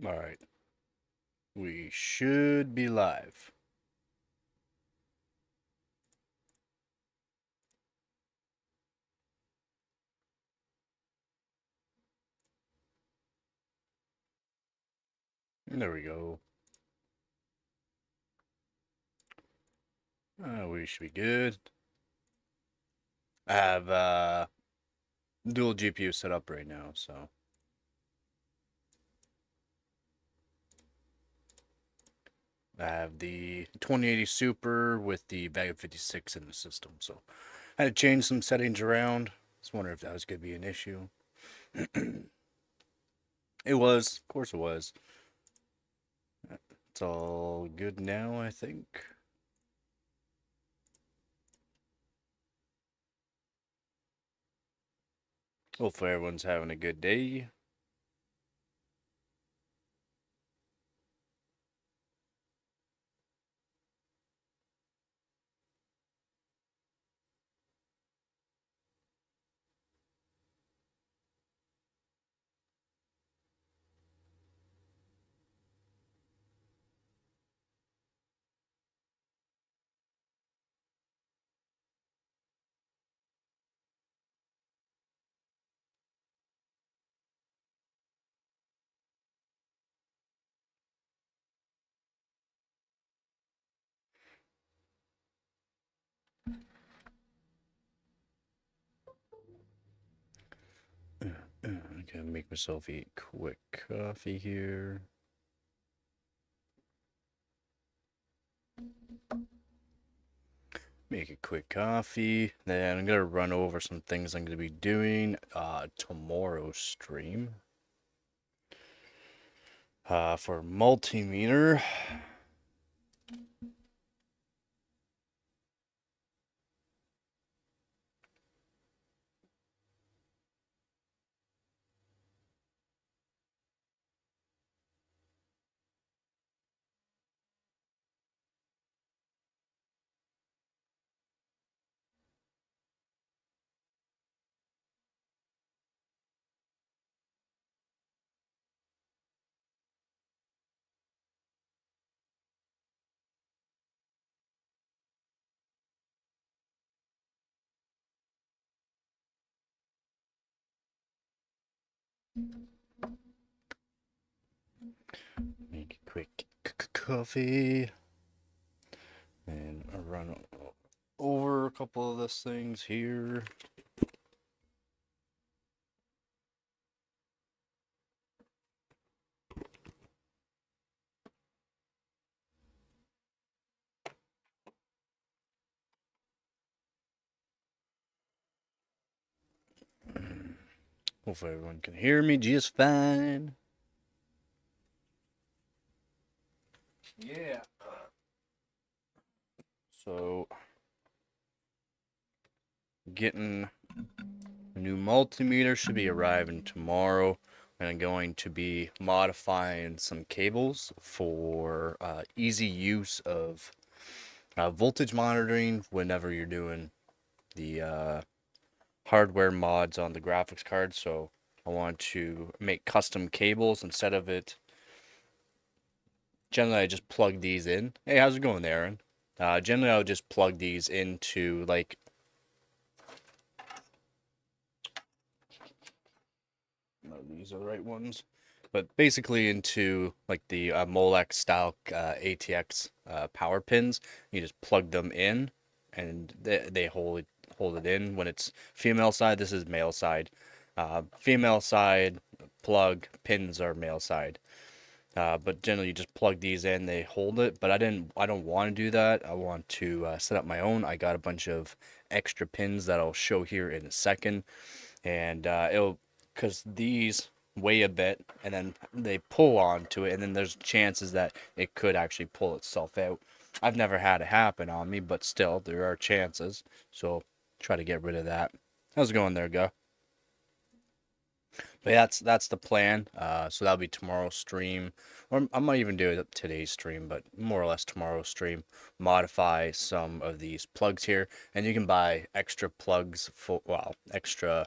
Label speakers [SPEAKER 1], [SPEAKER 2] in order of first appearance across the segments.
[SPEAKER 1] All right. We should be live. There we go. We should be good. I have dual GPU set up right now, so I have the 2080 Super with the Vega 56 in the system. So I had to change some settings around. Just wondering if that was going to be an issue. It was, of course, it was. It's all good now, I think. Hopefully, everyone's having a good day. I gotta make myself eat quick coffee here. Make a quick coffee. Then I'm gonna run over some things I'm gonna be doing tomorrow's stream. For multimeter. Make a quick coffee. And I'll run over a couple of those things here. Hopefully everyone can hear me just fine. Yeah. So, getting a new multimeter should be arriving tomorrow. And I'm going to be modifying some cables for easy use of voltage monitoring whenever you're doing the hardware mods on the graphics card. So I want to make custom cables instead of it. Generally, I just plug these in. Hey, how's it going there, Aaron? Generally, I'll just plug these into like. No, these are the right ones. But basically into like the Molex style ATX power pins. You just plug them in, and they hold it in. When it's female side, this is male side. Female side plug pins are male side. But generally, you just plug these in, they hold it. But I don't want to do that. I want to set up my own. I got a bunch of extra pins that I'll show here in a second, and because these weigh a bit, and then they pull onto it, and then there's chances that it could actually pull itself out. I've never had it happen on me, but still, there are chances. So try to get rid of that. How's it going there, Go? But yeah, that's the plan. So that'll be tomorrow's stream, or I might even do it today's stream, but more or less tomorrow's stream. Modify some of these plugs here, and you can buy extra plugs for extra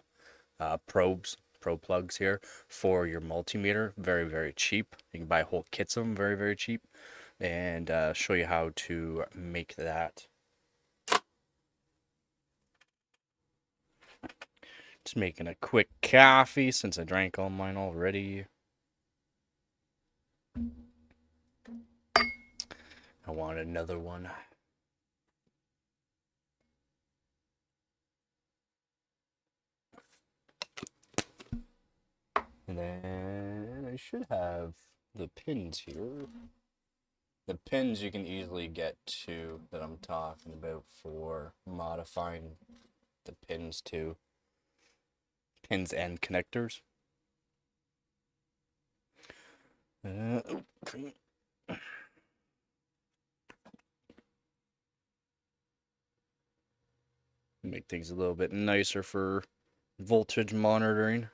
[SPEAKER 1] probes Pro plugs here for your multimeter. Very, very cheap. You can buy whole kits of them, very, very cheap. And show you how to make that. Just making a quick coffee since I drank all mine already. I want another one. And then I should have the pins here. The pins you can easily get to that I'm talking about for modifying the pins to pins and connectors. Okay. Make things a little bit nicer for voltage monitoring.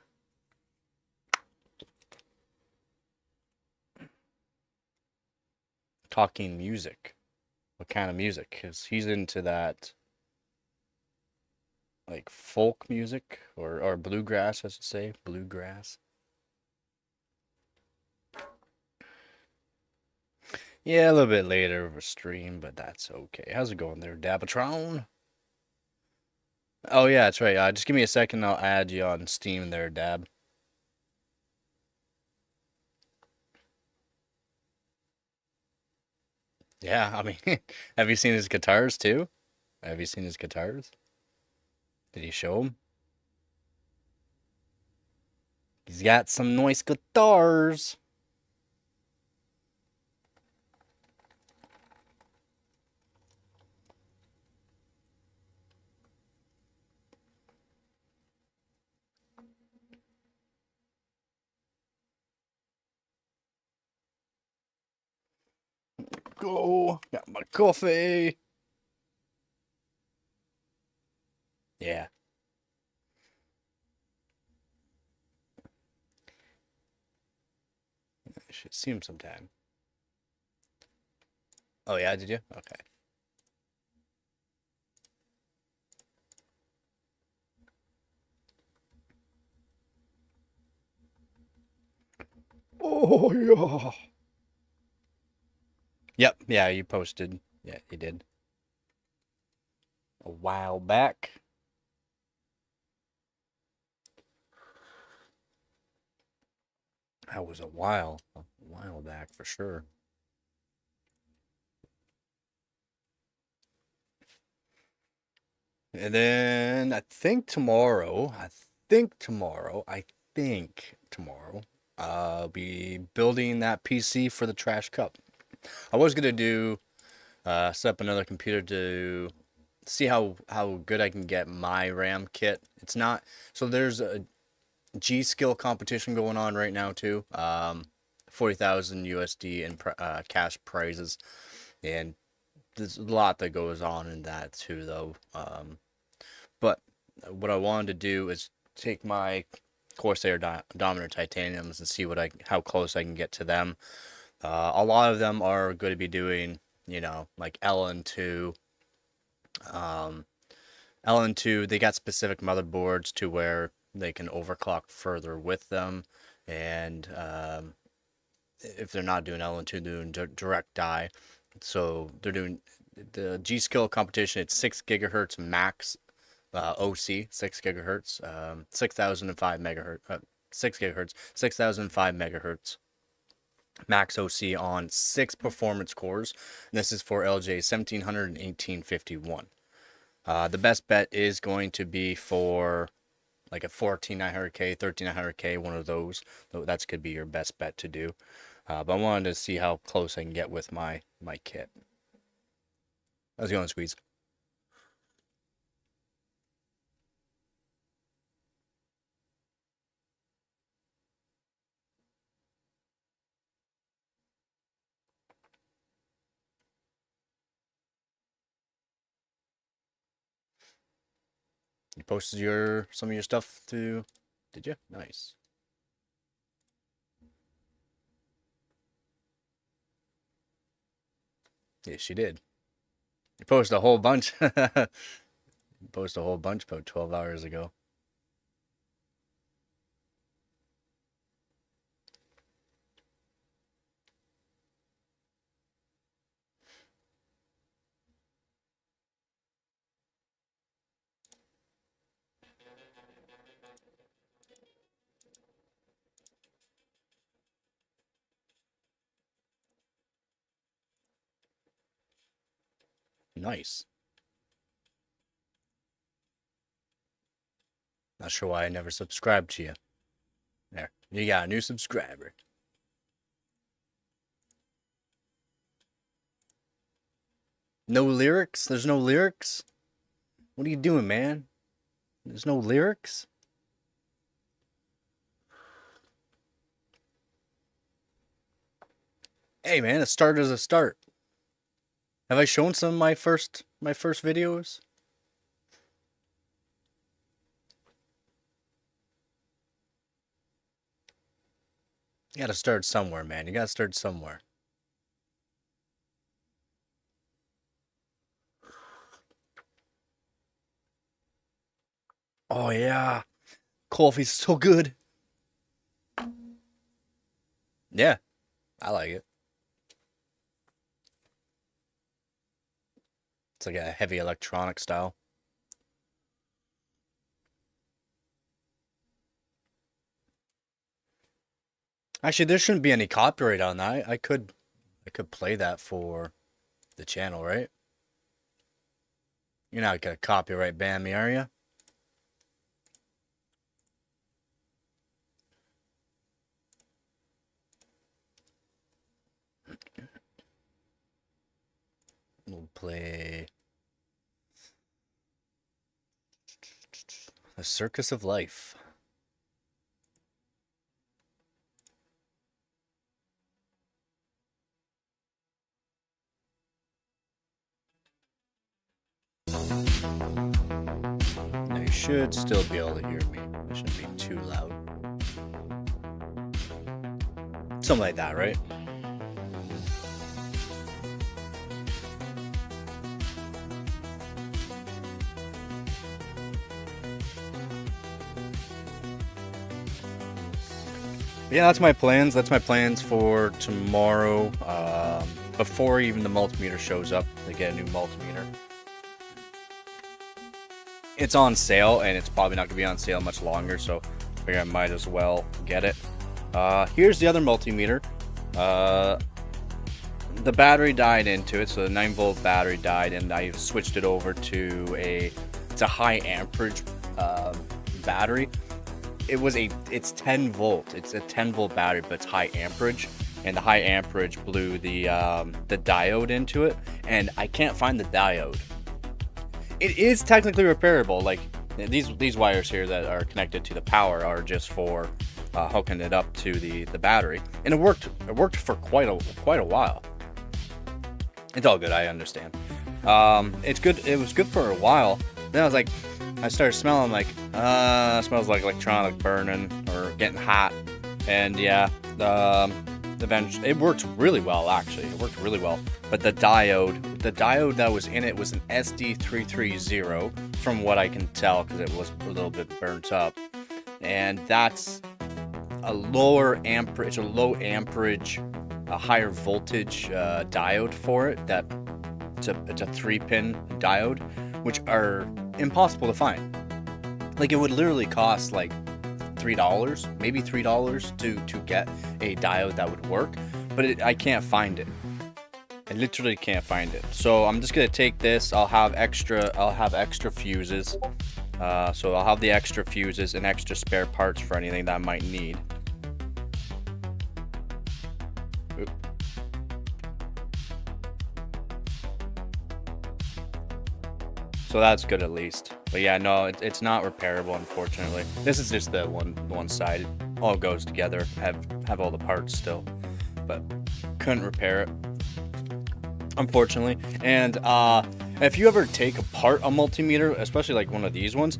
[SPEAKER 1] Talking music. What kind of music? Because he's into that, like folk music or bluegrass, I should say. Bluegrass. Yeah, a little bit later of a stream, but that's okay. How's it going there, Dabatron? Oh yeah, that's right. Just give me a second. I'll add you on Steam there, Dab. Yeah, I mean, have you seen his guitars too? Have you seen his guitars? Did he show them? He's got some nice guitars. Go, got my coffee. Yeah. I should see him sometime. Oh yeah, did you? Okay. Oh yeah. Yep, yeah, you posted. Yeah, you did. A while back. That was a while back for sure. And then I think tomorrow, I'll be building that PC for the Trash Cup. I was gonna do set up another computer to see how good I can get my RAM kit. It's not so there's a G skill competition going on right now too. 40,000 USD in cash prizes, and there's a lot that goes on in that too, though. But what I wanted to do is take my Corsair Dominator Titaniums and see how close I can get to them. A lot of them are going to be doing, like LN2. LN2, they got specific motherboards to where they can overclock further with them, and if they're not doing LN2, they're doing direct die. So they're doing the G skill competition. It's 6 gigahertz max OC, 6 gigahertz, 6005 megahertz, 6 gigahertz, 6005 megahertz max OC on 6 performance cores. And this is for LJ 1700 and 1851. The best bet is going to be for like a 14900K, 13900K, one of those. That's could be your best bet to do. But I wanted to see how close I can get with my kit. How's it going, Squeeze? You posted some of your stuff to, did you? Nice. Yes, she did. You posted a whole bunch. You posted a whole bunch about 12 hours ago. Nice. Not sure why I never subscribed to you. There, you got a new subscriber. No lyrics? There's no lyrics? What are you doing, man? There's no lyrics? Hey, man, a start is a start. Have I shown some of my first videos? You gotta start somewhere, man. You gotta start somewhere. Oh, yeah. Coffee's so good. Yeah, I like it. It's like a heavy electronic style. Actually, there shouldn't be any copyright on that. I could play that for the channel, right? You're not gonna copyright ban me, are you? We'll play The Circus of Life. Now you should still be able to hear me. It shouldn't be too loud. Something like that, right? Yeah, that's my plans. That's my plans for tomorrow. Before even the multimeter shows up, they get a new multimeter. It's on sale, and it's probably not going to be on sale much longer, so I figure I might as well get it. Here's the other multimeter. The battery died into it, so the 9-volt battery died, and I switched it over to it's a high amperage battery. It's 10 volt. It's a 10 volt battery, but it's high amperage, and the high amperage blew the diode into it, and I can't find the diode. It is technically repairable. Like these wires here that are connected to the power are just for hooking it up to the battery, and it worked. It worked for quite a while. It's all good. I understand. It's good. It was good for a while. Then I was like, I started smelling like it smells like electronic burning or getting hot, and yeah, eventually it worked really well. Actually, it worked really well. But the diode that was in it was an SD330, from what I can tell, because it was a little bit burnt up, and that's a lower amperage, low amperage, a higher voltage diode for it. It's a 3-pin diode, which are impossible to find. Like, it would literally cost like $3, maybe $3 to get a diode that would work, but I can't find it. I literally can't find it. So I'm just gonna take this. I'll have extra fuses. So I'll have the extra fuses and extra spare parts for anything that I might need. Oop. So that's good at least. But yeah, no, it's not repairable, unfortunately. This is just the one side. It all goes together. Have all the parts still, but couldn't repair it, unfortunately. And if you ever take apart a multimeter, especially like one of these ones,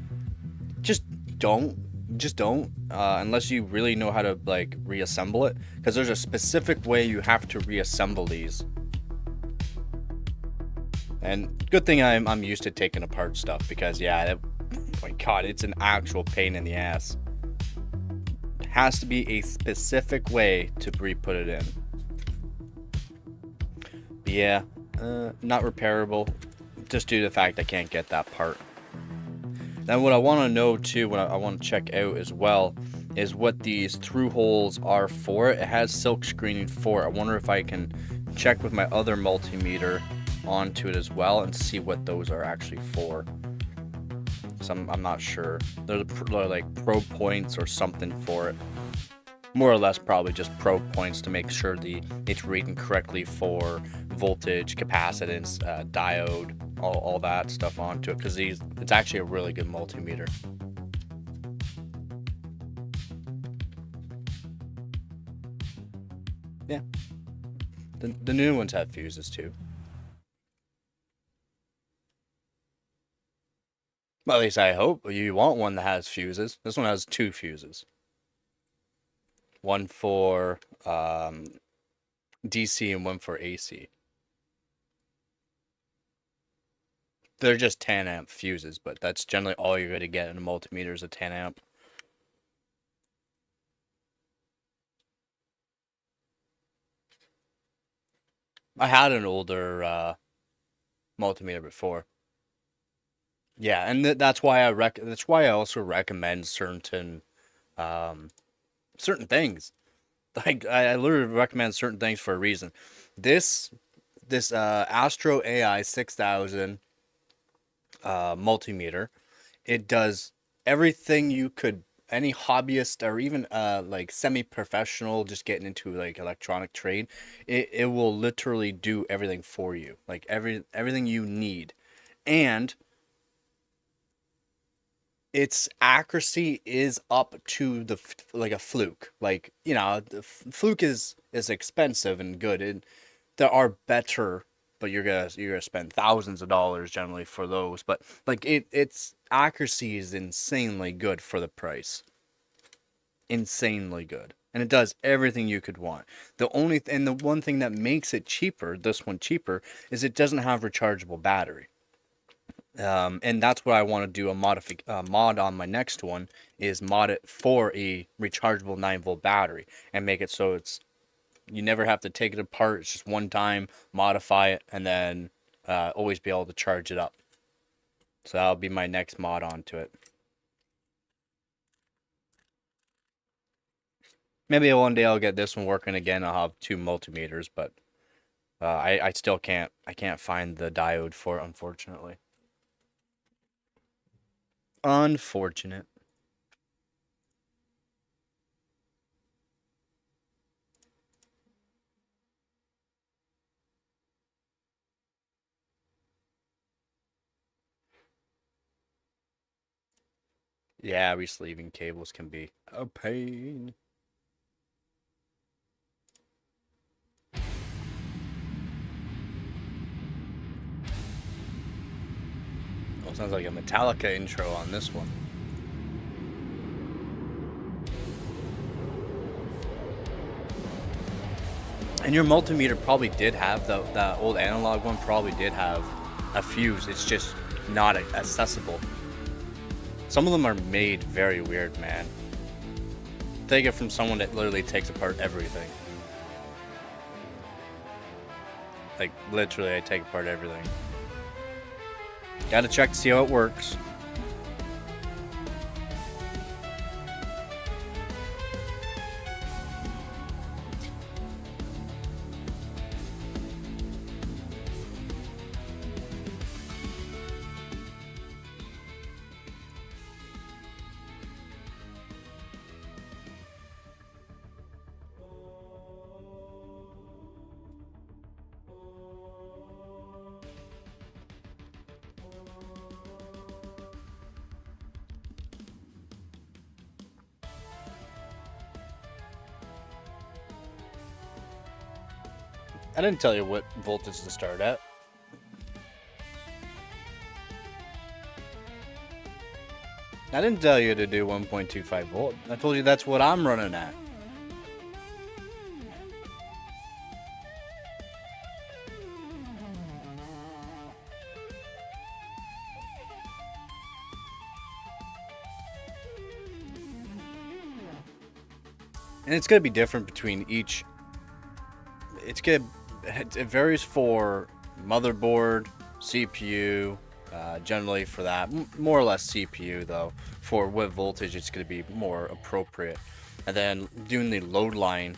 [SPEAKER 1] just don't unless you really know how to like reassemble it, because there's a specific way you have to reassemble these. And good thing I'm used to taking apart stuff, because yeah, oh my god, it's an actual pain in the ass. It has to be a specific way to re-put it in. But yeah, not repairable, just due to the fact I can't get that part. Now what I want to know too, what I want to check out as well, is what these through holes are for. It has silk screening for it. I wonder if I can check with my other multimeter onto it as well and see what those are actually for. So I'm not sure. They're like probe points or something for it. More or less probably just probe points to make sure it's reading correctly for voltage, capacitance, diode, all that stuff onto it, because it's actually a really good multimeter. Yeah. The new ones have fuses too. Well, at least I hope you want one that has fuses. This one has 2 fuses. One for DC and one for AC. They're just 10 amp fuses, but that's generally all you're going to get in a multimeter is a 10 amp. I had an older multimeter before. Yeah, and that's why I also recommend certain things. Like I literally recommend certain things for a reason. This Astro AI 6000 multimeter, it does everything you could, any hobbyist or even like semi-professional just getting into like electronic trade, it will literally do everything for you, like everything you need. And its accuracy is up to like a fluke. Like, you know, the fluke is expensive and good, and there are better, but you're gonna spend thousands of dollars generally for those. But like its accuracy is insanely good for the price. Insanely good. And it does everything you could want. And the one thing that makes it cheaper, this one cheaper, is it doesn't have rechargeable battery. And that's what I want to do a mod on my next one, is mod it for a rechargeable 9-volt battery and make it so you never have to take it apart. It's just one time, modify it, and then always be able to charge it up. So that'll be my next mod onto it. Maybe one day I'll get this one working again. I'll have 2 multimeters, but I still can't find the diode for it, unfortunately. Unfortunate. Yeah, resleeving cables can be a pain. Oh, sounds like a Metallica intro on this one. And your multimeter probably did have that old analog one probably did have a fuse. It's just not accessible. Some of them are made very weird, man. Take it from someone that literally takes apart everything. Like, literally, I take apart everything. Gotta check to see how it works. I didn't tell you what voltage to start at. I didn't tell you to do 1.25 volt. I told you that's what I'm running at. And it's going to be different between each. It varies for motherboard, CPU, generally for that. More or less CPU, though, for what voltage it's going to be more appropriate. and then doing the load line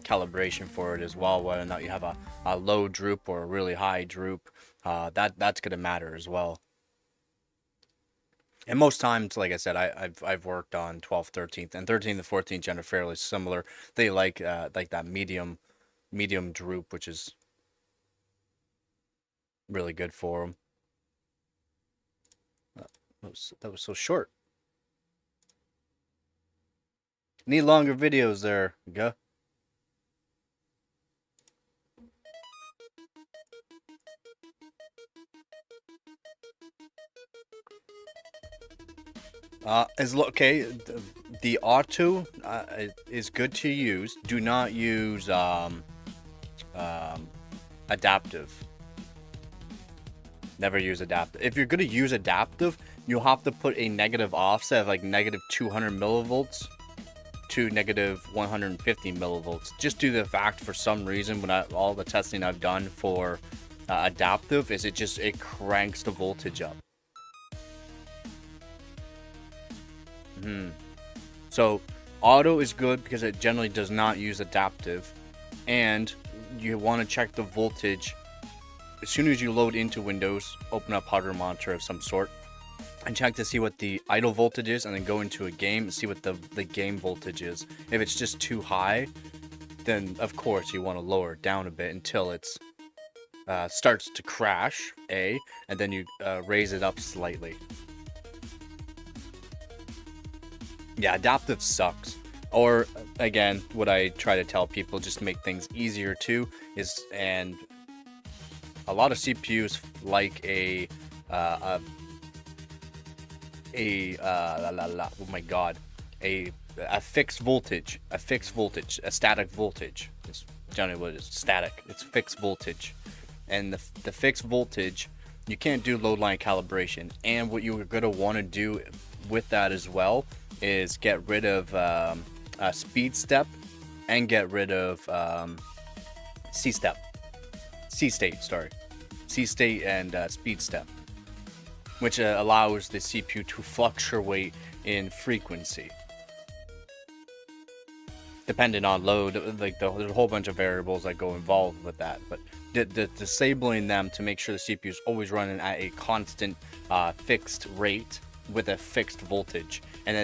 [SPEAKER 1] calibration for it as well, whether or not you have a low droop or a really high droop, that's going to matter as well. And most times, like I said, I've worked on 12th, 13th, and 13th and 14th gen are fairly similar. They like that medium droop, which is really good for them. That was so short. Need longer videos there. Go. Okay. The auto is good to use. Do not use adaptive. Never use adaptive. If you're gonna use adaptive, you'll have to put a negative offset of like negative 200 millivolts to negative 150 millivolts. Just due to the fact, for some reason, when all the testing I've done for adaptive is it cranks the voltage up. So auto is good because it generally does not use adaptive, and you want to check the voltage as soon as you load into Windows. Open up hardware monitor of some sort and check to see what the idle voltage is, and then go into a game and see what the game voltage is. If it's just too high, then of course you want to lower it down a bit until it's starts to crash, and then you raise it up slightly. Yeah, adaptive sucks. Or again, what I try to tell people, just to make things easier too, is, and a lot of CPUs like a fixed voltage, a static voltage. It's generally what it is, static. It's fixed voltage, and the fixed voltage, you can't do load line calibration. And what you're gonna want to do with that as well is get rid of speed step and get rid of C state and speed step, which allows the CPU to fluctuate in frequency depending on load. Like there's a whole bunch of variables that go involved with that, but disabling them to make sure the CPU is always running at a constant fixed rate with a fixed voltage, and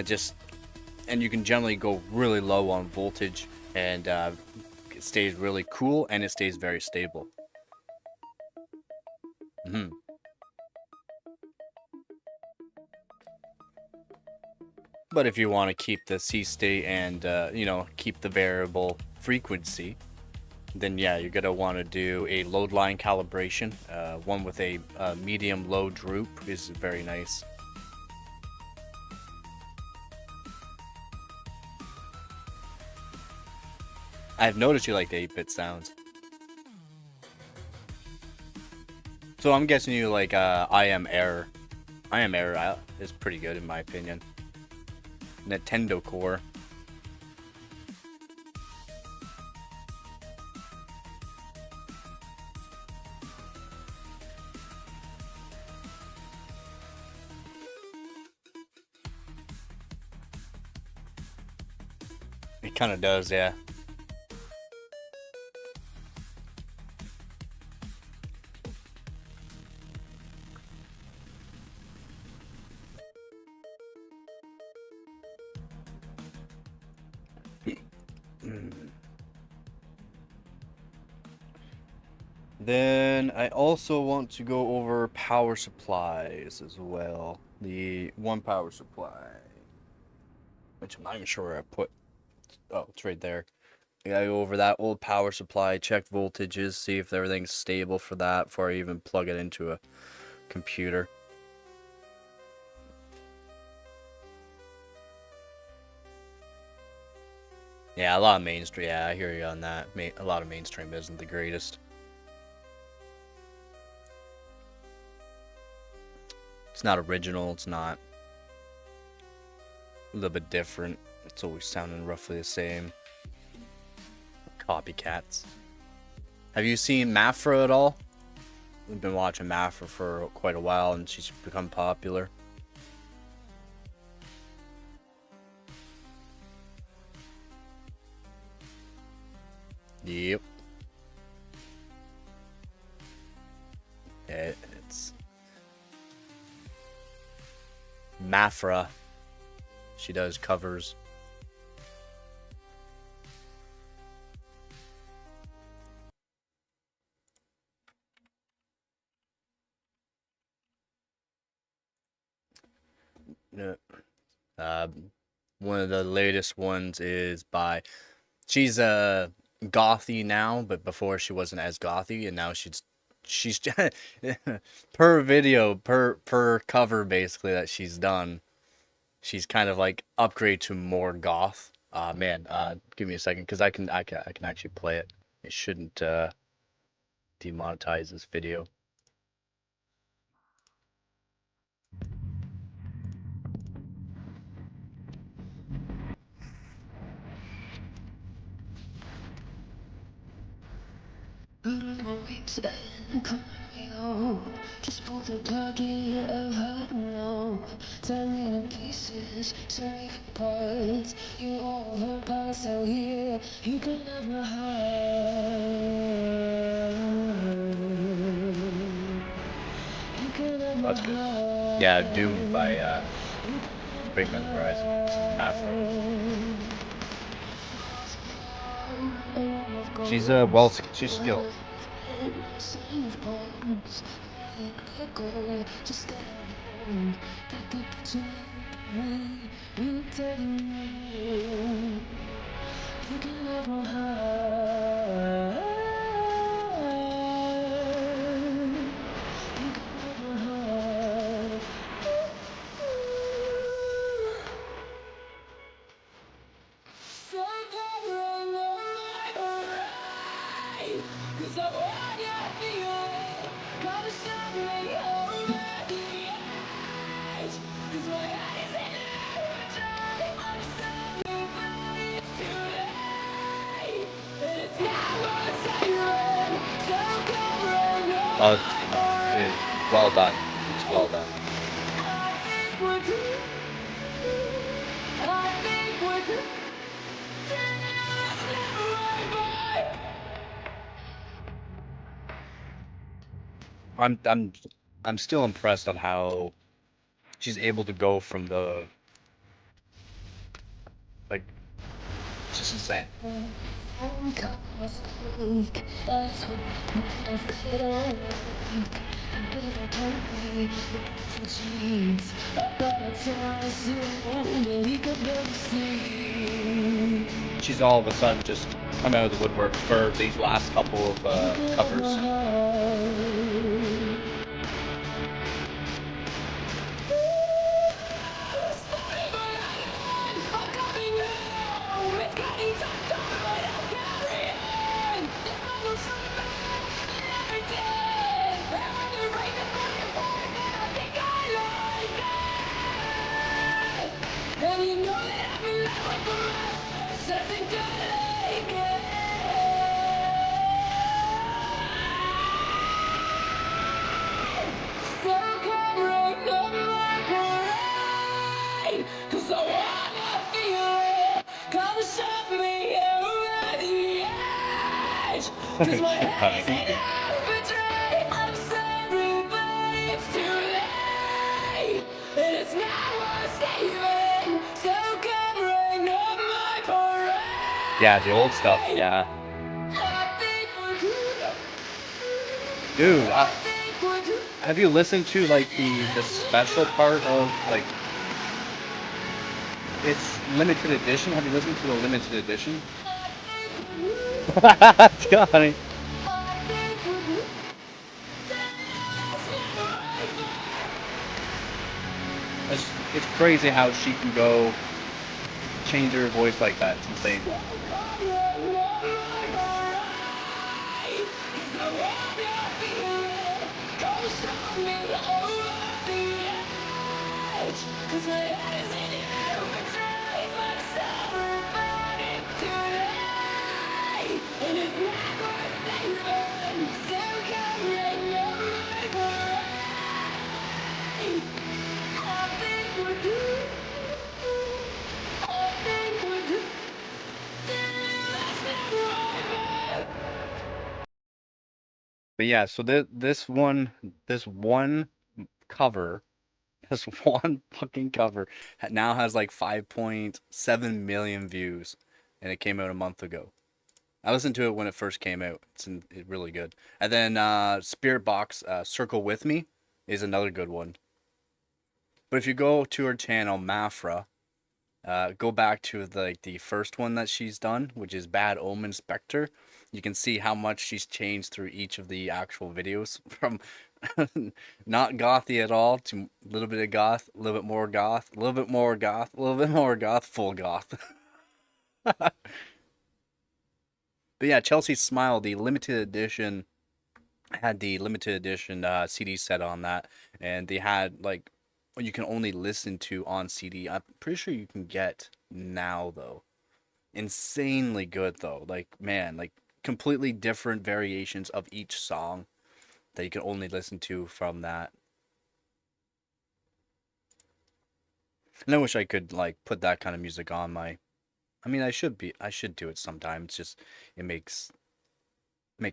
[SPEAKER 1] and you can generally go really low on voltage, and it stays really cool and it stays very stable. But if you want to keep the C state and keep the variable frequency, then yeah, you're gonna want to do a load line calibration. One with a medium low droop is very nice. I've noticed you like the 8-bit sounds. So I'm guessing you like I Am Error. I Am Error is pretty good in my opinion. Nintendo Core. It kind of does, yeah. Then I also want to go over power supplies as well. The one power supply, which I'm not even sure where I put. Oh, it's right there. I gotta go over that old power supply, check voltages, see if everything's stable for that before I even plug it into a computer. Yeah, a lot of mainstream. Yeah, I hear you on that. A lot of mainstream isn't the greatest. It's not original. It's not a little bit different. It's always sounding roughly the same. Copycats. Have you seen Mafra at all? We've been watching Mafra for quite a while, and she's become popular. Yep. It's Mafra. She does covers. Yeah. One of the latest ones is by. She's gothy now, but before she wasn't as gothy, and now she's per video per cover basically that she's done. She's kind of like upgrade to more goth. Man, give me a second because I can actually play it. It shouldn't demonetize this video.
[SPEAKER 2] Just pull the plug in of her now. Tear me to pieces, tear me for parts. You all her parts out here. You can have my heart. You can have my
[SPEAKER 1] That's good.
[SPEAKER 2] heart.
[SPEAKER 1] Yeah, Doom by Big Mesmerize. She's she's skilled.
[SPEAKER 2] Just get home, pick up the chain, you take me. You can have my heart. You can have my heart. So come on, alright. 'Cause I want you to feel. Gotta set me over the edge. 'Cause my head is in overdrive. I'm sorry, but it's too late. And it's not worth saving. So come on,
[SPEAKER 1] It's well done. It's well done.
[SPEAKER 2] I think we're through. I think we're through. There's no way back.
[SPEAKER 1] I'm still impressed on how she's able to go from the like it's just insane. She's all of a sudden just come out of the woodwork for these last couple of covers.
[SPEAKER 2] And you know that I've been loving for months, something to like So come right on my parade, 'cause I wanna feel it. Come shove me over the edge, 'cause my head is in overdrive. I'm sorry, but it's too late, and it's not worth saving. So come right on my parade.
[SPEAKER 1] Yeah, the old stuff. Yeah,
[SPEAKER 2] I think we're good.
[SPEAKER 1] dude.
[SPEAKER 2] I think we're good.
[SPEAKER 1] Have you listened to like the special part of like it's limited edition? Have you listened to the limited edition? Johnny. It's crazy how she can go change her voice like that. It's insane.
[SPEAKER 2] Cause my head is in overdrive. I'm sorry, but it's too late. And it's not worth saving. So come right on my parade. I think we're good. I think we're good.
[SPEAKER 1] But yeah, so this one cover, this one fucking cover now has like 5.7 million views, and it came out a month ago. I listened to it when it first came out. It's really good. And then Spirit Box, Circle With Me is another good one. But if you go to her channel, Mafra, go back to the first one that she's done, which is Bad Omen Spectre. You can see how much she's changed through each of the actual videos from not gothy at all to a little bit of goth, a little bit more goth, a little bit more goth, a little bit more goth, full goth. But yeah, Chelsea Smile, the limited edition, had the limited edition CD set on that, and they had like what you can only listen to on CD. I'm pretty sure you can get now though. Insanely good though. Like man, like completely different variations of each song that you can only listen to from that. And I wish I could like put that kind of music on my. I mean, I should do it sometime. It's just it makes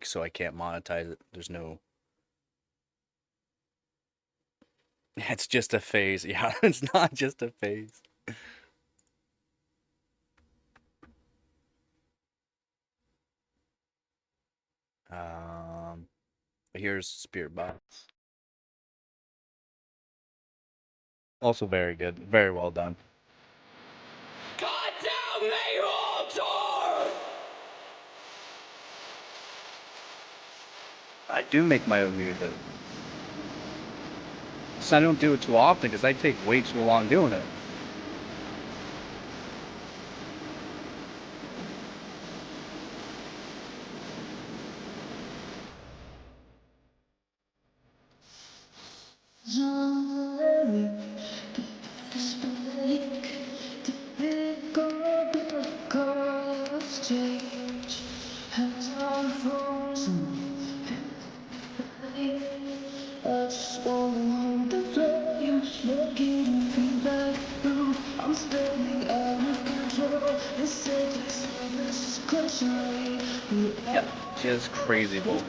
[SPEAKER 1] so I can't monetize it. There's no. It's just a phase. Yeah, it's not just a phase. Um, but here's Spirit Box. Also very good. Very well done.
[SPEAKER 2] God damn me, Walter!
[SPEAKER 1] I do make my own music. So I don't do it too often because I take way too long doing it.
[SPEAKER 2] I'm spinning out of control. This sickness crushing me.
[SPEAKER 1] Yep. Just crazy vocal.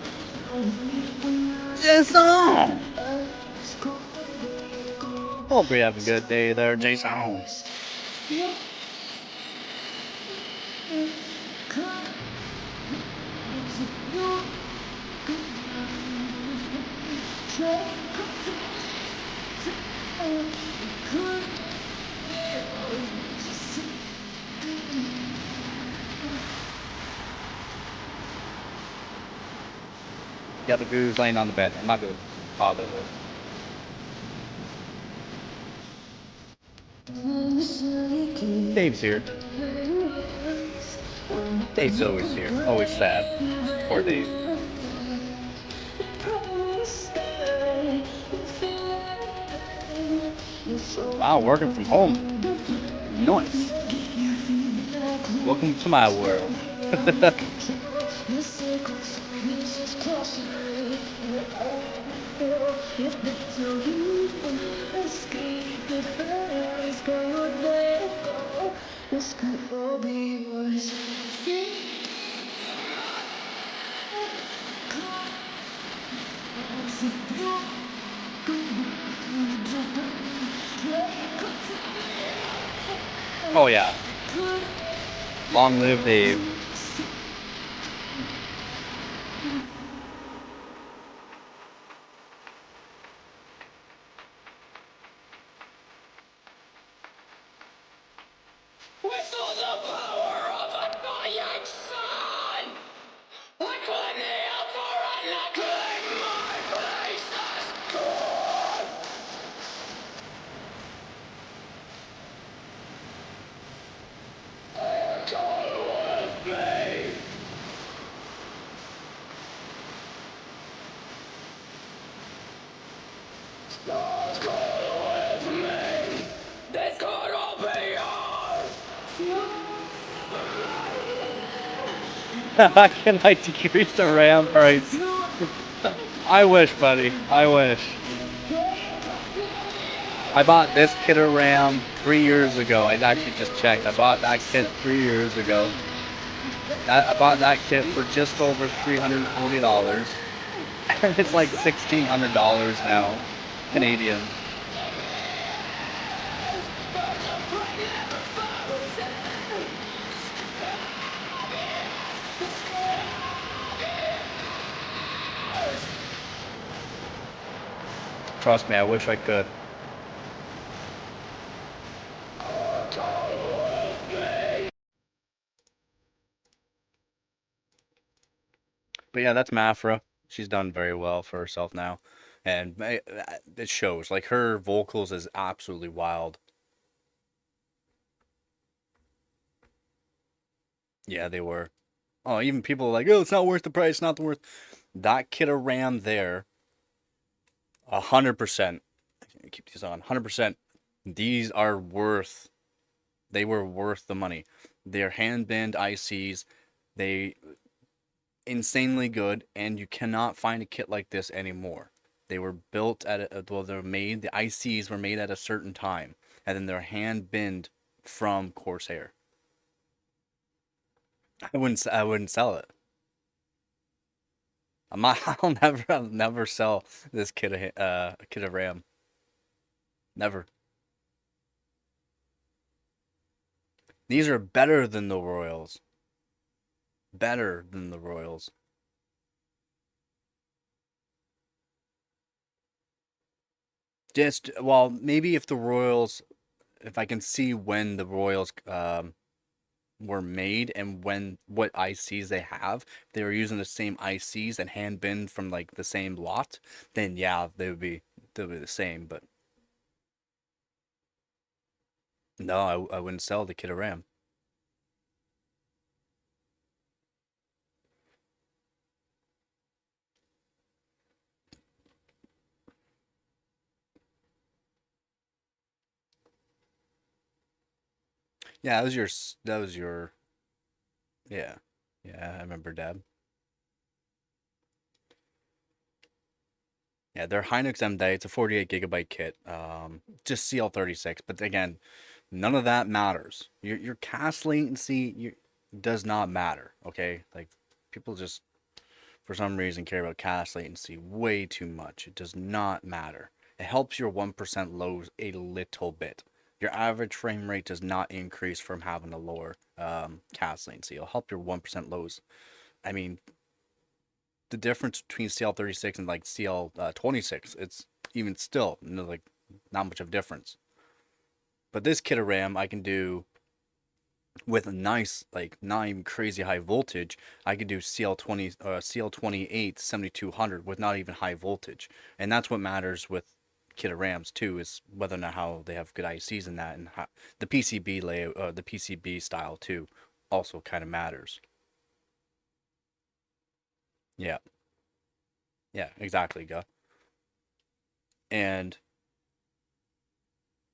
[SPEAKER 1] Jason! Hope you have a good day there, Jason. Yeah, the goose laying on the bed. I'm not gonna bother with it. Dave's here. Dave's always here. Always sad. Poor Dave. Wow, working from home. Nice. Welcome to my world.
[SPEAKER 2] This could all be yours.
[SPEAKER 1] Oh yeah. Long live Dave.
[SPEAKER 2] With all the power of a dying sun, I couldn't kneel for anything. My place is gone. Come with me. Stars come with me. This could all be yours.
[SPEAKER 1] Can I decrease the RAM price? I wish, buddy. I wish. I bought this kit of RAM 3 years ago. I actually just checked. I bought that kit 3 years ago. I bought that kit for just over $340. It's like $1,600 now, Canadian. Trust me, I wish I could. But yeah, that's Mafra. She's done very well for herself now, and it shows. Like her vocals is absolutely wild. Yeah, they were. Oh, even people are like, oh, it's not worth the price, not worth. That kid of Ram there, 100%. Keep these on, 100%. These are worth. They were worth the money. They're hand bend ICs. They insanely good, and you cannot find a kit like this anymore. They were built at well, they're made. The ICs were made at a certain time, and then they're hand binned from Corsair. I wouldn't sell it. I'm not, I'll never sell this kit of RAM. Never. These are better than the Royals. Better than the Royals. Just well, maybe if the Royals, if I can see when the Royals were made and when what ICs they have, if they were using the same ICs and hand binned from like the same lot, then yeah, they would be the same. But no, I wouldn't sell the kit of RAM. Yeah, that was your yeah. Yeah, I remember Dad. Yeah, their Hynix M-Day, it's a 48 gigabyte kit. Just CL36, but again, none of that matters. Your cast latency does not matter, okay? Like people just for some reason care about cast latency way too much. It does not matter. It helps your 1% lows a little bit. Your average frame rate does not increase from having a lower cast latency. It'll help your 1% lows. I mean, the difference between CL36 and like CL26, it's even still like not much of difference. But this kit of RAM I can do with a nice, like not even crazy high voltage. I could do CL28 7200 with not even high voltage, and that's what matters with kit of RAMs too, is whether or not how they have good ICs in that, and how the PCB layout, the PCB style too, also kind of matters. Yeah, yeah, exactly, Guh. And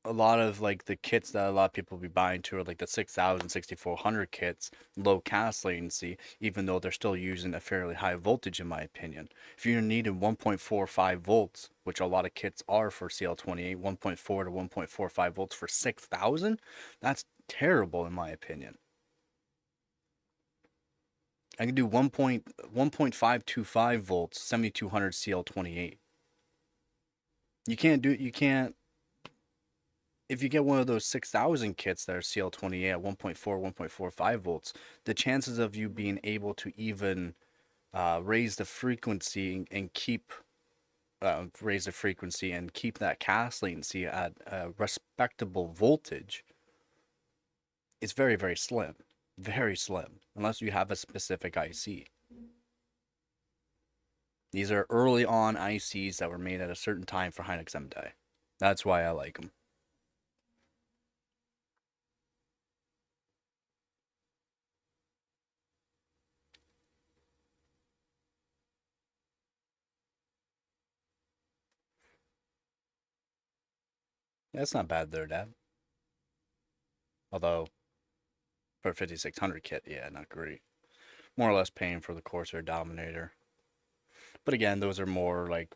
[SPEAKER 1] a lot of like the kits that a lot of people be buying too are like the 6000, 6400 kits, low cast latency, even though they're still using a fairly high voltage in my opinion. If you're needing 1.45 volts, which a lot of kits are for CL28, 1.4 to 1.45 volts for 6000, that's terrible in my opinion. I can do 1.525 volts, 7200 CL28. You can't if you get one of those 6000 kits that are CL28 at 1.4, 1.45 volts, the chances of you being able to even raise the frequency and keep raise the frequency and keep that cast latency at a respectable voltage is very, very slim. Very slim, unless you have a specific IC. These are early on ICs that were made at a certain time for Hynix M-Die. That's why I like them. That's not bad there, Dad. Although for a 5600 kit, yeah, not great. More or less paying for the Corsair Dominator. But again, those are more like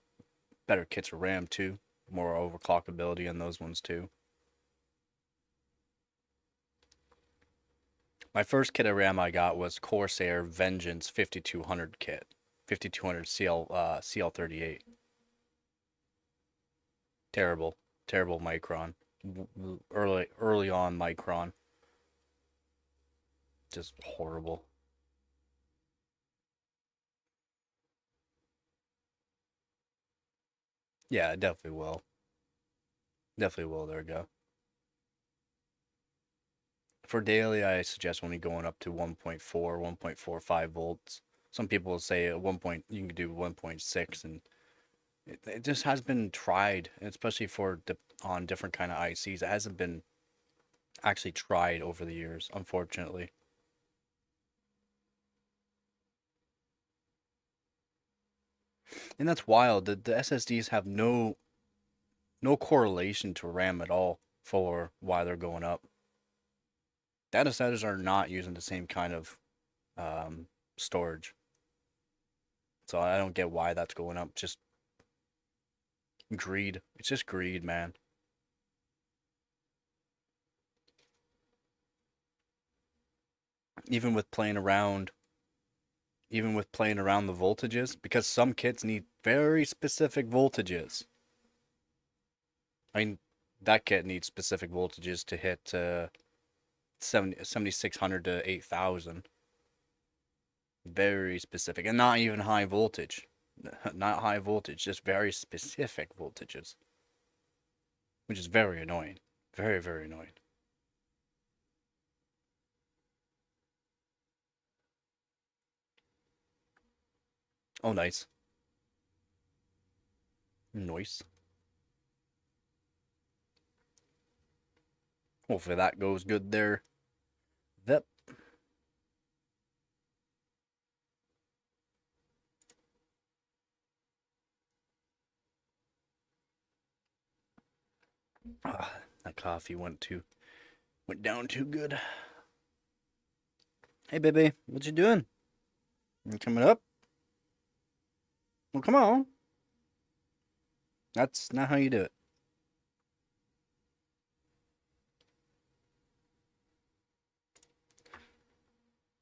[SPEAKER 1] better kits of RAM too. More overclockability on those ones too. My first kit of RAM I got was Corsair Vengeance 5200 kit. 5200 CL38. Terrible, terrible micron. Early on micron. Just horrible. Yeah, definitely will. Definitely will. There we go. For daily, I suggest only going up to 1.4, 1.45 volts. Some people say at you can do 1.6, and it just has been tried, especially on different kind of ICs. It hasn't been actually tried over the years, unfortunately. And that's wild. The SSDs have no correlation to RAM at all for why they're going up. Data centers are not using the same kind of storage. So I don't get why that's going up. Just greed. It's just greed, man. Even with playing around, even with playing around the voltages, because some kits need very specific voltages. I mean, that kit needs specific voltages to hit 7600 to 8000. Very specific, and not even high voltage. Not high voltage, just very specific voltages. Which is very annoying. Very, very annoying. Oh, nice. Nice. Hopefully that goes good there. Yep. That coffee went down too good. Hey, baby, what you doing? You coming up? Well, come on. That's not how you do it.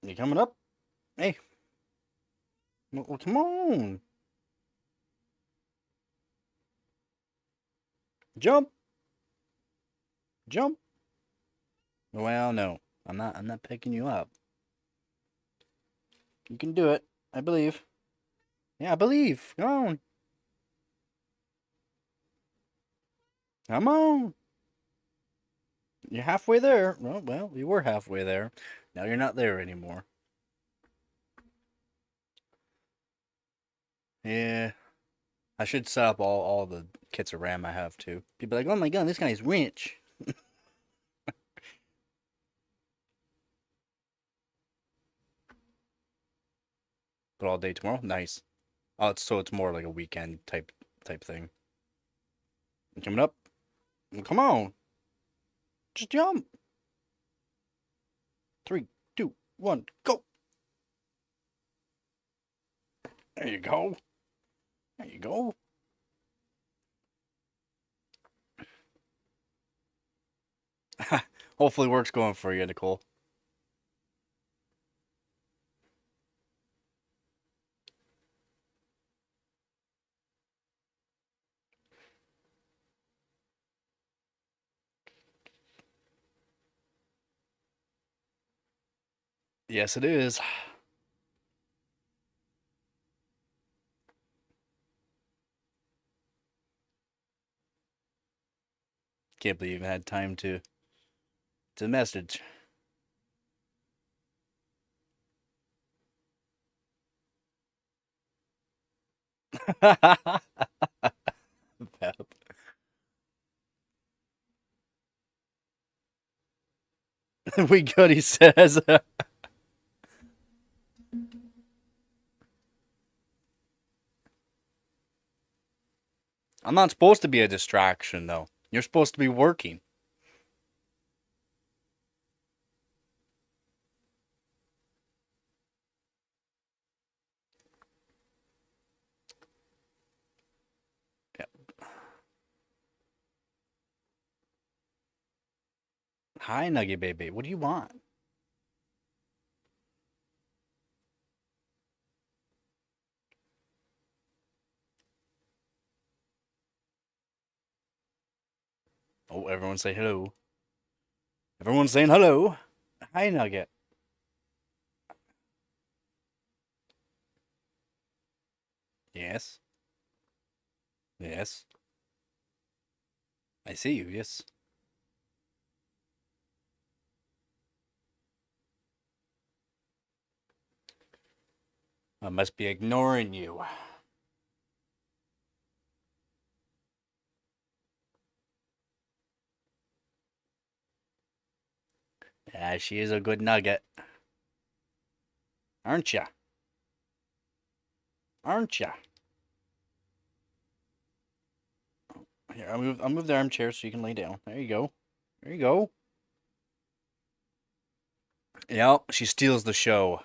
[SPEAKER 1] You coming up? Hey. Well, come on. Jump. Jump. Well, no. I'm not picking you up. You can do it. I believe. Yeah, I believe. Come on. Come on. You're halfway there. Well, you were halfway there. Now you're not there anymore. Yeah. I should set up all the kits of RAM I have too. People are like, oh my god, this guy's rich. But all day tomorrow? Nice. Oh, it's more like a weekend type thing. You coming up? Well, come on. Just jump. 3, 2, 1, go. There you go. There you go. Hopefully work's going for you, Nicole. Yes, it is. Can't believe you even had time to message. Pep. We good, he says. I'm not supposed to be a distraction, though. You're supposed to be working. Yep. Hi, Nugget Baby. What do you want? Oh, everyone say hello. Everyone's saying hello. Hi, Nugget. Yes. Yes. I see you. Yes. I must be ignoring you. Yeah, she is a good nugget. Aren't ya? Aren't ya? Here, I'll move the armchair so you can lay down. There you go. There you go. Yep, she steals the show.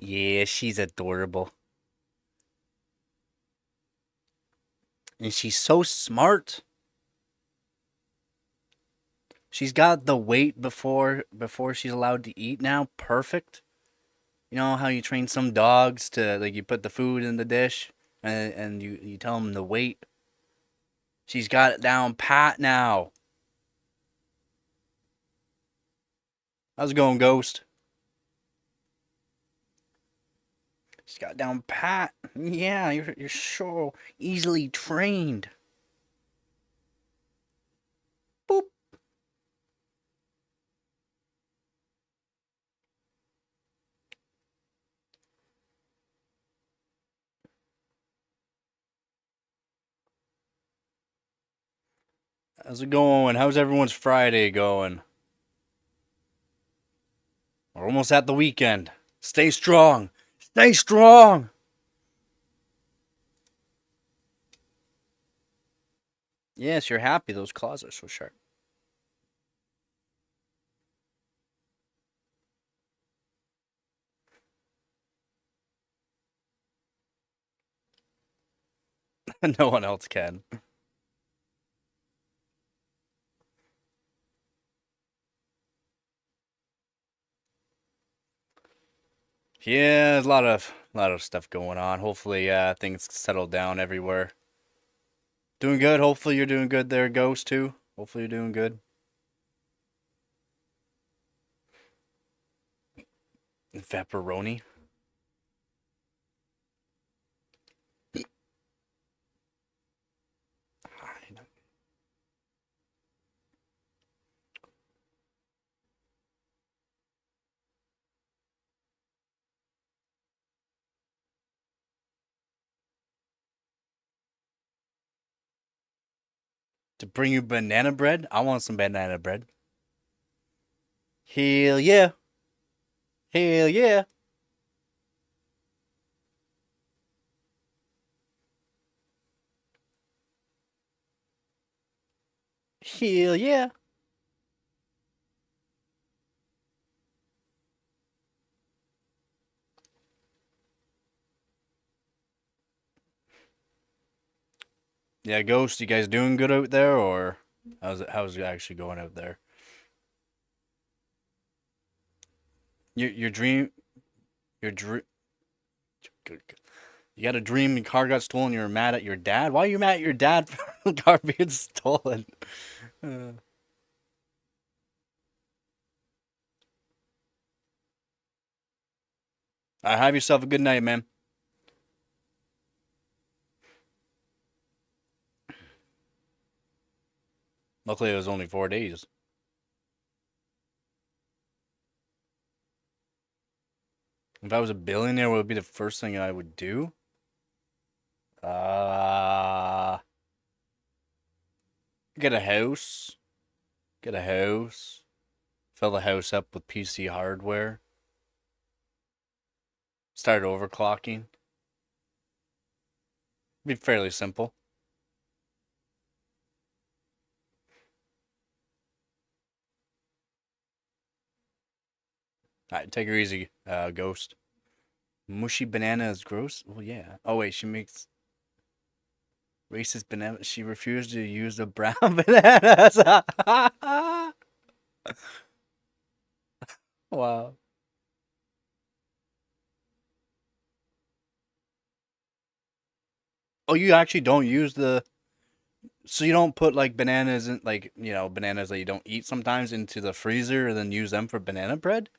[SPEAKER 1] Yeah, she's adorable. And she's so smart. She's got the weight before she's allowed to eat now. Perfect. You know how you train some dogs to like you put the food in the dish and you tell them the weight. She's got it down pat now. How's it going, Ghost? She's got it down pat. Yeah, you're so easily trained. Boop. How's it going? How's everyone's Friday going? We're almost at the weekend. Stay strong. Stay strong. Yes, you're happy. Those claws are so sharp. No one else can. Yeah, there's a lot of stuff going on. Hopefully, things settle down everywhere. Doing good. Hopefully, you're doing good there, Ghost too. Hopefully, you're doing good. Pepperoni. To bring you banana bread? I want some banana bread. Hell yeah. Hell yeah. Hell yeah. Yeah, Ghost, you guys doing good out there, or how's it actually going out there? Your dream your dream good. You got a dream your car got stolen. You're mad at your dad. Why are you mad at your dad for the car being stolen? Uh, have yourself a good night, man. Luckily, it was only 4 days. If I was a billionaire, what would be the first thing I would do? Uh, get a house. Get a house. Fill the house up with PC hardware. Start overclocking. Be fairly simple. All right, take her easy, Ghost. Mushy banana is gross? Well, yeah. Oh, wait, she makes racist banana. She refused to use the brown bananas. Wow. Oh, you actually don't use the. So you don't put like bananas in, like, bananas that you don't eat sometimes into the freezer and then use them for banana bread?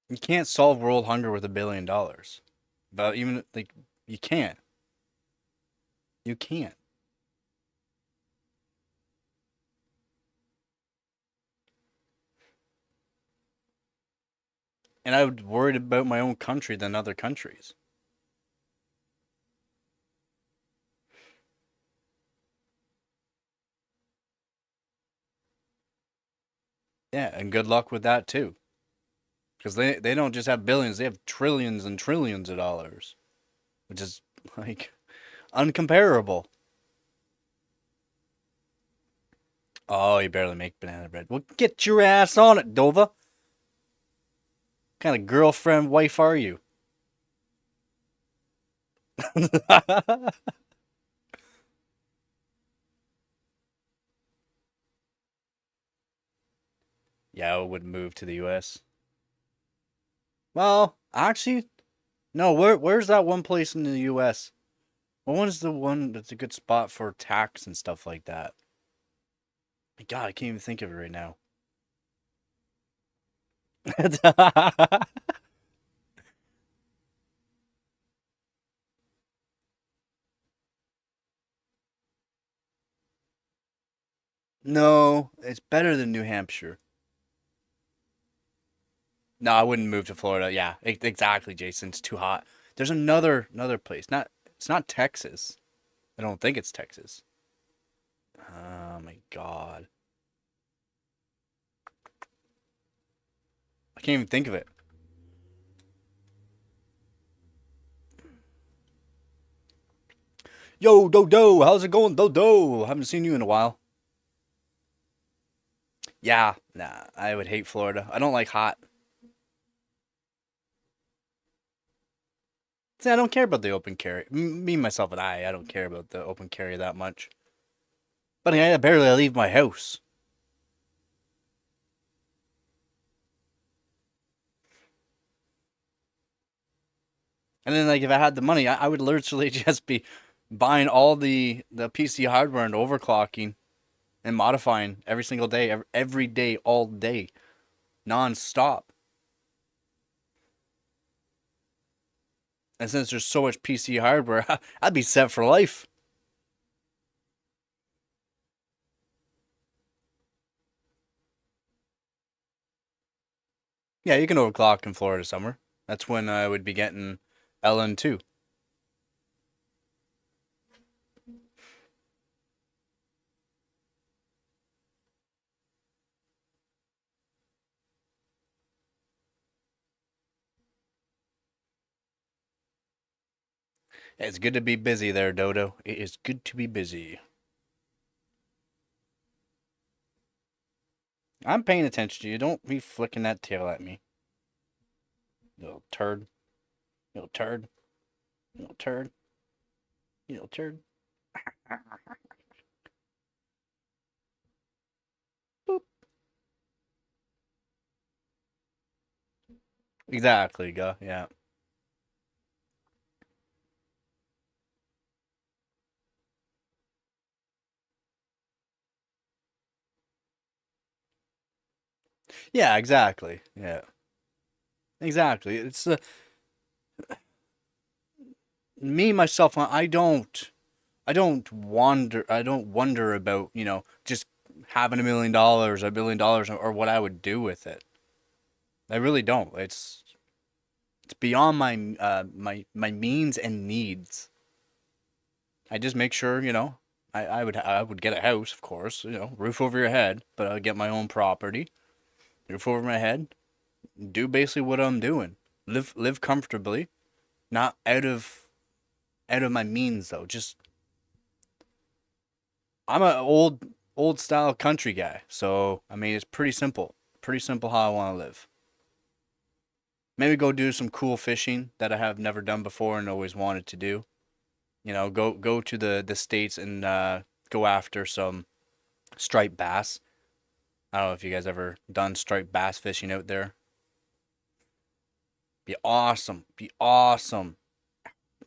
[SPEAKER 1] You can't solve world hunger with $1 billion. But even like you can't. You can't. And I would worried about my own country than other countries. Yeah, and good luck with that too. Because they don't just have billions, they have trillions and trillions of dollars, which is like uncomparable. Oh, you barely make banana bread. Well, get your ass on it, Dova. What kind of girlfriend, wife are you? Yeah, I would move to the U.S. Well, actually, no. Where's that one place in the U.S.? What one's the one that's a good spot for tax and stuff like that? God, I can't even think of it right now. No, it's better than New Hampshire. No, I wouldn't move to Florida. Yeah, exactly, Jason. It's too hot. There's another place. It's not Texas. I don't think it's Texas. Oh my God. I can't even think of it. Yo, Dodo, how's it going, Dodo? Haven't seen you in a while. Yeah, nah, I would hate Florida. I don't like hot. See, I don't care about the open carry. Me, myself, and I don't care about the open carry that much. But I barely leave my house. And then, like, if I had the money, I would literally just be buying all the PC hardware and overclocking and modifying every single day, every day, all day, non-stop. And since there's so much PC hardware, I'd be set for life. Yeah, you can overclock in Florida summer. That's when I would be getting LN2. It's good to be busy there, Dodo. It is good to be busy. I'm paying attention to you. Don't be flicking that tail at me. You little turd. You little turd. You little turd. You little turd. Boop. Exactly, go. Yeah. Yeah, exactly. Yeah. Exactly. It's me myself. I don't wonder about just having $1 million, $1 billion, or what I would do with it. I really don't. It's beyond my means and needs. I just make sure, I would get a house, of course, roof over your head, but I would get my own property, roof over my head, do basically what I'm doing. Live comfortably, not out of my means though. Just I'm a old style country guy, so I mean it's pretty simple. Pretty simple how I want to live. Maybe go do some cool fishing that I have never done before and always wanted to do. You know, go to the states and go after some striped bass. I don't know if you guys ever done striped bass fishing out there. Be awesome. Be awesome.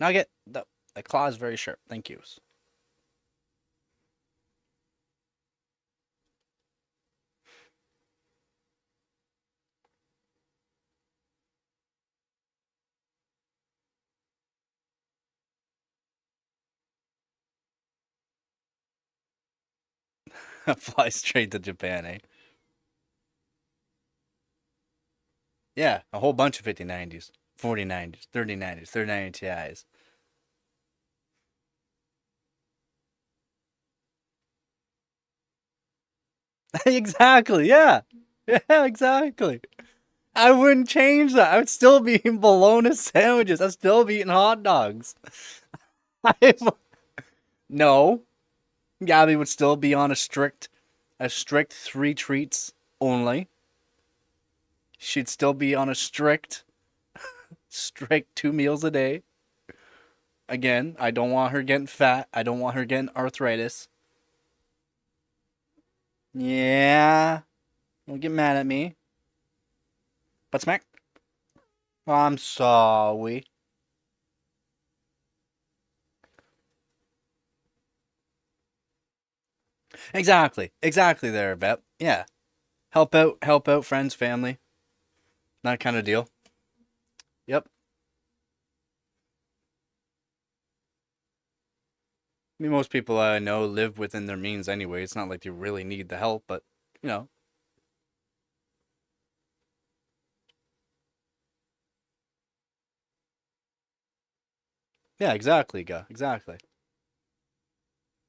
[SPEAKER 1] Now I get the claw is very sharp. Thank you. Fly straight to Japan, eh? Yeah, a whole bunch of 5090s, 4090s, 3090s, 3090 Ti's. Exactly. Yeah. Yeah, exactly. I wouldn't change that. I would still be eating bologna sandwiches. I'd still be eating hot dogs. I, no, Gabby would still be on a strict three treats only. She'd still be on a strict 2 meals a day. Again, I don't want her getting fat. I don't want her getting arthritis. Yeah, don't get mad at me. But smack. I'm sorry. Exactly. Exactly there, Bep. Yeah. Help out friends, family. That kind of deal. Yep. I mean, most people I know live within their means anyway. It's not like they really need the help, but you know. Yeah, exactly, guy. Exactly.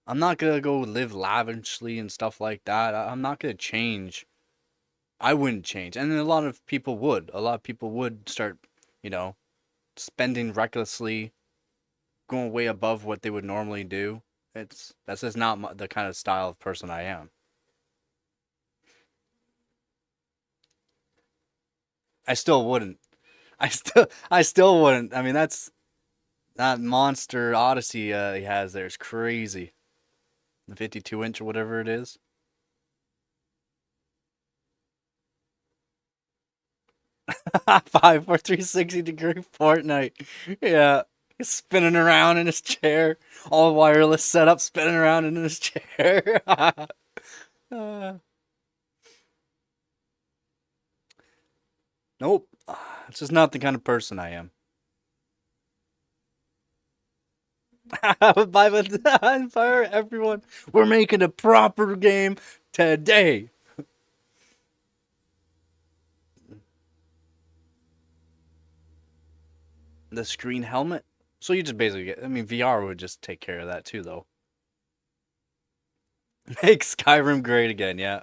[SPEAKER 1] I'm not gonna go live lavishly and stuff like that. I'm not gonna change. I wouldn't change, and a lot of people would. A lot of people would start, you know, spending recklessly, going way above what they would normally do. That's just not the kind of style of person I am. I still wouldn't. I still wouldn't. I mean, that monster Odyssey he has there is crazy. The 52-inch or whatever it is. 5 for 360-degree Fortnite. Yeah. He's spinning around in his chair. All wireless setup spinning around in his chair. Uh, nope. It's just not the kind of person I am. By the fire everyone. We're making a proper game today. The screen helmet. So you just basically get. I mean, VR would just take care of that too, though. Make Skyrim great again, yeah.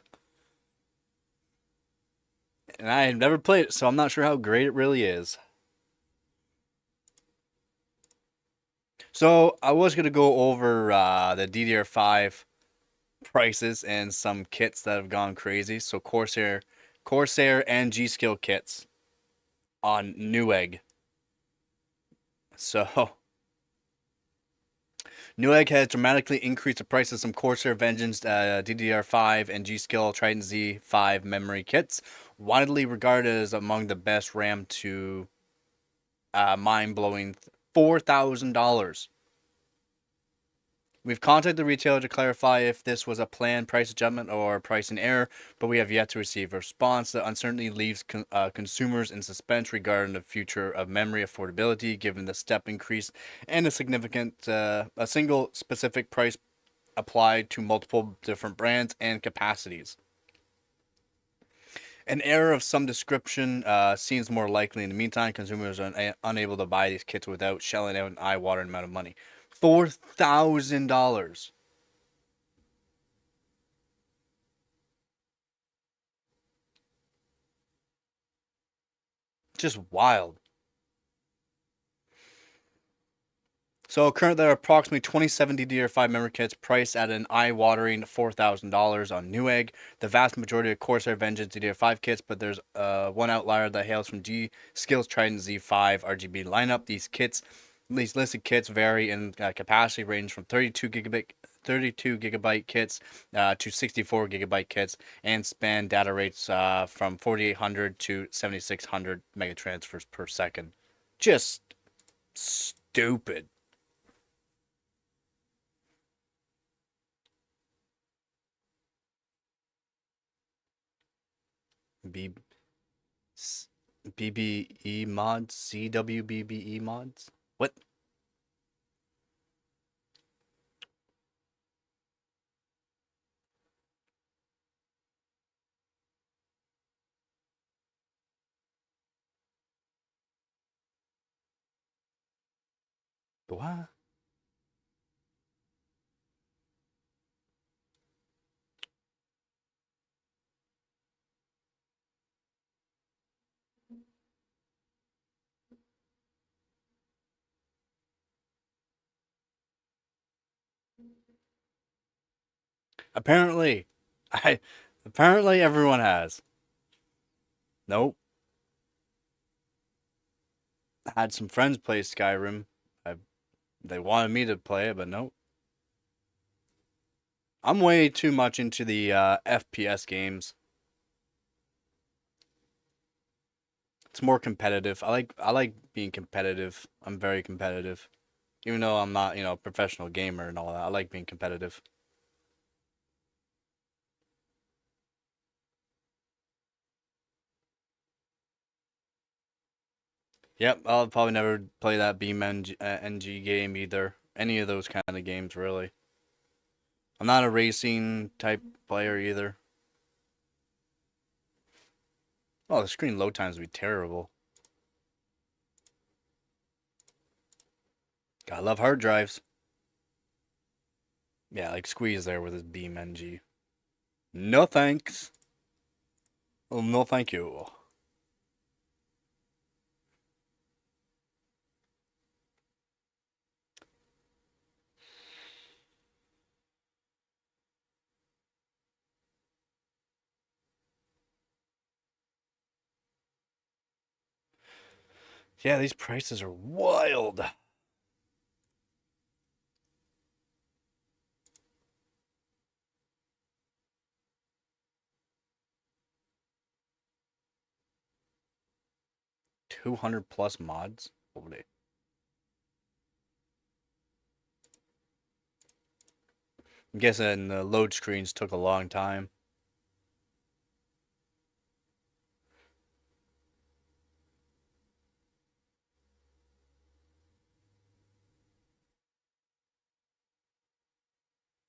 [SPEAKER 1] And I have never played it, so I'm not sure how great it really is. So I was gonna go over the DDR5 prices and some kits that have gone crazy. So Corsair and G Skill kits on Newegg. So Newegg has dramatically increased the price of some Corsair Vengeance DDR5 and G Skill Triton Z5 memory kits, widely regarded as among the best RAM to mind blowing $4,000. We've contacted the retailer to clarify if this was a planned price adjustment or pricing error, but we have yet to receive a response. The uncertainty leaves consumers in suspense regarding the future of memory affordability, given the step increase and a single specific price applied to multiple different brands and capacities. An error of some description seems more likely. In the meantime, consumers are unable to buy these kits without shelling out an eye-watering amount of money. $4,000. Just wild. So currently there are approximately 27 DDR5 memory kits priced at an eye-watering $4,000 on Newegg. The vast majority of Corsair Vengeance DDR5 kits, but there's one outlier that hails from G Skills Trident Z5 RGB lineup. These listed kits vary in capacity range from 32 gigabyte kits to 64 gigabyte kits and span data rates from 4800 to 7600 megatransfers per second. Just stupid. B BBE mods, CWBBE mods. What? What? Apparently, I apparently everyone has. Nope. I had some friends play Skyrim. I, they wanted me to play it, but nope. I'm way too much into the FPS games. It's more competitive. I like being competitive. I'm very competitive. Even though I'm not, a professional gamer and all that. I like being competitive. Yep, I'll probably never play that Beam NG game either. Any of those kind of games, really. I'm not a racing type player either. Oh, the screen load times would be terrible. Gotta love hard drives. Yeah, like Squeeze there with his Beam NG. No thanks. Oh, no thank you. Yeah, these prices are wild. $200 plus mods. Holy. I'm guessing the load screens took a long time.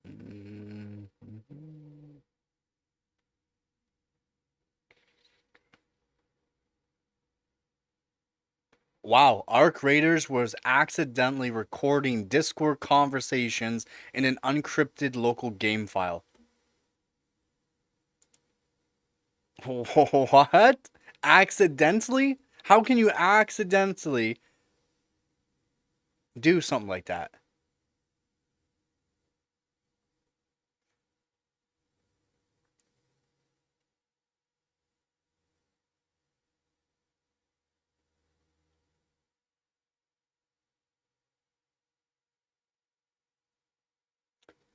[SPEAKER 1] Mm-hmm. Wow, Arc Raiders was accidentally recording Discord conversations in an unencrypted local game file. What? Accidentally? How can you accidentally do something like that?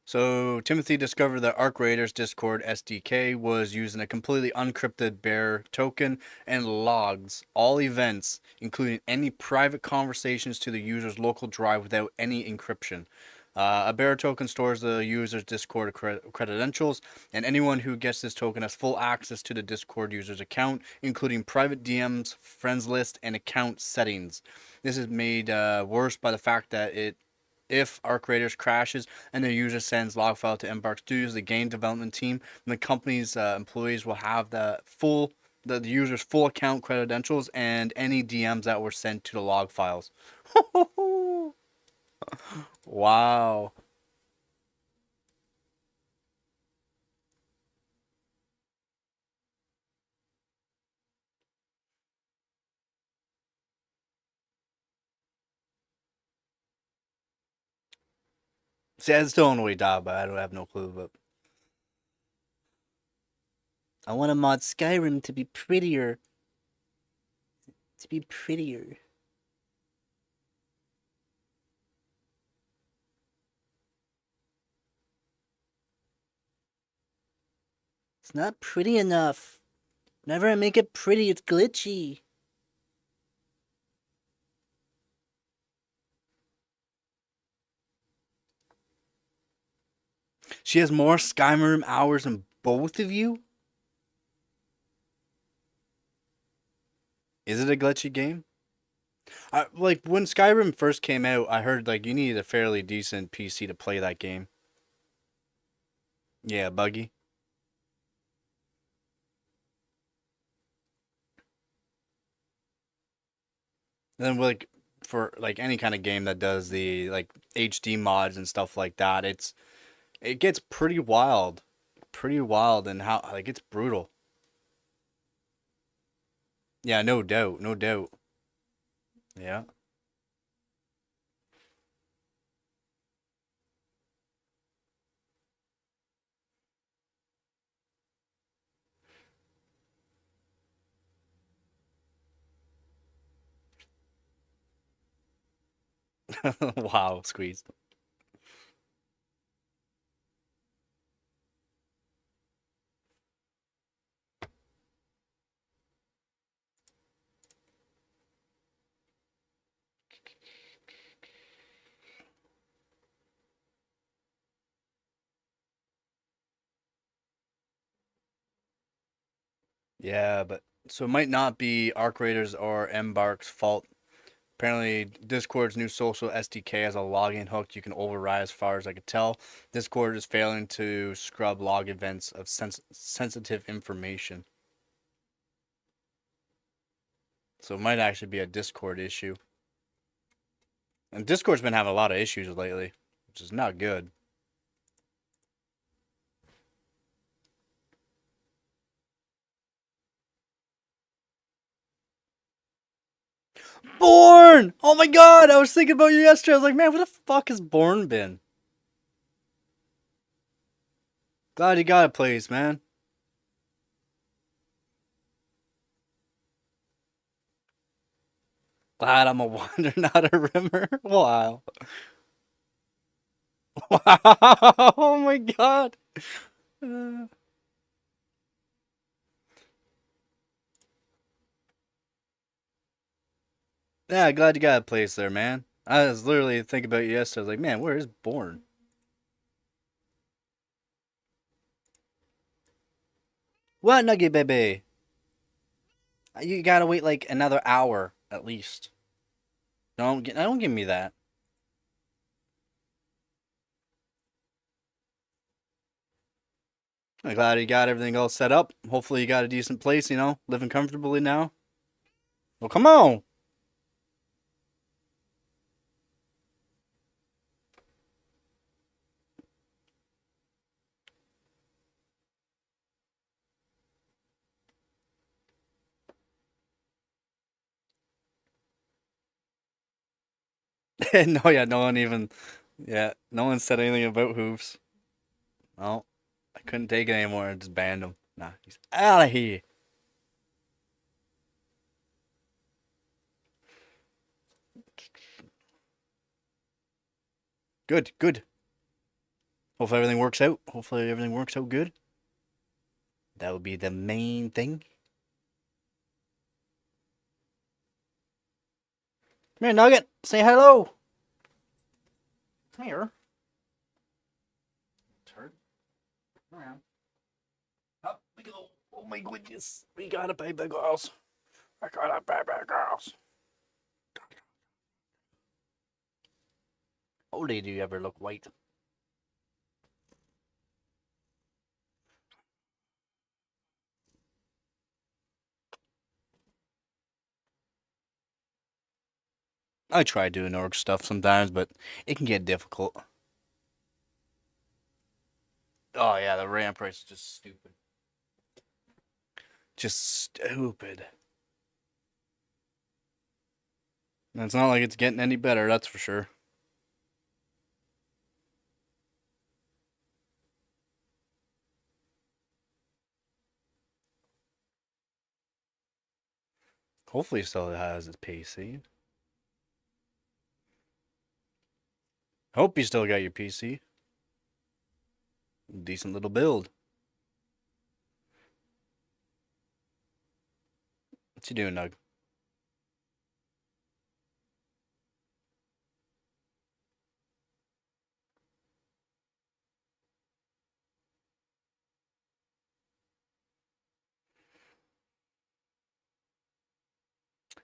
[SPEAKER 1] So Timothy discovered that Arc Raiders Discord SDK was using a completely unencrypted bearer token and logs all events, including any private conversations to the user's local drive without any encryption. A bearer token stores the user's Discord credentials, and anyone who gets this token has full access to the Discord user's account, including private DMs, friends list, and account settings. This is made worse by the fact that if Arc Raiders crashes and the user sends log file to Embark Studios, the game development team, and the company's employees will have the user's full account credentials and any DMs that were sent to the log files. Wow. See, I still don't know what he died, but I don't have no clue. But I want to mod Skyrim to be prettier. To be prettier. It's not pretty enough. Whenever I make it pretty, it's glitchy. She has more Skyrim hours than both of you? Is it a glitchy game? Like when Skyrim first came out, I heard like you needed a fairly decent PC to play that game. Yeah, buggy. And then like for like any kind of game that does the like HD mods and stuff like that, it gets pretty wild, and how like it's brutal. Yeah, no doubt, no doubt. Yeah. Wow, squeezed. Yeah, but so it might not be Arc Raiders or Embark's fault. Apparently, Discord's new social SDK has a login hook you can override as far as I could tell. Discord is failing to scrub log events of sensitive information. So it might actually be a Discord issue. And Discord's been having a lot of issues lately, which is not good. Born! Oh my god, I was thinking about you yesterday. I was like, man, where the fuck has Born been? Glad you got a place, man. Glad I'm a wander, not a rimmer. Wow. Wow. Oh my god. Uh, yeah, glad you got a place there, man. I was literally thinking about you yesterday. I was like, man, where is Born? What, Nugget Baby? You gotta wait like another hour at least. Don't give me that. I'm glad you got everything all set up. Hopefully you got a decent place, living comfortably now. Well, come on. No, yeah, no one said anything about hooves. No, I couldn't take it anymore. I just banned him. Nah, he's out of here. Good, good. Hopefully everything works out. Hopefully everything works out good. That would be the main thing. Come here, Nugget. Say hello. Here. Turd. Around. Up we go. Oh my goodness. We got a baby girls. I got a baby girls. Only do you ever look white? I try doing orc stuff sometimes, but it can get difficult. Oh yeah, the ramp race is just stupid. Just stupid. And it's not like it's getting any better, that's for sure. Hopefully, he still has his PC. Hope you still got your PC. Decent little build. What you doing, Nug?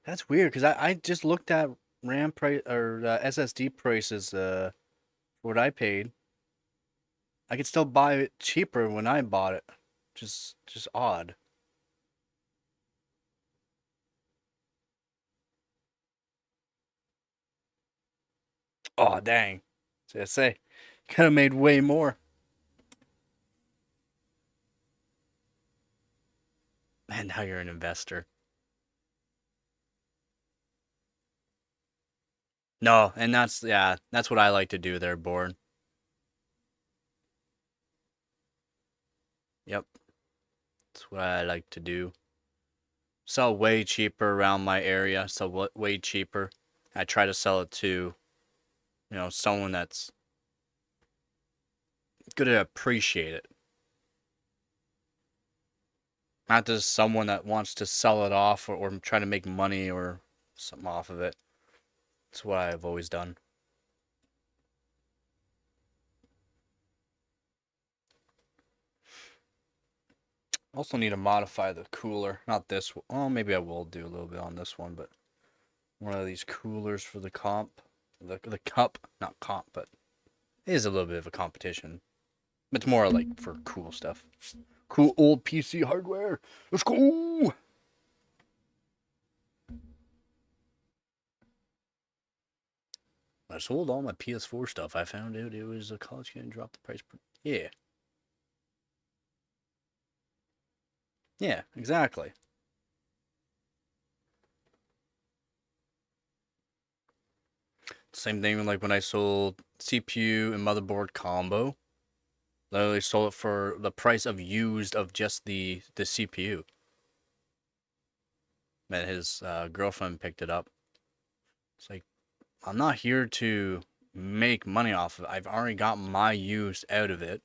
[SPEAKER 1] That's weird because I just looked at RAM price or SSD prices for what I paid. I could still buy it cheaper when I bought it. Just odd. Oh dang. So I say, could have made way more. Man, now you're an investor. No, and that's yeah, that's what I like to do there, Born. Yep, that's what I like to do. Sell way cheaper around my area, sell way cheaper. I try to sell it to, someone that's gonna appreciate it. Not just someone that wants to sell it off or try to make money or something off of it. That's what I've always done. Also need to modify the cooler. Not this. Oh, maybe I will do a little bit on this one, but one of these coolers for the comp, the cup, not comp, but it is a little bit of a competition. It's more like for cool stuff. Cool old PC hardware. Let's go. I sold all my PS4 stuff. I found out it was a college kid and dropped the price. Yeah. Yeah, exactly. Same thing with like when I sold CPU and motherboard combo. Literally sold it for the price of used of just the CPU. And his girlfriend picked it up. It's like, I'm not here to make money off of it. I've already got my use out of it.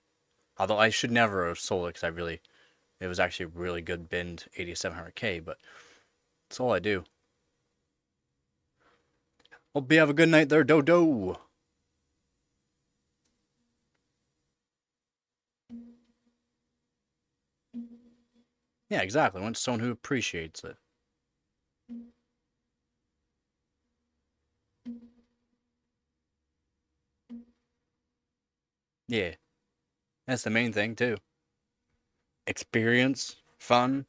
[SPEAKER 1] Although I should never have sold it because it was actually a really good binned 8700K, but that's all I do. Hope you have a good night there, Dodo. Yeah, exactly. I want someone who appreciates it. Yeah, that's the main thing too. Experience, fun.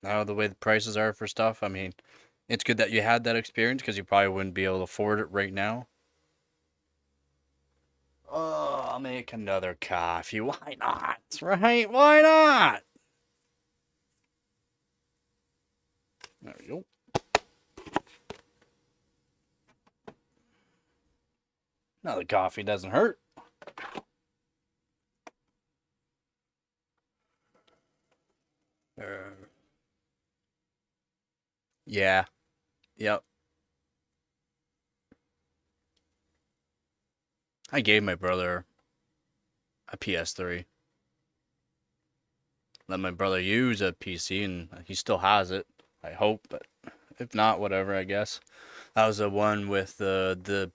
[SPEAKER 1] Now the way the prices are for stuff, I mean, it's good that you had that experience because you probably wouldn't be able to afford it right now. Oh, I'll make another coffee. Why not? Right? Why not? There we go. Now the coffee doesn't hurt. Yeah. Yep. I gave my brother a PS3. Let my brother use a PC, and he still has it. I hope, but if not, whatever. I guess that was the one with the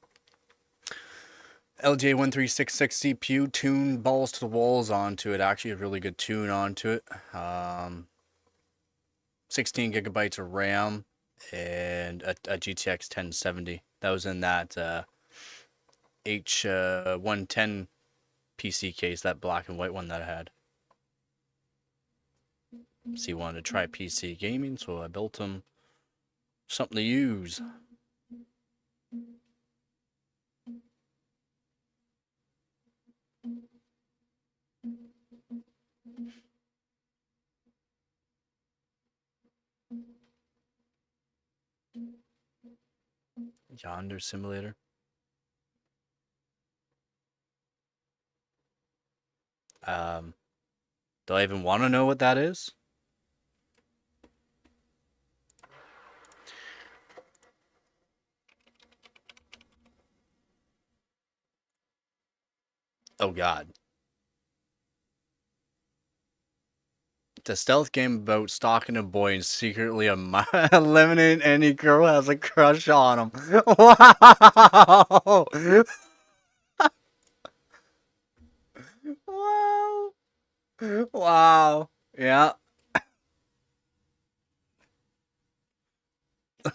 [SPEAKER 1] LJ1366 CPU tuned balls to the walls onto it. Actually, a really good tune onto it. 16 gigabytes of RAM and a GTX 1070. That was in that H110 PC case, that black and white one that I had. So he wanted to try PC gaming, so I built him something to use. Yonder Simulator. Do I even want to know what that is? Oh God. It's a stealth game about stalking a boy and secretly eliminating any girl who has a crush on him. Wow! Wow! Wow! Yeah,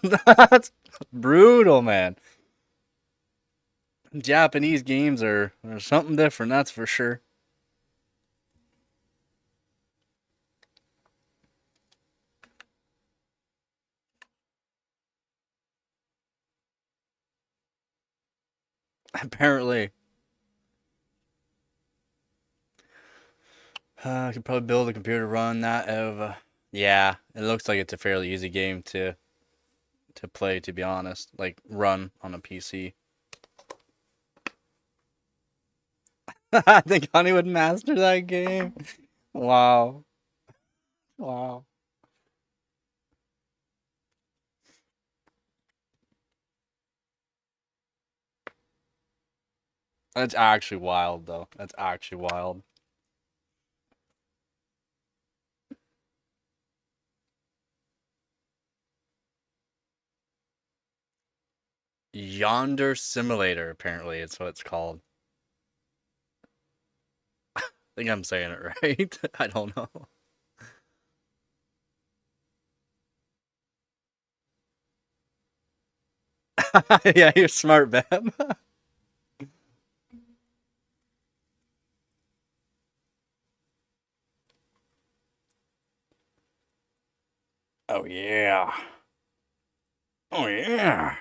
[SPEAKER 1] that's brutal, man. Japanese games are something different, that's for sure. Apparently. I could probably build a computer to run that over. Yeah, it looks like it's a fairly easy game to play, to be honest. Like run on a PC. I think Honey would master that game. Wow. Wow. That's actually wild, though. That's actually wild. Yonder Simulator, apparently, it's what it's called. I think I'm saying it right. I don't know. Yeah, you're smart, Beb. Oh, yeah. Oh, yeah.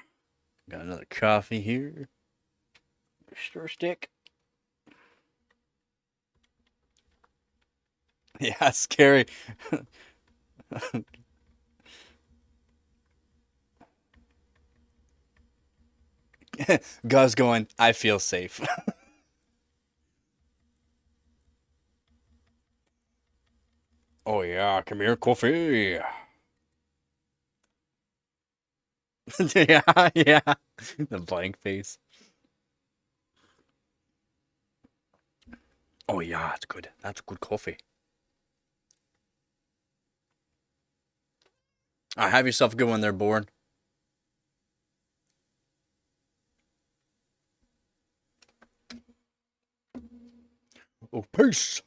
[SPEAKER 1] Got another coffee here. Stir stick. Yeah, scary. Gus going, I feel safe. Oh, yeah, come here, coffee. Yeah, yeah. The blank face. Oh, yeah, it's good. That's good coffee. Have yourself a good one there, Born. Oh, peace.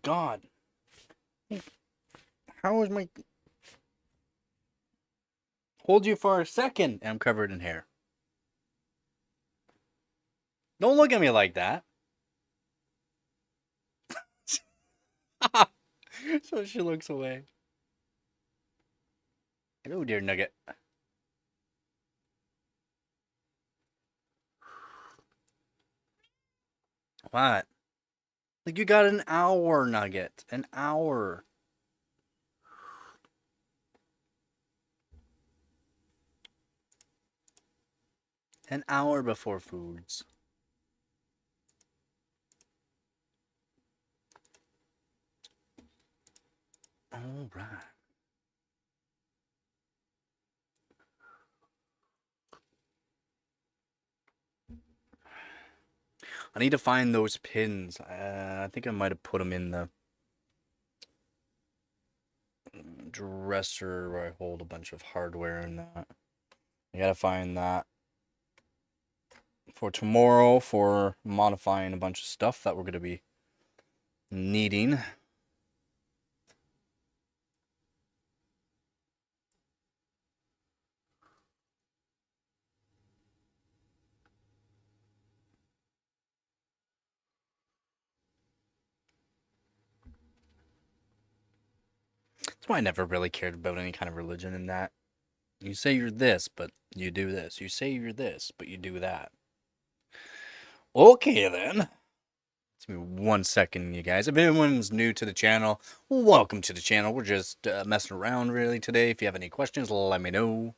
[SPEAKER 1] God. How is my. Hold you for a second. I'm covered in hair. Don't look at me like that. So she looks away. Hello, dear Nugget. What? Like, you got an hour, Nugget. An hour. An hour before foods. All right. I need to find those pins. I think I might have put them in the dresser where I hold a bunch of hardware and that. I gotta find that for tomorrow for modifying a bunch of stuff that we're gonna be needing. That's why I never really cared about any kind of religion in that. You say you're this, but you do this. You say you're this, but you do that. Okay, then. Give me 1 second, you guys. If anyone's new to the channel, welcome to the channel. We're just messing around, really, today. If you have any questions, let me know.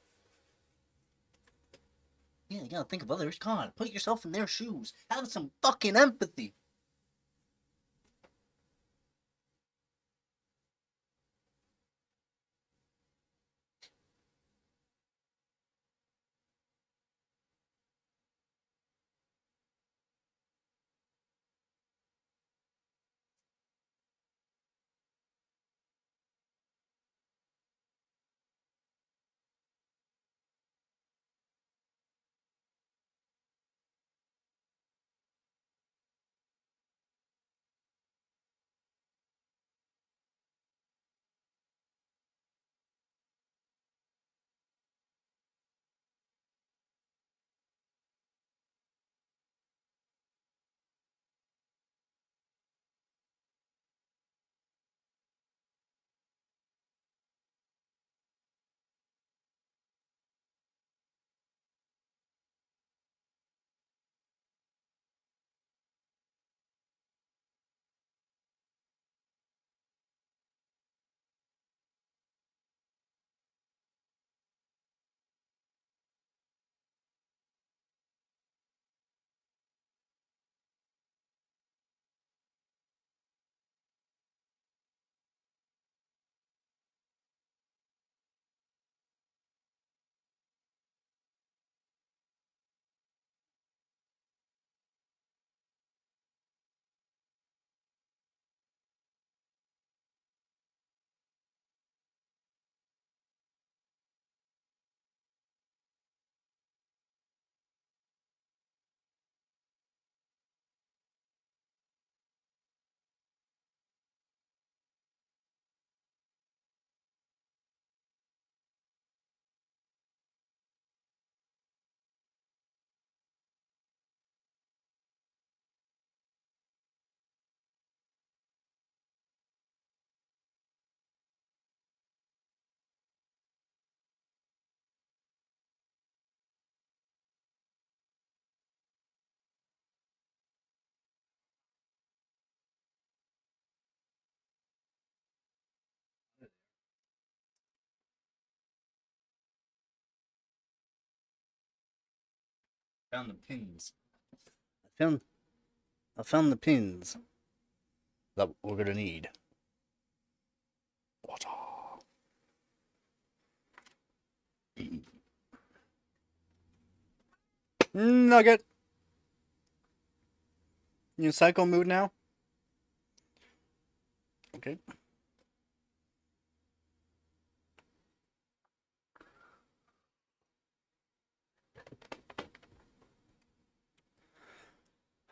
[SPEAKER 3] Yeah, you gotta think of others. Come on, put yourself in their shoes. Have some fucking empathy. Found the pins. I found the pins that we're gonna need. Water. Nugget. You in psycho mood now? Okay.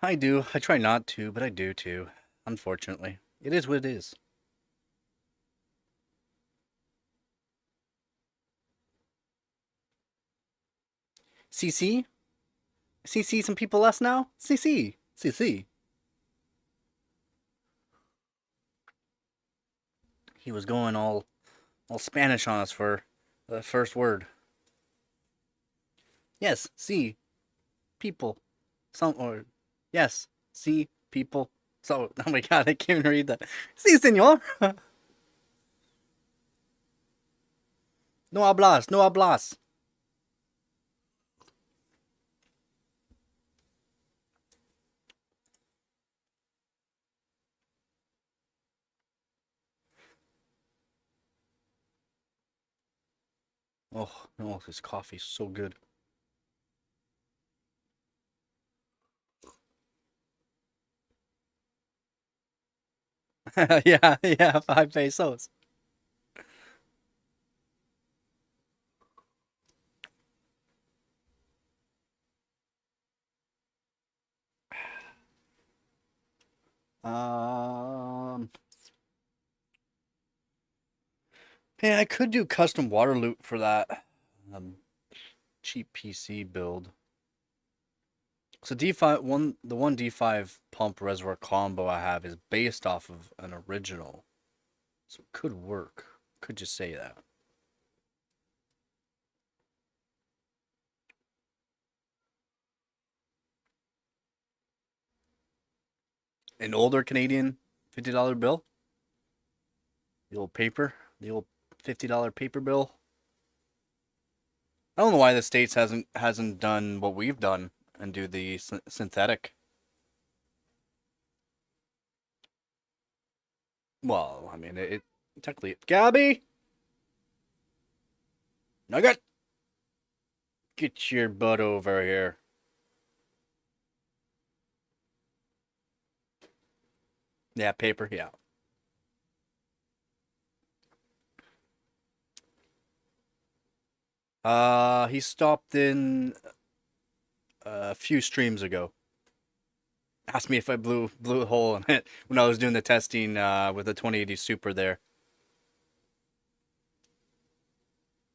[SPEAKER 3] I do. I try not to, but I do too. Unfortunately. It is what it is. CC? CC some people less now? CC. CC. He was going all Spanish on us for the first word. Yes, see people. Some or yes, see people. So oh my god, I can't even read that. Si, señor. No hablas, no hablas. Oh, no, this coffee's so good. Yeah, yeah, 5 pesos. Um, hey, I could do custom water loop for that cheap PC build. So D5 the one D5 pump reservoir combo I have is based off of an original. So it could work. Could just say that. An older Canadian $50 bill. The old paper. The old $50 paper bill. I don't know why the States hasn't done what we've done and do the synthetic. Well, I mean, it technically. Gabby! Nugget! Get your butt over here. Yeah, paper, yeah. He stopped in a few streams ago. Asked me if I blew a hole in it when I was doing the testing with the 2080 Super there.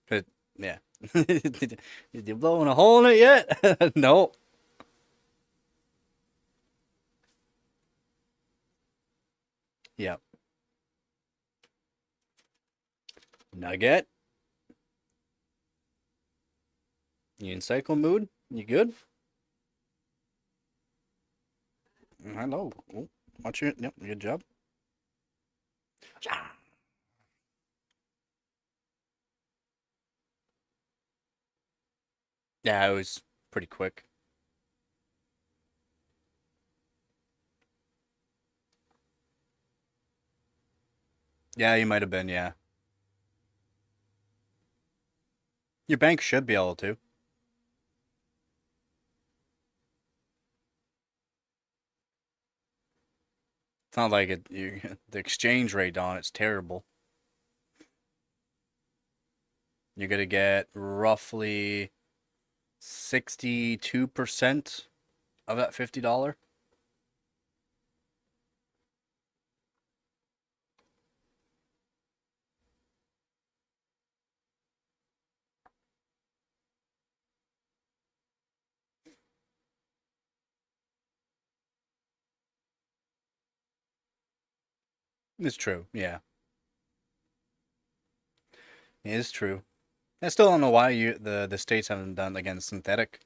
[SPEAKER 3] But, yeah. Did you blowing a hole in it yet? No. Yeah. Nugget. You in cycle mood? You good? Hello. Oh, watch your. Yep, good job. Yeah, it was pretty quick. Yeah, you might have been, yeah. Your bank should be able to. It's not like the exchange rate on it's terrible. You're gonna get roughly 62% of that $50. It's true, yeah. It is true. I still don't know why the states haven't done again synthetic.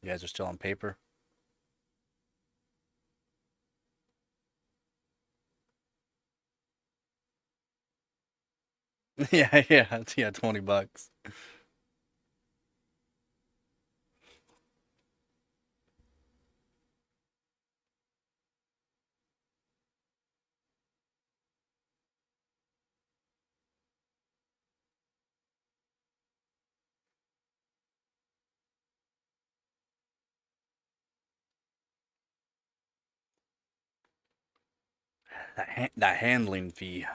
[SPEAKER 3] You guys are still on paper. Yeah, yeah, $20. That handling fee.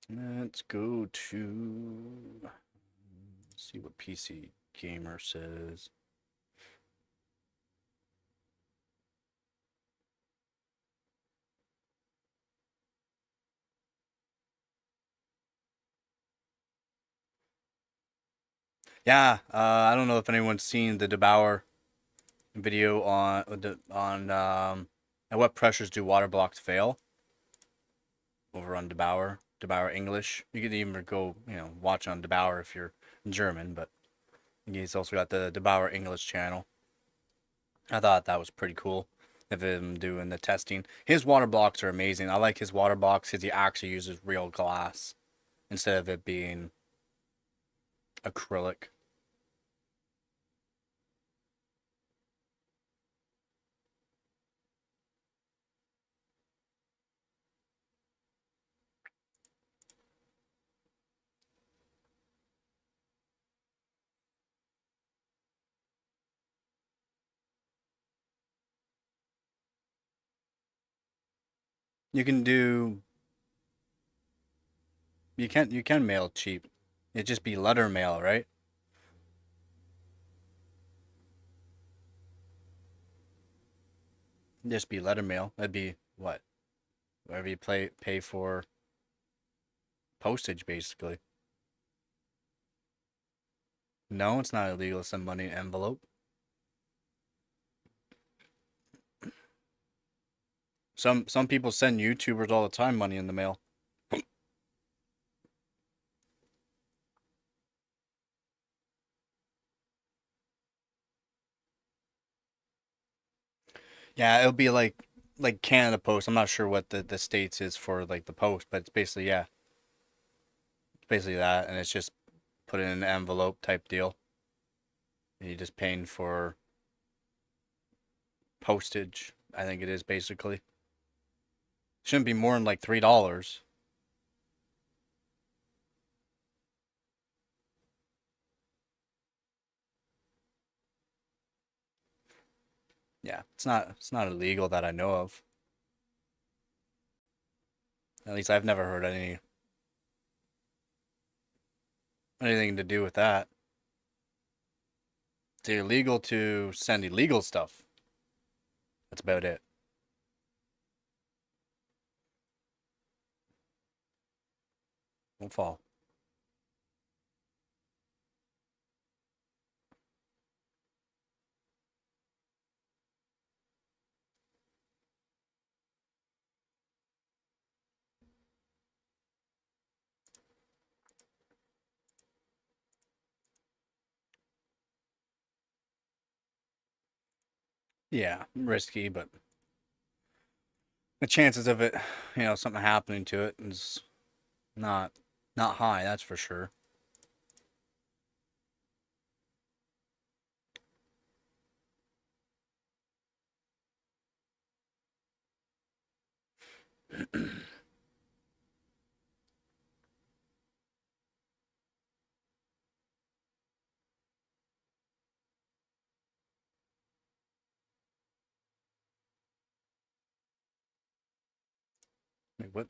[SPEAKER 3] Let's go to see what PC Gamer says. Yeah, I don't know if anyone's seen the DeBauer video on at what pressures do water blocks fail over on DeBauer English. You could even go, watch on DeBauer if you're German, but he's also got the DeBauer English channel. I thought that was pretty cool of him doing the testing. His water blocks are amazing. I like his water blocks because he actually uses real glass instead of it being acrylic. You can do you can mail cheap. It'd just be letter mail, right? It'd just be letter mail. That'd be what? Whatever you pay for postage, basically. No, it's not illegal to send money in an envelope. Some people send YouTubers all the time money in the mail. Yeah, it'll be like Canada Post. I'm not sure what the states is for like the post, but it's basically yeah, it's basically that, and it's just put in an envelope type deal. And you're just paying for postage. I think it is basically. Shouldn't be more than like $3. Yeah, it's not illegal that I know of. At least I've never heard anything to do with that. It's illegal to send illegal stuff. That's about it. Won't fall. Yeah, risky, but the chances of it, something happening to it is not not high, that's for sure. Wait, what?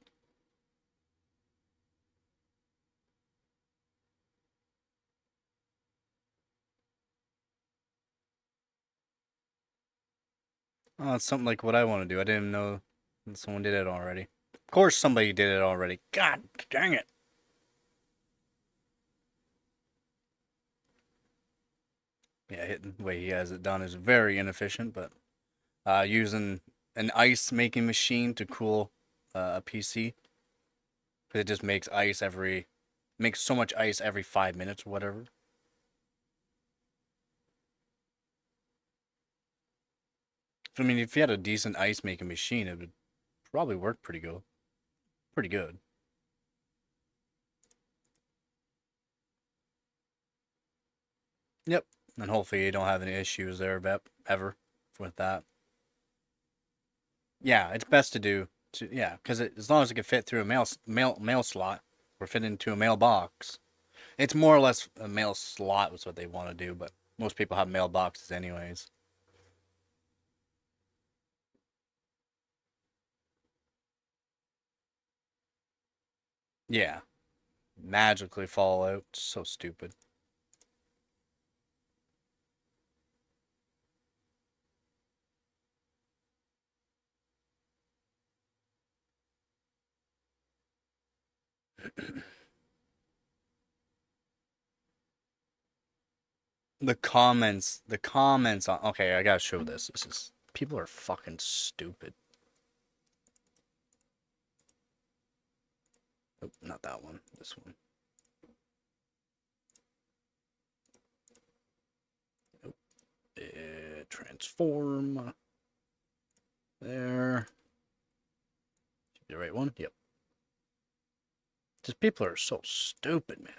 [SPEAKER 3] Oh, it's something like what I want to do. I didn't know that someone did it already. Of course somebody did it already. God dang it. Yeah, hitting the way he has it done is very inefficient, but using an ice making machine to cool a PC, because it just makes so much ice every 5 minutes or whatever. I mean, if you had a decent ice making machine, it would probably work pretty good. Pretty good. Yep. And hopefully you don't have any issues there, ever with that. Yeah, it's best to do. Yeah, because as long as it can fit through a mail slot or fit into a mailbox, it's more or less a mail slot was what they want to do. But most people have mailboxes anyways. Yeah, magically fall out. So stupid. The comments on. Okay, I gotta show this. This is people are fucking stupid. Oh, not that one. This one. Oh, transform. There. The right one? Yep. Just people are so stupid, man.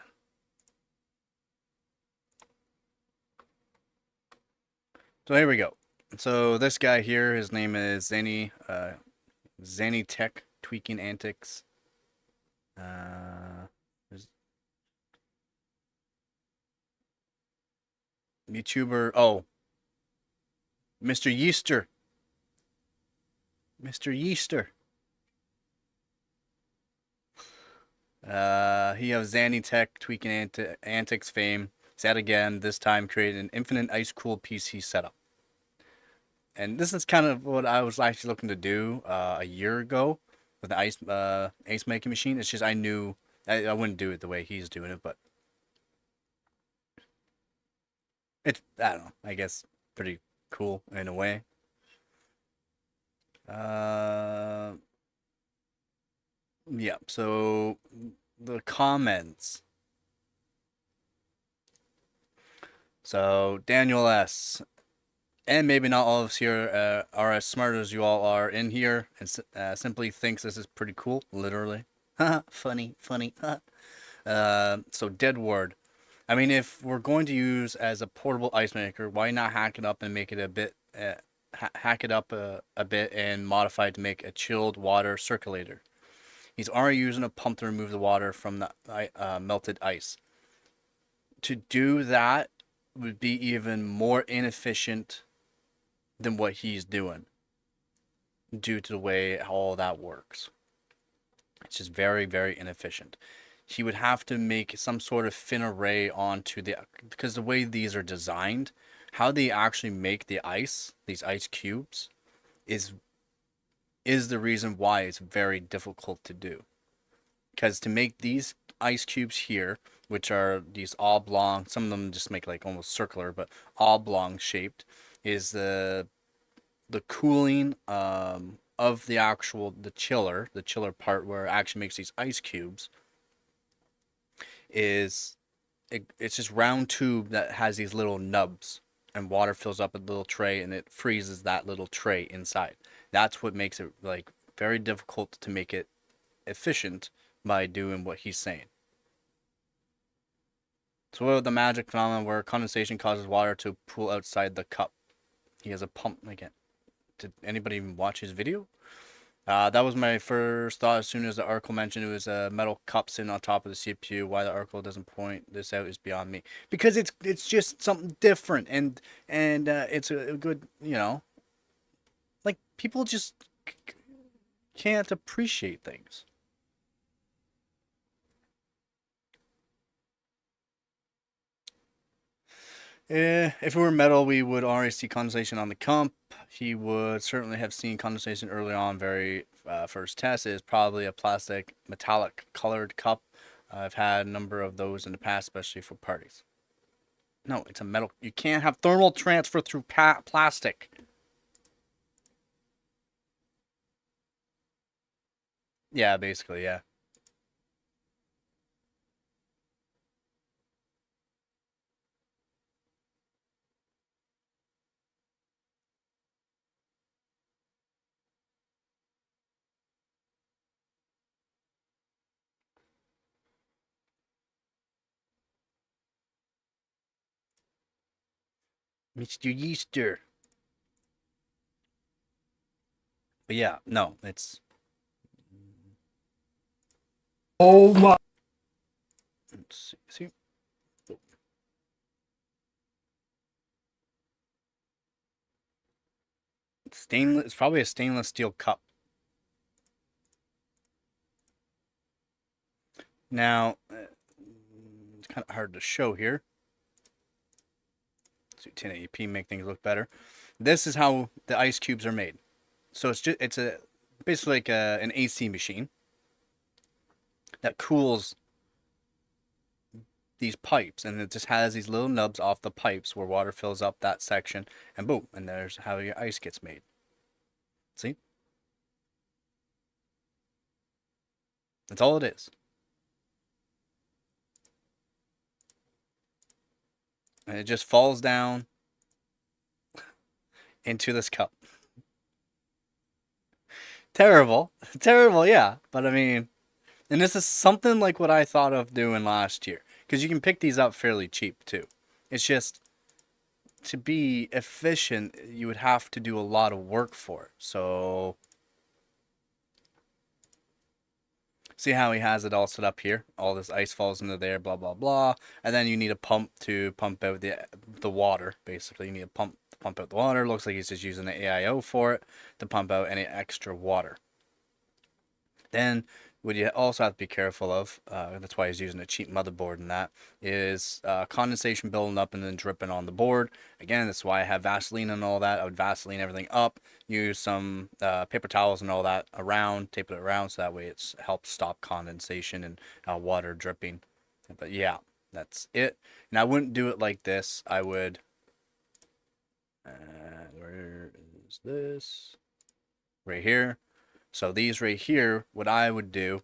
[SPEAKER 3] So here we go. So this guy here, his name is Zany Tech Tweaking Antics. Uh, YouTuber. Oh, Mr. Yeaster. Mr. Yeaster. He has Zany Tech Tweaking Antics fame. He's at again. This time created an infinite ice cool PC setup. And this is kind of what I was actually looking to do a year ago with the ice making machine. It's just I knew I wouldn't do it the way he's doing it, but it's I don't know. I guess pretty cool in a way. Uh, yeah. So the comments. So Daniel S. And maybe not all of us here are as smart as you all are in here, and simply thinks this is pretty cool, literally. Funny, funny. So dead word. I mean, if we're going to use as a portable ice maker, why not hack it up and make it a bit, hack it up a bit and modify it to make a chilled water circulator? He's already using a pump to remove the water from the melted ice. To do that would be even more inefficient than what he's doing due to the way all that works. It's just very, very inefficient. He would have to make some sort of fin array onto because the way these are designed, how they actually make the ice, these ice cubes, is the reason why it's very difficult to do. Because to make these ice cubes here, which are these oblong, some of them just make like almost circular, but oblong shaped, is the cooling of the chiller part where it actually makes these ice cubes it's just round tube that has these little nubs, and water fills up a little tray and it freezes that little tray inside. That's what makes it like very difficult to make it efficient by doing what he's saying. So what about the magic phenomenon where condensation causes water to pool outside the cup? He has a pump again. Did anybody even watch his video? That was my first thought as soon as the article mentioned it was a metal cup sitting on top of the CPU. Why the article doesn't point this out is beyond me. Because it's just something different, and it's a good, like people just can't appreciate things. If it were metal, we would already see condensation on the comp. He would certainly have seen condensation early on. Very first test is probably a plastic metallic colored cup. I've had a number of those in the past, especially for parties. No, it's a metal. You can't have thermal transfer through plastic. Yeah, basically, yeah. Mr. Yeaster. But yeah, no, it's.
[SPEAKER 4] Oh my.
[SPEAKER 3] Let's see. It's stainless. It's probably a stainless steel cup. Now, it's kind of hard to show here. So 1080p make things look better. This is how the ice cubes are made. So it's basically like an AC machine that cools these pipes, and it just has these little nubs off the pipes where water fills up that section, and boom, and there's how your ice gets made. See? That's all it is. And it just falls down into this cup. Terrible. Terrible, yeah. But I mean, and this is something like what I thought of doing last year. Because you can pick these up fairly cheap too. It's just, to be efficient, you would have to do a lot of work for it. So, see how he has it all set up here? All this ice falls into there, blah, blah, blah. And then you need a pump to pump out the water, basically. You need a pump to pump out the water. Looks like he's just using the AIO for it to pump out any extra water. Then what you also have to be careful of, that's why he's using a cheap motherboard and that, is condensation building up and then dripping on the board. Again, that's why I have Vaseline and all that. I would Vaseline everything up, use some paper towels and all that around, tape it around so that way it helps stop condensation and water dripping. But yeah, that's it. And I wouldn't do it like this. I would, where is this? Right here. So these right here, what I would do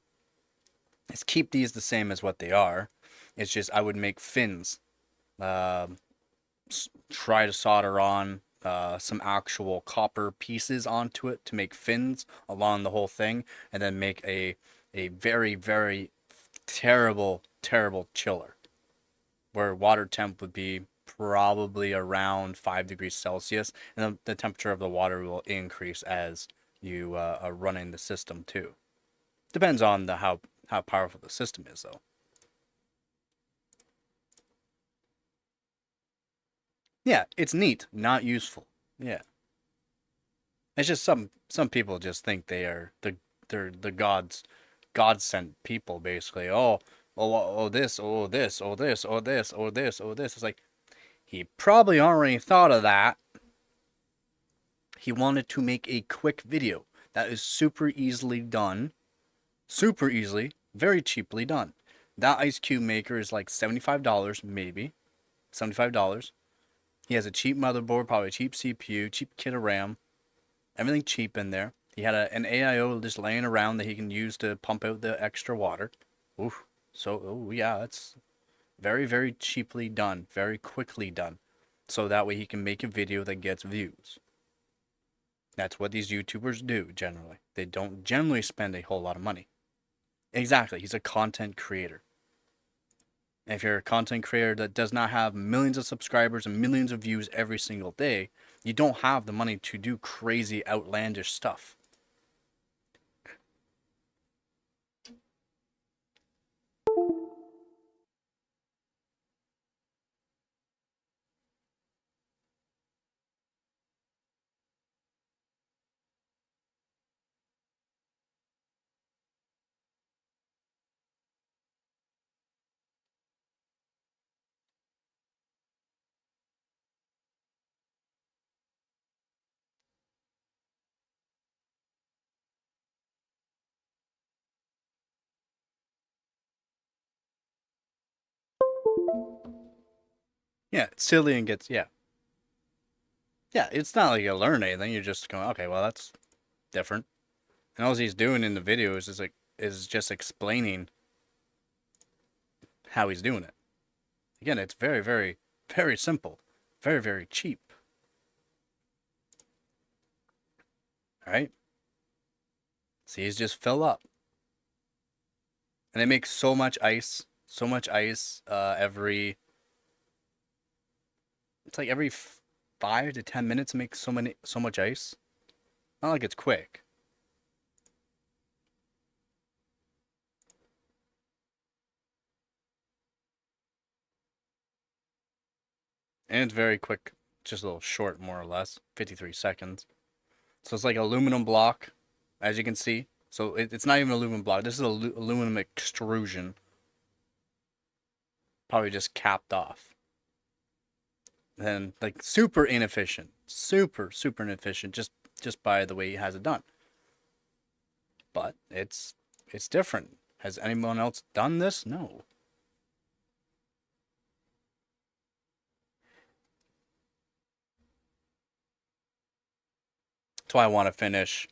[SPEAKER 3] is keep these the same as what they are. It's just I would make fins. Try to solder on some actual copper pieces onto it to make fins along the whole thing, and then make a very, very terrible, terrible chiller, where water temp would be probably around 5 degrees Celsius, and the temperature of the water will increase as you are running the system too. Depends on how powerful the system is, though. Yeah, it's neat, not useful. Yeah, it's just some people just think they're the God sent people, basically. Oh, this, oh, this, oh, this, oh, this, oh, this, oh, this. It's like, he probably already thought of that. He wanted to make a quick video that is super easily done. Super easily, very cheaply done. That ice cube maker is like $75, maybe. $75. He has a cheap motherboard, probably a cheap CPU, cheap kit of RAM. Everything cheap in there. He had an AIO just laying around that he can use to pump out the extra water. Oof. So, oh yeah, that's very, very cheaply done. Very quickly done. So that way he can make a video that gets views. That's what these YouTubers do, generally. They don't generally spend a whole lot of money. Exactly. He's a content creator. And if you're a content creator that does not have millions of subscribers and millions of views every single day, you don't have the money to do crazy, outlandish stuff. Yeah, it's silly and gets, yeah. Yeah, it's not like you learn anything. You're just going, okay, well, that's different. And all he's doing in the videos is just explaining how he's doing it. Again, it's very, very, very simple. Very, very cheap. Alright? See, he's just fill up. And they make so much ice. So much ice every... It's like every 5 to 10 minutes it makes so much ice. Not like it's quick. And it's very quick. Just a little short, more or less. 53 seconds. So it's like aluminum block, as you can see. So it's not even aluminum block. This is aluminum extrusion. Probably just capped off. And like super inefficient. Super, super inefficient just by the way he has it done. But it's different. Has anyone else done this? No. That's why I want to finish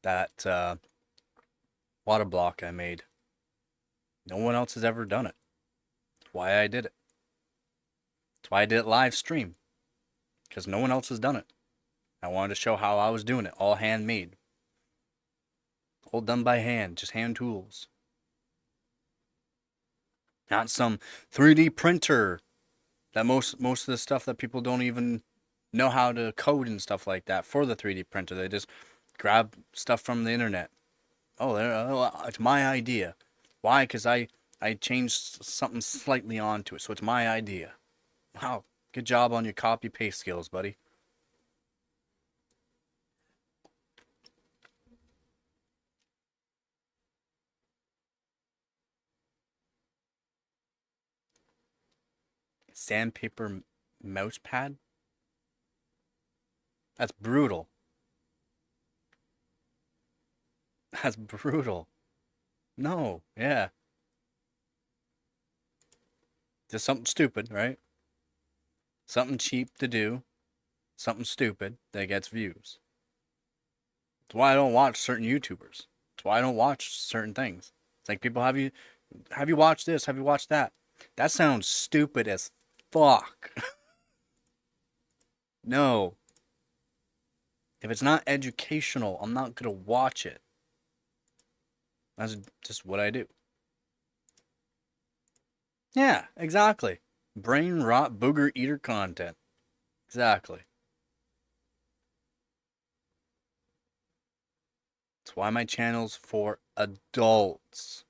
[SPEAKER 3] that water block I made. No one else has ever done it. That's why I did it. That's why I did it live stream. Because no one else has done it. I wanted to show how I was doing it. All handmade. All done by hand. Just hand tools. Not some 3D printer. That most of the stuff that people don't even know how to code and stuff like that for the 3D printer. They just grab stuff from the internet. Oh, it's my idea. Why? Because I changed something slightly onto it, so it's my idea. Wow, good job on your copy-paste skills, buddy. Sandpaper mouse pad? That's brutal. That's brutal. No, yeah. Just something stupid, right? Something cheap to do. Something stupid that gets views. That's why I don't watch certain YouTubers. That's why I don't watch certain things. It's like, people, have you watched this? Have you watched that? That sounds stupid as fuck. No. If it's not educational, I'm not gonna watch it. That's just what I do. Yeah, exactly. Brain rot booger eater content. Exactly. That's why my channel's for adults.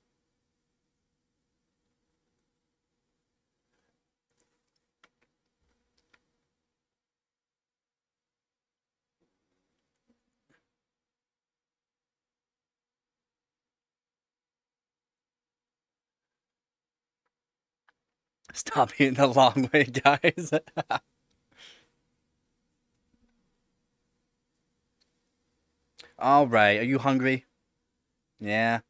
[SPEAKER 3] Stop eating the long way, guys. All right, are you hungry? Yeah.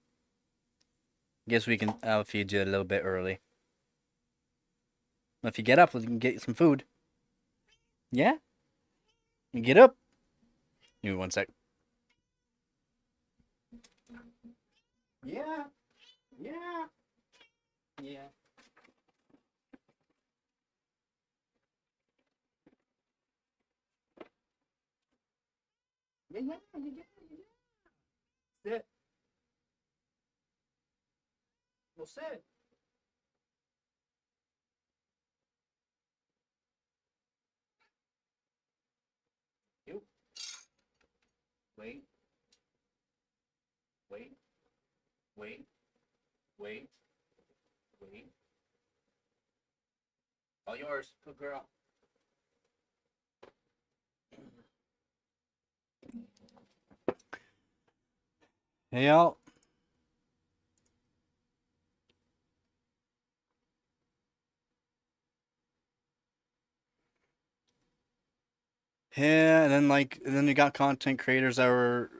[SPEAKER 3] Guess we can. I'll feed you a little bit early. If you get up, we can get you some food. Yeah. You get up. Give me one sec. Yeah. Yeah. Yeah. Yeah. Yeah. Sit. Well, sit. You. Wait. Wait. Wait. Wait. Wait. All yours. Good girl. Hey, y'all. Yeah, and then you got content creators that were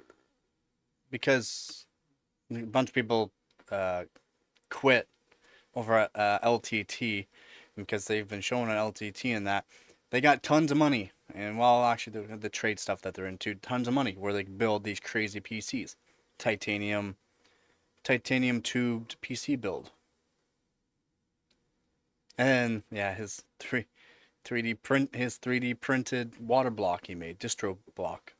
[SPEAKER 3] because a bunch of people uh, quit over at LTT because they've been showing on LTT and that they got tons of money. And well, actually, the trade stuff that they're into, tons of money where they build these crazy PCs, titanium tubed PC build. And yeah, his 3D printed water block he made, distro block.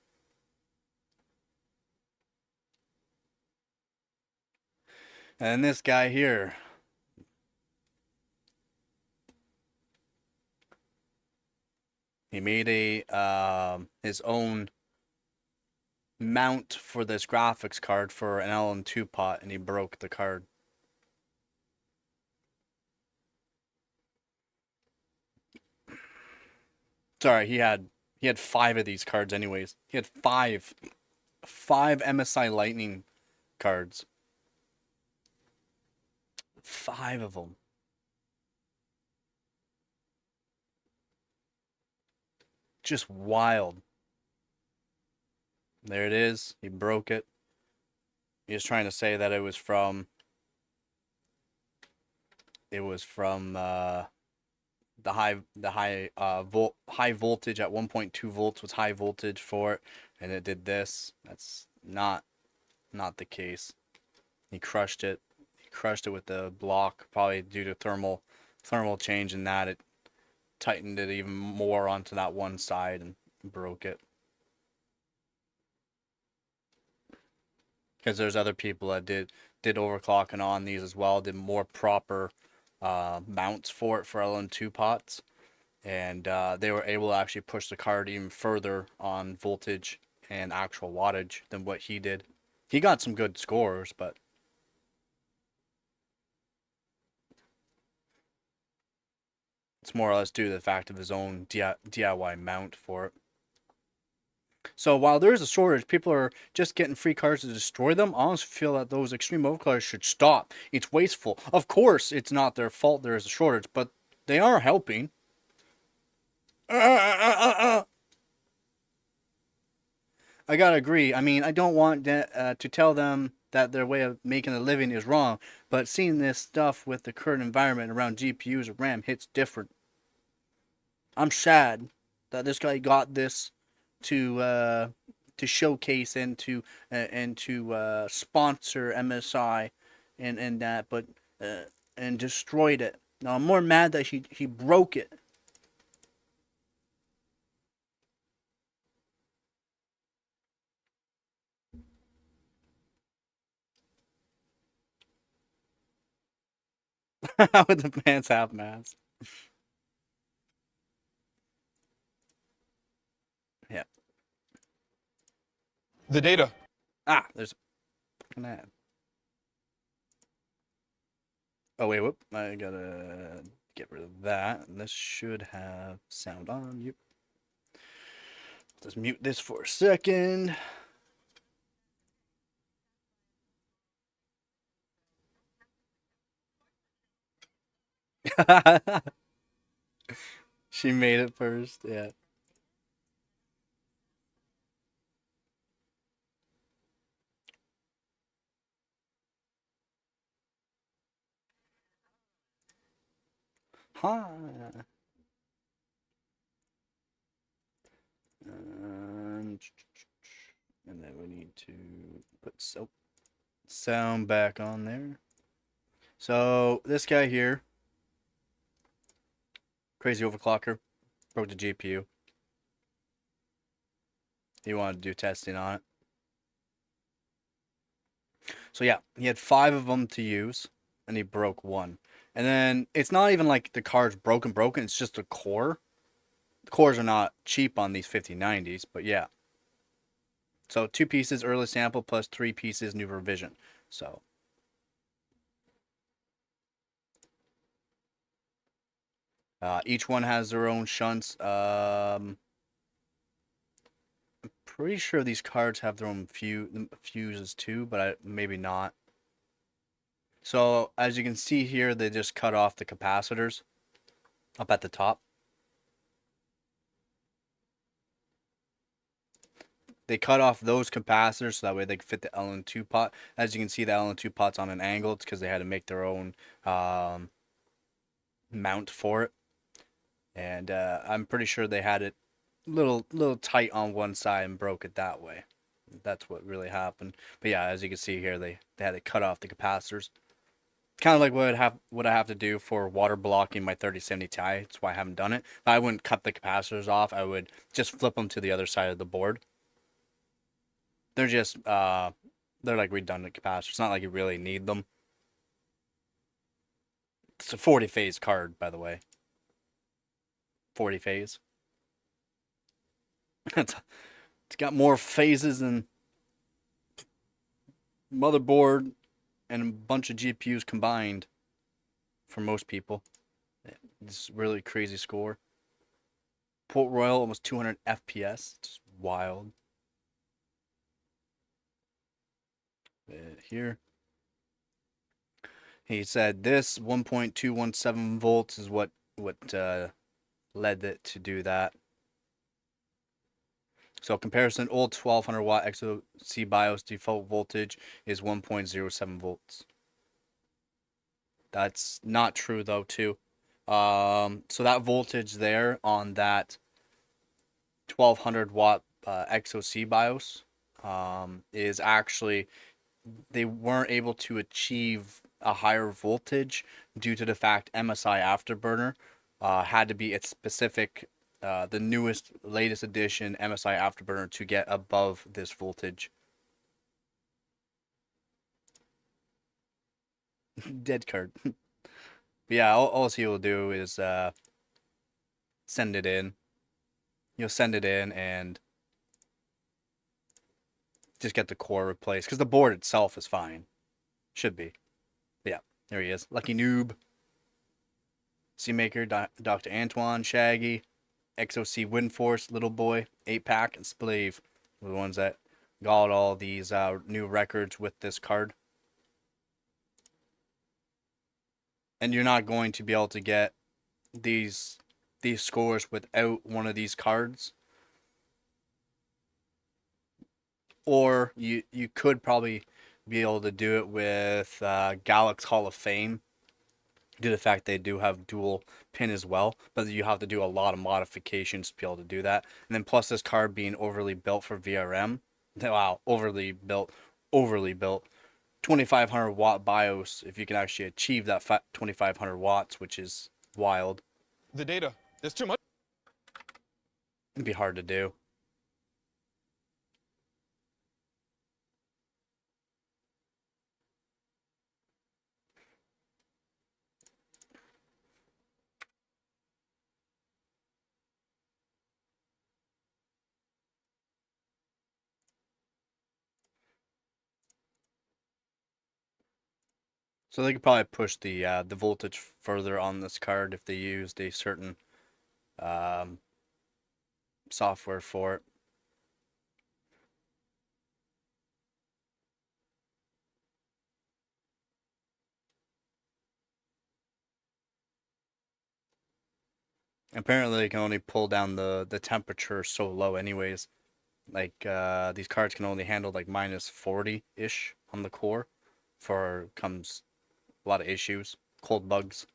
[SPEAKER 3] And this guy here, he made a his own mount for this graphics card for an LN2 pot, and he broke the card. Sorry, he had 5 of these cards anyways. He had 5 MSI Lightning cards. 5 of them. Just wild. There it is. He broke it. He was trying to say that it was from the high voltage at 1.2 volts was high voltage for it, and it did this. That's not the case. He crushed it. He crushed it with the block, probably due to thermal change in that it tightened it even more onto that one side and broke it. Because there's other people that did overclocking on these as well, did more proper mounts for it for LN2 pots, and they were able to actually push the card even further on voltage and actual wattage than what he did. He got some good scores, but it's more or less due to the fact of his own DIY mount for it. So while there's a shortage, people are just getting free cards to destroy them. I honestly feel that those extreme overclockers should stop. It's wasteful. Of course, it's not their fault there is a shortage, but they are helping. I gotta agree. I mean, I don't want to tell them that their way of making a living is wrong, but seeing this stuff with the current environment around GPUs or RAM hits different. I'm sad that this guy got this to showcase and to sponsor MSI and that, but and destroyed it. Now I'm more mad that he broke it. With the pants half mast. Yeah.
[SPEAKER 4] The data.
[SPEAKER 3] Ah, there's an ad. Oh wait, whoop! I gotta get rid of that. And this should have sound on. Yep. Just mute this for a second. She made it first. Yeah. Huh. And then we need to put sound back on there. So this guy here, crazy overclocker, broke the GPU. He wanted to do testing on it. So yeah, he had 5 of them to use, and he broke one. And then it's not even like the card's broken. It's just the core. The cores are not cheap on these 5090s, but yeah. So 2 pieces early sample plus 3 pieces new revision. So each one has their own shunts. I'm pretty sure these cards have their own fuses too, but maybe not. So as you can see here, they just cut off the capacitors up at the top. They cut off those capacitors so that way they can fit the LN2 pot. As you can see, the LN2 pot's on an angle. It's because they had to make their own mount for it. And I'm pretty sure they had it little tight on one side and broke it that way. That's what really happened. But yeah, as you can see here, they had to cut off the capacitors. Kind of like what I have to do for water blocking my 3070 Ti. That's why I haven't done it. But I wouldn't cut the capacitors off. I would just flip them to the other side of the board. They're just they're like redundant capacitors. It's not like you really need them. It's a 40 phase card, by the way. 40 phase. It's got more phases than motherboard and a bunch of GPUs combined for most people. It's really crazy score. Port Royal almost 200 FPS. It's wild. Here. He said this 1.217 volts is what led it to do that. So comparison, old 1200 watt XOC BIOS default voltage is 1.07 volts. That's not true though too. So that voltage there on that 1200 watt XOC BIOS is actually, they weren't able to achieve a higher voltage due to the fact MSI Afterburner had to be its specific, the newest, latest edition MSI Afterburner to get above this voltage. Dead card. But yeah, all he will do is send it in. You'll send it in and just get the core replaced because the board itself is fine. Should be. But yeah, there he is. Lucky Noob. Seamaker, Dr. Antoine, Shaggy, XOC Windforce, Little Boy, 8-Pack, and Splave were the ones that got all these new records with this card. And you're not going to be able to get these scores without one of these cards. Or you could probably be able to do it with Galax Hall of Fame, due to the fact they do have dual pin as well, but you have to do a lot of modifications to be able to do that. And then plus this card being overly built for VRM. Wow, overly built. 2500 watt BIOS, if you can actually achieve that 2500 watts, which is wild.
[SPEAKER 4] The data. There's too much.
[SPEAKER 3] It'd be hard to do. So they could probably push the voltage further on this card if they used a certain um, software for it. Apparently, they can only pull down the temperature so low, anyways. Like these cards can only handle like minus 40 ish on the core, for comes a lot of issues, cold bugs.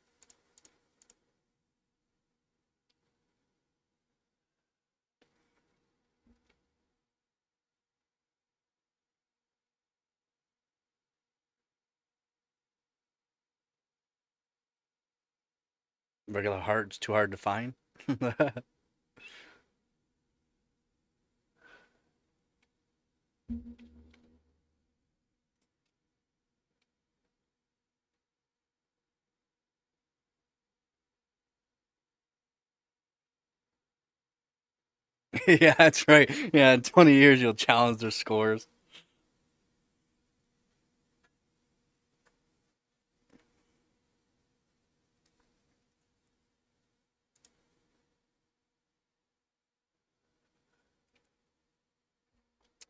[SPEAKER 3] Regular heart's too hard to find. Yeah, that's right. Yeah, in 20 years you'll challenge their scores.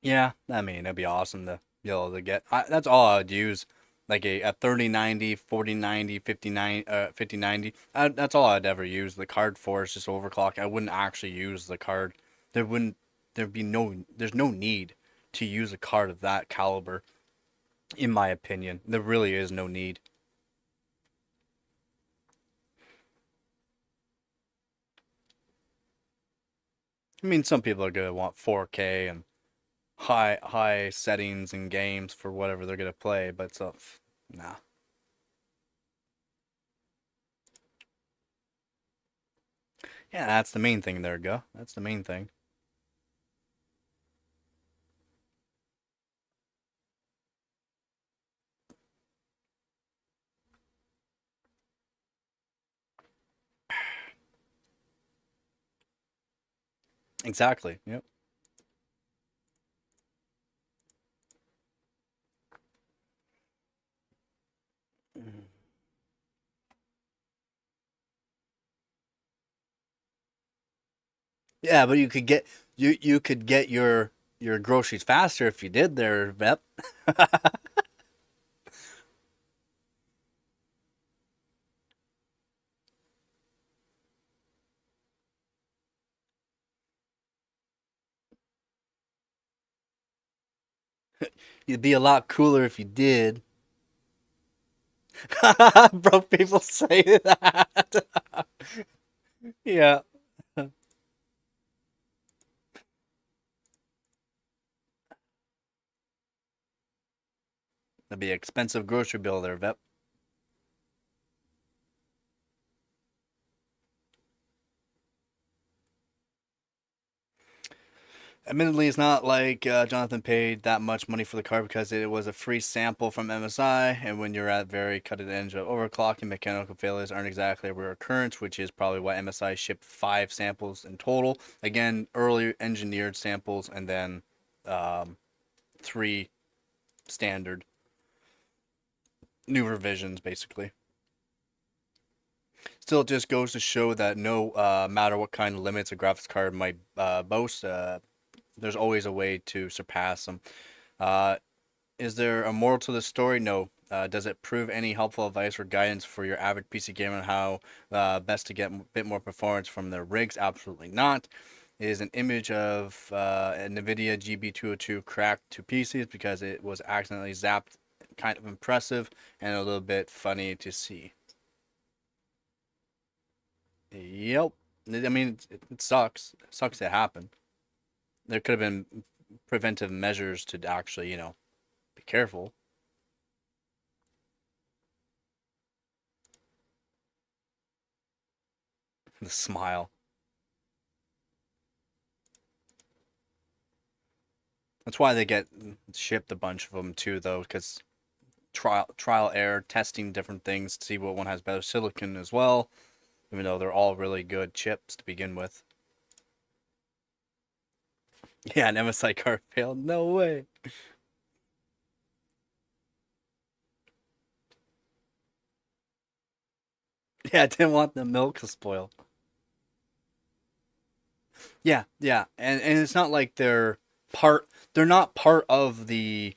[SPEAKER 3] Yeah, I mean, it'd be awesome to be able to get. That's all I would use, like a 3090, 4090, 5090. That's all I'd ever use the card for. Is just overclock. I wouldn't actually use the card. There wouldn't. There's no need to use a card of that caliber, in my opinion. There really is no need. I mean, some people are gonna want 4K and high settings in games for whatever they're gonna play, but so nah. Yeah, that's the main thing there, go. That's the main thing. Exactly. Yep. Yeah, but you could get your groceries faster if you did there, Vep. You'd be a lot cooler if you did. Bro, people say that. Yeah. That'd be an expensive grocery bill there, Vep. Admittedly, it's not like Jonathan paid that much money for the card because it was a free sample from MSI, and when you're at very cutting edge of overclocking, mechanical failures aren't exactly a rare occurrence, which is probably why MSI shipped 5 samples in total. Again, early engineered samples, and then um, 3 standard new revisions, basically. Still, it just goes to show that no matter what kind of limits a graphics card might boast, there's always a way to surpass them. Uh, Is there a moral to the story? No. Does it prove any helpful advice or guidance for your average PC gamer on how best to get a bit more performance from their rigs? Absolutely not. It is an image of a NVIDIA GB202 cracked to pieces because it was accidentally zapped. Kind of impressive and a little bit funny to see. Yep. I mean, it sucks. It sucks it happened. There could have been preventive measures to actually, be careful. The smile. That's why they get shipped a bunch of them too, though, because trial error, testing different things to see what one has better silicon as well. Even though they're all really good chips to begin with. Yeah, an MSI card failed. No way. Yeah, I didn't want the milk to spoil. Yeah, yeah, and it's not like they're not part of the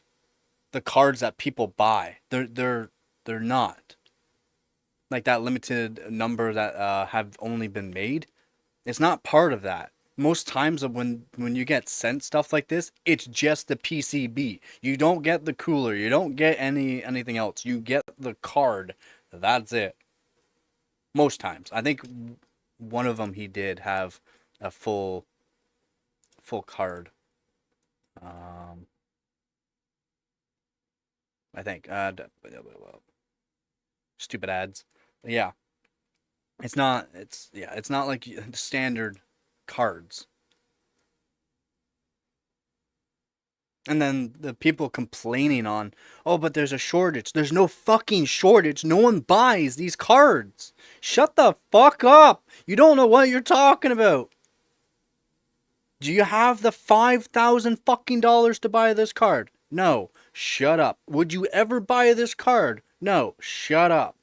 [SPEAKER 3] cards that people buy. They're not like that limited number that have only been made. It's not part of that. Most times when you get sent stuff like this, it's just the PCB. You don't get the cooler. You don't get anything else. You get the card. That's it. Most times. I think one of them he did have a full card. Um, I think. Stupid ads. Yeah, it's not. It's yeah. It's not like standard cards. And then the people complaining on, oh, but there's a shortage. There's no fucking shortage. No one buys these cards. Shut the fuck up. You don't know what you're talking about. Do you have the 5,000 fucking dollars to buy this card? No. Shut up. Would you ever buy this card? No. Shut up.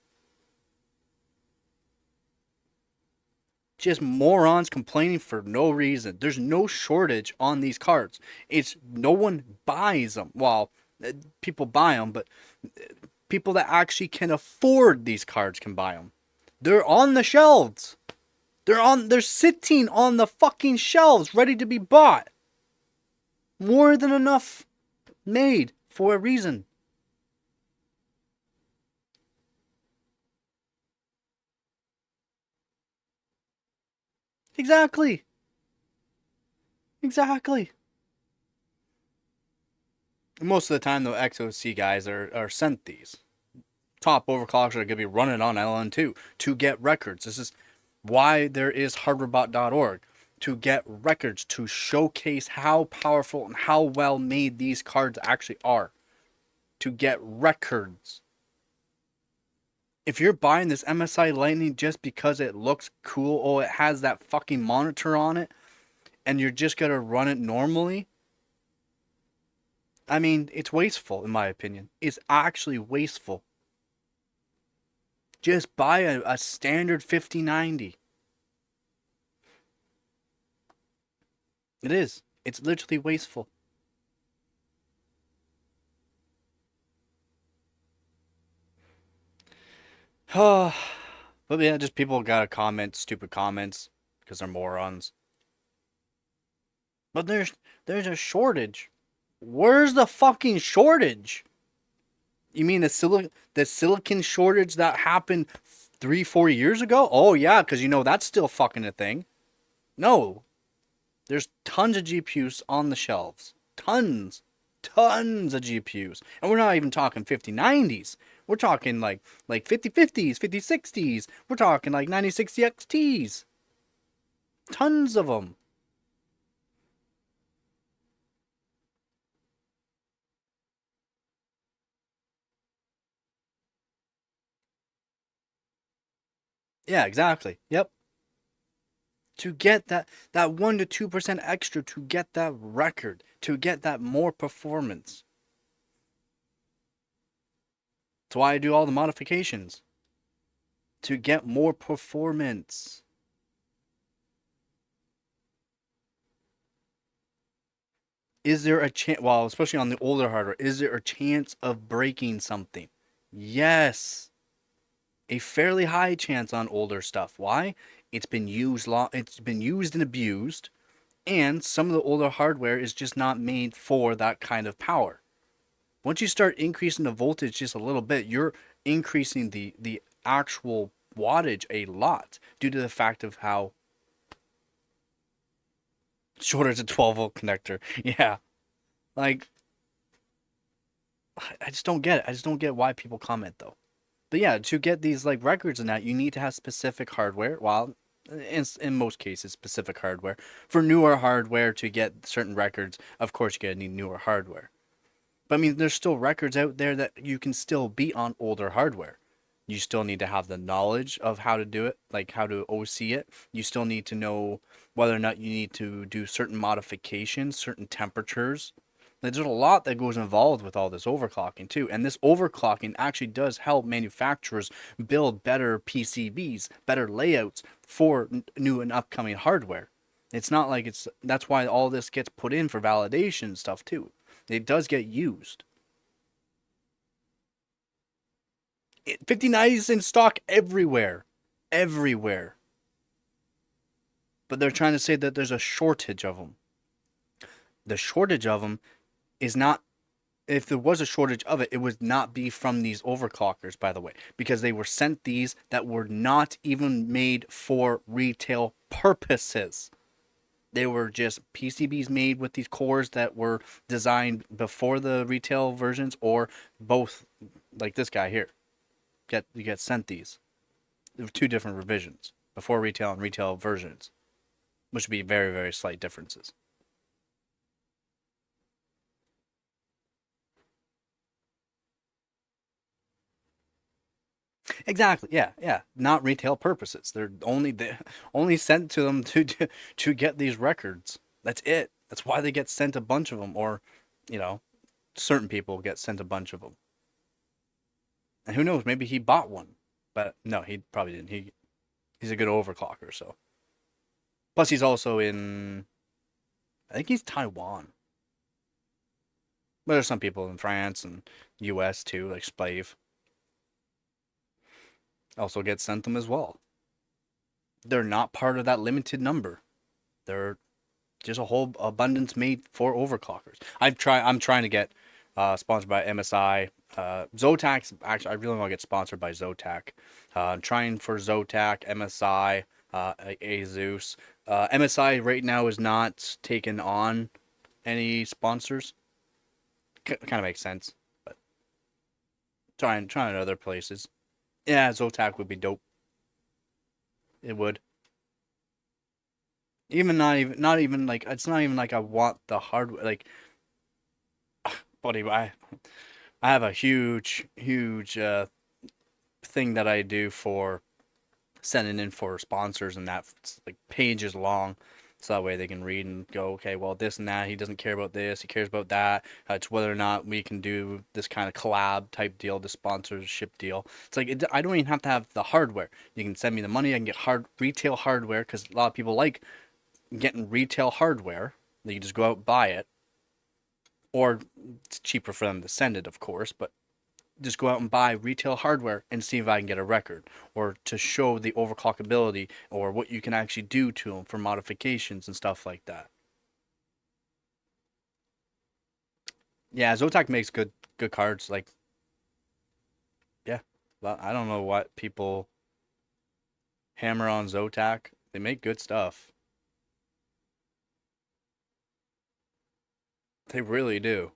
[SPEAKER 3] Just morons complaining for no reason. There's no shortage on these cards. It's no one buys them. Well, people buy them, but people that actually can afford these cards can buy them. They're on the shelves. They're sitting on the fucking shelves ready to be bought. More than enough made for a reason. Exactly. Exactly. Most of the time, the XOC guys are sent these. Top overclockers are going to be running on LN2 to get records. This is why there is hardwarebot.org, to get records, to showcase how powerful and how well made these cards actually are. To get records. If you're buying this MSI Lightning just because it looks cool, oh, it has that fucking monitor on it, and you're just going to run it normally, I mean, it's wasteful, in my opinion. It's actually wasteful. Just buy a standard 5090. It is. It's literally wasteful. But yeah, just people gotta comment stupid comments because they're morons. But there's a shortage. Where's the fucking shortage? You mean the silicon shortage that happened 3-4 years ago? Oh yeah, because you know that's still fucking a thing. No, there's tons of GPUs on the shelves. Tons of GPUs. And we're not even talking 5090s. We're talking like 5050s, 5060s. We're talking like 9060 XTs. Tons of them. Yeah, exactly. Yep. To get that 1 to 2% extra to get that record, to get that more performance. That's why I do all the modifications. To get more performance. Is there a chance, well, especially on the older hardware, is there a chance of breaking something? Yes. A fairly high chance on older stuff. Why? It's been used and abused, and some of the older hardware is just not made for that kind of power. Once you start increasing the voltage just a little bit, you're increasing the actual wattage a lot due to the fact of how shorter is a 12-volt connector. Yeah. Like, I just don't get it. I just don't get why people comment though. But yeah, to get these like records and that, you need to have specific hardware. Well, in most cases, specific hardware. For newer hardware to get certain records, of course, you're gonna need newer hardware. But I mean, there's still records out there that you can still beat on older hardware. You still need to have the knowledge of how to do it, like how to OC it. You still need to know whether or not you need to do certain modifications, certain temperatures. There's a lot that goes involved with all this overclocking too, and this overclocking actually does help manufacturers build better PCBs, better layouts for new and upcoming hardware. It's not like that's why all this gets put in for validation stuff too. It does get used. 5090 is in stock everywhere, everywhere. But they're trying to say that there's a shortage of them. The shortage of them is not, if there was a shortage of it, it would not be from these overclockers, by the way, because they were sent these that were not even made for retail purposes. They were just PCBs made with these cores that were designed before the retail versions, or both, like this guy here. You get sent these. There were two different revisions, before retail and retail versions, which would be very, very slight differences. Exactly. Yeah, yeah. Not retail purposes. They're only sent to them to get these records. That's it. That's why they get sent a bunch of them, or, you know, certain people get sent a bunch of them. And who knows? Maybe he bought one, but no, he probably didn't. He's a good overclocker. So, plus he's also in, I think he's Taiwan. But there's some people in France and U.S. too, like Splave. Also get sent them as well. They're not part of that limited number. They're just a whole abundance made for overclockers. I'm trying to get sponsored by MSI. Zotac, actually, I really want to get sponsored by Zotac. I'm trying for Zotac, MSI, Asus. MSI right now is not taking on any sponsors. Kind of makes sense, but trying other places. Yeah, Zotac would be dope. It would. Not even like, it's not even like I want the hardware, like, buddy, I have a huge thing that I do for sending in for sponsors, and that's like pages long, so that way they can read and go, okay, well, this and that, he doesn't care about this, he cares about that. It's whether or not we can do this kind of collab type deal, the sponsorship deal. It's like, I don't even have to have the hardware. You can send me the money, I can get retail hardware, because a lot of people like getting retail hardware. You just go out and buy it, or it's cheaper for them to send it, of course, but just go out and buy retail hardware and see if I can get a record, or to show the overclockability, or what you can actually do to them for modifications and stuff like that. Yeah, Zotac makes good cards. Like, yeah, I don't know what people hammer on Zotac. They make good stuff. They really do.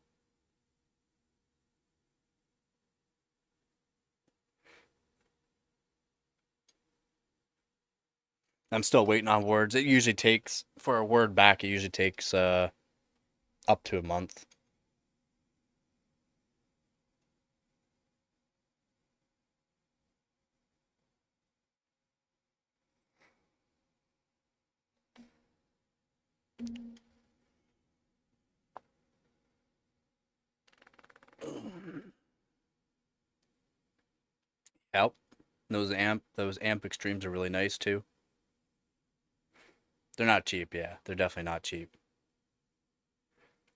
[SPEAKER 3] I'm still waiting on words. It usually takes, for a word back, it usually takes up to a month. Yep. Those amp extremes are really nice too. They're not cheap, yeah. They're definitely not cheap.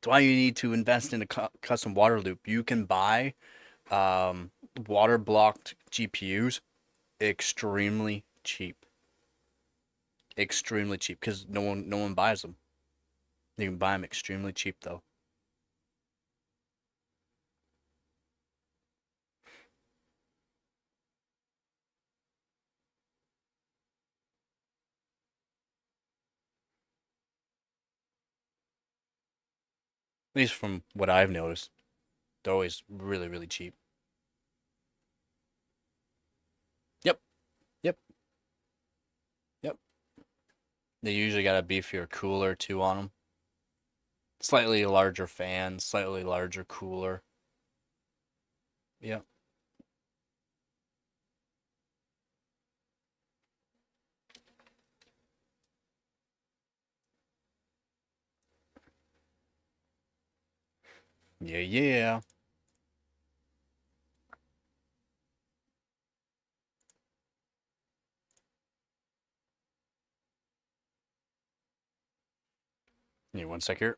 [SPEAKER 3] That's why you need to invest in a custom water loop. You can buy water blocked GPUs extremely cheap. Extremely cheap, because no one buys them. You can buy them extremely cheap though. At least from what I've noticed, they're always really, really cheap. Yep, yep, yep. They usually got a beefier cooler too on them. Slightly larger fan, slightly larger cooler. Yep. Yeah, yeah. Need one sec here.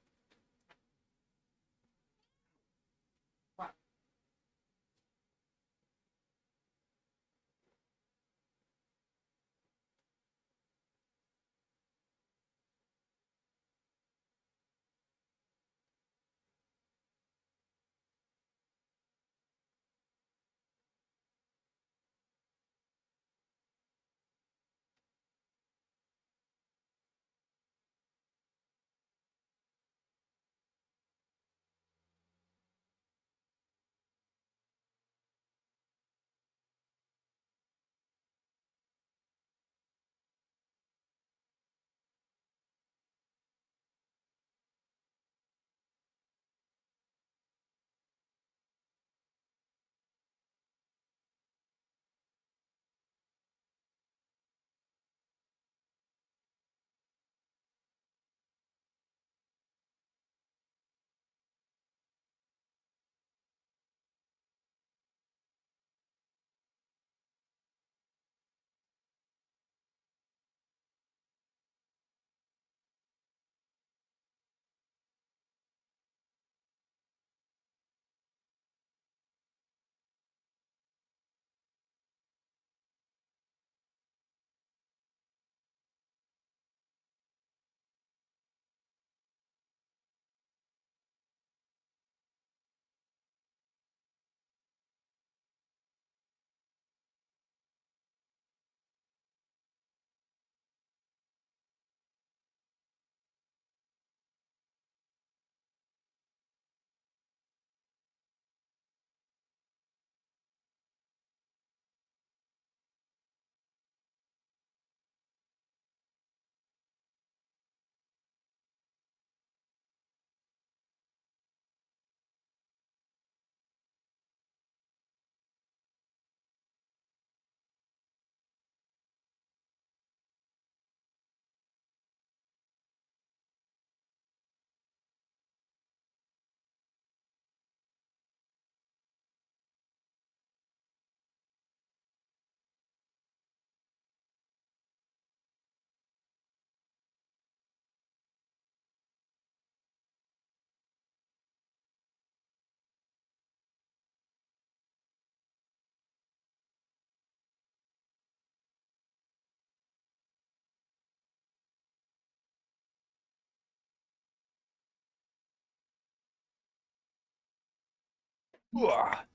[SPEAKER 3] Uah.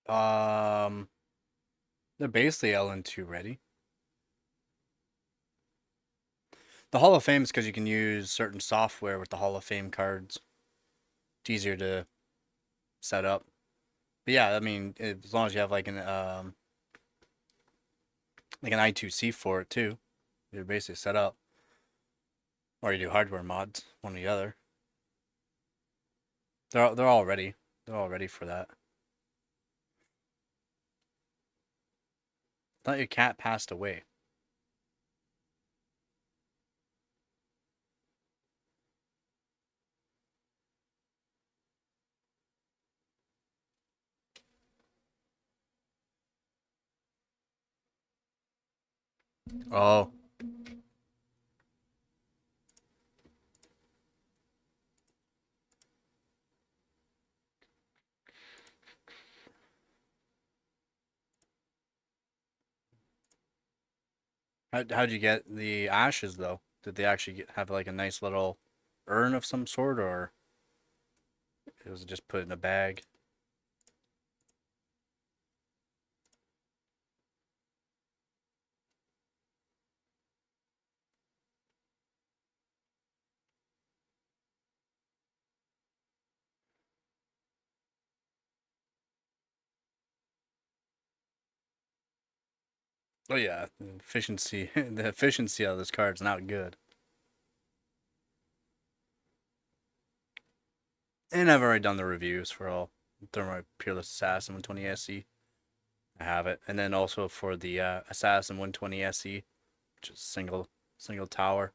[SPEAKER 3] Um, they're basically LN2 ready. The Hall of Fame is because you can use certain software with the Hall of Fame cards. It's easier to set up. But yeah, I mean, as long as you have like an I2C for it too, you're basically set up. Or you do hardware mods, one or the other. They're all ready. They're all ready for that. I thought your cat passed away. Oh, how'd you get the ashes though? Did they actually have like a nice little urn of some sort, or it was just put in a bag? Oh yeah, the efficiency the efficiency of this card's not good. And I've already done the reviews for all Thermite Peerless Assassin 120 SE. I have it. And then also for the Assassin 120 SE, which is single tower.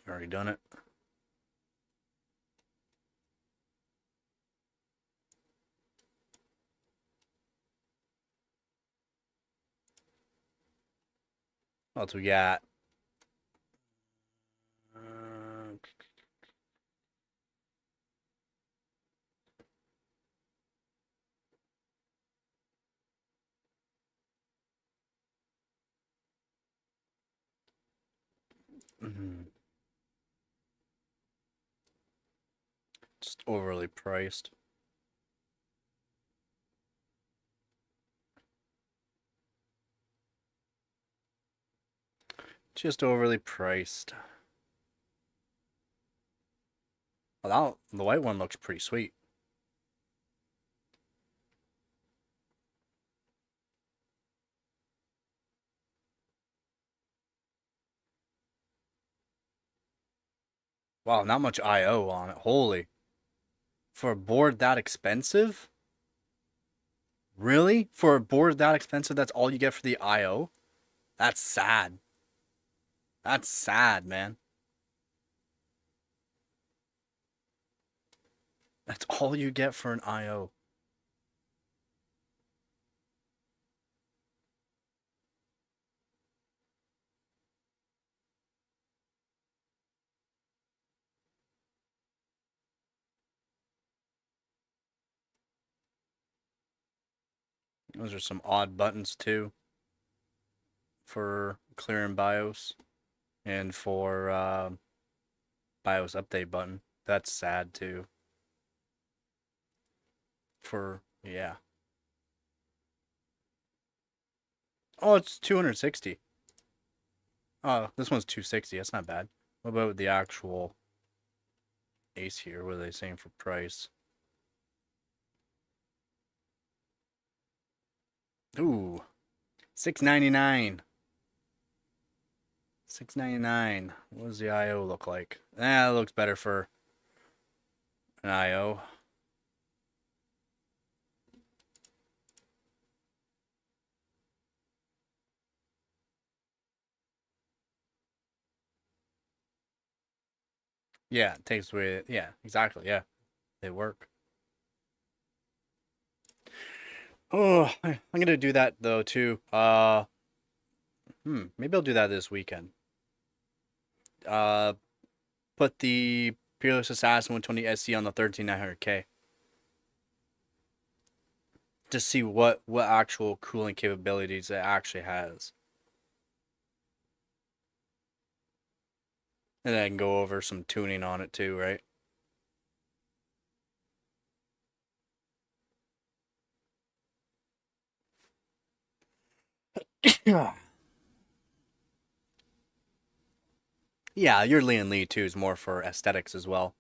[SPEAKER 3] Already done it. What else we got? Just overly priced. Just overly priced. Well, the white one looks pretty sweet. Wow, not much IO on it. Holy. For a board that expensive? Really? For a board that expensive, that's all you get for the IO? That's sad. That's sad, man. That's all you get for an IO. Those are some odd buttons too. For clearing BIOS and for BIOS update button. That's sad too. Yeah. Oh, it's 260. Oh, this one's 260. That's not bad. What about the actual Ace here? What are they saying for price? Ooh, $6.99. $6.99. What does the IO look like? It looks better for an IO. Yeah, it takes away. Yeah, exactly. Yeah, they work. Oh, I'm gonna do that though too. Maybe I'll do that this weekend. Uh, put the Peerless Assassin 120 SC on the 13900K. To see what actual cooling capabilities it actually has. And then I can go over some tuning on it too, right? Yeah, your Lee and Lee too is more for aesthetics as well.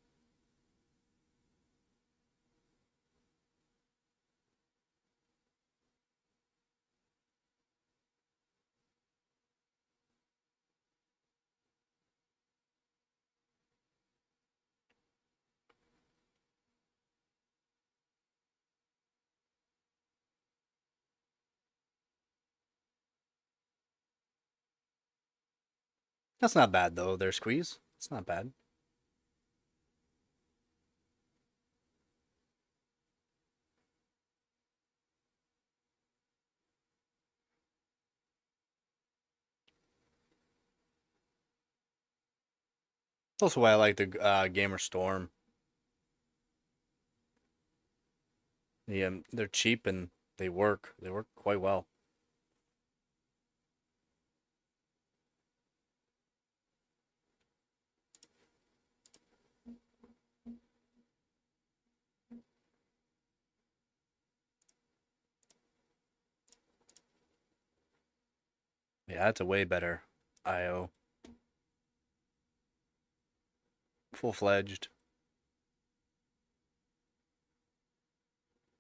[SPEAKER 3] That's not bad though, their squeeze. It's not bad. That's also why I like the Gamer Storm. They're cheap and they work. They work quite well. Yeah, that's a way better IO. Full-fledged.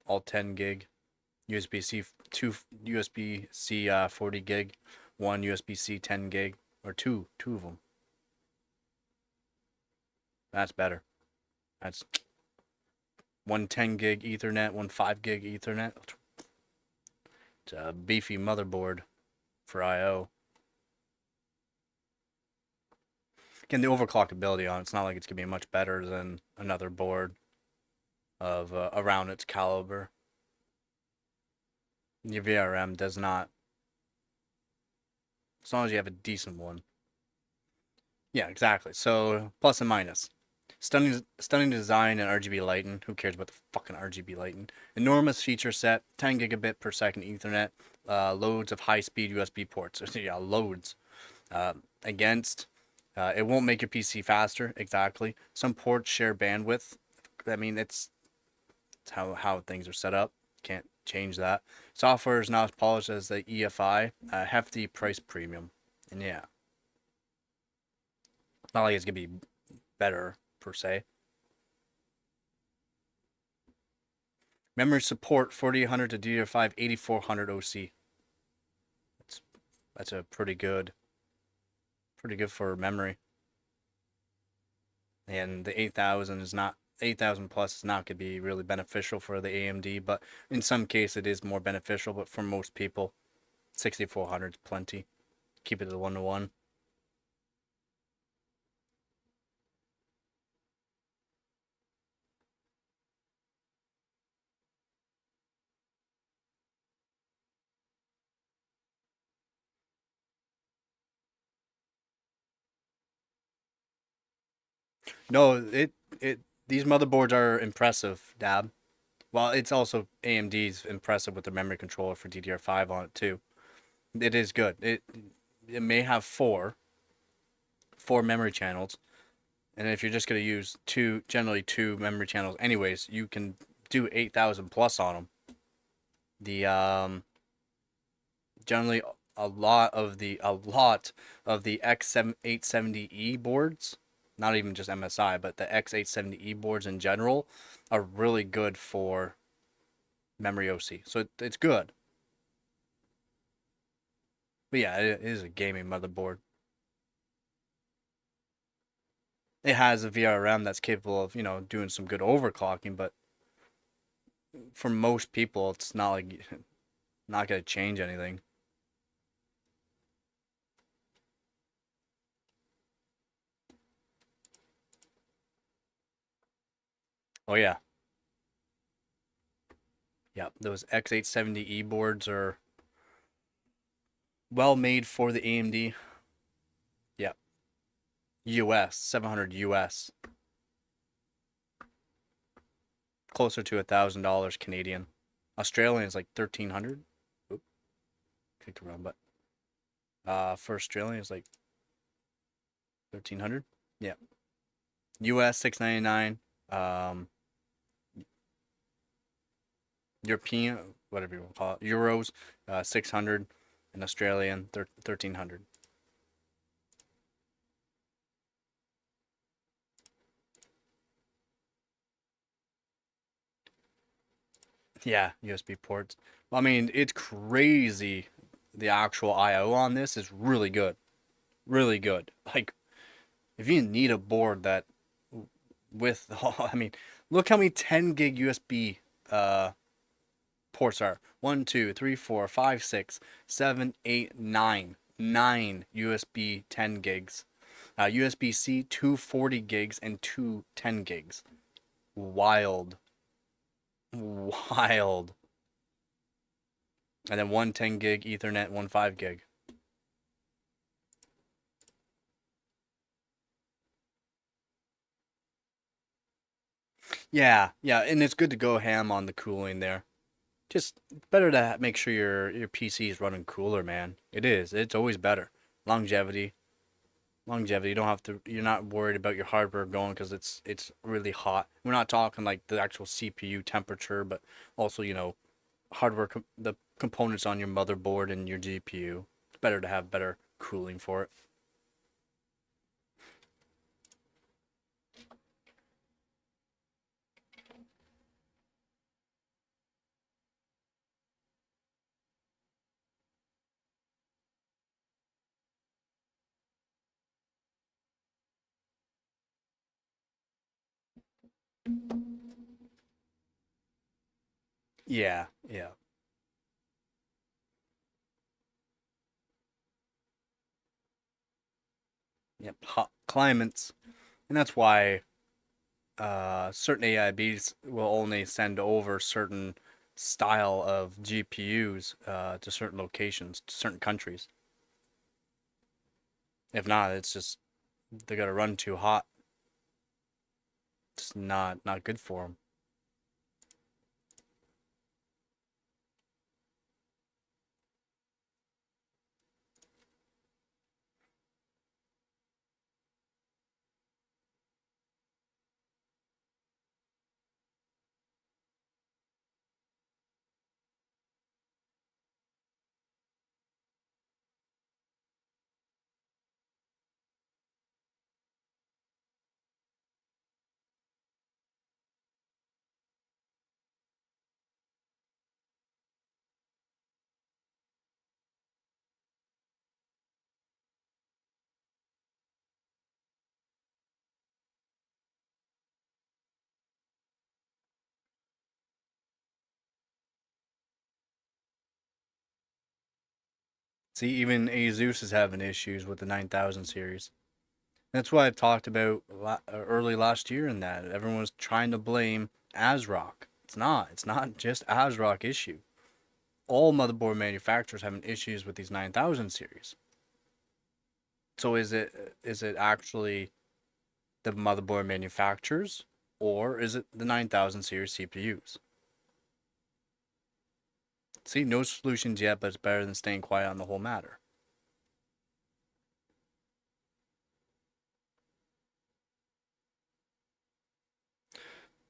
[SPEAKER 3] All 10 gig. USB-C, two USB-C 40 gig, one USB-C 10 gig, or two of them. That's better. That's one 10 gig Ethernet, one 5 gig Ethernet. It's a beefy motherboard for I/O. Again, the overclockability on it's not like it's gonna be much better than another board of around its caliber. Your VRM does not, as long as you have a decent one. Yeah, exactly. So plus and minus. Stunning design and RGB lighting. Who cares about the fucking RGB lighting? Enormous feature set, 10 gigabit per second Ethernet, loads of high-speed USB ports. Yeah, loads. Against, it won't make your PC faster. Exactly. Some ports share bandwidth. I mean, it's how things are set up. Can't change that. Software is not as polished as the EFI. Hefty price premium. And yeah, not like it's gonna be better per se. Memory support 4800 to DDR5 8400 OC. That's a pretty good for memory. And the 8000 is not 8000 plus is not going to be really beneficial for the AMD, but in some case it is more beneficial, but for most people 6400 is plenty. Keep it to 1-to-1. No, it these motherboards are impressive, Dab. Well, it's also AMD's impressive with the memory controller for DDR5 on it too. It is good. It may have four memory channels, and if you're just going to use generally two memory channels anyways, you can do 8000 plus on them. The generally a lot of the X870E boards, not even just MSI, but the X870E boards in general are really good for memory OC. So it's good. But yeah, it is a gaming motherboard. It has a VRM that's capable of, doing some good overclocking, but for most people, it's not like not gonna change anything. Oh yeah, yeah. Those X870E boards are well made for the AMD. Yeah, US 700 US, closer to $1,000 Canadian. Australian is like 1,300. Oop, clicked the wrong button. For Australian is like 1,300. Yeah. US 699. European, whatever you want to call it, euros, 600, and Australian 1,300. Yeah, USB ports. I mean, it's crazy. The actual I/O on this is really good, really good. Like, if you need a board that with, I mean, look how many 10 gig USB ports are. 1, 2, 3, 4, 5, 6, 7, 8, 9. 9 USB 10 gigs. USB-C, 240 gigs, and 210 gigs. Wild. Wild. And then one 10 gig Ethernet, one 5 gig. Yeah, and it's good to go ham on the cooling there. Just better to make sure your PC is running cooler, man. It is. It's always better. Longevity. You don't have to. You're not worried about your hardware going because it's really hot. We're not talking like the actual CPU temperature, but also hardware the components on your motherboard and your GPU. It's better to have better cooling for it. Yeah, yeah. Yep, hot climates. And that's why certain AIBs will only send over certain style of GPUs to certain locations, to certain countries. If not, it's just they gotta run too hot. It's not good for them. See, even Asus is having issues with the 9000 series. That's why I've talked about early last year in that everyone was trying to blame ASRock. It's not. It's not just ASRock issue. All motherboard manufacturers having issues with these 9000 series. So is it actually the motherboard manufacturers or is it the 9000 series CPUs? See, no solutions yet, but it's better than staying quiet on the whole matter.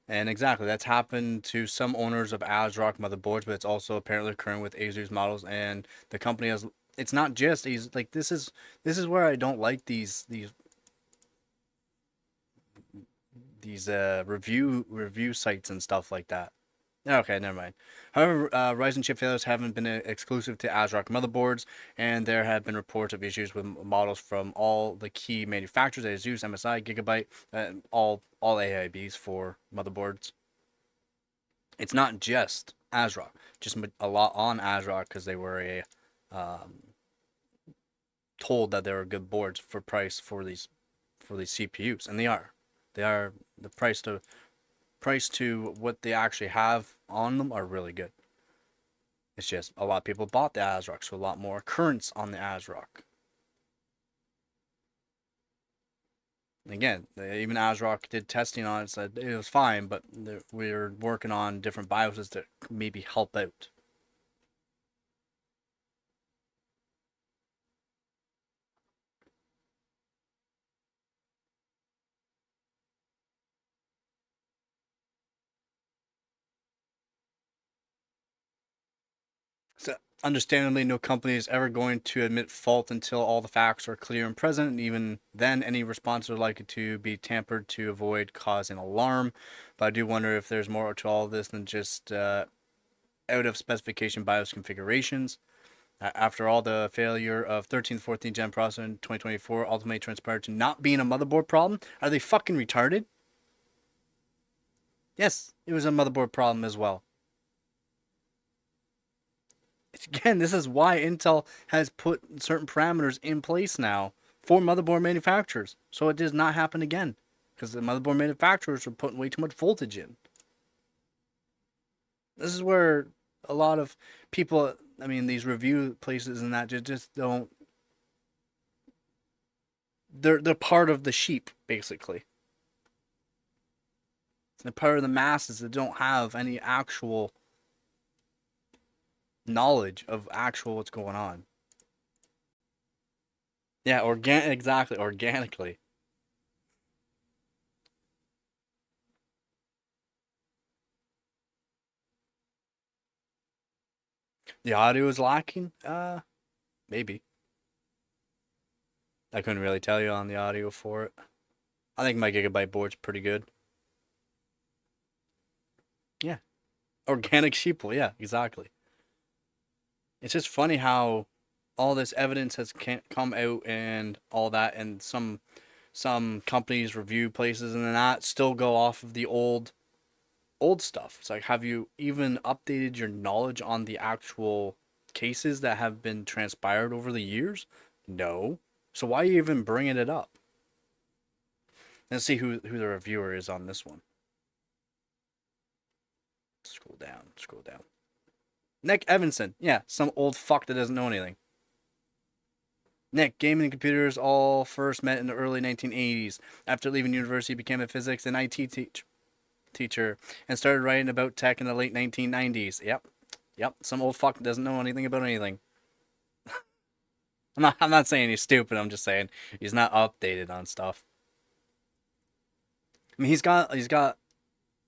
[SPEAKER 3] And exactly, that's happened to some owners of ASRock motherboards, but it's also apparently occurring with Asus models. And the company has. It's not just like this is where I don't like these review sites and stuff like that. Okay, never mind. However, Ryzen chip failures haven't been exclusive to ASRock motherboards, and there have been reports of issues with models from all the key manufacturers: ASUS, MSI, Gigabyte, all AIBs for motherboards. It's not just ASRock, just a lot on ASRock because they were um, told that they were good boards for price for these CPUs, and they are. They are the price to what they actually have on them are really good. It's just a lot of people bought the ASRock, so a lot more occurrence on the ASRock. Again, even ASRock did testing on it, said it was fine, but we're working on different BIOSes to maybe help out. So, understandably, no company is ever going to admit fault until all the facts are clear and present, and even then, any responses are likely to be tampered to avoid causing alarm. But I do wonder if there's more to all of this than just out of specification BIOS configurations. After all, the failure of 13th, 14th gen processor in 2024 ultimately transpired to not being a motherboard problem. Are they fucking retarded? Yes, it was a motherboard problem as well. Again, this is why Intel has put certain parameters in place now for motherboard manufacturers, so it does not happen again. Because the motherboard manufacturers are putting way too much voltage in. This is where a lot of people, I mean, these review places and that just don't. They're part of the sheep, basically. They're part of the masses that don't have any actual knowledge of actual what's going on. Yeah, exactly, organically. The audio is lacking? Maybe. I couldn't really tell you on the audio for it. I think my Gigabyte board's pretty good. Yeah. Organic sheeple, yeah, exactly. It's just funny how all this evidence has come out and all that, and some companies review places and that still go off of the old old stuff. It's like, have you even updated your knowledge on the actual cases that have been transpired over the years? No. So why are you even bringing it up? Let's see who the reviewer is on this one. Scroll down, scroll down. Nick Evanson. Yeah, some old fuck that doesn't know anything. Nick, gaming and computers all first met in the early 1980s. After leaving university, he became a physics and IT teacher and started writing about tech in the late 1990s. Yep. Some old fuck that doesn't know anything about anything. I'm not saying he's stupid. I'm just saying he's not updated on stuff. I mean, he's got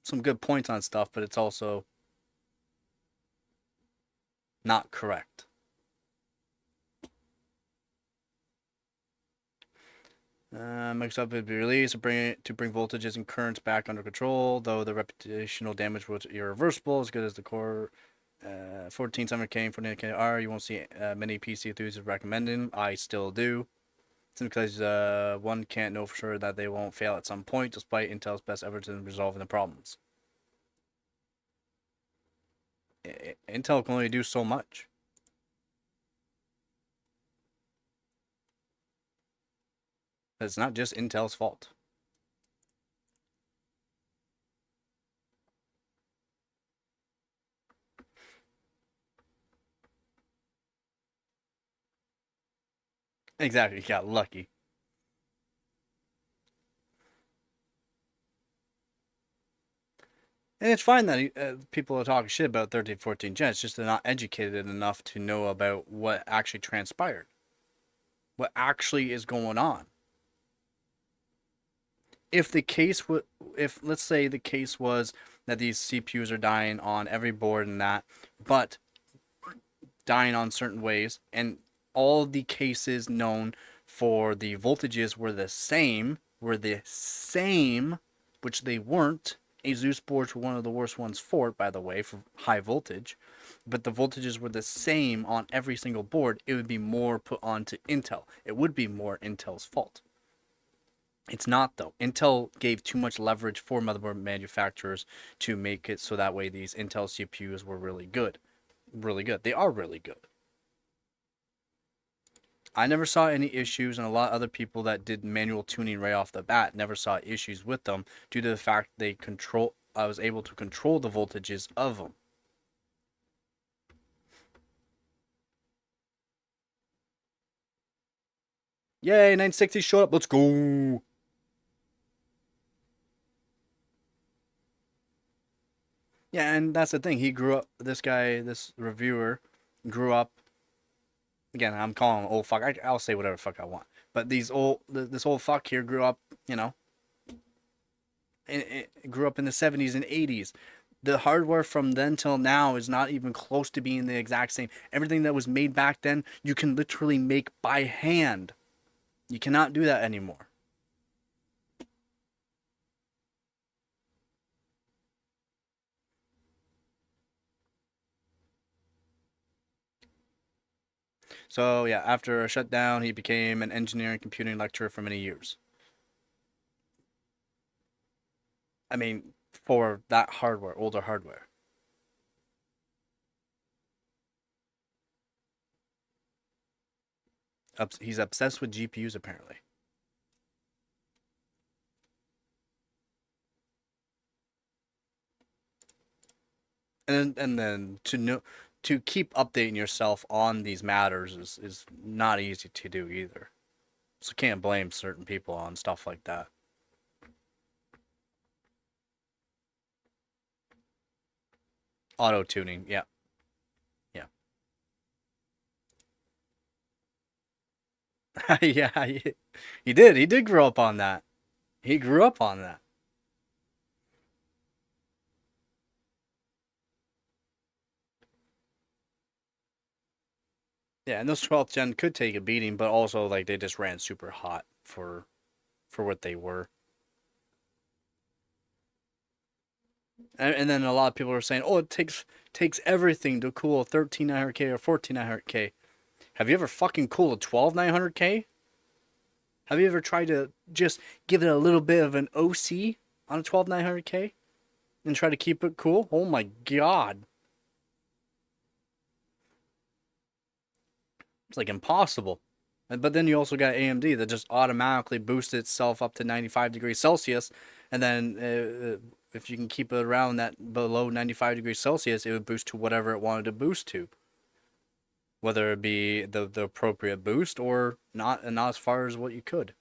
[SPEAKER 3] some good points on stuff, but it's also not correct. Microsoft would be released to bring voltages and currents back under control, though the reputational damage was irreversible. As good as the core 14700K and 4900K are, you won't see many PC enthusiasts recommending. I still do. Simply because one can't know for sure that they won't fail at some point, despite Intel's best efforts in resolving the problems. Intel can only do so much. It's not just Intel's fault. Exactly, he got lucky. And it's fine that people are talking shit about 1314 Gen. It's just they're not educated enough to know about what actually transpired. What actually is going on. If the case would, if let's say the case was that these CPUs are dying on every board and that, but dying on certain ways, and all the cases known for the voltages were the same, which they weren't. Asus boards were one of the worst ones for it, by the way, for high voltage. But the voltages were the same on every single board. It would be more put onto Intel. It would be more Intel's fault. It's not, though. Intel gave too much leverage for motherboard manufacturers to make it so that way these Intel CPUs were really good. Really good. They are really good. I never saw any issues, and a lot of other people that did manual tuning right off the bat never saw issues with them due to the fact I was able to control the voltages of them. Yay, 960 showed up. Let's go. Yeah, and that's the thing. He grew up, this guy, this reviewer, grew up. Again, I'm calling him old fuck. I'll say whatever fuck I want. But this old fuck here grew up, grew up in the 70s and 80s. The hardware from then till now is not even close to being the exact same. Everything that was made back then, you can literally make by hand. You cannot do that anymore. So yeah, after a shutdown, he became an engineering and computing lecturer for many years. I mean, for that hardware, older hardware. He's obsessed with GPUs apparently. And then to keep updating yourself on these matters is not easy to do either. So can't blame certain people on stuff like that. Auto tuning, yeah. Yeah. Yeah, he did. He did grow up on that. He grew up on that. Yeah, and those 12th gen could take a beating, but also like they just ran super hot for what they were. And then a lot of people are saying, "Oh, it takes everything to cool a 13900K or 14900K." Have you ever fucking cooled a 12900K? Have you ever tried to just give it a little bit of an OC on a 12900K? and try to keep it cool. Oh my god. It's like impossible. But then you also got AMD that just automatically boosts itself up to 95 degrees Celsius. And then if you can keep it around that below 95 degrees Celsius, it would boost to whatever it wanted to boost to. Whether it be the appropriate boost or not, and not as far as what you could.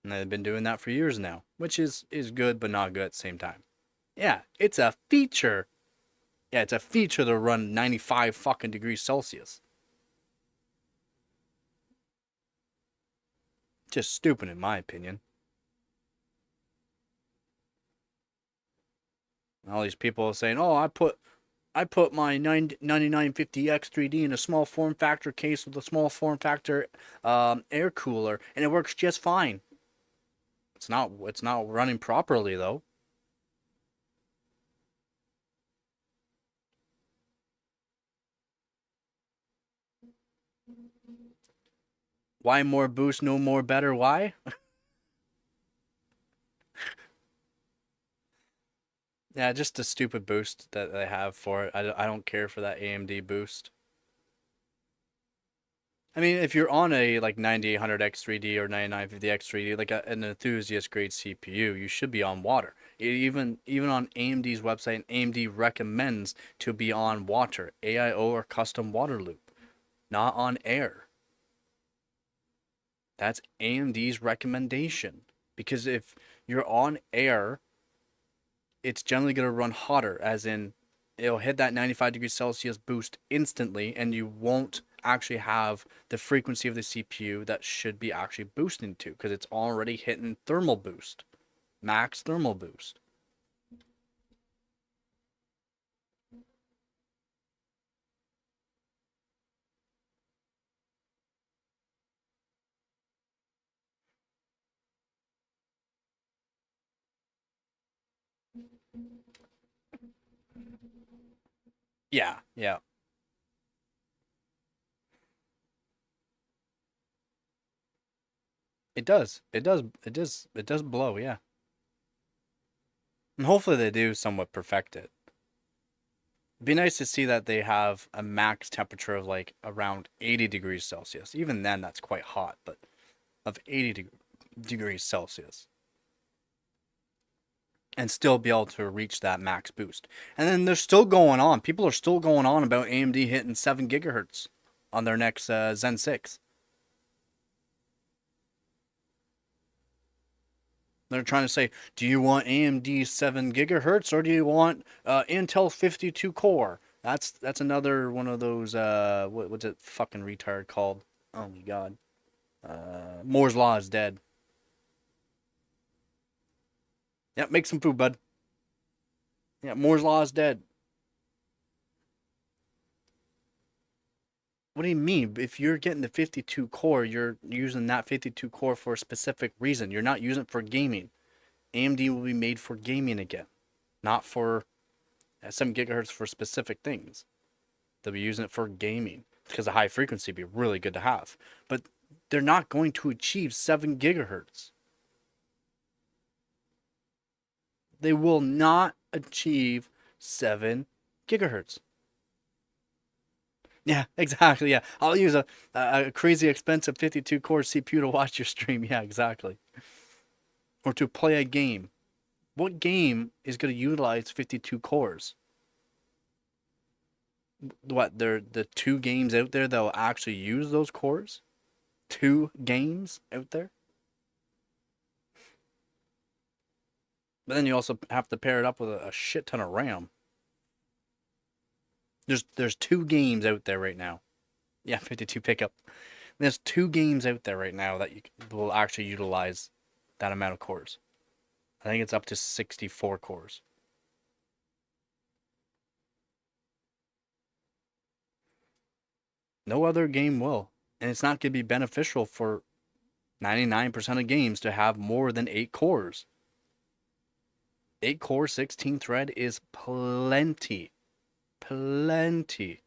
[SPEAKER 3] And they've been doing that for years now, which is good but not good at the same time. Yeah, it's a feature. Yeah, it's a feature to run 95 fucking degrees Celsius. Just stupid in my opinion. All these people are saying, "Oh, I put my 9950X 3D in a small form factor case with a small form factor air cooler, and it works just fine." It's not running properly though. Why more boost, no more better? Why? Yeah, just a stupid boost that they have for it. I don't care for that AMD boost. I mean, if you're on a like 9800X 3D or 9950X 3D, like an enthusiast grade CPU, you should be on water. Even on AMD's website, AMD recommends to be on water, AIO or custom water loop, not on air. That's AMD's recommendation. Because if you're on air, it's generally going to run hotter, as in it'll hit that 95 degrees Celsius boost instantly, and you won't actually have the frequency of the CPU that should be actually boosting to, because it's already hitting thermal boost, max thermal boost. Yeah, yeah. It does. It does blow, yeah. And hopefully they do somewhat perfect it. It'd be nice to see that they have a max temperature of like around 80 degrees Celsius. Even then, that's quite hot, but of 80 degrees Celsius. And still be able to reach that max boost. And then they're still going on. People are still going on about AMD hitting 7 gigahertz on their next Zen 6. They're trying to say, do you want AMD 7 gigahertz or do you want Intel 52 core? That's another one of those what's it fucking retard called? Oh my god. Moore's Law is dead. Yep, make some food, bud. Yeah, Moore's Law is dead. What do you mean? If you're getting the 52 core, you're using that 52 core for a specific reason. You're not using it for gaming. AMD will be made for gaming again, not for 7 gigahertz for specific things. They'll be using it for gaming because the high frequency would be really good to have. But they're not going to achieve 7 gigahertz. They will not achieve 7 gigahertz. Yeah, exactly. Yeah, I'll use a crazy expensive 52 core CPU to watch your stream. Yeah, exactly. Or to play a game. What game is going to utilize 52 cores? What, they're the 2 games out there that will actually use those cores? 2 games out there? But then you also have to pair it up with a shit ton of RAM. There's 2 games out there right now. Yeah, 52 pickup. There's 2 games out there right now that you will actually utilize that amount of cores. I think it's up to 64 cores. No other game will. And it's not going to be beneficial for 99% of games to have more than 8 cores. 8 core, 16 thread is plenty. Plenty.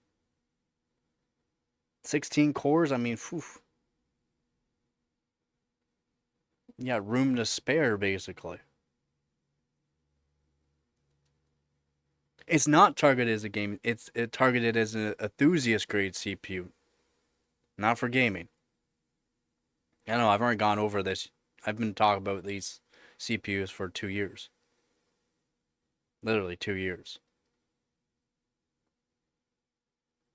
[SPEAKER 3] 16 cores, I mean, phew. You got room to spare, basically. It's not targeted as a game. It's targeted as an enthusiast grade CPU, not for gaming. I know I've already gone over this. I've been talking about these CPUs for 2 years. Literally 2 years.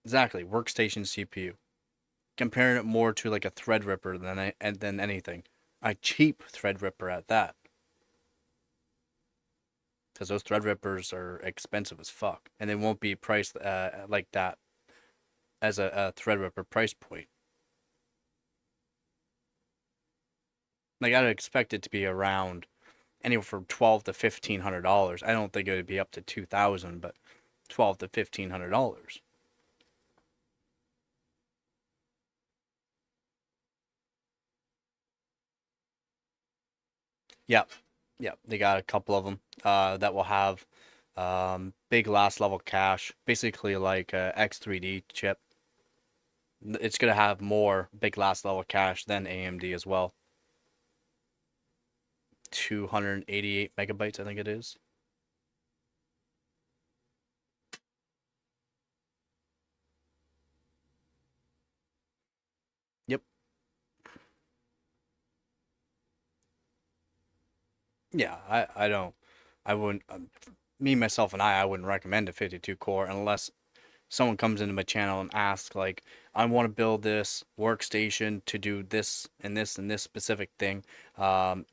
[SPEAKER 3] Exactly, workstation CPU. Comparing it more to like a Threadripper than anything. A cheap Threadripper at that. Because those Threadrippers are expensive as fuck. And they won't be priced like that as a Threadripper price point. Like I'd expect it to be around anywhere from $1,200 to $1,500. I don't think it would be up to $2,000, but $1,200 to $1,500. Yep, yep. They got a couple of them that will have big last level cache, basically like a X3D chip. It's gonna have more big last level cache than AMD as well. 288 megabytes, I think it is. Yep. Yeah, I don't, I wouldn't, me, myself, and I wouldn't recommend a 52 core unless someone comes into my channel and asks, like, I want to build this workstation to do this and this and this specific thing.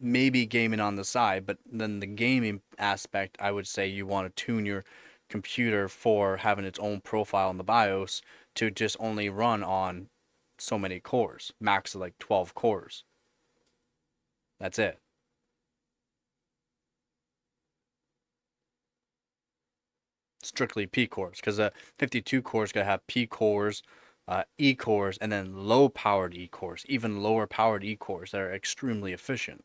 [SPEAKER 3] Maybe gaming on the side, but then the gaming aspect, I would say you want to tune your computer for having its own profile in the BIOS to just only run on so many cores, max of like 12 cores. That's it. Strictly P cores, because 52 cores gonna have P cores, E cores, and then low powered E cores, even lower powered E cores that are extremely efficient.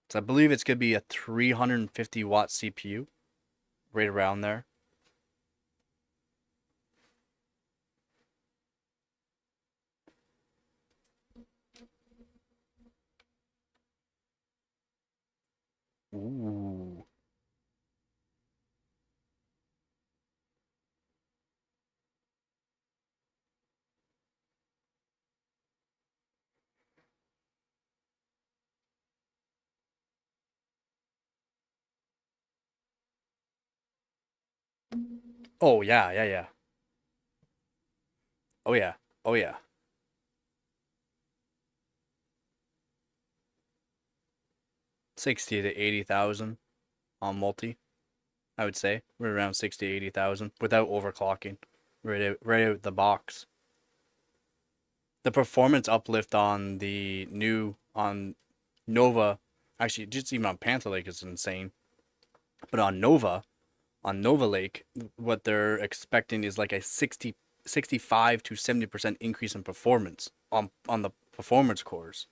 [SPEAKER 3] So I believe it's gonna be a 350 watt CPU, right around there. Ooh. Oh yeah, yeah, yeah. Oh yeah. Oh yeah. 60 to 80,000 on multi, I would say. We're around 60 to 80,000 without overclocking. Right out the box. The performance uplift on the new on Nova, actually just even on Panther Lake is insane. But on Nova Lake, what they're expecting is like a 65 to 70% increase in performance on the performance cores.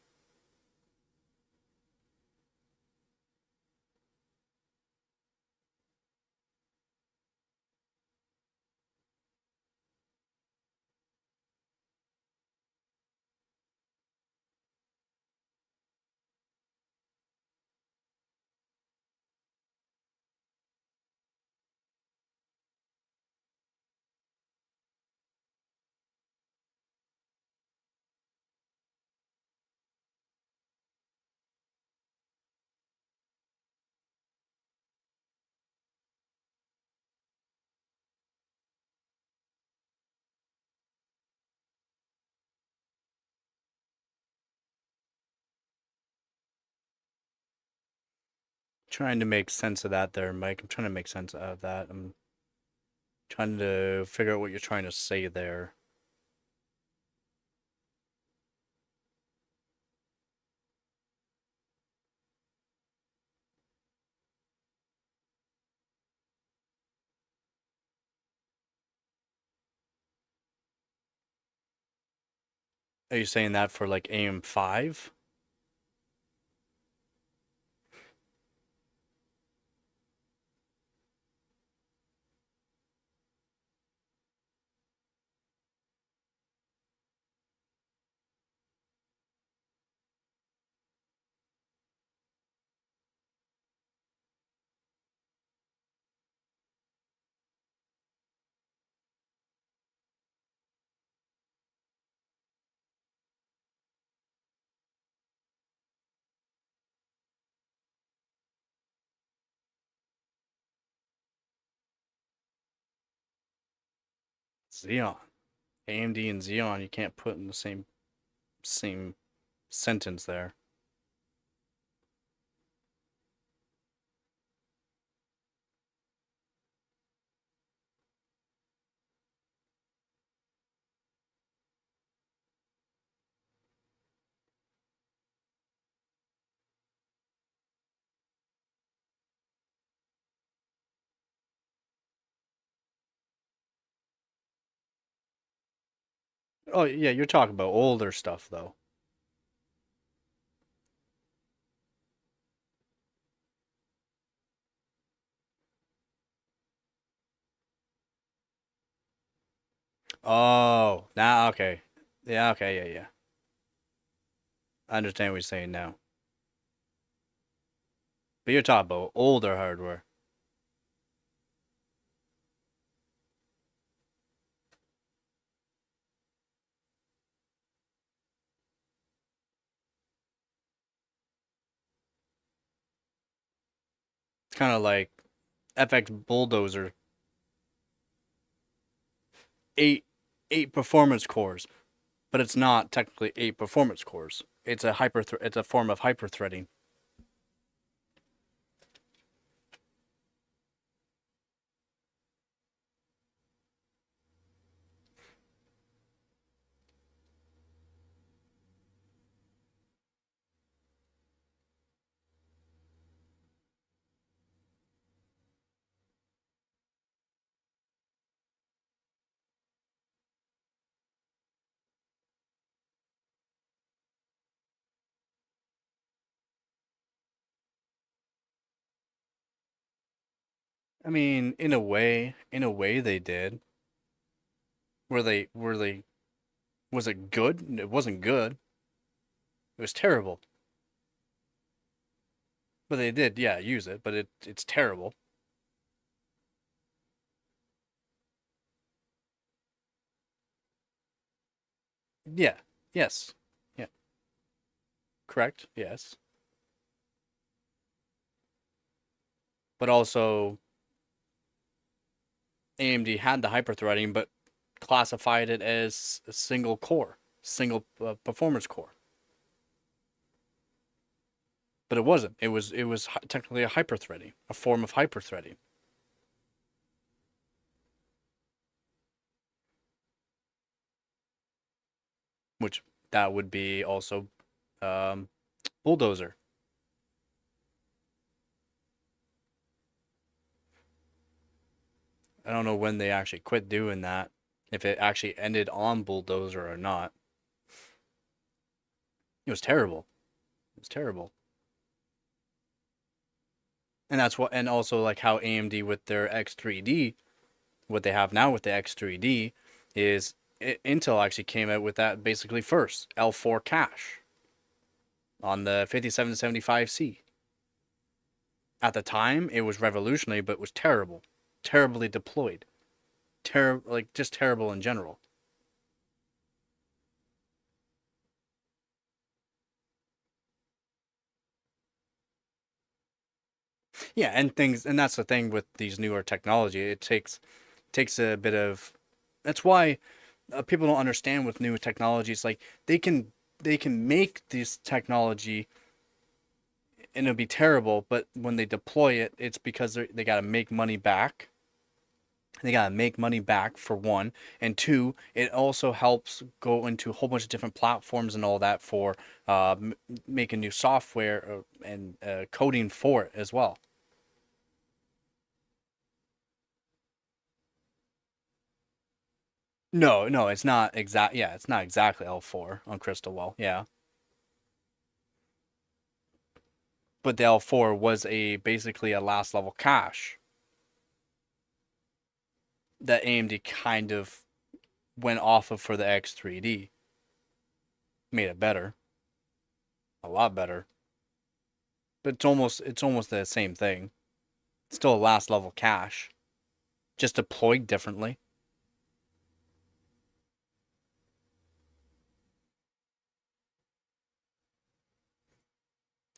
[SPEAKER 3] Trying to make sense of that there, Mike. I'm trying to make sense of that. I'm trying to figure out what you're trying to say there. Are you saying that for like AM5? Xeon. AMD and Xeon, you can't put in the same sentence there. Oh yeah, you're talking about older stuff though. Oh, now okay. Yeah, okay, yeah. I understand what you're saying now. But you're talking about older hardware. It's kind of like FX Bulldozer, eight eight performance cores, but it's not technically eight performance cores. It's a it's a form of hyperthreading. I mean, in a way they did. Were they was it good? It wasn't good. It was terrible. But they did, yeah, use it, but it's terrible. Yeah. Yes. Yeah. Correct. Yes. But also AMD had the hyperthreading, but classified it as a single core, single performance core. But it wasn't. It was technically a hyperthreading, a form of hyperthreading, which that would be also um, Bulldozer. I don't know when they actually quit doing that, if it actually ended on Bulldozer or not. It was terrible. It was terrible. And that's what, and also like how AMD with their X3D, what they have now with the X3D, is Intel actually came out with that basically first, L4 cache on the 5775C. At the time, it was revolutionary, but it was terrible, terribly deployed, like just terrible in general. Yeah, and things, and that's the thing with these newer technology. It takes a bit of. That's why people don't understand with new technologies. Like they can make this technology and it'll be terrible, but when they deploy it, it's because they got to make money back. They got to make money back for one, and two, it also helps go into a whole bunch of different platforms and all that for making new software and coding for it as well. No, no, it's not exact. Yeah, it's not exactly L4 on Crystal Well. Yeah, but the L4 was a basically a last level cache that AMD kind of went off of for the X3D. Made it better, a lot better. But it's almost the same thing. It's still a last level cache, just deployed differently.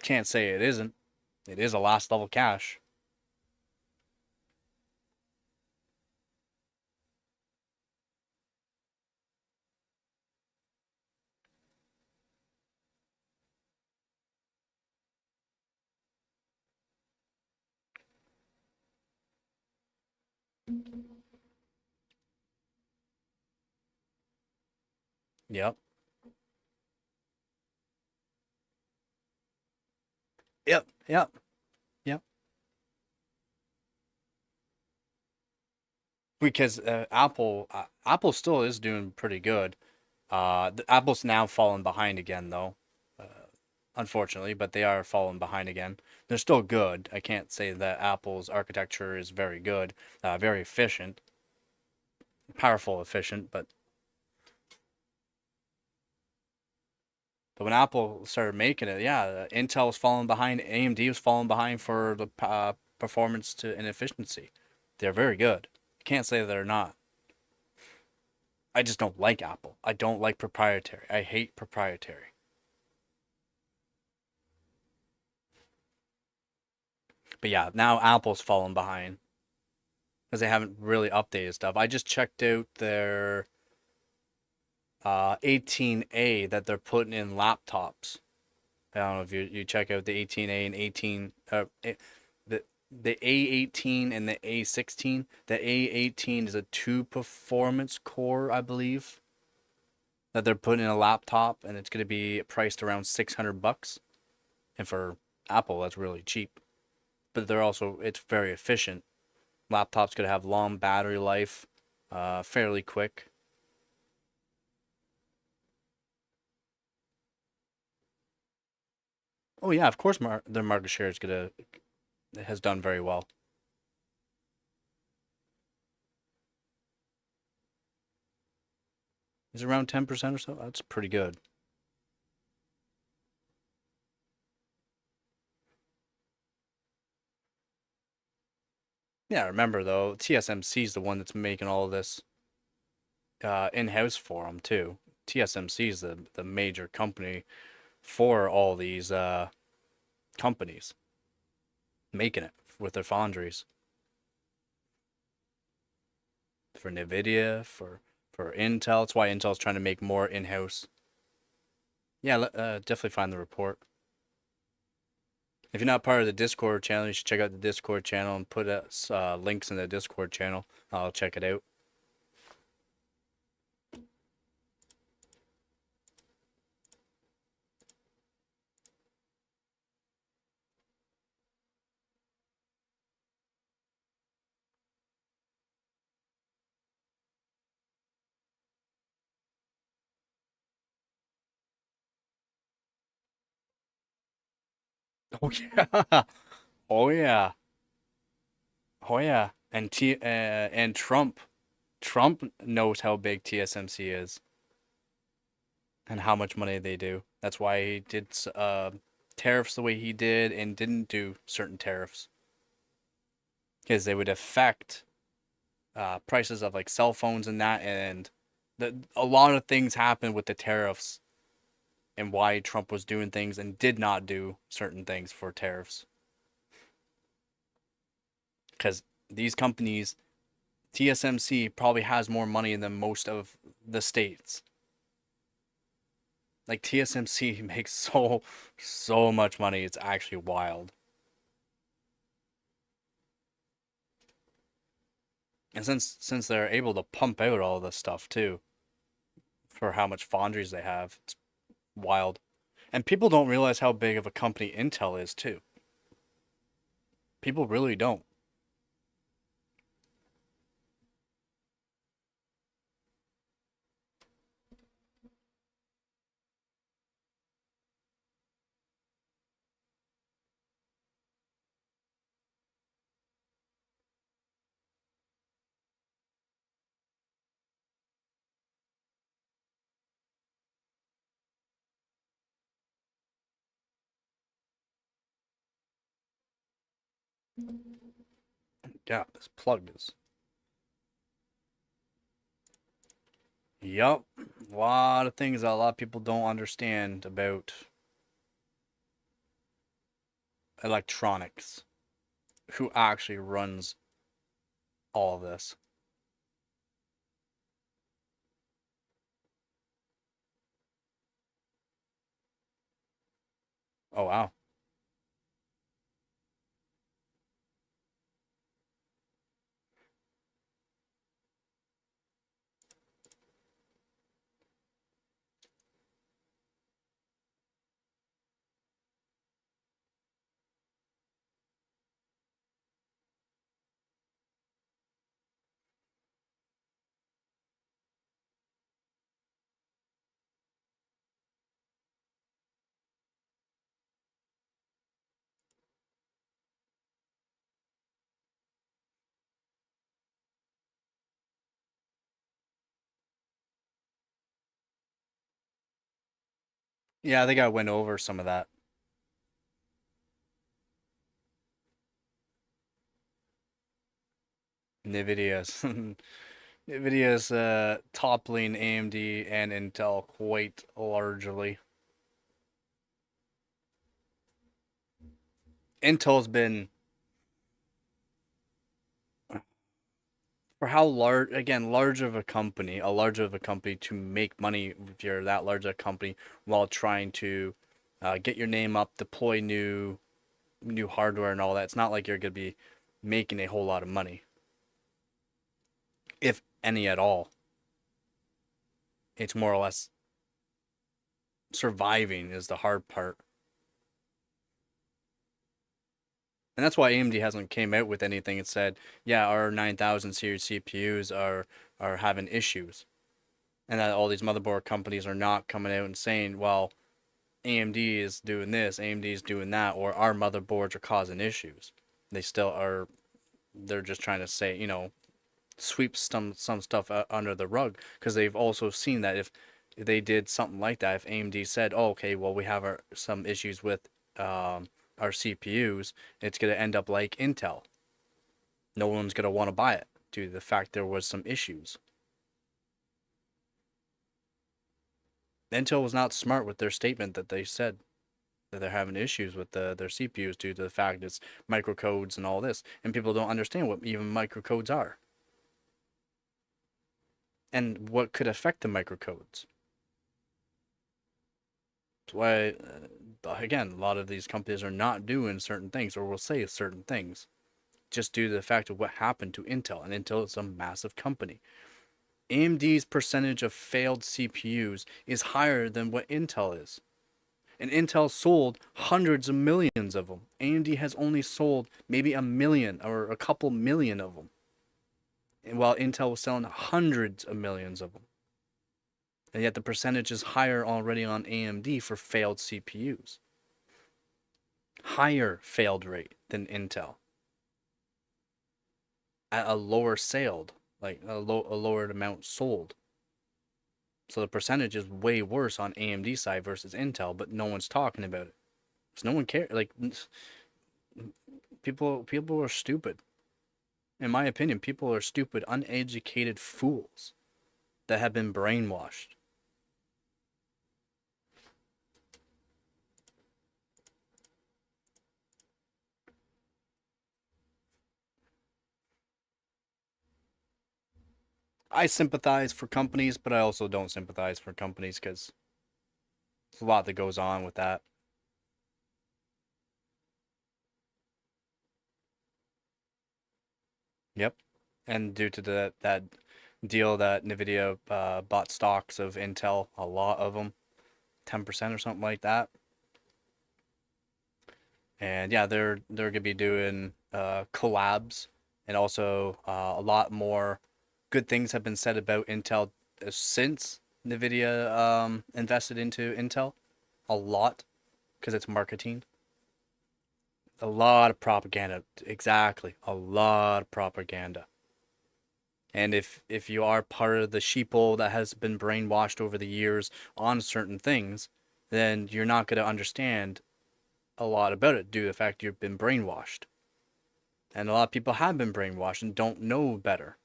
[SPEAKER 3] Can't say it isn't. It is a last level cache. Yep. Yep. Yep. Yep. Because Apple still is doing pretty good. Apple's now fallen behind again, though, uh, unfortunately, but they are falling behind again. They're still good. I can't say that Apple's architecture is very good, very efficient, powerful, efficient, but when Apple started making it, yeah, Intel was falling behind, AMD was falling behind for the performance to and efficiency. They're very good. Can't say they're not. I just don't like Apple. I don't like proprietary. I hate proprietary. But yeah, now Apple's fallen behind because they haven't really updated stuff. I just checked out their 18A that they're putting in laptops. I don't know if you check out the 18A and 18 the A18 and the A16. The A18 is a 2 performance core, I believe, that they're putting in a laptop, and it's going to be priced around $600. And for Apple, that's really cheap. But it's very efficient. Laptops could have long battery life, fairly quick. Oh yeah, of course, their market share has done very well. Is it around 10% or so? That's pretty good. Yeah, remember though, TSMC is the one that's making all of this in-house for them too. TSMC is the major company for all these companies making it with their foundries for Nvidia, for Intel. That's why Intel's trying to make more in-house. Yeah, definitely find the report. If you're not part of the Discord channel, you should check out the Discord channel and put links in the Discord channel. I'll check it out. Oh yeah. Oh yeah. Oh yeah. And Trump knows how big TSMC is and how much money they do. That's why he did tariffs the way he did and didn't do certain tariffs because they would affect prices of like cell phones and that, and a lot of things happened with the tariffs and why Trump was doing things and did not do certain things for tariffs. Because these companies, TSMC probably has more money than most of the states. Like TSMC makes so much money. It's actually wild. And since they're able to pump out all this stuff too, for how much foundries they have, it's wild. And people don't realize how big of a company Intel is too. People really don't. Yeah, this plug is. Yup. A lot of things that a lot of people don't understand about electronics. Who actually runs all of this. Oh wow. Yeah, I think I went over some of that. NVIDIA's NVIDIA's toppling AMD and Intel quite largely. Intel's been, for how large, again, large of a company, a large of a company to make money if you're that large a company while trying to get your name up, deploy new hardware and all that. It's not like you're gonna be making a whole lot of money, if any at all. It's more or less surviving is the hard part. And that's why AMD hasn't came out with anything and said, yeah, our 9000 series CPUs are having issues. And that all these motherboard companies are not coming out and saying, well, AMD is doing this, AMD is doing that, or our motherboards are causing issues. They still are, they're just trying to say, sweep some stuff under the rug, because they've also seen that if they did something like that, if AMD said, oh, okay, well, we have some issues with our CPUs, it's going to end up like Intel. No one's going to want to buy it due to the fact there was some issues. Intel was not smart with their statement that they said that they're having issues with their CPUs due to the fact it's microcodes and all this, and people don't understand what even microcodes are and what could affect the microcodes. That's why, again, a lot of these companies are not doing certain things or will say certain things just due to the fact of what happened to Intel. And Intel is a massive company. AMD's percentage of failed CPUs is higher than what Intel is. And Intel sold hundreds of millions of them. AMD has only sold maybe a million or a couple million of them. And while Intel was selling hundreds of millions of them. And yet the percentage is higher already on AMD for failed CPUs. Higher failed rate than Intel. At a lower sold, like a lower amount sold. So the percentage is way worse on AMD side versus Intel, but no one's talking about it. So no one cares. Like, people are stupid. In my opinion, people are stupid, uneducated fools that have been brainwashed. I sympathize for companies, but I also don't sympathize for companies because there's a lot that goes on with that. Yep. And due to that deal that Nvidia bought stocks of Intel, a lot of them, 10% or something like that. And yeah, they're gonna be doing collabs, and also a lot more good things have been said about Intel since Nvidia invested into Intel. A lot, because it's marketing. A lot of propaganda, exactly. A lot of propaganda. And if you are part of the sheeple that has been brainwashed over the years on certain things, then you're not going to understand a lot about it due to the fact you've been brainwashed. And a lot of people have been brainwashed and don't know better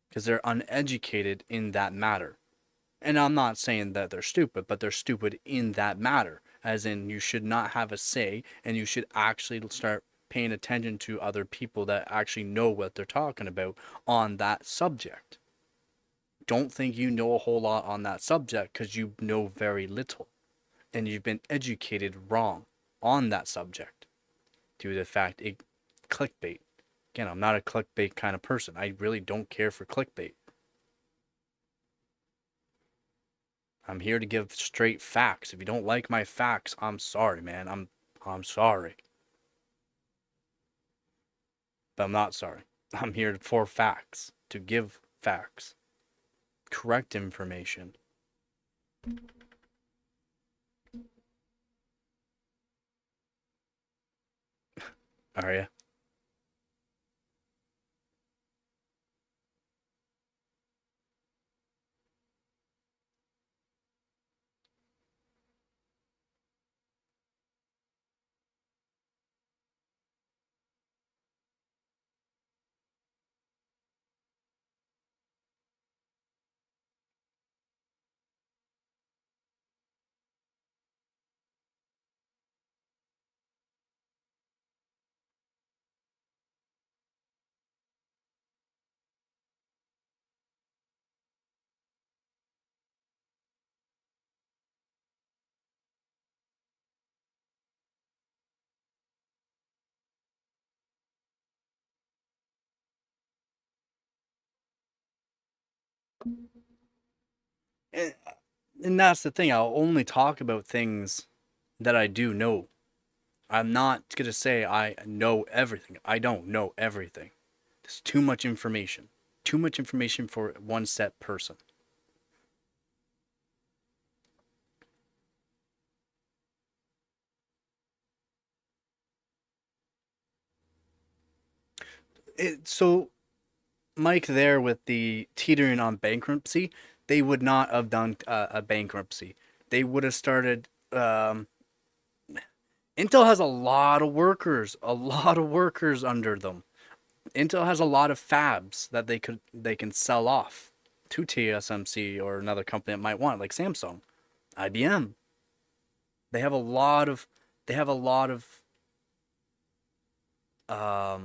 [SPEAKER 3] because they're uneducated in that matter. And I'm not saying that they're stupid, but they're stupid in that matter. As in, you should not have a say, and you should actually start paying attention to other people that actually know what they're talking about on that subject. Don't think you know a whole lot on that subject because you know very little. And you've been educated wrong on that subject due to the fact it clickbait. Again, I'm not a clickbait kind of person. I really don't care for clickbait. I'm here to give straight facts. If you don't like my facts, I'm sorry, man. I'm sorry. But I'm not sorry. I'm here for facts, to give facts. Correct information. Are you? And, and that's the thing. I'll only talk about things that I do know. I'm not going to say I know everything. I don't know everything. There's too much information. Too much information for one set person. So Mike there with the teetering on bankruptcy, they would not have done a bankruptcy. They would have started. Intel has a lot of workers under them. Intel has a lot of fabs that they can sell off to TSMC or another company that might want, like Samsung, IBM. They have a lot of they have a lot of what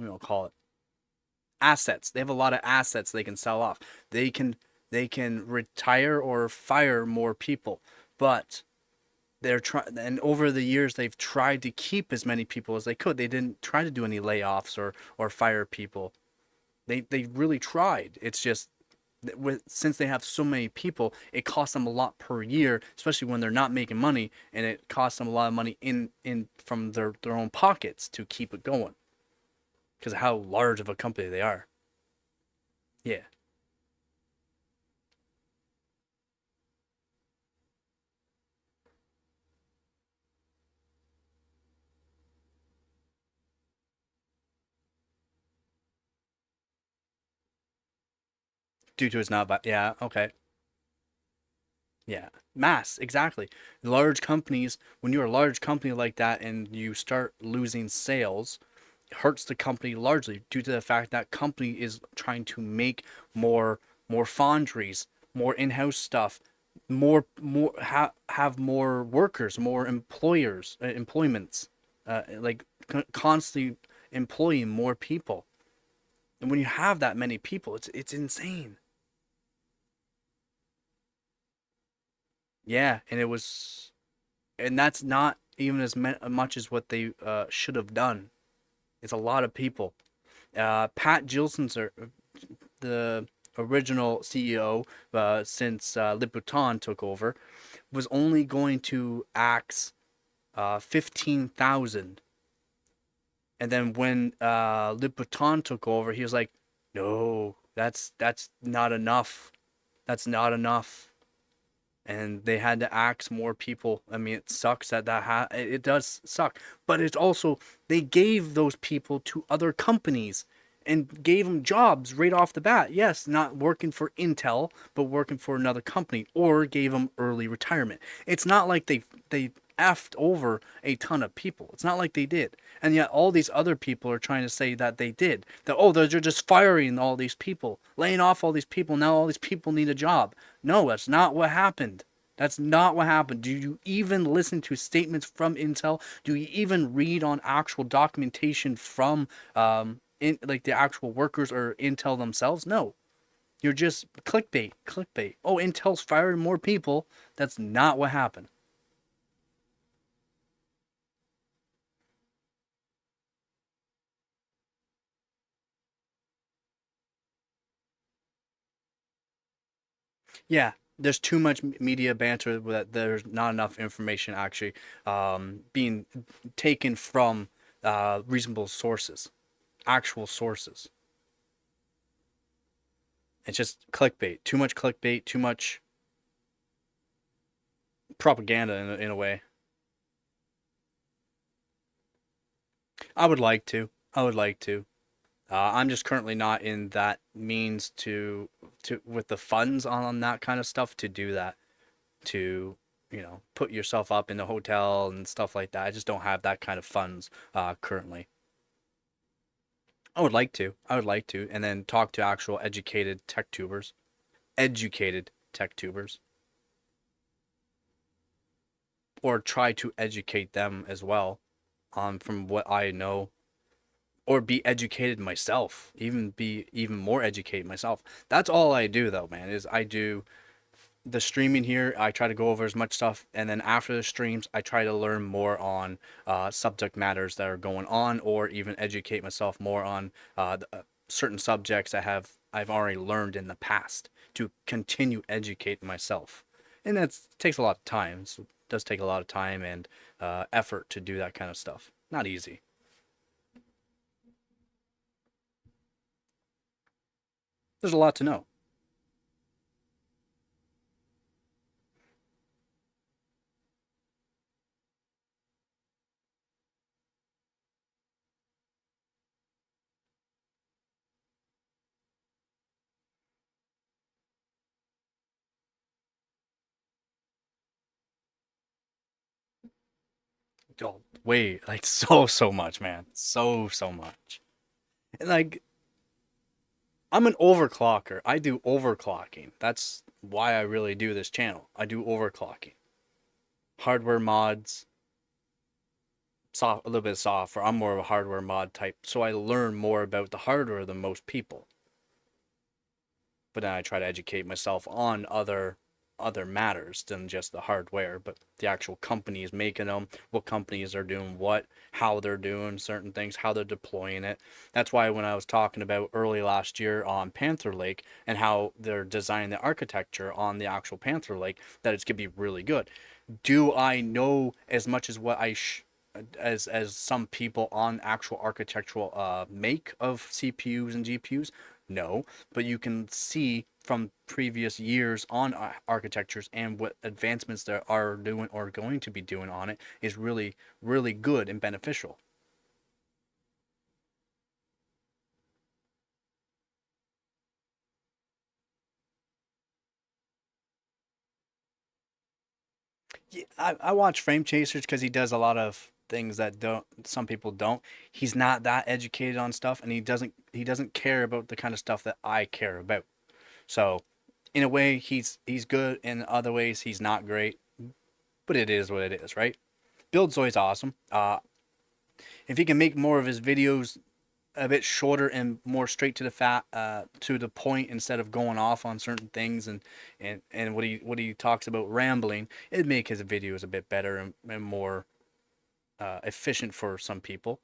[SPEAKER 3] do we call it? Assets. They have a lot of assets they can sell off. They can they can retire or fire more people, but they're trying, and over the years they've tried to keep as many people as they could. They didn't try to do any layoffs or fire people. They really tried. It's just with since they have so many people, it costs them a lot per year, especially when they're not making money, and it costs them a lot of money in from their own pockets to keep it going because of how large of a company they are. Yeah. Due to it's not, but yeah, okay. Yeah, mass, exactly. Large companies, when you're a large company like that and you start losing sales, it hurts the company largely due to the fact that company is trying to make more foundries, more in-house stuff, have more workers, more employers, employments, like constantly employing more people. And when you have that many people, it's insane. Yeah, and it was and that's not even much as what they should have done. It's a lot of people. Pat Gilson's the original CEO since Liputan took over was only going to axe 15,000, and then when Liputan took over, he was like, "No, that's not enough. That's not enough." And they had to axe more people. I mean, it sucks that it does suck, but it's also they gave those people to other companies and gave them jobs right off the bat. Yes, not working for Intel, but working for another company, or gave them early retirement. It's not like they effed over a ton of people. It's not like they did. And yet all these other people are trying to say that they did. That, oh, they're just firing all these people, laying off all these people. Now all these people need a job. No, that's not what happened. That's not what happened. Do you even listen to statements from Intel? Do you even read on actual documentation from like the actual workers or Intel themselves? No. You're just clickbait, clickbait. Oh, Intel's firing more people. That's not what happened. Yeah, there's too much media banter that there's not enough information actually being taken from reasonable sources, actual sources. It's just clickbait. Too much clickbait, too much propaganda in a way. I would like to. I would like to. I'm just currently not in that means to with the funds on that kind of stuff to do that. To put yourself up in a hotel and stuff like that. I just don't have that kind of funds currently. I would like to, and then talk to actual educated tech tubers, or try to educate them as well on from what I know, or be educated myself, even be even more educated myself. That's all I do though, man, is I do the streaming here. I try to go over as much stuff, and then after the streams, I try to learn more on subject matters that are going on, or even educate myself more on certain subjects that have I've already learned in the past to continue educating myself. And that takes a lot of time. It does take a lot of time and effort to do that kind of stuff. Not easy. There's a lot to know. Oh, way like so much, man. So much. And like I'm an overclocker. I do overclocking. That's why I really do this channel. I do overclocking. Hardware mods, a little bit of software. I'm more of a hardware mod type, so I learn more about the hardware than most people. But then I try to educate myself on other matters than just the hardware, but the actual companies making them, what companies are doing what, how they're doing certain things, how they're deploying it. That's why when I was talking about early last year on Panther Lake and how they're designing the architecture on the actual Panther Lake, that it's gonna be really good. Do I know as much as what as some people on actual architectural make of CPUs and GPUs? No, but you can see from previous years on architectures and what advancements there are doing or going to be doing on it is really good and beneficial. Yeah, I watch Frame Chasers because he does a lot of things that don't some people don't. He's not that educated on stuff, and he doesn't care about the kind of stuff that I care about. So in a way, he's good. In other ways, he's not great. But it is what it is, right? Buildzoid's awesome. If he can make more of his videos a bit shorter and more straight to the to the point instead of going off on certain things and what he talks about rambling, it'd make his videos a bit better and more efficient for some people.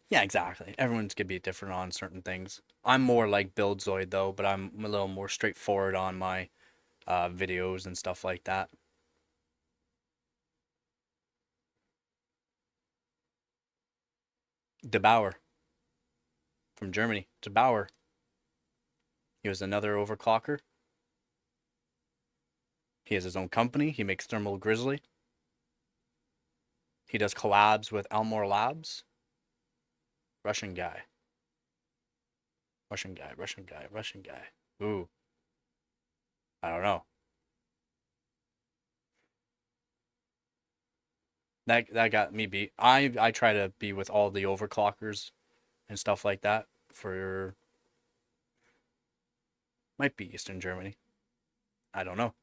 [SPEAKER 3] Yeah, exactly. Everyone's gonna be different on certain things. I'm more like Buildzoid though, but I'm a little more straightforward on my videos and stuff like that. DeBauer from Germany. DeBauer. He was another overclocker. He has his own company. He makes Thermal Grizzly. He does collabs with Elmore Labs. Russian guy. Russian guy. Russian guy. Russian guy. Ooh, I don't know. That got me beat. I try to be with all the overclockers and stuff like that for might be Eastern Germany. I don't know.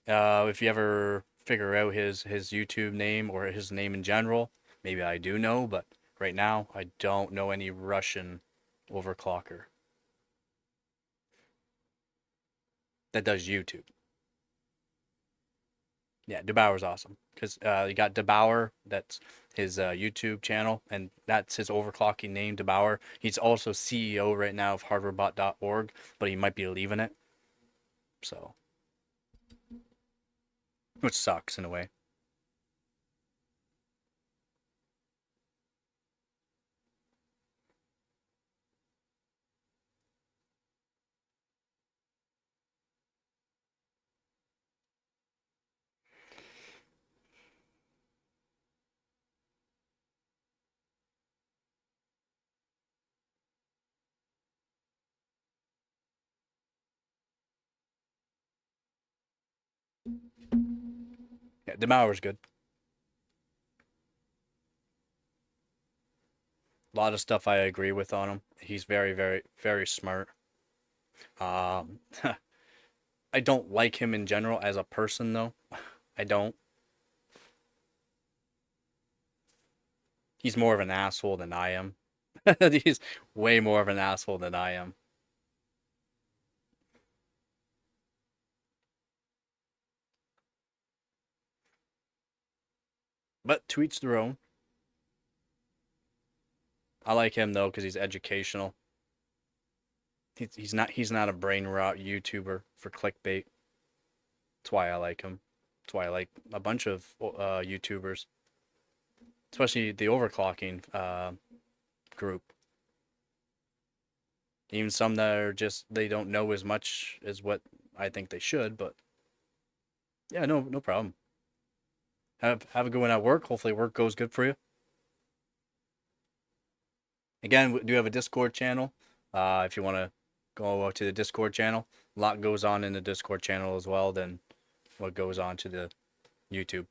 [SPEAKER 3] If you ever figure out his YouTube name or his name in general, maybe I do know, but right now I don't know any Russian overclocker that does YouTube. Yeah, DeBauer's awesome because you got DeBauer, that's his YouTube channel, and that's his overclocking name, DeBauer. He's also CEO right now of hardwarebot.org, but he might be leaving it, so which sucks in a way. Yeah, DeBauer's good. A lot of stuff I agree with on him. He's very smart. Um, I don't like him in general as a person though. I don't. He's more of an asshole than I am. He's way more of an asshole than I am. But to each their own. I like him though because he's educational. He's not a brain rot YouTuber for clickbait. That's why I like him. That's why I like a bunch of YouTubers, especially the overclocking group. Even some that are just they don't know as much as what I think they should, but yeah, no problem. Have a good one at work. Hopefully work goes good for you. Again, we do have a Discord channel. If you want to go to the Discord channel, a lot goes on in the Discord channel as well than what goes on to the YouTube.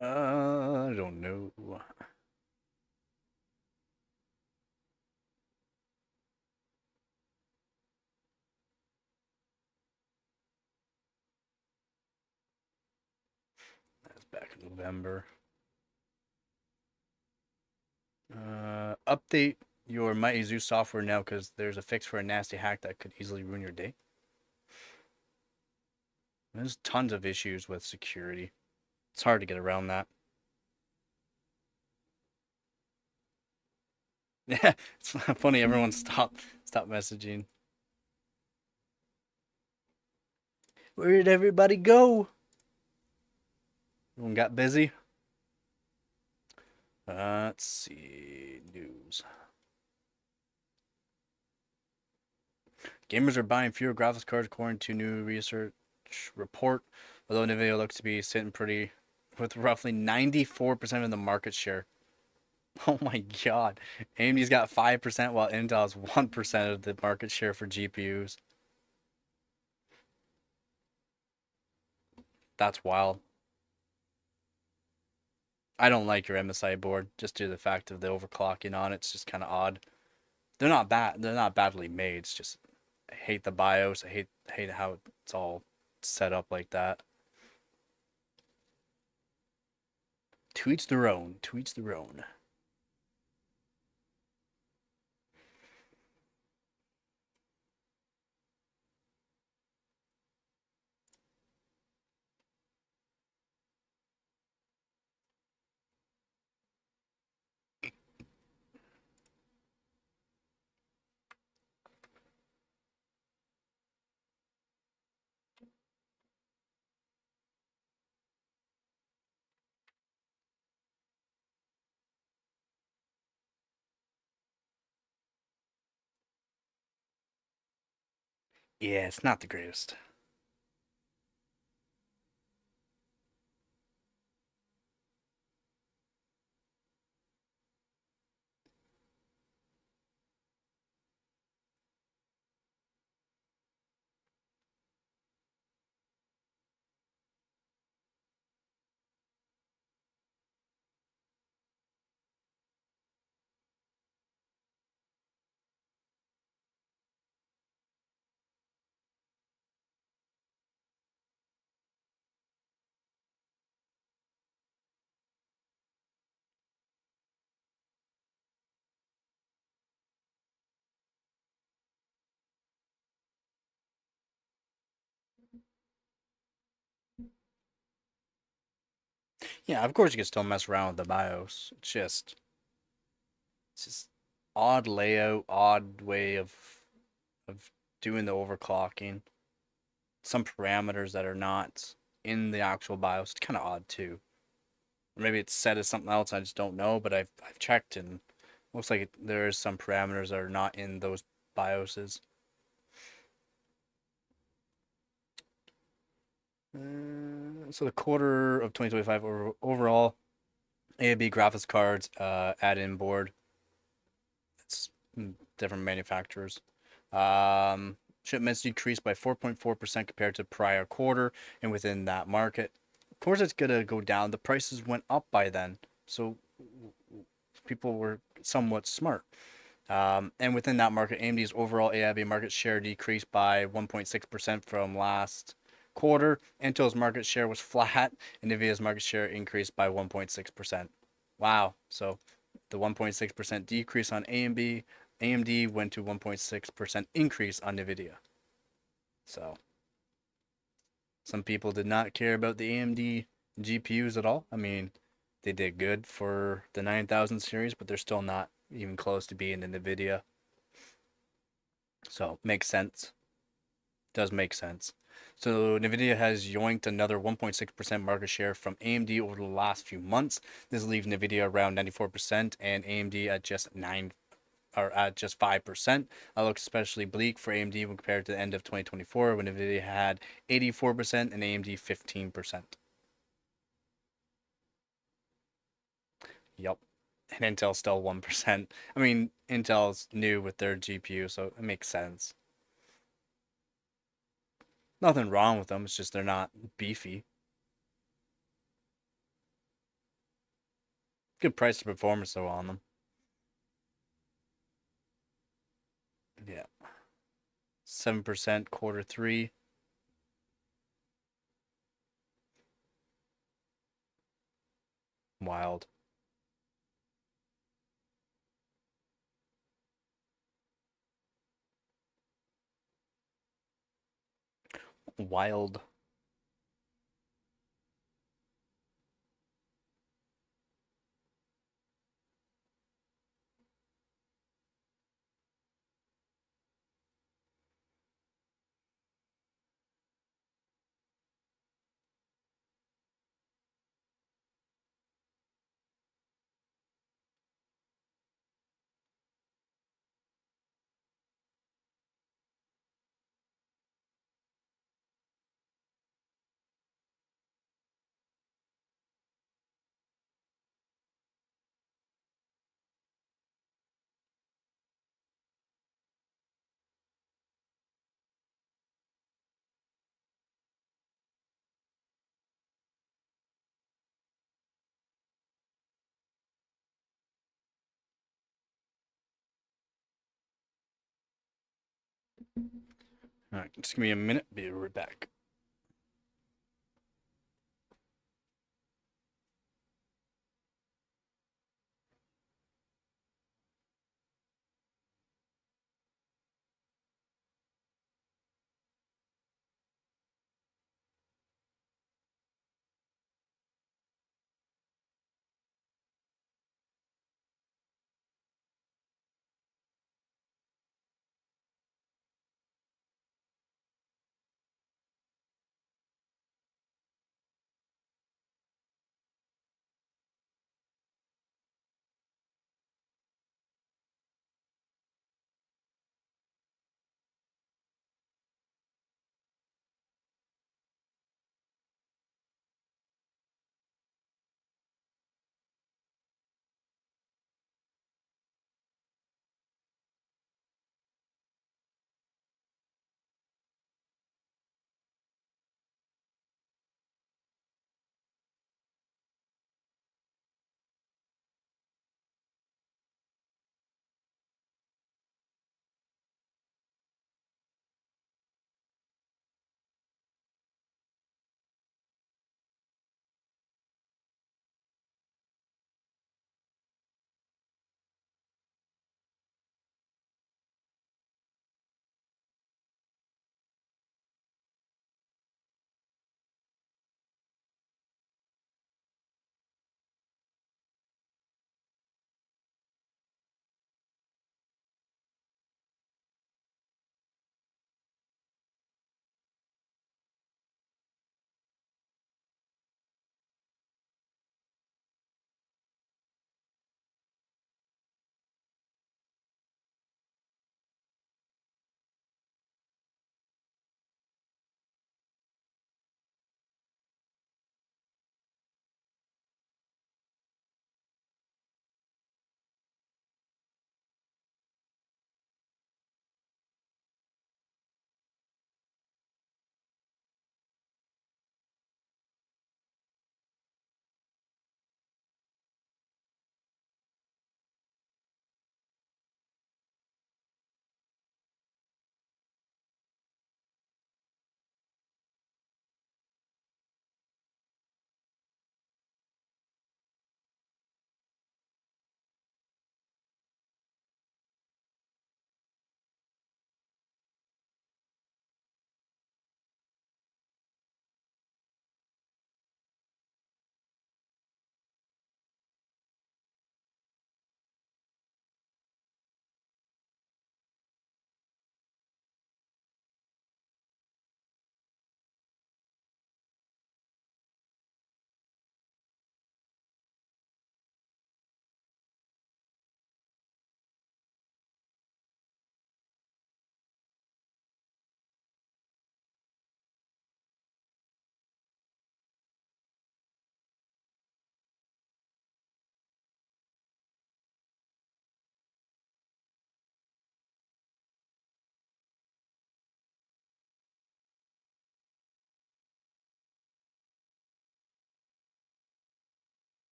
[SPEAKER 3] I don't know. That's back in November. Update your Mighty Zeus software now because there's a fix for a nasty hack that could easily ruin your day. There's tons of issues with security. It's hard to get around that. Yeah, it's funny. Everyone stop messaging. Where did everybody go? Everyone got busy. Let's see news. Gamers are buying fewer graphics cards according to new research report. Although Nvidia looks to be sitting pretty with roughly 94% of the market share. Oh my god. AMD's got 5% while Intel's 1% of the market share for GPUs. That's wild. I don't like your MSI board just due to the fact of the overclocking on it. It's just kind of odd. They're not bad. They're not badly made. It's just I hate the BIOS. I hate how it's all set up like that. To each their own. To each their own. Yeah, it's not the greatest. Yeah, of course you can still mess around with the BIOS. It's just odd layout, odd way of doing the overclocking. Some parameters that are not in the actual BIOS. It's kind of odd too. Maybe it's set as something else. I just don't know. But I've checked and looks like there's some parameters that are not in those BIOSes. So the quarter of 2025 overall, AMD graphics cards add-in board. It's different manufacturers. Shipments decreased by 4.4% compared to prior quarter, and within that market, of course, it's gonna go down. The prices went up by then, so people were somewhat smart. And within that market, AMD's overall AIB market share decreased by 1.6% from last quarter. Intel's market share was flat, and Nvidia's market share increased by 1.6%. Wow. So the 1.6% decrease on AMD went to 1.6% increase on Nvidia. So some people did not care about the AMD GPUs at all. I mean, they did good for the 9000 series, but they're still not even close to being in Nvidia. So makes sense. Does make sense. So Nvidia has yoinked another 1.6% market share from AMD over the last few months. This leaves Nvidia around 94% and AMD at just 5%. That looks especially bleak for AMD when compared to the end of 2024 when Nvidia had 84% and AMD 15%. Yep. And Intel's still 1%. I mean, Intel's new with their GPU, so it makes sense. Nothing wrong with them, it's just they're not beefy. Good price to performance though on them. Yeah. 7% quarter three. Wild. Wild. Alright, just give me a minute, be right back.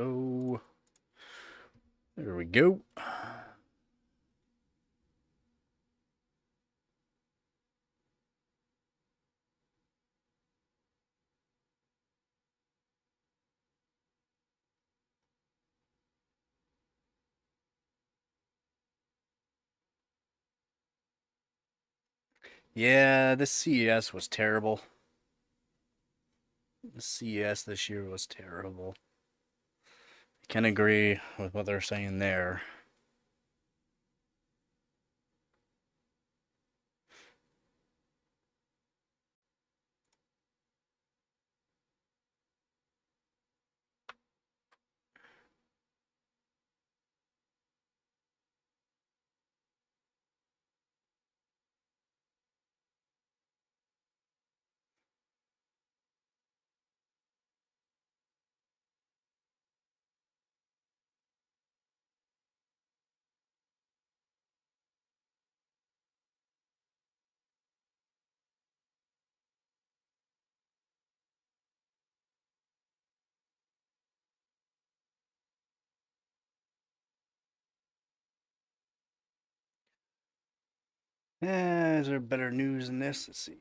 [SPEAKER 3] go. There we go. Yeah, this CES was terrible. The CES this year was terrible. I can agree with what they're saying there. Is there better news than this? Let's see.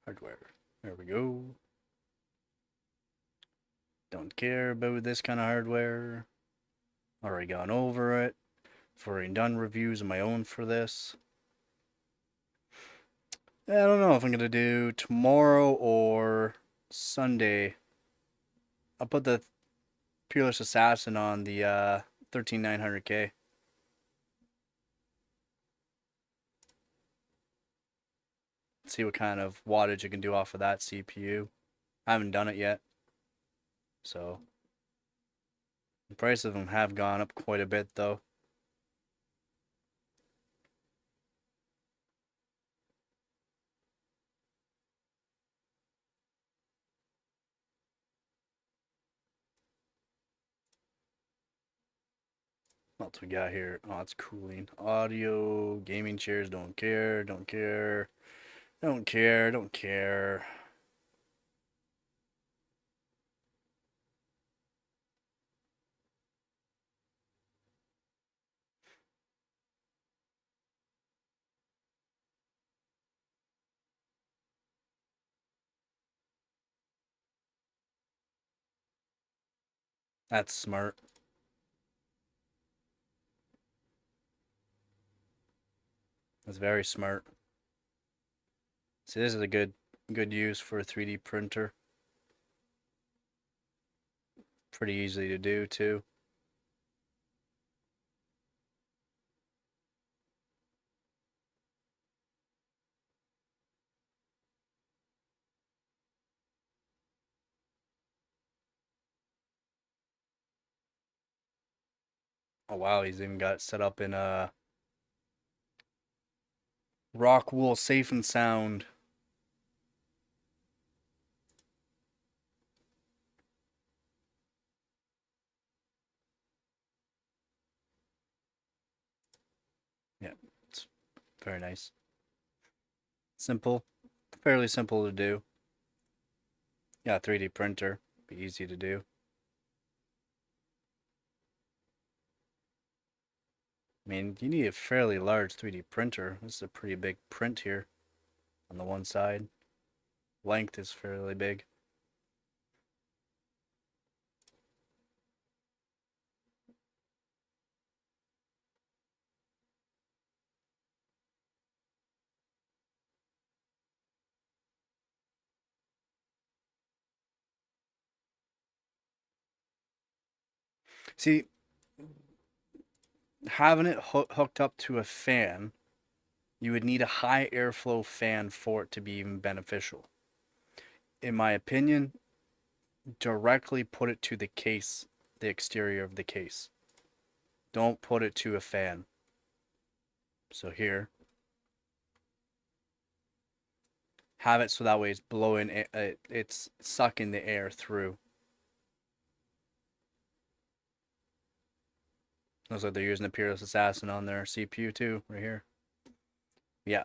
[SPEAKER 3] Hardware. There we go. Don't care about this kind of hardware. Already gone over it. I've already done reviews of my own for this. I don't know if I'm gonna do tomorrow or Sunday. I'll put the Peerless Assassin on the 13900K. See what kind of wattage you can do off of that CPU. I haven't done it yet. So the price of them have gone up quite a bit though. What else we got here? Oh, it's cooling. Audio, gaming chairs, don't care, don't care, don't care, don't care. That's smart. That's very smart. See, this is a good use for a 3D printer. Pretty easy to do too. Oh wow, he's even got it set up in a rock wool safe and sound. Yeah, it's very nice. Simple, fairly simple to do. Yeah, 3D printer, be easy to do. I mean, you need a fairly large 3D printer. This is a pretty big print here on the one side. Length is fairly big. See, having it hooked up to a fan, you would need a high airflow fan for it to be even beneficial. In my opinion, directly put it to the case, the exterior of the case. Don't put it to a fan. So here, have it so that way it's blowing, it's sucking the air through. Looks like they're using the Peerless Assassin on their CPU too, right here. Yeah.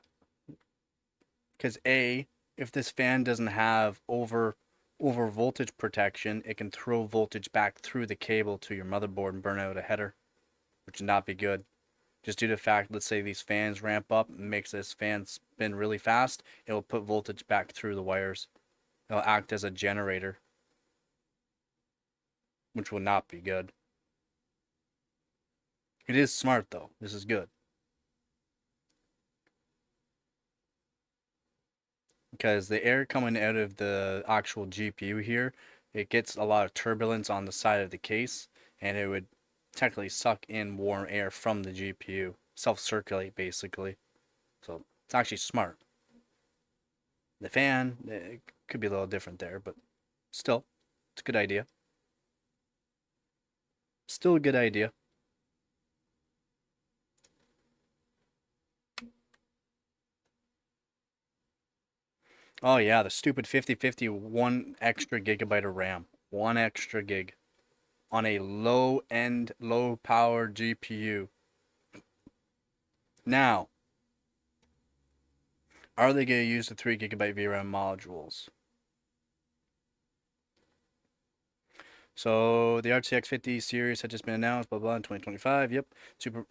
[SPEAKER 3] Because if this fan doesn't have over voltage protection, it can throw voltage back through the cable to your motherboard and burn out a header, which would not be good. Just due to the fact, let's say these fans ramp up and makes this fan spin really fast, it will put voltage back through the wires. It'll act as a generator, which will not be good. It is smart though. This is good. Because the air coming out of the actual GPU here, it gets a lot of turbulence on the side of the case, and it would technically suck in warm air from the GPU, self-circulate basically. So it's actually smart. The fan, it could be a little different there, but still, it's a good idea. Still a good idea. Oh yeah, the stupid 5050, 1 extra gigabyte of RAM. 1 extra gig on a low-end, low-power GPU. Now, are they going to use the 3 GB VRAM modules? So the RTX 50 series had just been announced, blah blah, in 2025. Yep.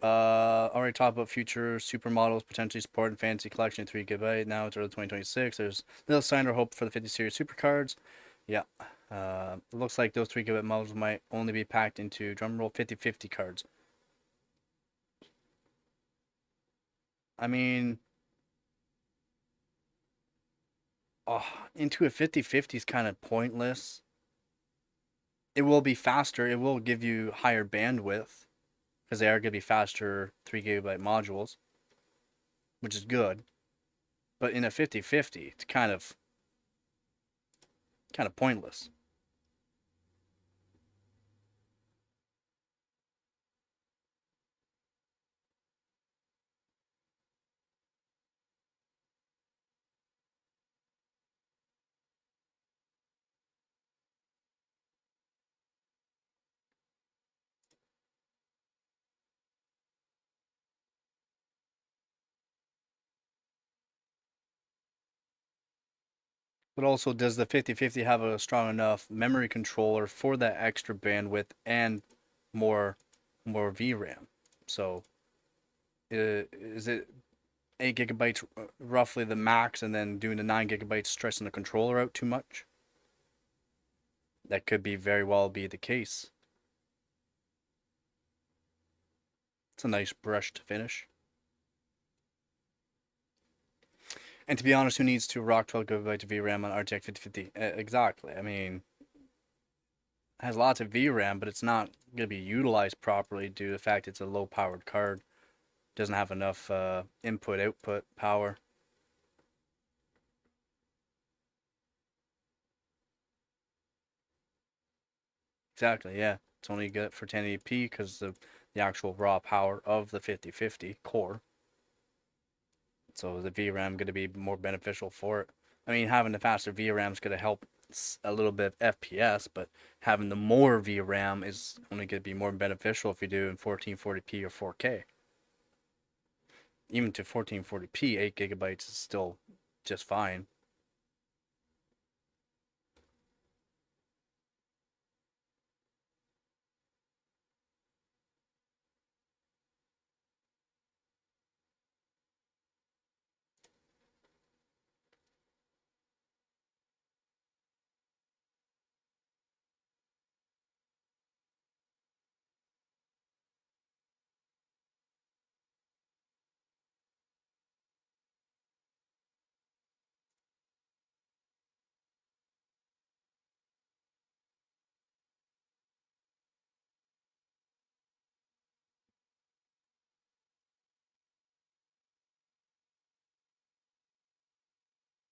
[SPEAKER 3] Already talked about future super models potentially supporting fancy collection 3 GB. Now it's early 2026. There's little sign or hope for the 50 series super cards. Yeah. It looks like those 3 GB models might only be packed into drumroll 5050 cards. I mean, into a 5050 is kind of pointless. It will be faster. It will give you higher bandwidth because they are going to be faster 3 GB modules, which is good. But in a 5050, it's kind of pointless. But also, does the 5050 have a strong enough memory controller for that extra bandwidth and more VRAM? So, is it 8 GB roughly the max, and then doing the 9 GB stressing the controller out too much? That could be very well be the case. It's a nice brushed finish. And to be honest, who needs to rock 12 GB VRAM on RTX 5050? Exactly. I mean, it has lots of VRAM, but it's not going to be utilized properly due to the fact it's a low-powered card. Doesn't have enough input-output power. Exactly, yeah. It's only good for 1080p because of the actual raw power of the 5050 core. So the VRAM going to be more beneficial for it. I mean, having the faster VRAM is going to help a little bit of FPS, but having the more VRAM is only going to be more beneficial if you do in 1440p or 4K. Even to 1440p, 8 GB is still just fine.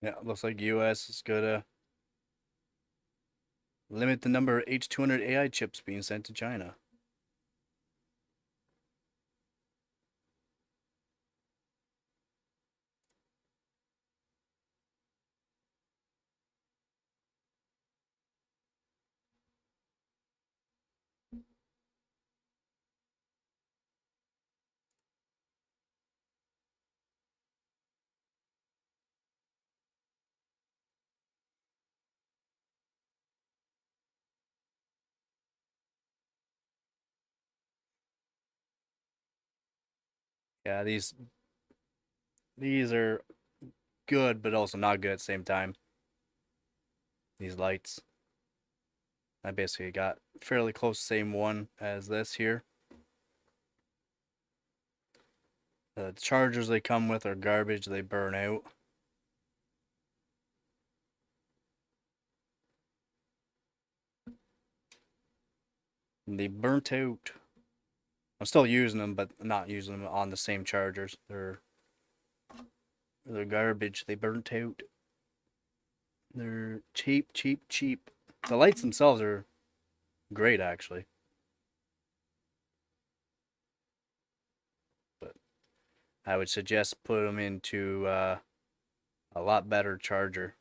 [SPEAKER 3] Yeah, looks like US is going to limit the number of H200 AI chips being sent to China. Yeah, these are good, but also not good at the same time. These lights. I basically got fairly close to the same one as this here. The chargers they come with are garbage. They burn out. And they burnt out. I'm still using them, but not using them on the same chargers. They're garbage. They burnt out. They're cheap, cheap, cheap. The lights themselves are great, actually. But I would suggest put them into a lot better charger.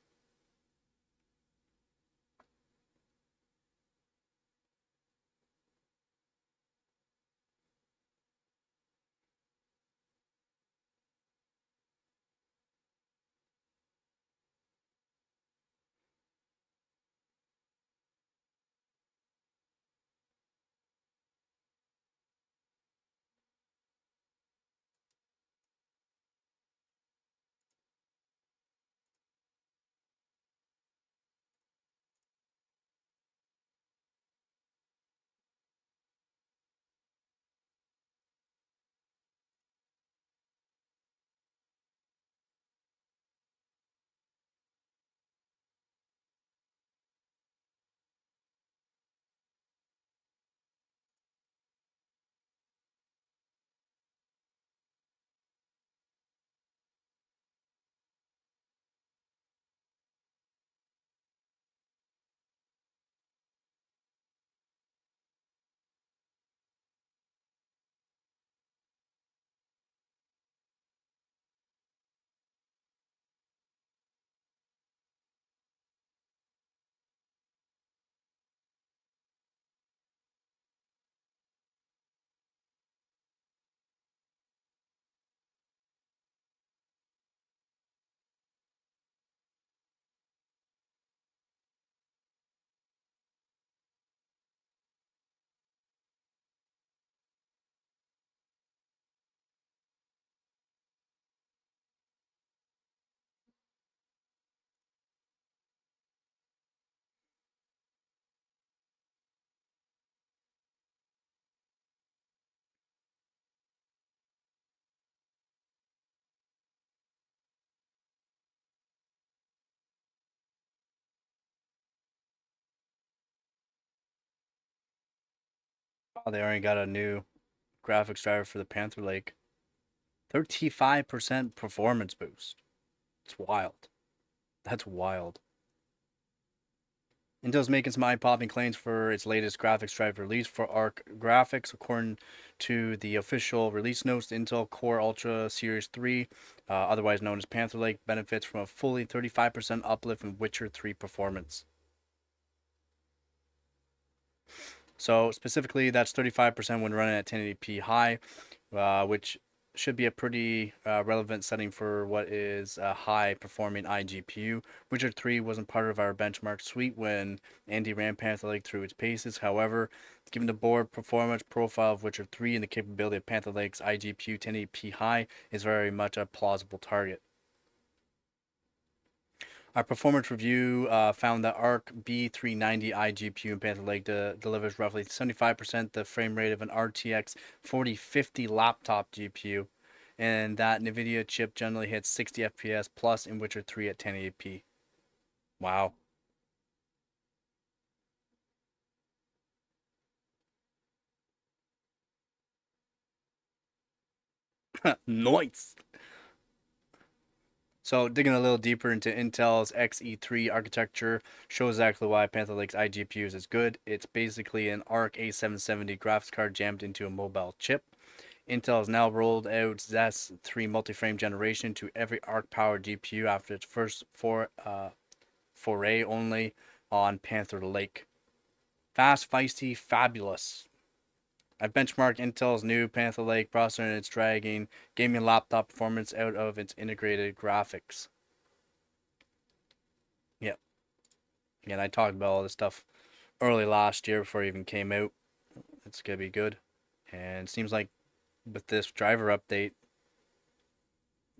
[SPEAKER 3] Oh, they already got a new graphics driver for the Panther Lake. 35% performance boost. It's wild. That's wild. Intel's making some eye-popping claims for its latest graphics driver release for Arc Graphics. According to the official release notes, the Intel Core Ultra Series 3, otherwise known as Panther Lake, benefits from a fully 35% uplift in Witcher 3 performance. So specifically, that's 35% when running at 1080p high, which should be a pretty relevant setting for what is a high performing iGPU. Witcher 3 wasn't part of our benchmark suite when Andy ran Panther Lake through its paces. However, given the board performance profile of Witcher 3 and the capability of Panther Lake's iGPU 1080p high is very much a plausible target. Our performance review found that Arc B390 iGPU in Panther Lake delivers roughly 75% the frame rate of an RTX 4050 laptop GPU, and that NVIDIA chip generally hits 60 FPS plus in Witcher 3 at 1080p. Wow. Nice. So digging a little deeper into Intel's Xe3 architecture shows exactly why Panther Lake's iGPUs is good. It's basically an Arc A770 graphics card jammed into a mobile chip. Intel has now rolled out ZES 3 multi-frame generation to every Arc-powered GPU after its first foray only on Panther Lake. Fast, feisty, fabulous. I benchmarked Intel's new Panther Lake processor and it's dragging gaming laptop performance out of its integrated graphics. Yep. Again, I talked about all this stuff early last year before it even came out. It's going to be good. And it seems like with this driver update,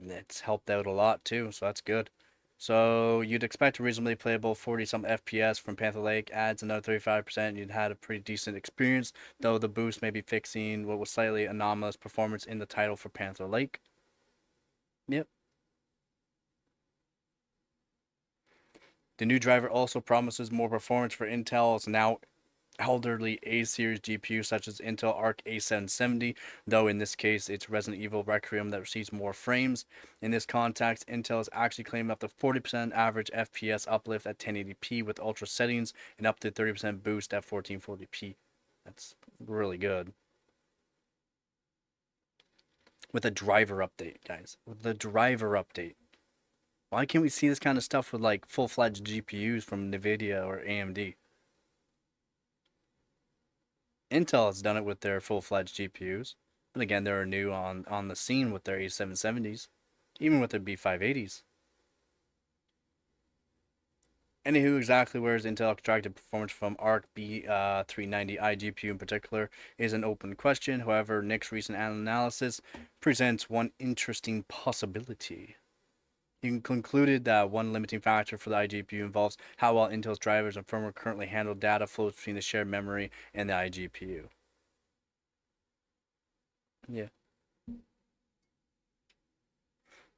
[SPEAKER 3] it's helped out a lot too, so that's good. So you'd expect a reasonably playable 40 some FPS from Panther Lake, adds another 35%. You'd had a pretty decent experience, though the boost may be fixing what was slightly anomalous performance in the title for Panther Lake. Yep. The new driver also promises more performance for Intel's now elderly A-series GPU such as Intel Arc A770, though in this case it's Resident Evil Requiem that receives more frames. In this context, Intel is actually claiming up to 40% average FPS uplift at 1080p with ultra settings and up to 30% boost at 1440p. That's really good. With a driver update, guys. With the driver update. Why can't we see this kind of stuff with like full-fledged GPUs from NVIDIA or AMD? Intel has done it with their full-fledged GPUs. But again, they're new on the scene with their A770s. Even with their B580s. Anywho, exactly where is Intel extracted performance from Arc B390i GPU in particular is an open question. However, Nick's recent analysis presents one interesting possibility. He concluded that one limiting factor for the iGPU involves how well Intel's drivers and firmware currently handle data flows between the shared memory and the iGPU. Yeah.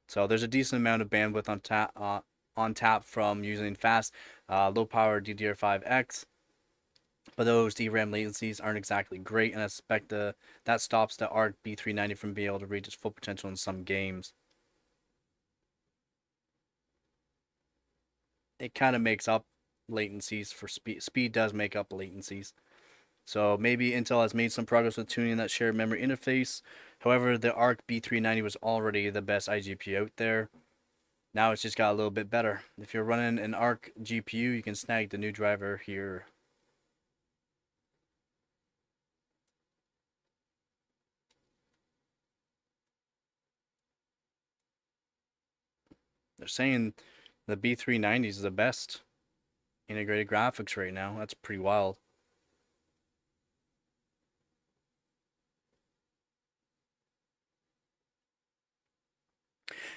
[SPEAKER 3] So there's a decent amount of bandwidth on tap from using fast, low power DDR5X, but those DRAM latencies aren't exactly great, and I suspect that stops the Arc B390 from being able to reach its full potential in some games. It kind of makes up latencies for speed. Speed does make up latencies. So maybe Intel has made some progress with tuning that shared memory interface. However, the Arc B390 was already the best iGPU out there. Now it's just got a little bit better. If you're running an Arc GPU, you can snag the new driver here. They're saying the B390 is the best integrated graphics right now. That's pretty wild.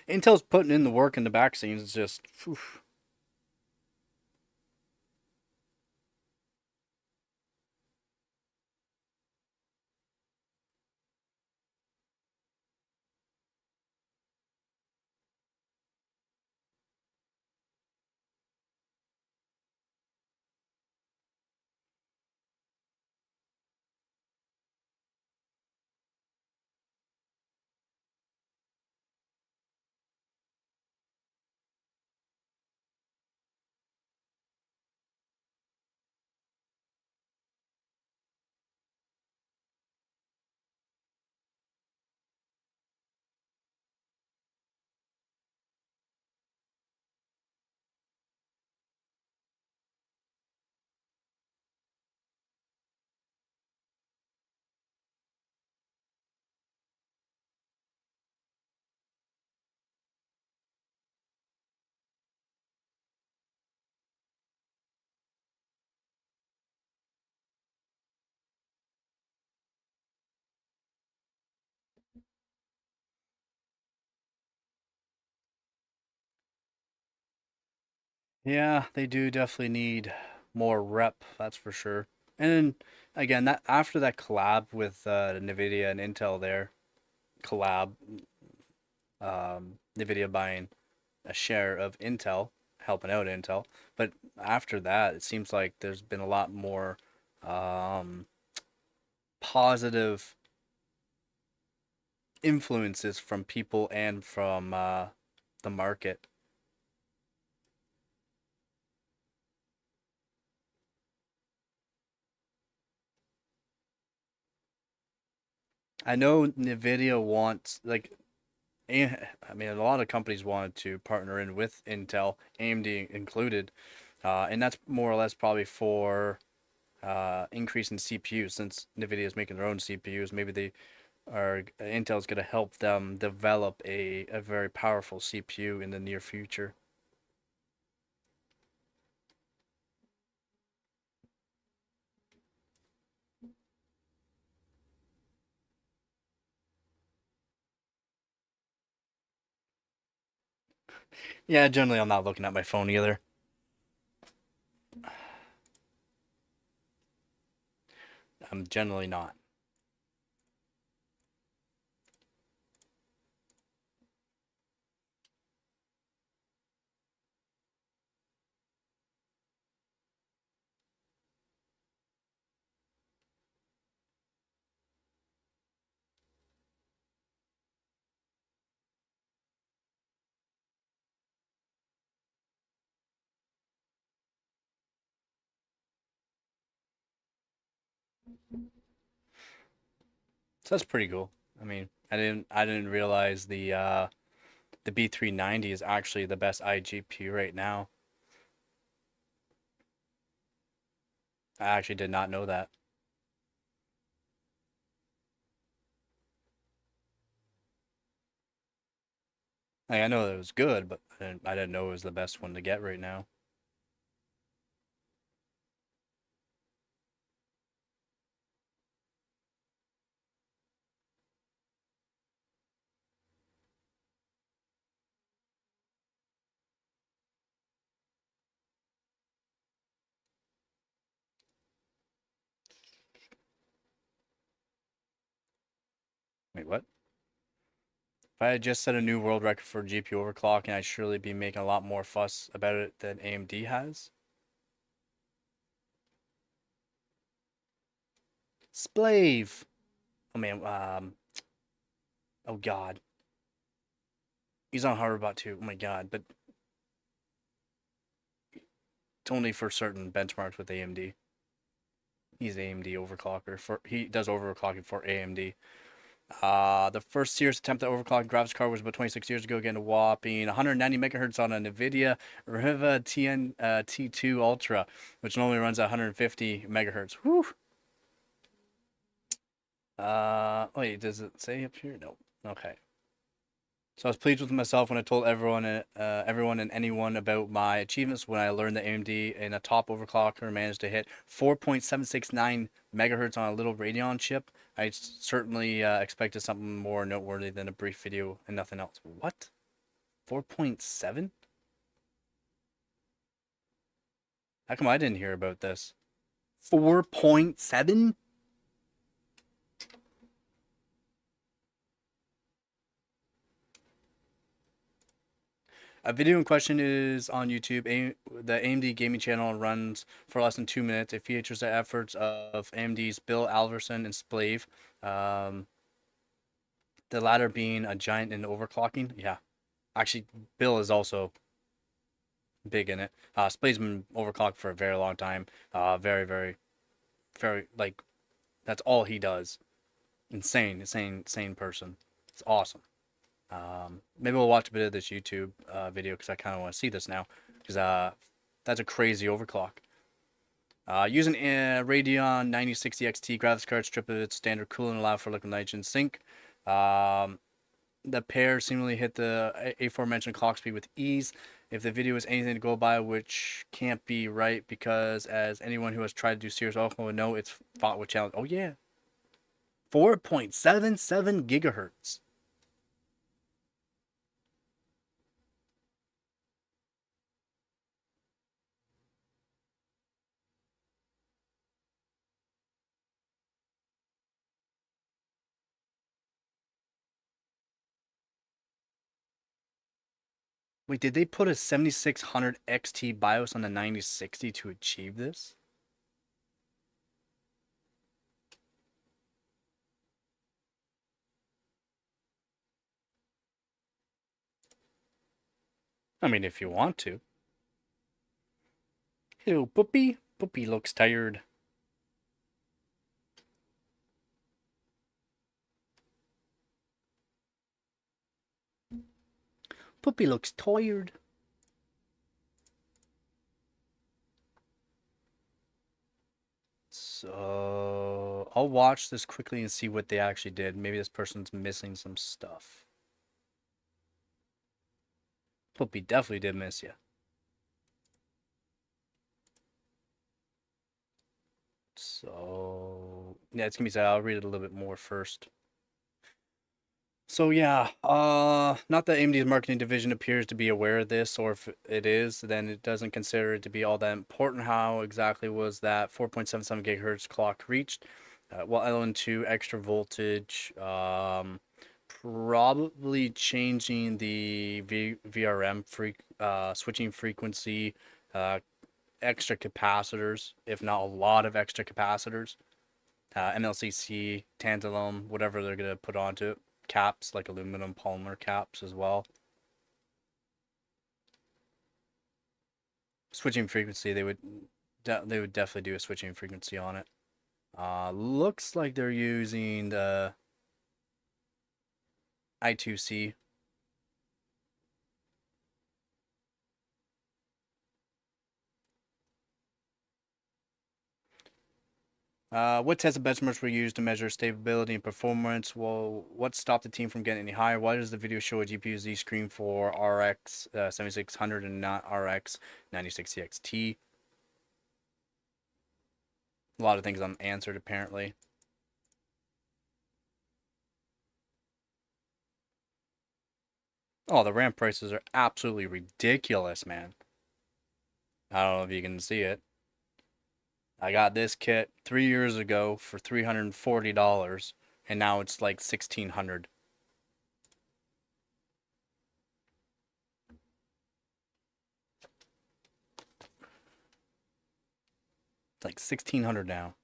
[SPEAKER 3] Intel's putting in the work in the back scenes. It's just, whew. Yeah, they do definitely need more rep, that's for sure. And then, again, that after that collab with NVIDIA and Intel there, collab, NVIDIA buying a share of Intel, helping out Intel. But after that, it seems like there's been a lot more um, positive influences from people and from the market. I know NVIDIA wants, like, I mean, a lot of companies wanted to partner in with Intel, AMD included, and that's more or less probably for increase in CPUs. Since NVIDIA is making their own CPUs, maybe they are Intel's going to help them develop a very powerful CPU in the near future. Yeah, generally I'm not looking at my phone either. I'm generally not. So that's pretty cool. I mean, I didn't realize the B390 is actually the best IGP right now. I actually did not know that. Like, I know that it was good, but I didn't know it was the best one to get right now. Wait, what? If I had just set a new world record for GPU overclocking, I'd surely be making a lot more fuss about it than AMD has. Splave. Oh man, oh god. He's on Harvard too. Oh my god, but it's only for certain benchmarks with AMD. He's AMD overclocker for he does overclocking for AMD. The first serious attempt at overclocking graphics card was about 26 years ago, getting a whopping 190 megahertz on a NVIDIA Riva T2 Ultra, which normally runs at 150 megahertz. Whew. Wait, does it say up here? No. Okay. So I was pleased with myself when I told everyone and anyone about my achievements when I learned that AMD in a top overclocker managed to hit 4.769 megahertz on a little Radeon chip. I certainly expected something more noteworthy than a brief video and nothing else. What? 4.7? How come I didn't hear about this? 4.7? A video in question is on YouTube. The AMD gaming channel runs for less than 2 minutes. It features the efforts of AMD's Bill Alverson and Splave, um, the latter being a giant in overclocking. Yeah, actually, Bill is also big in it. Splave's been overclocked for a very long time. Very, very, very, like, that's all he does. Insane person. It's awesome. Maybe we'll watch a bit of this YouTube video because I kind of want to see this now because that's a crazy overclock. Using a Radeon 9060 XT graphics card, strip of its standard coolant, allow for liquid nitrogen sync. The pair seemingly hit the aforementioned clock speed with ease. If the video is anything to go by, which can't be right because as anyone who has tried to do serious overclock would know, it's fought with challenge. Oh yeah, 4.77 gigahertz. Wait, did they put a 7600 XT BIOS on the 9060 to achieve this? I mean, if you want to. Hello, Puppy. Puppy looks tired. Puppy looks tired. So I'll watch this quickly and see what they actually did. Maybe this person's missing some stuff. Puppy definitely did miss you. So yeah, it's gonna be sad. I'll read it a little bit more first. So yeah, not that AMD's marketing division appears to be aware of this, or if it is, then it doesn't consider it to be all that important. How exactly was that 4.77 gigahertz clock reached? Well, LN2 extra voltage, probably changing the VRM switching frequency, uh, extra capacitors, if not a lot of extra capacitors, MLCC, tantalum, whatever they're gonna put onto it, caps like aluminum polymer caps as well. Switching frequency, they would definitely do a switching frequency on it. Looks like they're using the I2C. What test benchmarks were used to measure stability and performance? Well, what stopped the team from getting any higher? Why does the video show a GPU Z screen for RX 7600 and not RX 96 XT? A lot of things unanswered apparently. Oh, the RAM prices are absolutely ridiculous, man. I don't know if you can see it. I got this kit 3 years ago for $340, and now it's like $1,600. It's like $1,600 now.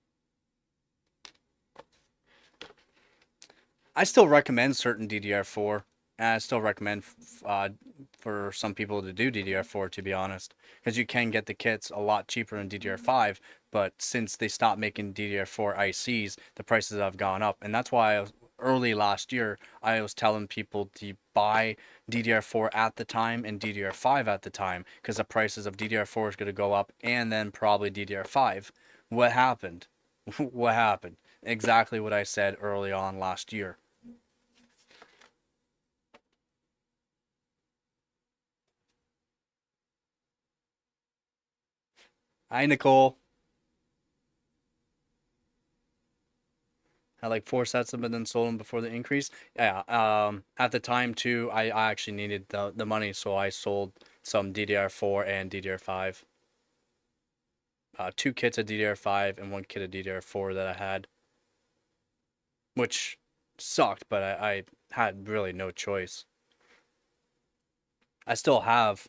[SPEAKER 3] I still recommend certain DDR4, and I still recommend for some people to do DDR4, to be honest, because you can get the kits a lot cheaper in DDR5. But since they stopped making DDR4 ICs, the prices have gone up, and that's why early last year I was telling people to buy DDR4 at the time and DDR5 at the time, because the prices of DDR4 is going to go up, and then probably DDR5. What happened? What happened? Exactly what I said early on last year. Hi, Nicole. Had like 4 sets of them and then sold them before the increase. Yeah. At the time too, I actually needed the money, so I sold some DDR4 and DDR5. 2 kits of DDR5 and 1 kit of DDR4 that I had, which sucked, but I had really no choice. I still have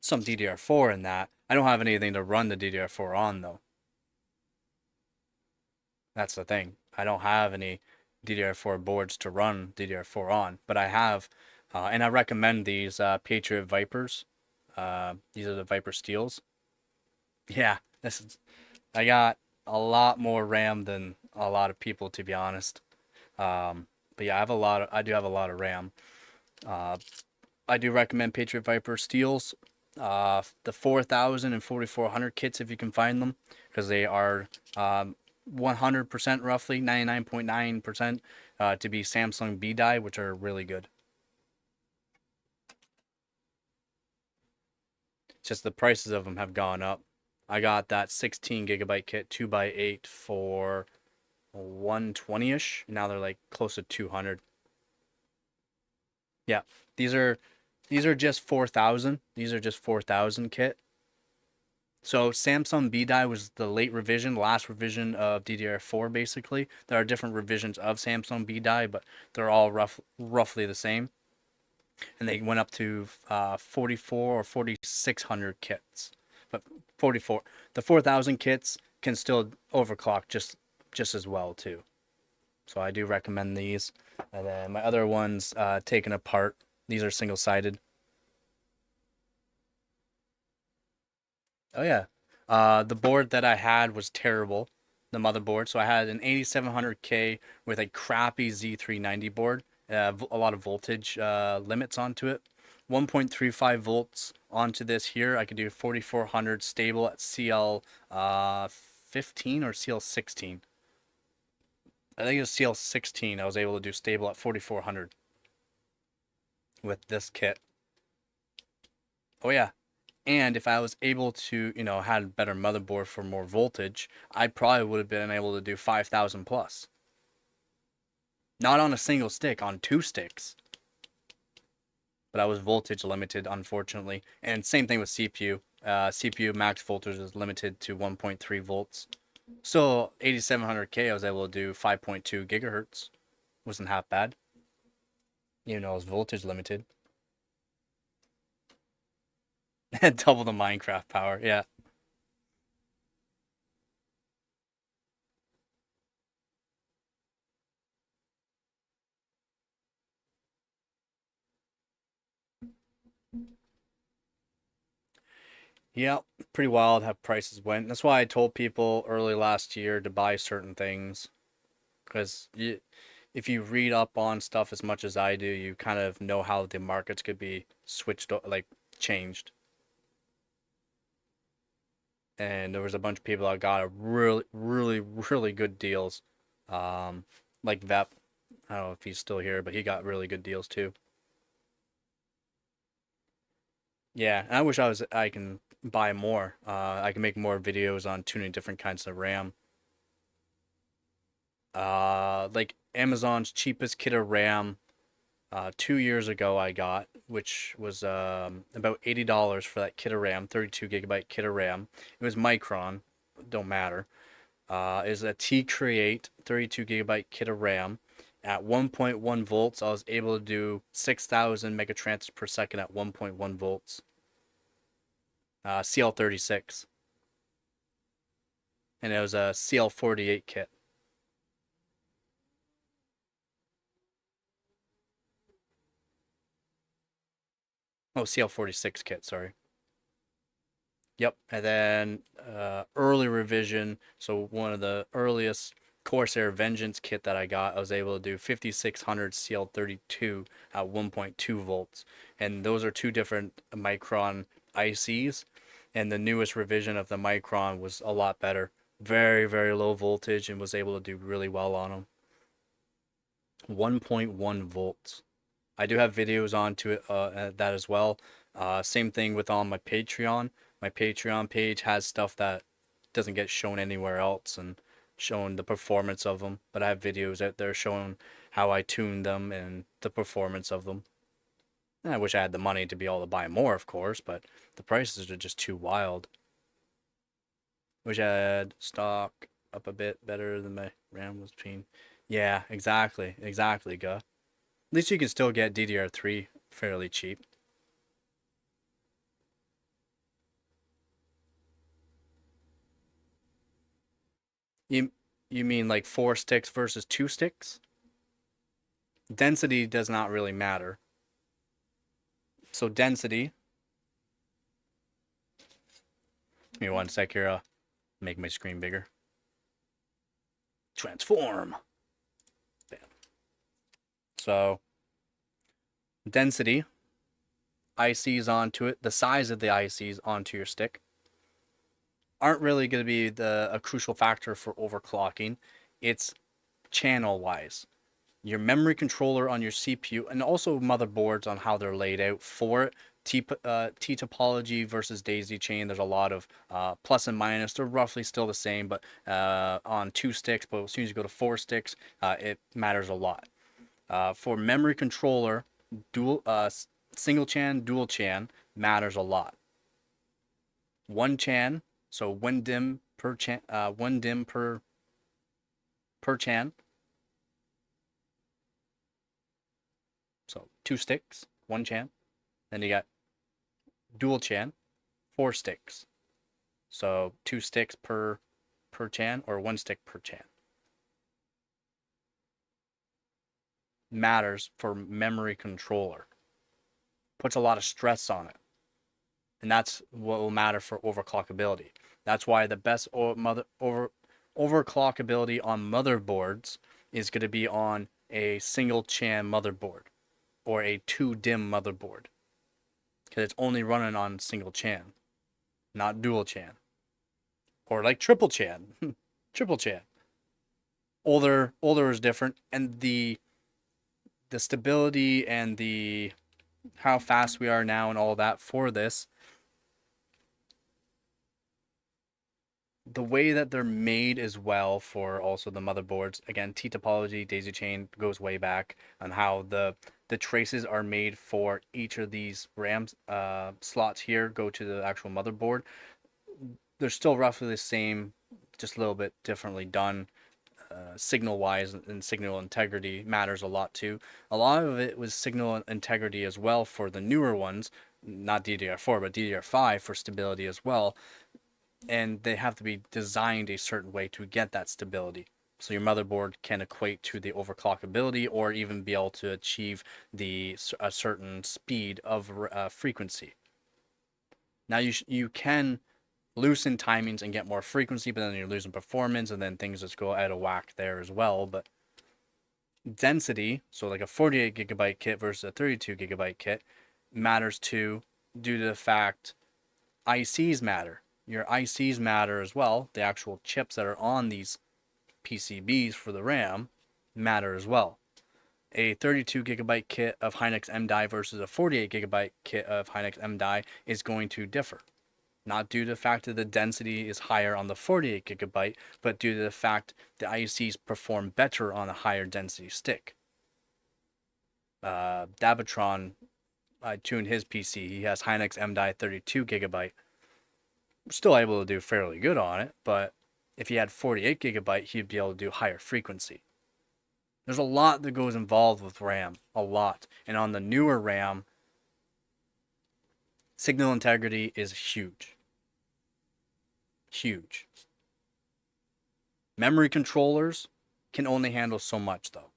[SPEAKER 3] some DDR4 in that. I don't have anything to run the DDR4 on though. That's the thing. I don't have any DDR4 boards to run DDR4 on, but I have, and I recommend these Patriot Vipers. These are the Viper Steels. Yeah, I got a lot more RAM than a lot of people, to be honest. But yeah, I do have a lot of RAM. I do recommend Patriot Viper Steels. The 4000 and 4400 kits if you can find them, because they are 100% roughly 99.9% to be Samsung B die, which are really good. Just the prices of them have gone up. I got that 16 gigabyte kit 2x8 for 120ish. Now they're like close to 200. Yeah, these are just 4000. These are just 4000 kit. So Samsung B die was the late revision, last revision of DDR4 basically. There are different revisions of Samsung B die, but they're all roughly the same. And they went up to 44 or 4600 kits. But 44, the 4000 kits can still overclock just as well too. So I do recommend these. And then my other ones taken apart. These are single-sided. Oh yeah. The board that I had was terrible, the motherboard. So I had an 8700K with a crappy Z390 board, a lot of voltage limits onto it. 1.35 volts onto this here. I could do 4400 stable at CL 15 or CL 16. I think it was CL 16. I was able to do stable at 4400 with this kit. Oh yeah. And if I was able to, had a better motherboard for more voltage, I probably would have been able to do 5000 plus. Not on a single stick, on 2 sticks. But I was voltage limited, unfortunately. And same thing with CPU. CPU max voltage is limited to 1.3 volts. So 8700K, I was able to do 5.2 gigahertz. Wasn't half bad. Even though I was voltage limited. Double the Minecraft power, yeah. Yeah, pretty wild how prices went. That's why I told people early last year to buy certain things. Because if you read up on stuff as much as I do, you kind of know how the markets could be switched, like changed. And there was a bunch of people that got a really good deals. Like Vep. I don't know if he's still here, but he got really good deals too. Yeah, and I wish I can buy more. I can make more videos on tuning different kinds of RAM. Like Amazon's cheapest kit of RAM, 2 years ago I got, which was about $80 for that kit of RAM, 32 gigabyte kit of RAM. It was Micron, don't matter. Is a T-Create 32 gigabyte kit of RAM. At 1.1 volts, I was able to do 6,000 megatransfers per second at 1.1 volts. CL36. And it was a CL48 kit. Oh, CL46 kit, sorry. Yep, and then early revision, so one of the earliest Corsair Vengeance kit that I got, I was able to do 5600 CL32 at 1.2 volts. And those are two different Micron ICs, and the newest revision of the Micron was a lot better. Very low voltage and was able to do really well on them. 1.1 volts. I do have videos onto it, that as well. Same thing with on my Patreon. My Patreon page has stuff that doesn't get shown anywhere else and showing the performance of them. But I have videos out there showing how I tuned them and the performance of them. And I wish I had the money to be able to buy more, of course, but the prices are just too wild. Wish I had stock up a bit better than my RAM was between. Yeah, exactly, Guh. At least you can still get DDR3 fairly cheap. You you mean like 4 sticks versus 2 sticks? Density does not really matter. So density. Give me one sec here. Make my screen bigger. Transform. Bam. So density. ICs onto it. The size of the ICs onto your stick aren't really going to be a crucial factor for overclocking. It's channel wise. Your memory controller on your CPU and also motherboards on how they're laid out for it. T topology versus daisy chain, there's a lot of plus and minus. They're roughly still the same, but on 2 sticks, but as soon as you go to 4 sticks, it matters a lot. For memory controller, single chan, dual chan matters a lot. 1 chan, so 1 dim per chan, 1 dim per chan. So 2 sticks, 1 chan. Then you got dual chan, 4 sticks. So 2 sticks per chan or 1 stick per chan. Matters for memory controller. Puts a lot of stress on it. And that's what will matter for overclockability. That's why the best overclockability on motherboards is going to be on a single chan motherboard or a 2 dim motherboard. Because it's only running on single chan, not dual chan. Or like triple chan. Triple chan. Older is different, and the stability and the how fast we are now and all that for this the way that they're made as well for also the motherboards. Again, T topology, daisy chain goes way back on how the traces are made for each of these RAM slots here go to the actual motherboard. They're still roughly the same, just a little bit differently done. Signal wise, and signal integrity matters a lot too. A lot of it was signal integrity as well for the newer ones, not DDR4 but DDR5 for stability as well, and they have to be designed a certain way to get that stability. So your motherboard can equate to the overclockability or even be able to achieve a certain speed of frequency. Now you can loosen timings and get more frequency, but then you're losing performance, and then things just go out of whack there as well. But density, so like a 48 gigabyte kit versus a 32 gigabyte kit, matters too, due to the fact ICs matter. Your ICs matter as well. The actual chips that are on these PCBs for the RAM matter as well. A 32 gigabyte kit of Hynix MDI versus a 48 gigabyte kit of Hynix MDI is going to differ. Not due to the fact that the density is higher on the 48 gigabyte, but due to the fact the ICs perform better on a higher density stick. Dabatron, I tuned his PC. He has Hynix MDI 32 gigabyte. Still able to do fairly good on it, but if he had 48 gigabyte, he'd be able to do higher frequency. There's a lot that goes involved with RAM, a lot. And on the newer RAM, signal integrity is huge. Huge. Memory controllers can only handle so much though.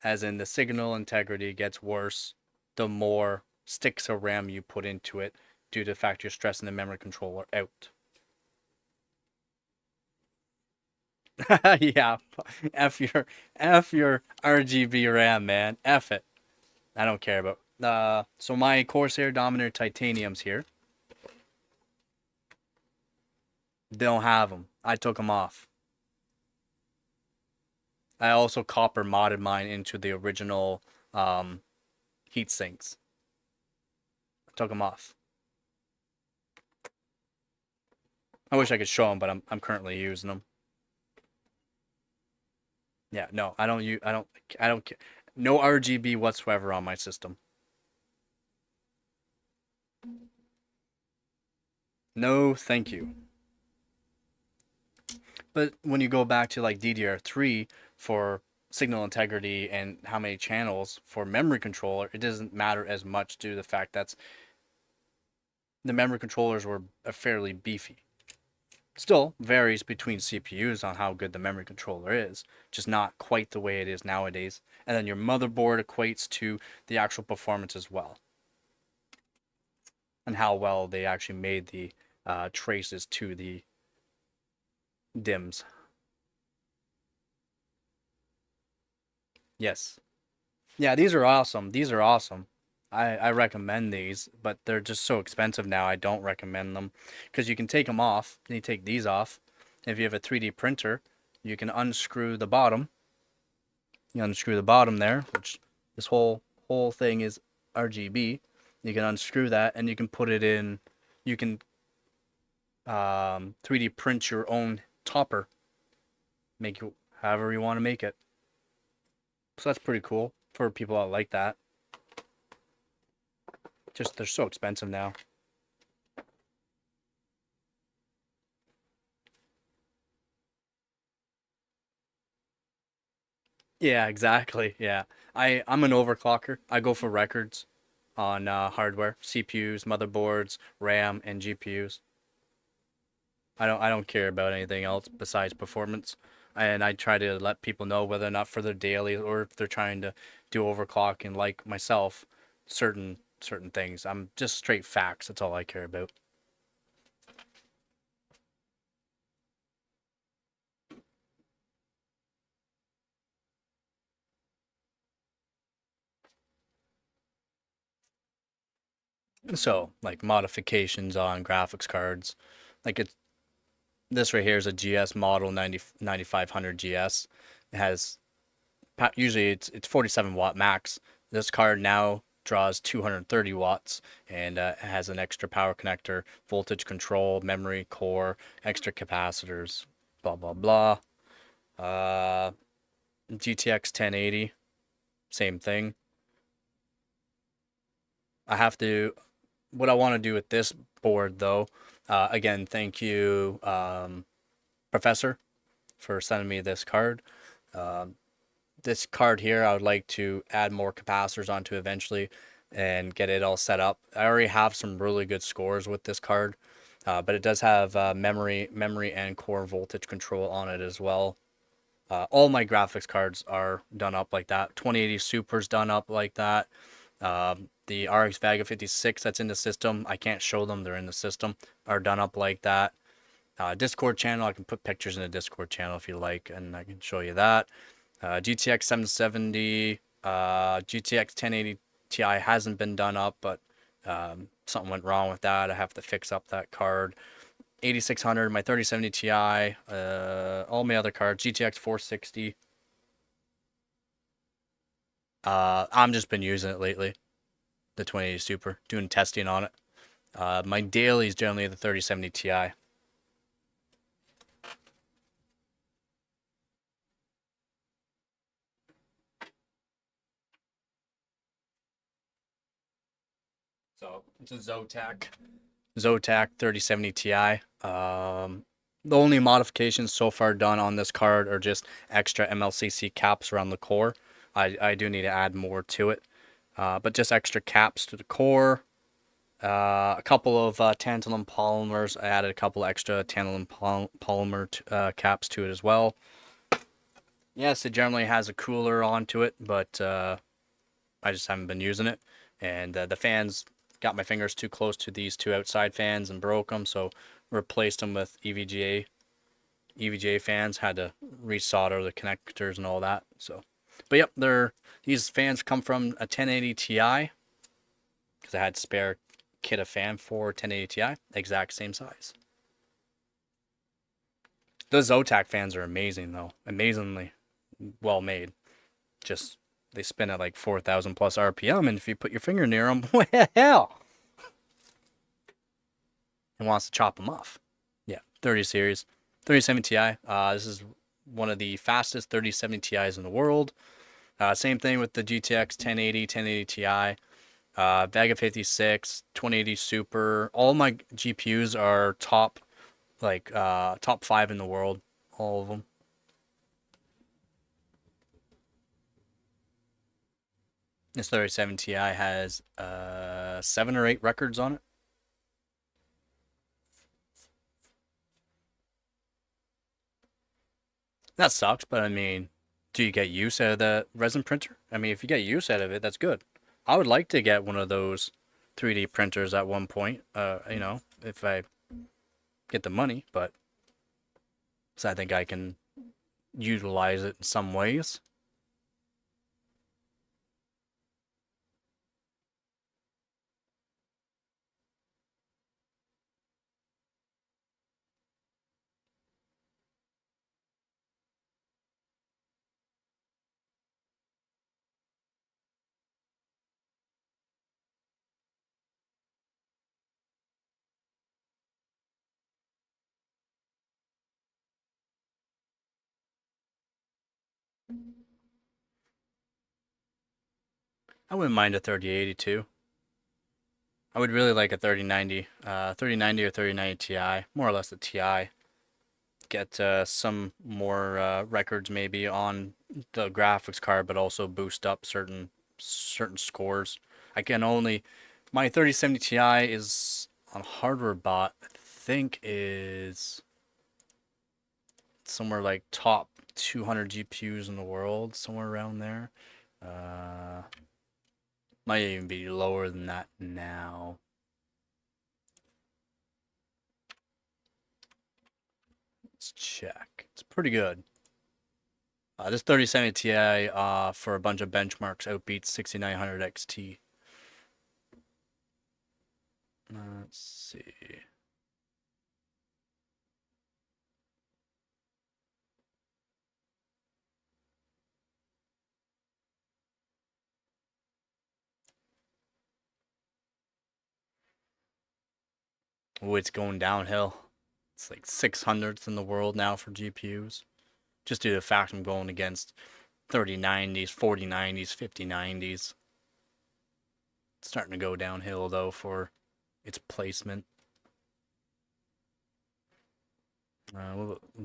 [SPEAKER 3] As in, the signal integrity gets worse the more sticks of RAM you put into it, due to the fact you're stressing the memory controller out. Yeah, F your RGB RAM, man. F it. I don't care about. So my Corsair Dominator Titaniums here. They don't have them. I took them off. I also copper modded mine into the original heat sinks. I took them off. I wish I could show them, but I'm currently using them. Yeah, no, I don't no RGB whatsoever on my system. No, thank you. But when you go back to like DDR3 for signal integrity and how many channels for memory controller, it doesn't matter as much due to the fact that the memory controllers were fairly beefy. Still varies between CPUs on how good the memory controller is, just not quite the way it is nowadays. And then your motherboard equates to the actual performance as well, and how well they actually made the traces to the DIMMs. Yes. Yeah, these are awesome. These are awesome. I recommend these, but they're just so expensive now. I don't recommend them because you can take them off. And you take these off. If you have a 3D printer, you can unscrew the bottom. You unscrew the bottom there, which this whole thing is RGB. You can unscrew that and you can put it in. You can 3D print your own topper. Make it however you want to make it. So that's pretty cool for people that like that. Just they're so expensive now. Yeah, exactly. Yeah. I'm an overclocker. I go for records on hardware, CPUs, motherboards, RAM, and GPUs. I don't care about anything else besides performance. And I try to let people know whether or not for their daily or if they're trying to do overclocking like myself, certain things. I'm just straight facts. That's all I care about. So, like modifications on graphics cards, like this right here is a GS model 9500 GS. It has usually it's 47 watt max. This card now draws 230 watts and has an extra power connector, voltage control, memory, core, extra capacitors, blah blah blah. GTX 1080, same thing. What I want to do with this board though, again, thank you, Professor, for sending me this card. This card here, I would like to add more capacitors onto eventually and get it all set up. I already have some really good scores with this card, but it does have memory and core voltage control on it as well. All my graphics cards are done up like that. 2080 Super's done up like that. The RX Vega 56 that's in the system, I can't show them, they're in the system, are done up like that. Discord channel, I can put pictures in the Discord channel if you like, and I can show you that. GTX 770, GTX 1080 Ti hasn't been done up, but something went wrong with that. I have to fix up that card. 8600, my 3070 Ti, all my other cards, GTX 460. I'm just been using it lately, the 2080 Super, doing testing on it. My daily is generally the 3070 Ti. So it's a Zotac 3070 Ti. The only modifications so far done on this card are just extra MLCC caps around the core. I do need to add more to it, but just extra caps to the core. A couple of tantalum polymers. I added a couple extra tantalum polymer caps to it as well. Yes, it generally has a cooler onto it, but I just haven't been using it. And the fans, got my fingers too close to these two outside fans and broke them, so replaced them with EVGA fans. Had to resolder the connectors and all that. So, but yep, these fans come from a 1080 Ti because I had spare kit of fan for 1080 Ti, exact same size. Those Zotac fans are amazing though, amazingly well made. Just they spin at like 4,000 plus RPM, and if you put your finger near them, well, it wants to chop them off. Yeah, 30 series, 3070 Ti. This is one of the fastest 3070 Ti's in the world. Same thing with the GTX 1080 Ti, Vega 56, 2080 Super. All my GPUs are top 5 in the world, all of them. This 3070 Ti has 7 or 8 records on it. That sucks, but I mean, do you get use out of the resin printer? I mean, if you get use out of it, that's good. I would like to get one of those 3D printers at one point, if I get the money, but so I think I can utilize it in some ways. I wouldn't mind a 3080 too. I would really like a 3090 or 3090 Ti, more or less a Ti. Get some more records maybe on the graphics card, but also boost up certain scores. My 3070 Ti is on hardware bot. I think is somewhere like top 200 GPUs in the world, somewhere around there. Might even be lower than that now. Let's check. It's pretty good. This 3070 Ti for a bunch of benchmarks outbeats 6900 XT. Let's see. Oh, it's going downhill. It's like 600th in the world now for GPUs. Just due to the fact I'm going against 3090s, 4090s, 5090s. It's starting to go downhill though for its placement.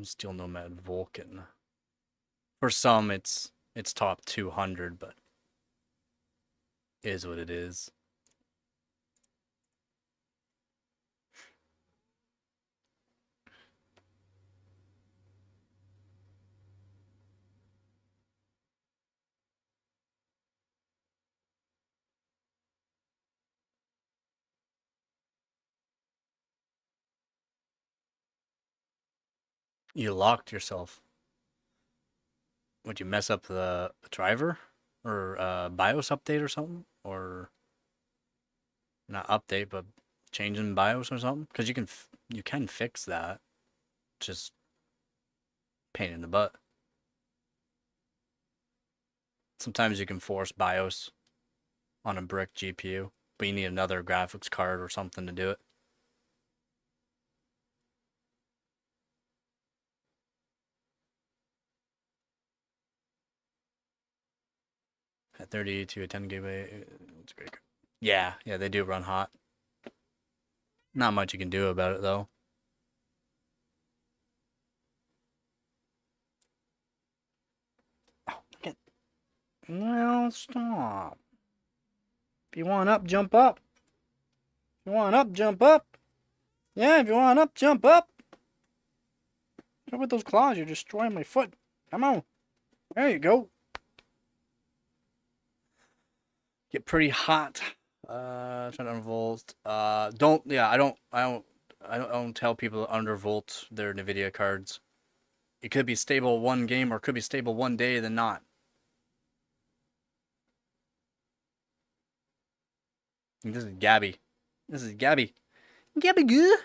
[SPEAKER 3] Steel Nomad Vulcan. For some, it's top 200, but is what it is. You locked yourself. Would you mess up the driver or BIOS update or something, or not update, but changing BIOS or something? Because you can fix that. Just pain in the butt. Sometimes you can force BIOS on a brick GPU, but you need another graphics card or something to do it. At 30 to a 10 gigabyte, it's great. Yeah, they do run hot. Not much you can do about it though. Oh, well, stop. If you want up, jump up. If you want up, jump up. Yeah, if you want up, jump up. With those claws, you're destroying my foot. Come on. There you go. Get pretty hot. Trying to undervolt. I don't tell people to undervolt their NVIDIA cards. It could be stable one game or it could be stable one day, then not. This is Gabby. Gabby good.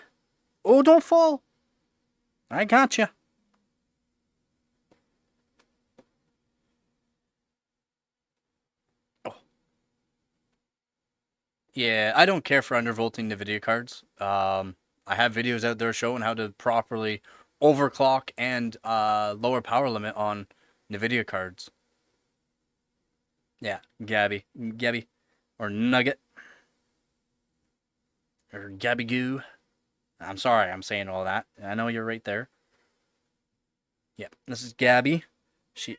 [SPEAKER 3] Oh, don't fall. I got you. Oh. Yeah, I don't care for undervolting NVIDIA cards. I have videos out there showing how to properly overclock and lower power limit on NVIDIA cards. Yeah, Gabby, or Nugget, or Gabby Goo. I'm sorry, I'm saying all that. I know you're right there. Yeah, this is Gabby. You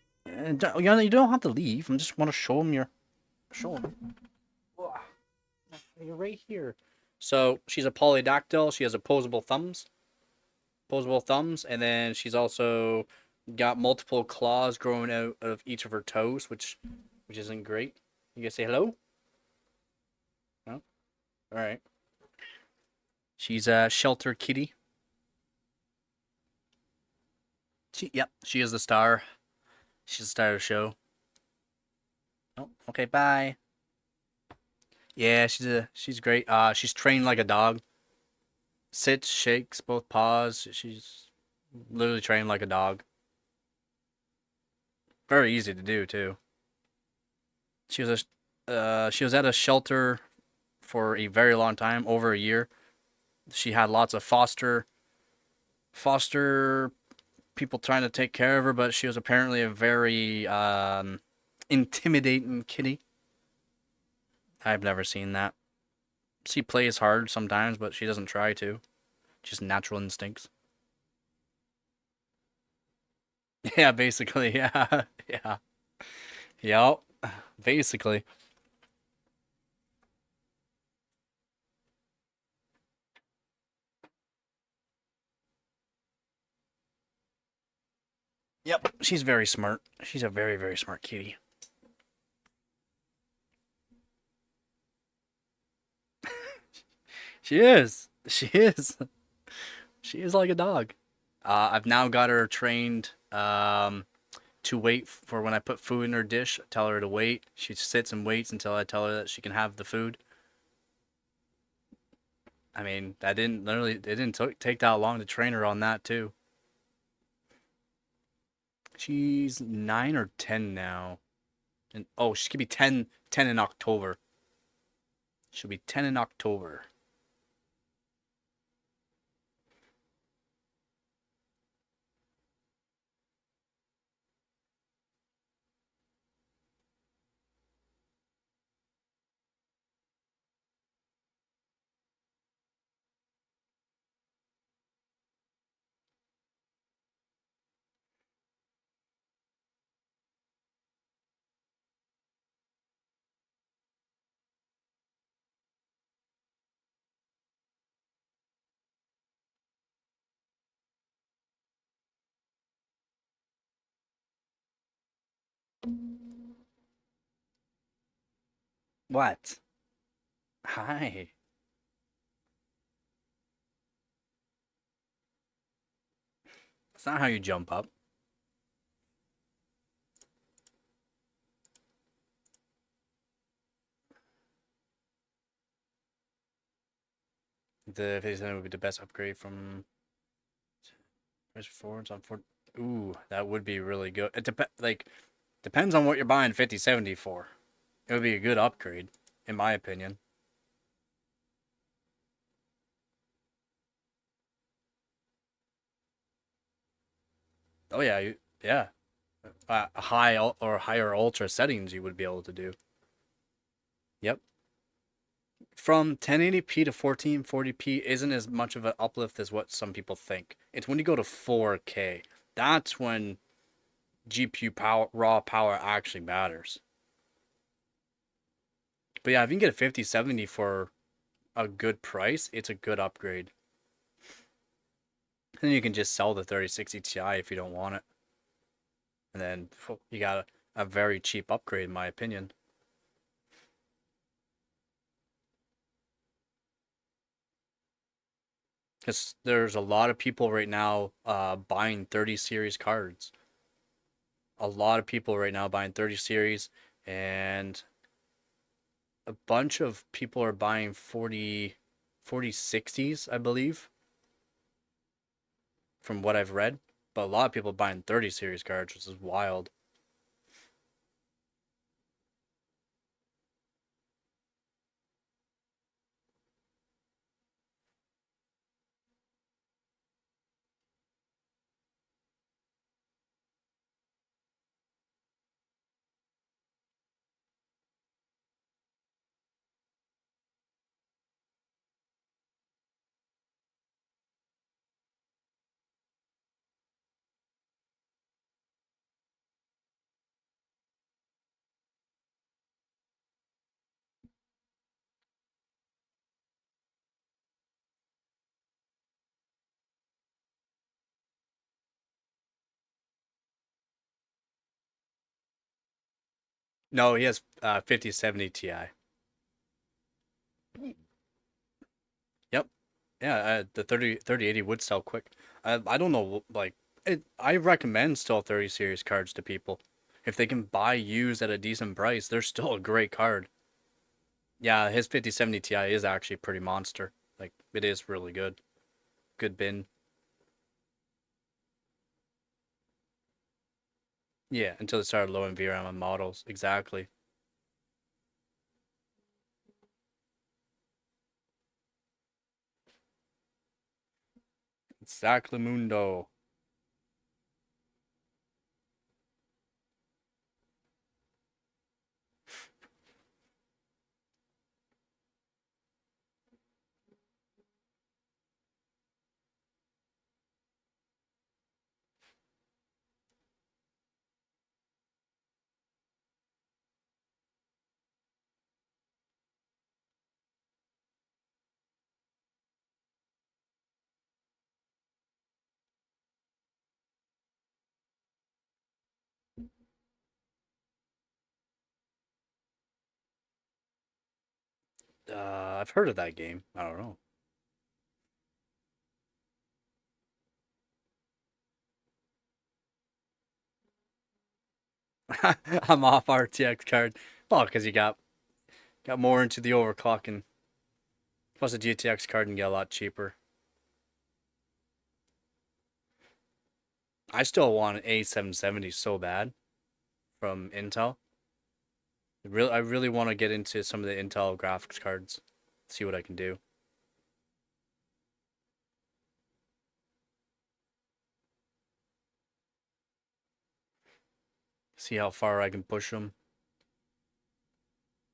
[SPEAKER 3] don't have to leave. I just want to show him you're right here. So she's a polydactyl. She has opposable thumbs. And then she's also got multiple claws growing out of each of her toes, which isn't great. You guys say hello? No? All right. She's a shelter kitty. She is the star. She's the star of the show. Oh, okay, bye. Yeah, she's great. She's trained like a dog. Sits, shakes both paws. She's literally trained like a dog. Very easy to do too. She was at a shelter for a very long time, over a year. She had lots of foster people trying to take care of her, but she was apparently a very intimidating kitty. I've never seen that. She plays hard sometimes, but she doesn't try to. Just natural instincts. Yeah, basically. Yeah. Yeah. Yep. Basically. Yep. She's very smart. She's a very, very smart kitty. She is. She is. She is like a dog. I've now got her trained to wait for when I put food in her dish. I tell her to wait. She sits and waits until I tell her that she can have the food. I mean, it didn't take that long to train her on that too. She's 9 or 10 now. And oh, she could be 10 in October. She'll be 10 in October. What? Hi. That's not how you jump up. The 57 would be the best upgrade from Press forwards on Ford. Ooh, that would be really good. It depends on what you're buying 5070 for. It would be a good upgrade, in my opinion. Oh yeah, yeah. High or higher ultra settings you would be able to do. Yep. From 1080p to 1440p isn't as much of an uplift as what some people think. It's when you go to 4K. That's when GPU power, raw power actually matters. But yeah, if you can get a 5070 for a good price, it's a good upgrade. And you can just sell the 3060 Ti if you don't want it. And then you got a very cheap upgrade, in my opinion. Because there's a lot of people right now buying 30 series cards. A lot of people right now buying 30 series, and a bunch of people are buying 4060s, I believe, from what I've read. But a lot of people buying 30 series cards, which is wild. No, he has 5070 Ti. Yep. Yeah, the 3080 would sell quick. I don't know, like, I recommend still 30 series cards to people. If they can buy used at a decent price, they're still a great card. Yeah, his 5070 Ti is actually pretty monster. Like, it is really good. Good bin. Yeah, until they started lowering VRAM on models. Exactly. Exactly mundo. I've heard of that game. I don't know. I'm off RTX card. Well, because you got more into the overclocking. Plus, a GTX card can get a lot cheaper. I still want an A770 so bad from Intel. I really want to get into some of the Intel graphics cards. See what I can do. See how far I can push them.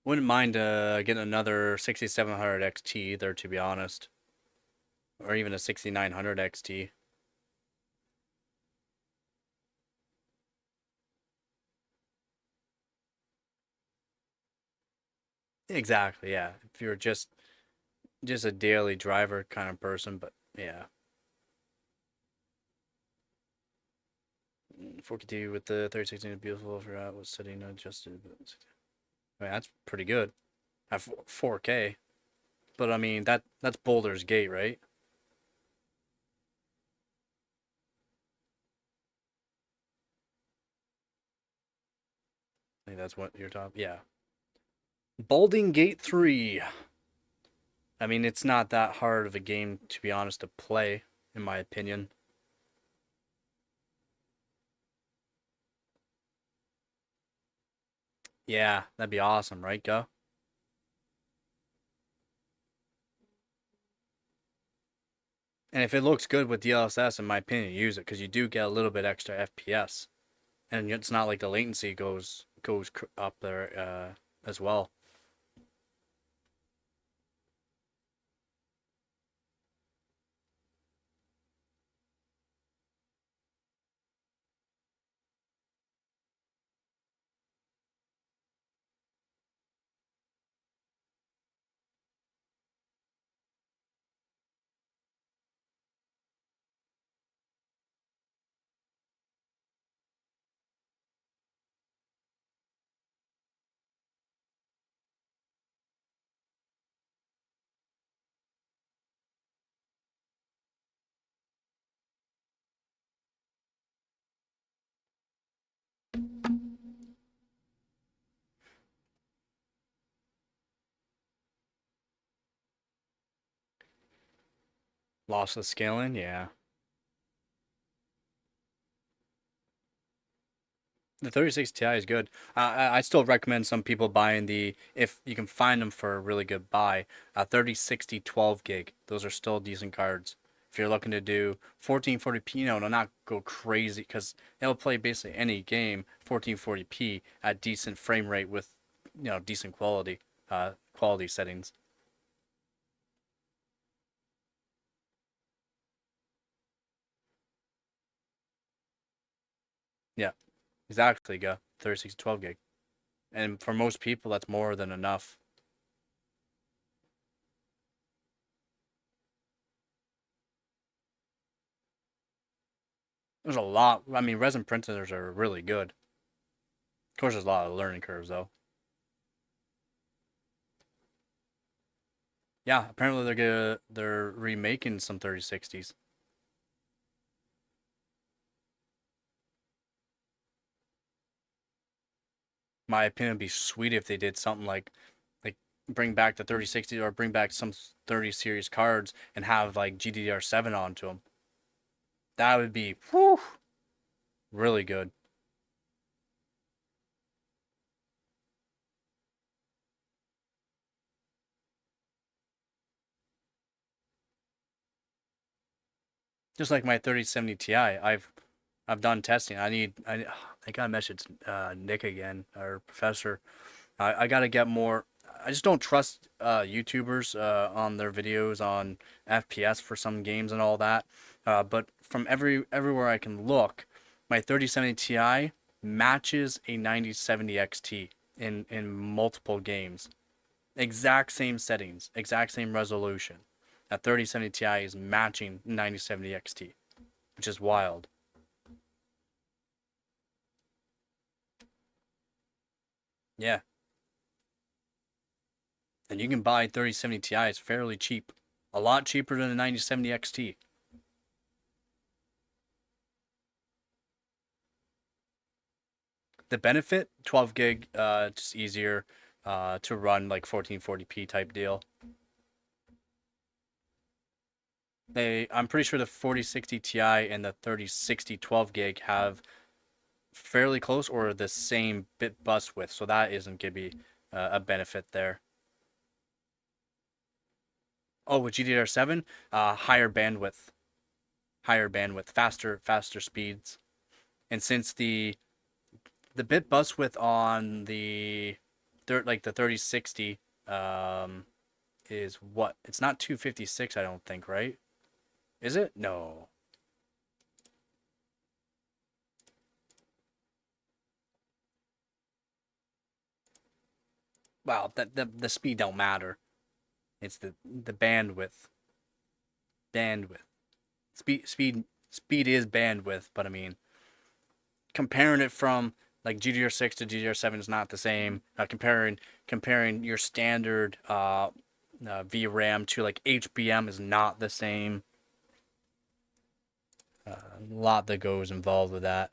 [SPEAKER 3] Wouldn't mind getting another 6700 XT either, to be honest. Or even a 6900 XT. Exactly, yeah. If you're just a daily driver kind of person, but yeah. 4K with the 3060 is beautiful for that was setting adjusted. But, I mean, that's pretty good. at 4K. But I mean that's Boulder's Gate, right? I think that's what you're talking. Yeah. Balding Gate 3. I mean, it's not that hard of a game, to be honest, to play, in my opinion. Yeah, that'd be awesome, right, Go? And if it looks good with DLSS, in my opinion, use it because you do get a little bit extra FPS, and it's not like the latency goes up there as well. Lossless scaling, yeah. The 3060 Ti is good. I still recommend some people buying if you can find them for a really good buy, 3060 12 gig. Those are still decent cards. If you're looking to do 1440p, not go crazy because it'll play basically any game 1440p at decent frame rate with, decent quality settings. Yeah, exactly, go 3060 12 gig. And for most people, that's more than enough. There's a lot. I mean, resin printers are really good. Of course, there's a lot of learning curves, though. Yeah, apparently they're remaking some 3060s. My opinion would be sweet if they did something like bring back the 3060 or bring back some 30 series cards and have like GDDR7 onto them. That would be whew, really good. Just like my 3070 Ti, I've done testing. I gotta message Nick again, our professor. I gotta get more. I just don't trust YouTubers on their videos on FPS for some games and all that. But from everywhere I can look, my 3070 Ti matches a 9070 XT in multiple games. Exact same settings, exact same resolution. A 3070 Ti is matching 9070 XT, which is wild. Yeah, and you can buy 3070 Ti's fairly cheap, a lot cheaper than the 9070 XT. The benefit, 12 gig, just easier to run like 1440p type deal. I'm pretty sure the 4060 Ti and the 3060 12 gig have fairly close or the same bit bus width, so that isn't gonna be a benefit there. Oh, with GDDR7, higher bandwidth, faster speeds. And since the bit bus width on the 3060 is what? It's not 256, I don't think, right? Is it? No. Well, the speed don't matter. It's the bandwidth. Bandwidth. Speed is bandwidth, but I mean comparing it from Like GDDR6 to GDDR7 is not the same. Comparing your standard VRAM to like HBM is not the same. A lot that goes involved with that.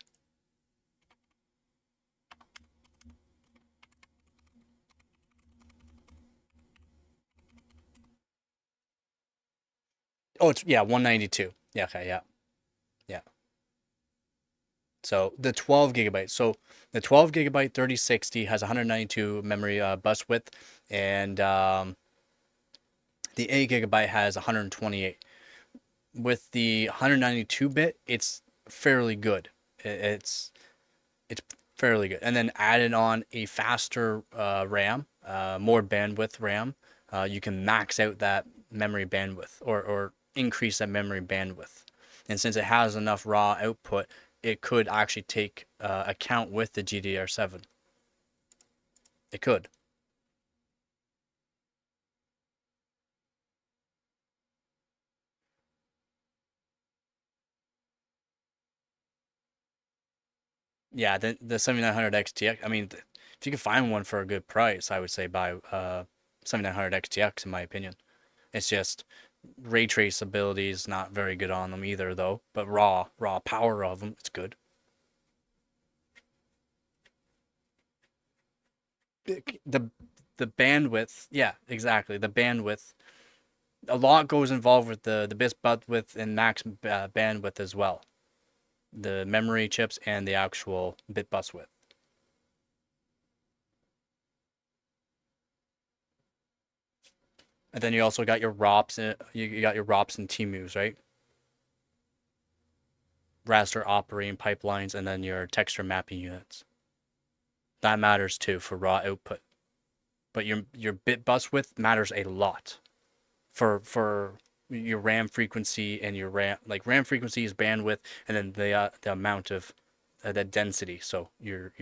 [SPEAKER 3] Oh, it's 192. Yeah, okay, yeah. Yeah. So the 12 gigabytes. So the 12 gigabyte 3060 has 192 memory bus width, and the 8 gigabyte has 128. With the 192 bit, it's fairly good. It's fairly good. And then added on a faster RAM, more bandwidth RAM, you can max out that memory bandwidth or increase that memory bandwidth. And since it has enough raw output, it could actually take account with the GDDR7. It could. Yeah, the 7900 XTX. I mean, if you can find one for a good price, I would say buy 7900 XTX in my opinion. It's just ray traceability is not very good on them either, though. But raw power of them, it's good. The the bandwidth, yeah, exactly. The bandwidth, a lot goes involved with the bit bandwidth and max bandwidth as well. The memory chips and the actual bit bus width. And then you also got your ROPs, you got your ROPs and TMUs, right? Raster operating pipelines, and then your texture mapping units. That matters too for raw output. But your bit bus width matters a lot for your RAM frequency and your RAM frequency is bandwidth, and then the amount of the density. So your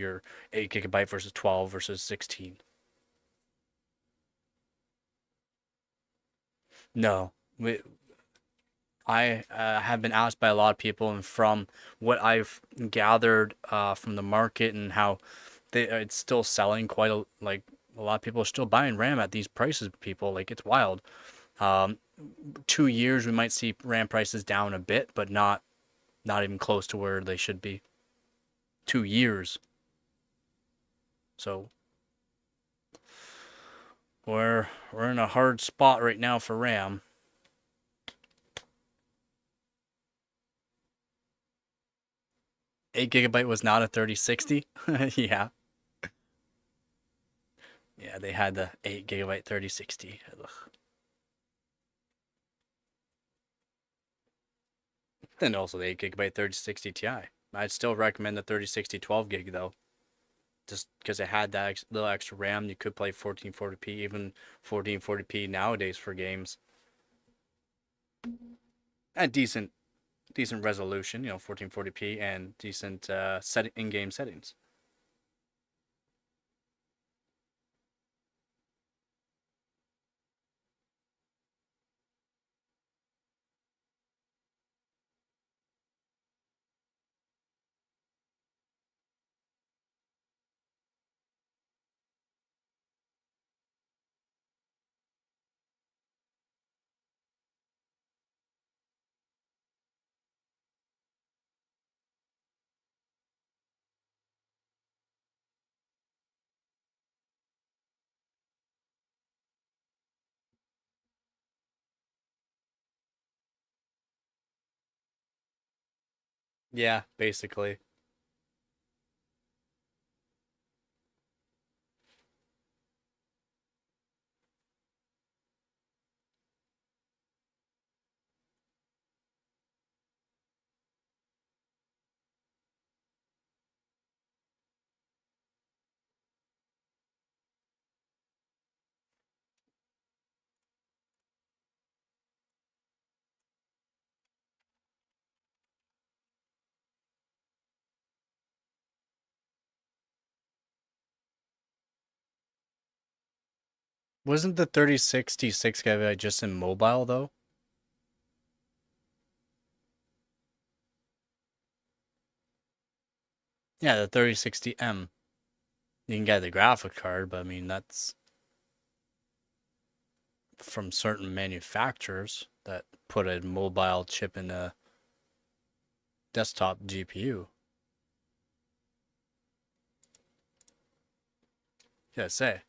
[SPEAKER 3] 8 gigabyte versus 12 versus 16. No, I have been asked by a lot of people, and from what I've gathered from the market and how it's still selling quite like a lot of people are still buying RAM at these prices. People like it's wild. Um, 2 years we might see RAM prices down a bit, but not even close to where they should be. 2 years. So we're in a hard spot right now for RAM. 8 gigabyte was not a 3060. Yeah. Yeah, they had the 8 gigabyte 3060. Ugh. Then also the 8 gigabyte 3060 Ti. I'd still recommend the 3060 12 gig though. Just because it had that little extra RAM, you could play 1440p, even 1440p nowadays for games. At decent resolution, 1440p and decent in-game settings. Yeah, basically. Wasn't the 3060 6 gigabyte just in mobile though? Yeah, the 3060M. You can get the graphic card, but I mean, that's from certain manufacturers that put a mobile chip in a desktop GPU. Gotta say.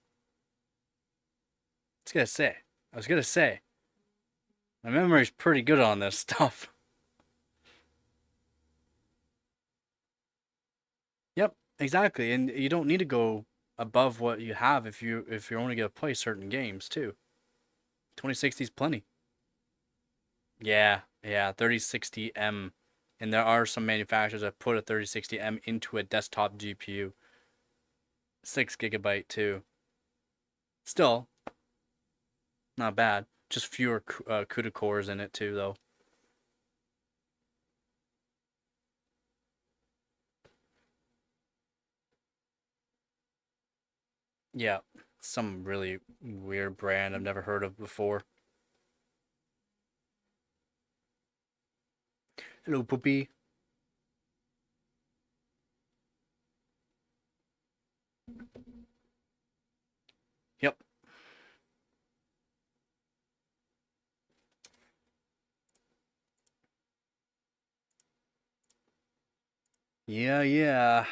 [SPEAKER 3] I was gonna say. My memory's pretty good on this stuff. Yep, exactly. And you don't need to go above what you have if you're only gonna play certain games too. 2060 is plenty. Yeah, 3060M. And there are some manufacturers that put a 3060M into a desktop GPU. 6 GB too. Still, not bad. Just fewer CUDA cores in it too, though. Yeah, some really weird brand I've never heard of before. Hello, Poopy. Yep. Yeah.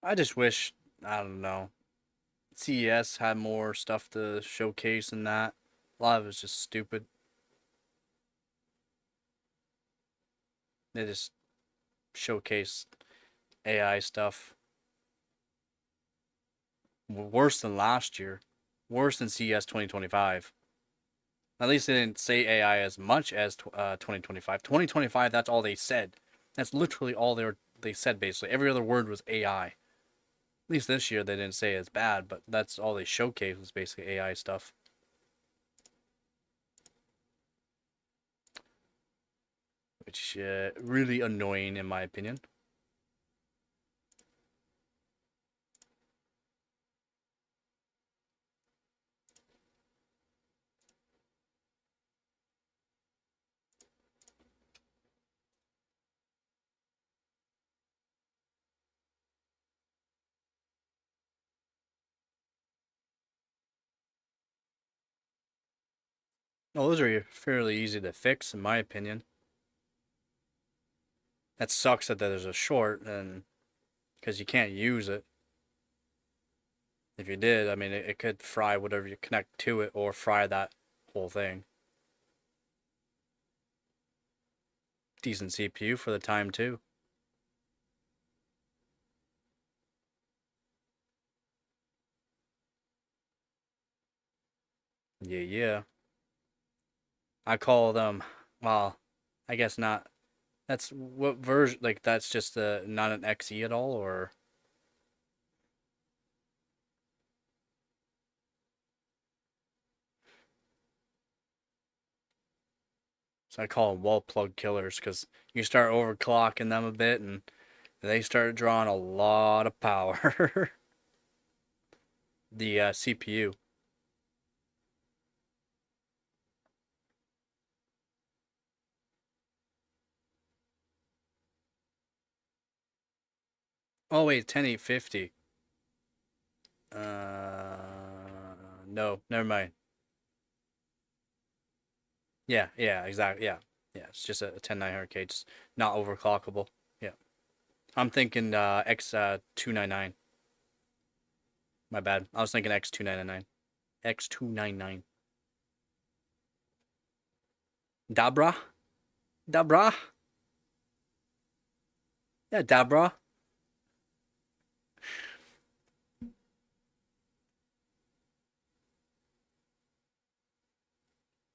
[SPEAKER 3] I just wish, I don't know, CES had more stuff to showcase than that. A lot of it's just stupid. They just showcase AI stuff. Worse than last year. Worse than CES 2025. At least they didn't say AI as much as 2025. 2025, that's all they said. That's literally all they said, basically. Every other word was AI. At least this year they didn't say it's bad, but that's all they showcased was basically AI stuff. Which really annoying in my opinion. Oh, those are fairly easy to fix in my opinion. That sucks that there's a short, and because you can't use it. If you did, I mean, it could fry whatever you connect to it or fry that whole thing. Decent CPU for the time, too. Yeah. I call them, well, I guess not. That's what version, like, that's just not an XE at all, or? So I call them wall plug killers because you start overclocking them a bit and they start drawing a lot of power. The CPU. Oh wait, 10850. No, never mind. Yeah, exactly. Yeah. It's just a 10900K, just not overclockable. Yeah, I'm thinking X299. My bad. I was thinking X299. X299. Dabra, Dabra. Yeah, Dabra.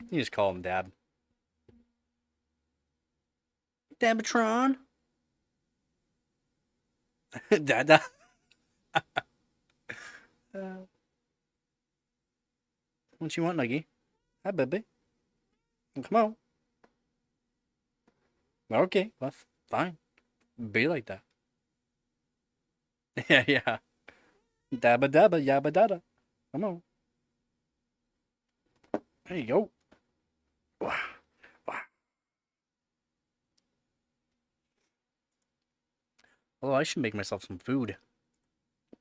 [SPEAKER 3] You just call him Dab. Dabatron. Dada. What you want, Nuggy? Hi, baby. Come on. Okay, well, fine. Be like that. Yeah. Dabba dabba yabba dada. Come on. There you go. Wah, wah. Oh, I should make myself some food.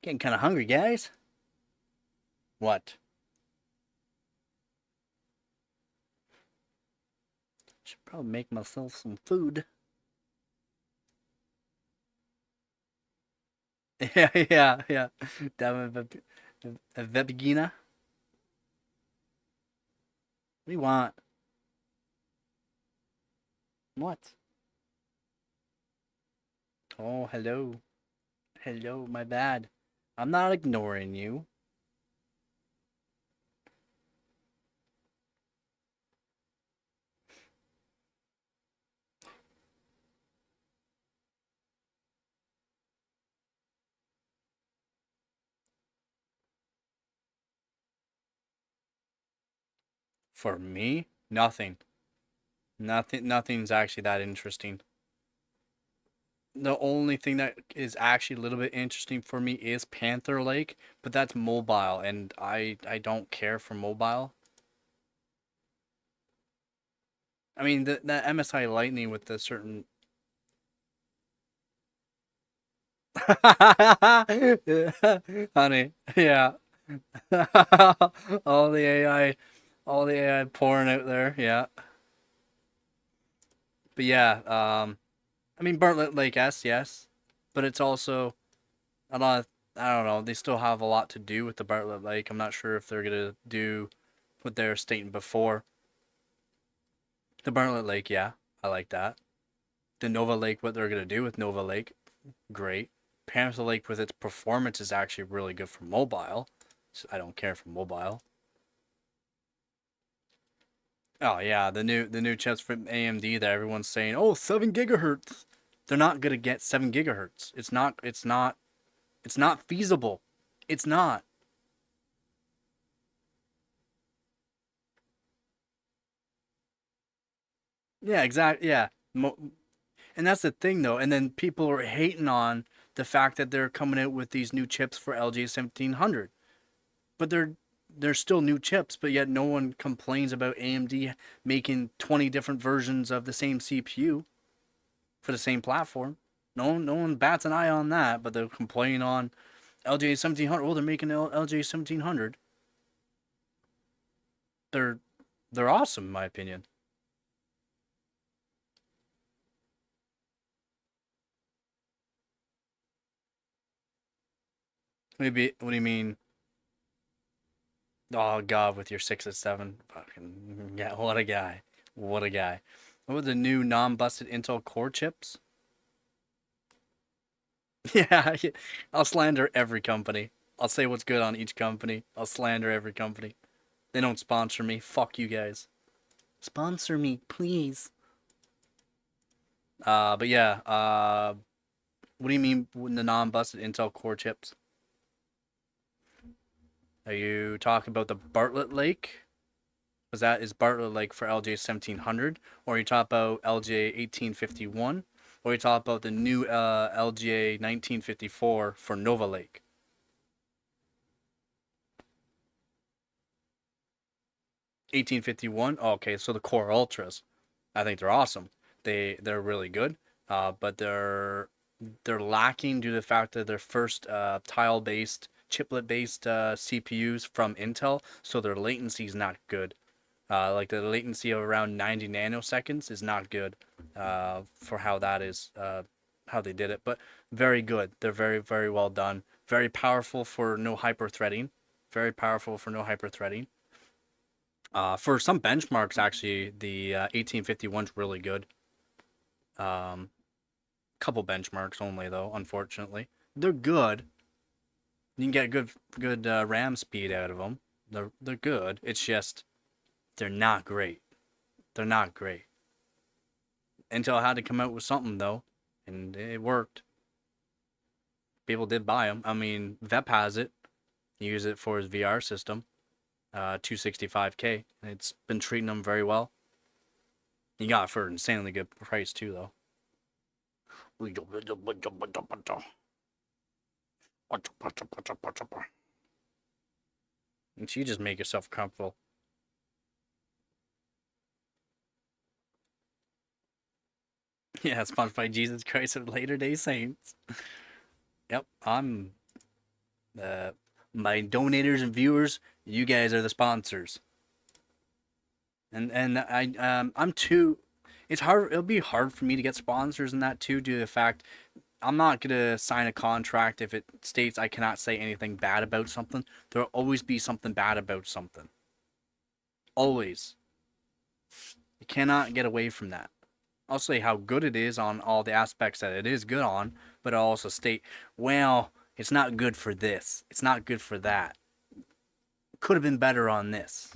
[SPEAKER 3] Getting kind of hungry, guys. What? Should probably make myself some food. Yeah, yeah, yeah. A Vegina. What do you want? What? Oh, hello. Hello, my bad. I'm not ignoring you. For me, nothing. Nothing's actually that interesting. The only thing that is actually a little bit interesting for me is Panther Lake, but that's mobile, and I don't care for mobile. I mean, that MSI Lightning with the certain. Honey, yeah. all the AI, all the AI pouring out there, yeah. But yeah, I mean, Bartlett Lake, yes, but it's also a lot. I don't know. They still have a lot to do with the Bartlett Lake. I'm not sure if they're gonna do what they were stating before. The Bartlett Lake, yeah, I like that. The Nova Lake, what they're gonna do with Nova Lake, great. Panther Lake with its performance is actually really good for mobile. So I don't care for mobile. Oh yeah, the new chips from AMD that everyone's saying, oh, 7 gigahertz. They're not gonna get 7 gigahertz. It's not feasible. It's not. Yeah, exactly. Yeah. And that's the thing though. And then people are hating on the fact that they're coming out with these new chips for LG 1700. But they're still new chips, but yet no one complains about AMD making 20 different versions of the same CPU for the same platform. No one bats an eye on that, but they're complaining on LJ 1700. Oh, they're making LJ 1700. They're they're awesome in my opinion. Maybe what do you mean? Oh God, with your 6 and 7, fucking yeah, what a guy, what a guy. What were the new non-busted Intel Core chips? Yeah, I'll slander every company. I'll say what's good on each company. I'll slander every company. They don't sponsor me. Fuck you guys. Sponsor me, please. But yeah. What do you mean the non-busted Intel Core chips? Are you talking about the Bartlett Lake? Because that is Bartlett Lake for LJ 1700, or you talk about LJ 1851, or you talk about the new LJ 1954 for Nova Lake. 1851. Oh, okay, so the Core Ultras, I think they're awesome. They're really good, but they're lacking due to the fact that they're first tile-based, chiplet-based CPUs from Intel, so their latency is not good. Like the latency of around 90 nanoseconds is not good for how that is, how they did it. But very good. They're very, very well done. Very powerful for no hyper-threading. Very powerful for no hyper-threading. For some benchmarks, actually, the 1851's really good. Couple benchmarks only, though, unfortunately. They're good. You can get good RAM speed out of them. They're good. It's just they're not great. They're not great. Intel had to come out with something though, and it worked. People did buy them. I mean, Vep has it. He uses it for his VR system, 265K. It's been treating them very well. He got it for an insanely good price too, though. And you just make yourself comfortable. Yeah, sponsored by Jesus Christ of Latter-day Saints. Yep, I'm my donators and viewers, you guys are the sponsors. And I'm too. It's hard. It'll be hard for me to get sponsors in that too, due to the fact I'm not gonna sign a contract if it states I cannot say anything bad about something. There'll always be something bad about something. Always. You cannot get away from that. I'll say how good it is on all the aspects that it is good on, but I'll also state, well, it's not good for this. It's not good for that. Could have been better on this.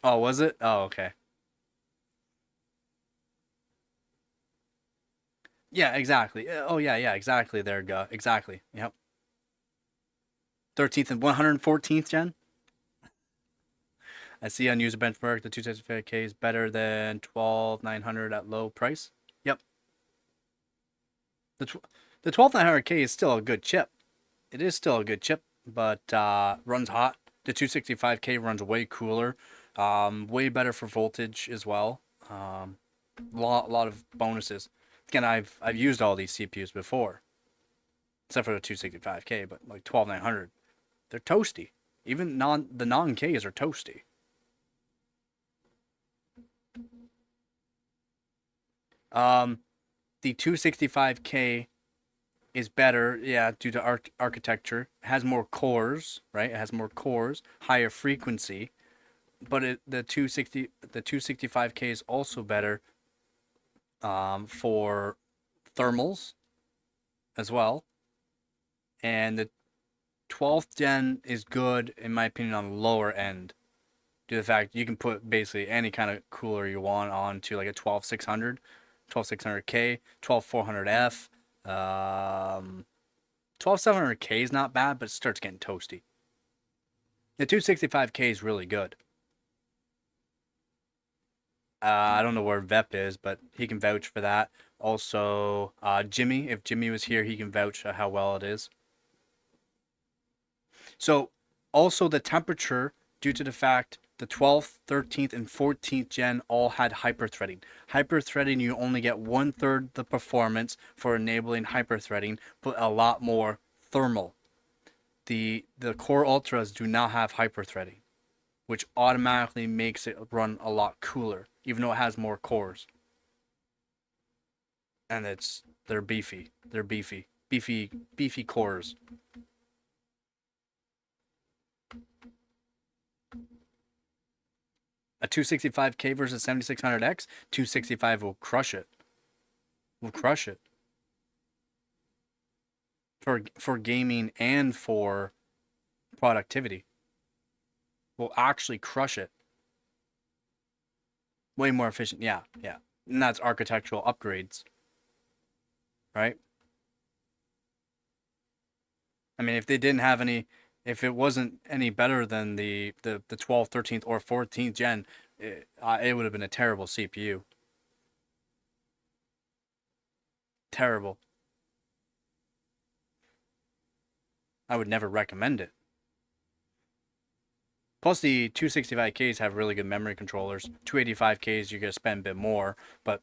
[SPEAKER 3] Oh, was it? Oh, okay. Yeah, exactly. Oh, yeah, yeah, exactly. There you go. Exactly. Yep. 13th and 114th gen. I see on user benchmark the 275K is better than 12,900 at low price. Yep. The 12,900K is still a good chip. It is still a good chip, but runs hot. The 265K runs way cooler, way better for voltage as well. Lot of bonuses. Again, I've used all these CPUs before, except for the 265K, but like 12,900, they're toasty. Even the non-Ks are toasty. The 265K is better, yeah, due to architecture. It has more cores, right? It has more cores, higher frequency, but the 265K is also better for thermals as well. And the 12th gen is good, in my opinion, on the lower end. Due to the fact you can put basically any kind of cooler you want onto like a 12600, 12600K, 12400F. 12700K is not bad, but it starts getting toasty. The 265K is really good. I don't know where Vep is, but he can vouch for that. Also, Jimmy, if Jimmy was here, he can vouch how well it is. So, also the temperature, due to the fact the 12th, 13th, and 14th gen all had hyperthreading. Hyperthreading, you only get 1/3 the performance for enabling hyperthreading, but a lot more thermal. The Core Ultras do not have hyperthreading, which automatically makes it run a lot cooler, even though it has more cores. And they're beefy. They're beefy cores. A 265K versus 7600X, 265 will crush it. Will crush it. For gaming and for productivity. Will actually crush it. Way more efficient. Yeah, yeah. And that's architectural upgrades. Right? I mean, if they didn't have any, if it wasn't any better than the 12th, 13th, or 14th gen, it would have been a terrible CPU. Terrible. I would never recommend it. Plus, the 265Ks have really good memory controllers. 285Ks, you're going to spend a bit more, but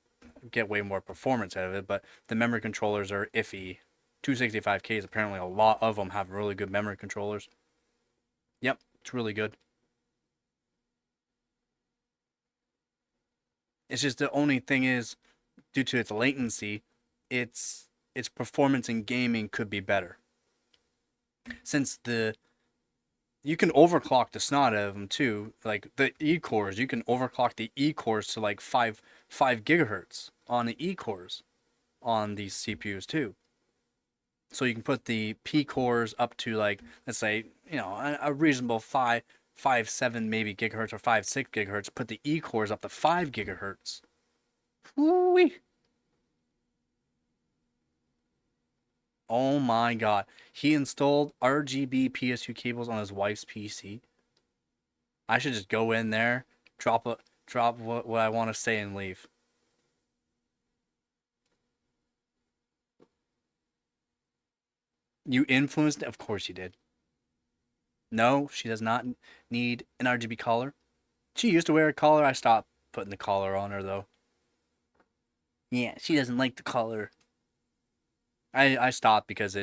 [SPEAKER 3] get way more performance out of it. But the memory controllers are iffy. 265Ks, apparently a lot of them have really good memory controllers. Yep, it's really good. It's just the only thing is, due to its latency, its performance in gaming could be better. Since you can overclock the snot out of them too, like the E-cores, you can overclock the E-cores to like 5 gigahertz on the E-cores on these CPUs too. So you can put the P-cores up to like, let's say, a reasonable 7 maybe gigahertz or 6 gigahertz. Put the E-cores up to 5 gigahertz. Woo-wee. Oh my god. He installed RGB PS2 cables on his wife's PC. I should just go in there, drop what I want to say and leave. You influenced? Of course you did. No, she does not need an RGB collar. She used to wear a collar. I stopped putting the collar on her though. Yeah, she doesn't like the collar. I stopped because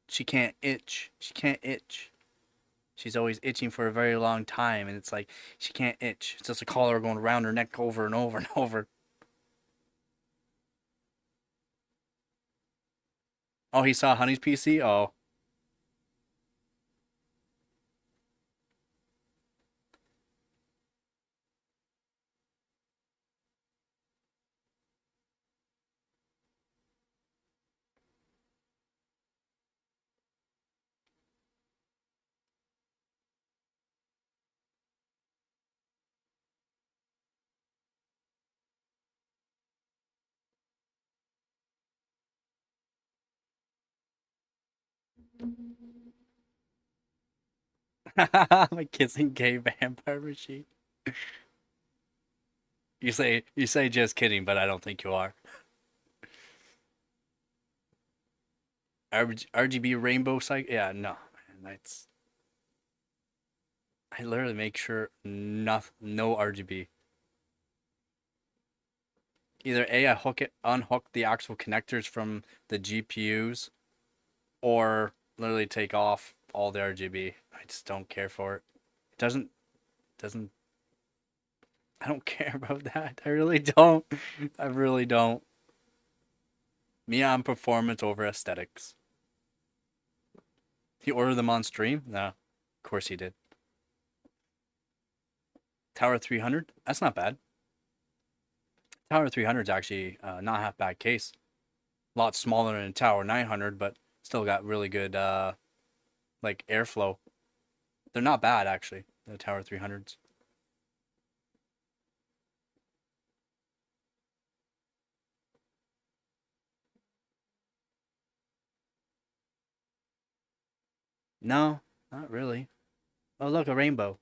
[SPEAKER 3] she can't itch. She can't itch. She's always itching for a very long time, and it's like she can't itch. It's just a collar going around her neck over and over and over. Oh, he saw Honey's PC? Oh. I'm a kissing gay vampire machine. You say just kidding, but I don't think you are. RGB rainbow cycle? Yeah, no, man, that's I literally make sure no RGB. Either A, unhook the actual connectors from the GPUs, or literally take off all the RGB. I just don't care for it. It doesn't I don't care about that. I really don't. I really don't. Me on performance over aesthetics. He ordered them on stream? No. Of course he did. Tower 300? That's not bad. Tower 300 is actually not half bad case. A lot smaller than Tower 900, but still got really good like airflow. They're not bad actually, the Tower 300s. No, not really. Oh, look, a rainbow.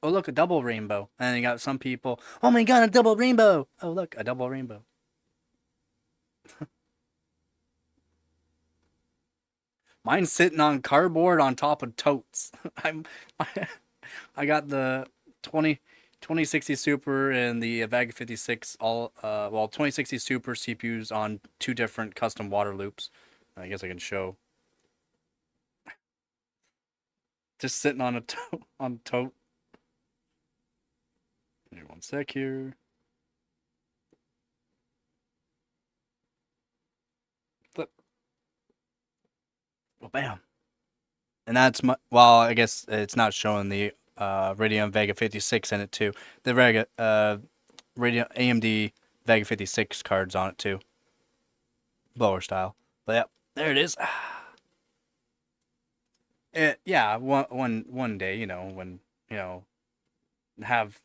[SPEAKER 3] Oh, look, a double rainbow. And then you got some people, oh my god, a double rainbow. Oh, look, a double rainbow. Mine's sitting on cardboard on top of totes. I got the 2060 Super and the Vega 56 2060 Super CPUs on two different custom water loops. I guess I can show. Just sitting on a tote. Here, one sec here. Flip. Well, bam. And that's I guess it's not showing the Radeon Vega 56 in it too. The Radeon AMD Vega 56 cards on it too. Blower style. But yeah, there it is. Yeah, one day, when, have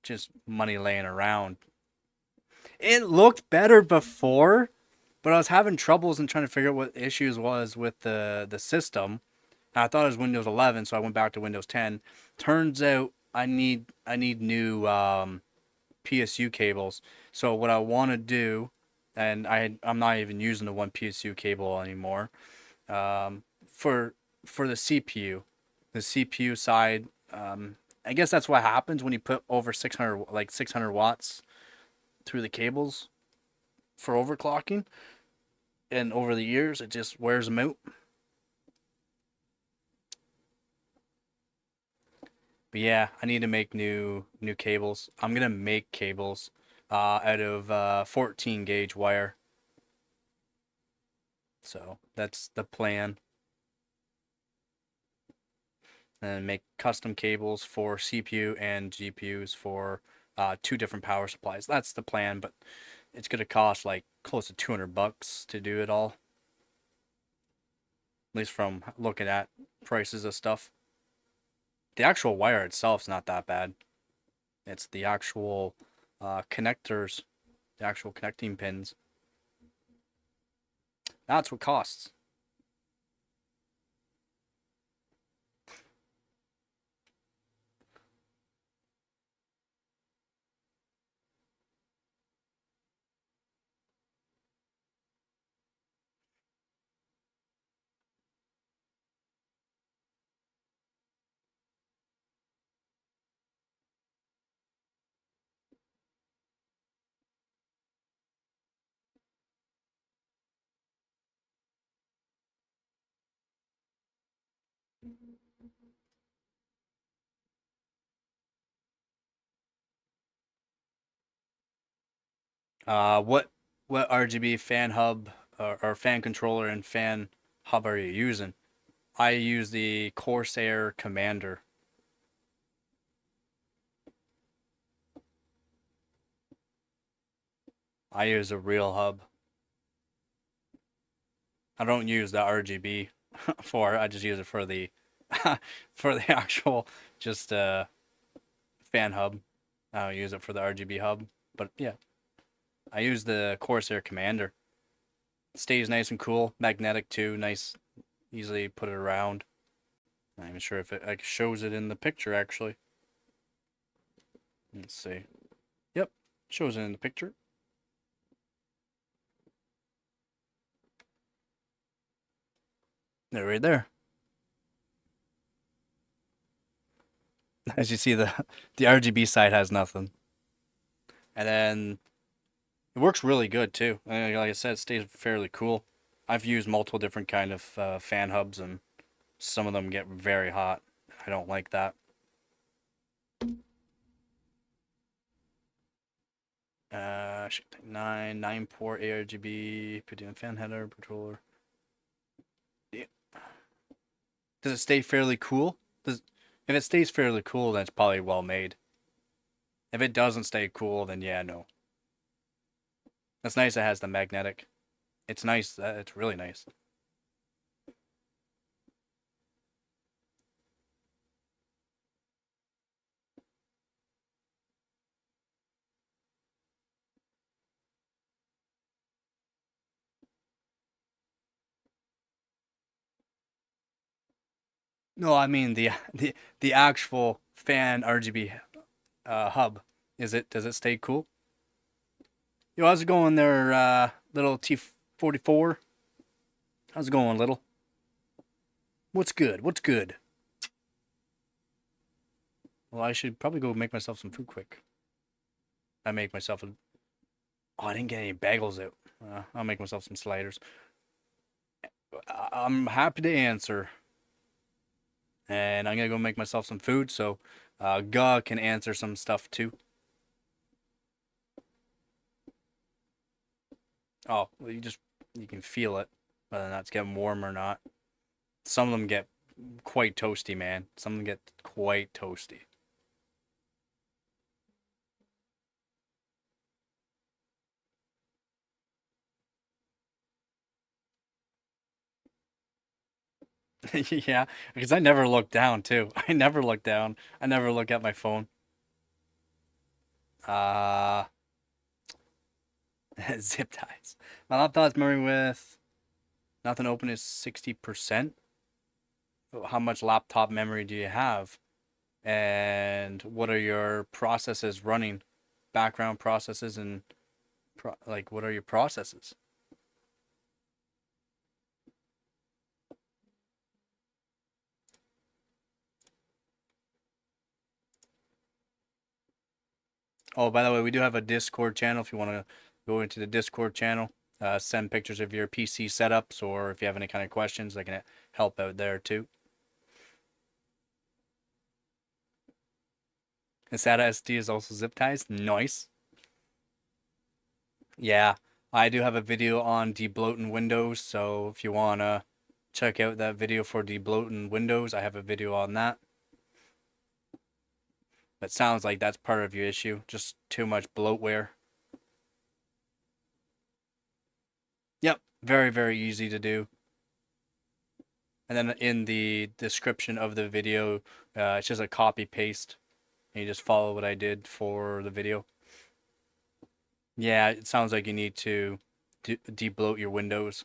[SPEAKER 3] just money laying around. It looked better before, but I was having troubles and trying to figure out what issues was with the system. And I thought it was Windows 11, so I went back to Windows 10. Turns out I need new PSU cables. So what I want to do, and I'm not even using the one PSU cable anymore, for the CPU. The CPU side, I guess that's what happens when you put over 600 watts through the cables for overclocking, and over the years it just wears them out. But yeah, I need to make new cables. I'm gonna make cables out of 14 gauge wire. So that's the plan. And make custom cables for CPU and GPUs for two different power supplies. That's the plan, but it's gonna cost like close to $200 to do it all. At least from looking at prices of stuff. The actual wire itself is not that bad. It's the actual connectors, the actual connecting pins. That's what costs. What RGB fan hub or fan controller and fan hub are you using? I use the Corsair Commander. I use a real hub. I don't use the RGB for it. I just use it for the for the actual just fan hub. I don't use it for the RGB hub. But yeah, I use the Corsair Commander. It stays nice and cool. Magnetic too. Nice, easily put it around. I'm not even sure if it like, shows it in the picture actually. Let's see. Yep, shows it in the picture. They're right there. As you see, the RGB side has nothing, and then it works really good too. Like I said, it stays fairly cool. I've used multiple different kind of fan hubs, and some of them get very hot. I don't like that. Nine port ARGB, put in fan header controller. Yeah. Does it stay fairly cool? If it stays fairly cool, then it's probably well made. If it doesn't stay cool, then yeah, no. That's nice. It has the magnetic. It's nice. It's really nice. No, I mean the actual fan RGB hub. Does it stay cool? Yo, how's it going there, little T44? How's it going, little? What's good? What's good? Well, I should probably go make myself some food quick. I make myself a. Oh, I didn't get any bagels out. I'll make myself some sliders. I'm happy to answer. And I'm gonna go make myself some food so Ga can answer some stuff too. Oh, well, you can feel it, whether or not it's getting warm or not. Some of them get quite toasty, man. Some of them get quite toasty. Yeah, because I never look down too. I never look down. I never look at my phone. Uh, zip ties. My laptop's memory with nothing open is 60%. How much laptop memory do you have? And what are your processes running? Background processes and like what are your processes? Oh, by the way, we do have a Discord channel if you want to go into the Discord channel. Send pictures of your PC setups, or if you have any kind of questions, I can help out there too. And SATA SD is also zip ties. Nice. Yeah, I do have a video on debloating Windows, so if you want to check out that video for debloating Windows, I have a video on that. That sounds like that's part of your issue, just too much bloatware. Yep, very, very easy to do. And then in the description of the video, it's just a copy paste. And you just follow what I did for the video. Yeah, it sounds like you need to debloat your Windows.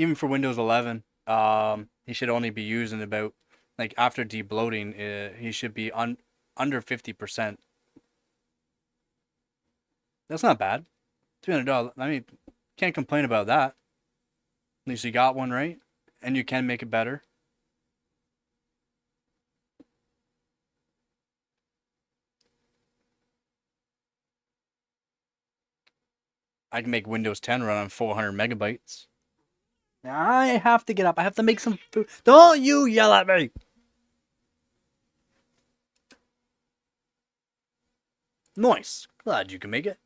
[SPEAKER 3] Even for Windows 11, he should only be using about, like after debloating, he should be under 50%. That's not bad. $300. I mean, can't complain about that. At least you got one right, and you can make it better. I can make Windows 10 run on 400 megabytes. I have to get up. I have to make some food. Don't you yell at me! Nice. Glad you can make it.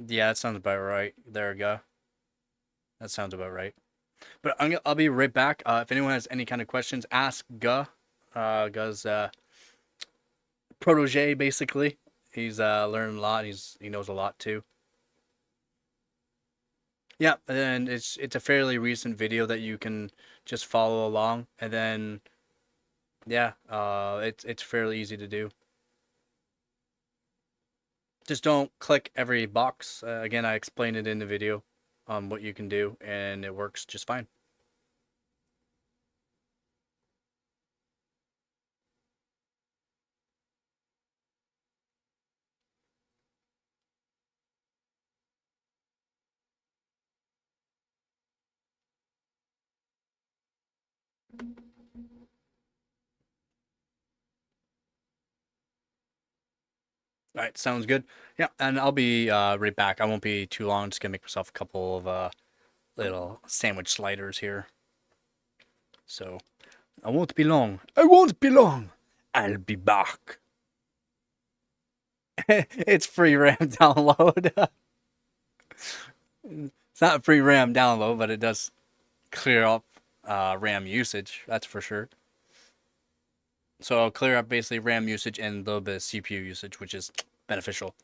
[SPEAKER 3] Yeah, that sounds about right. There we go. That sounds about right. But I'll be right back. If anyone has any kind of questions, ask Guh. Guh's protege, basically. He's learned a lot. He knows a lot too. Yeah, and it's a fairly recent video that you can just follow along, and then yeah, it's fairly easy to do. Just don't click every box. Again, I explained it in the video on what you can do, and it works just fine. All right, sounds good. Yeah, and I'll be right back. I won't be too long. Just gonna make myself a couple of little sandwich sliders here. So I won't be long. I won't be long. I'll be back. It's free RAM download. It's not a free RAM download, but it does clear up RAM usage. That's for sure. So I'll clear up basically RAM usage and a little bit of CPU usage, which is beneficial.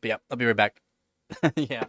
[SPEAKER 3] But yeah, I'll be right back. Yeah.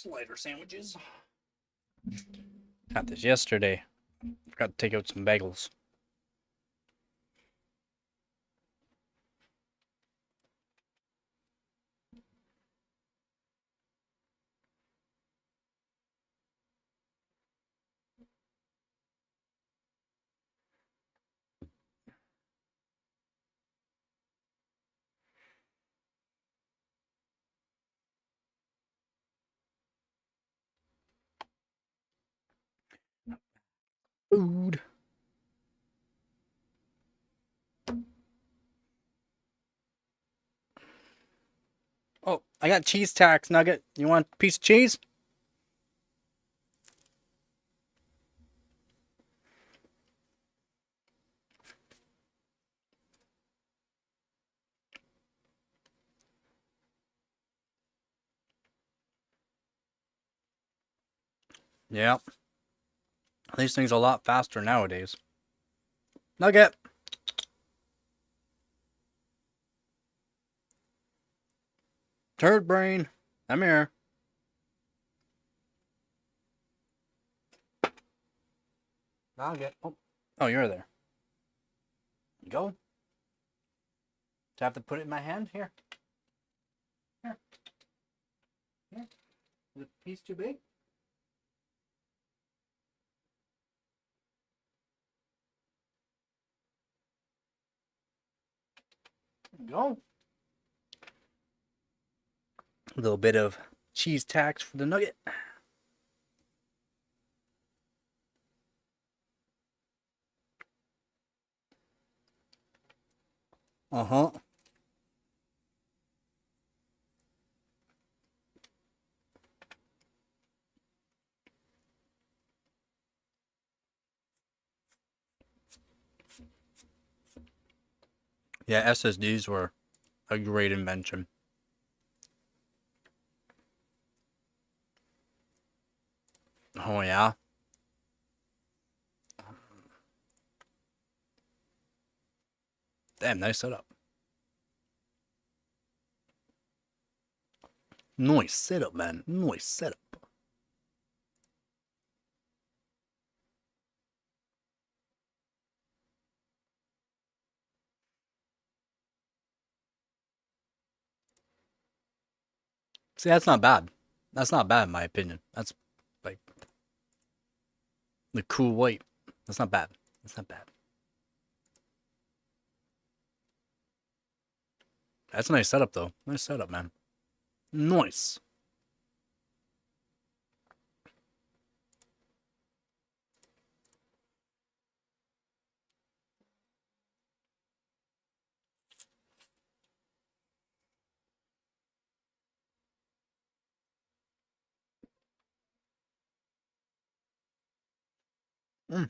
[SPEAKER 3] Slider sandwiches. Got this yesterday. Forgot to take out some bagels. Food. Oh, I got cheese tacks, Nugget. You want a piece of cheese? Yeah. These things are a lot faster nowadays. Nugget. Turd brain. Come here. Nugget. Oh, you're there. Go. Do I have to put it in my hand? Here. Here. Here. Is the piece too big? Go. A little bit of cheese tacks for the nugget. Uh-huh. Yeah, SSDs were a great invention. Oh, yeah? Damn, nice setup. Nice setup, man. Nice setup. See, that's not bad. That's not bad in my opinion. That's like the cool white. That's not bad. That's not bad. That's a nice setup though. Nice setup, man. Nice. Mm.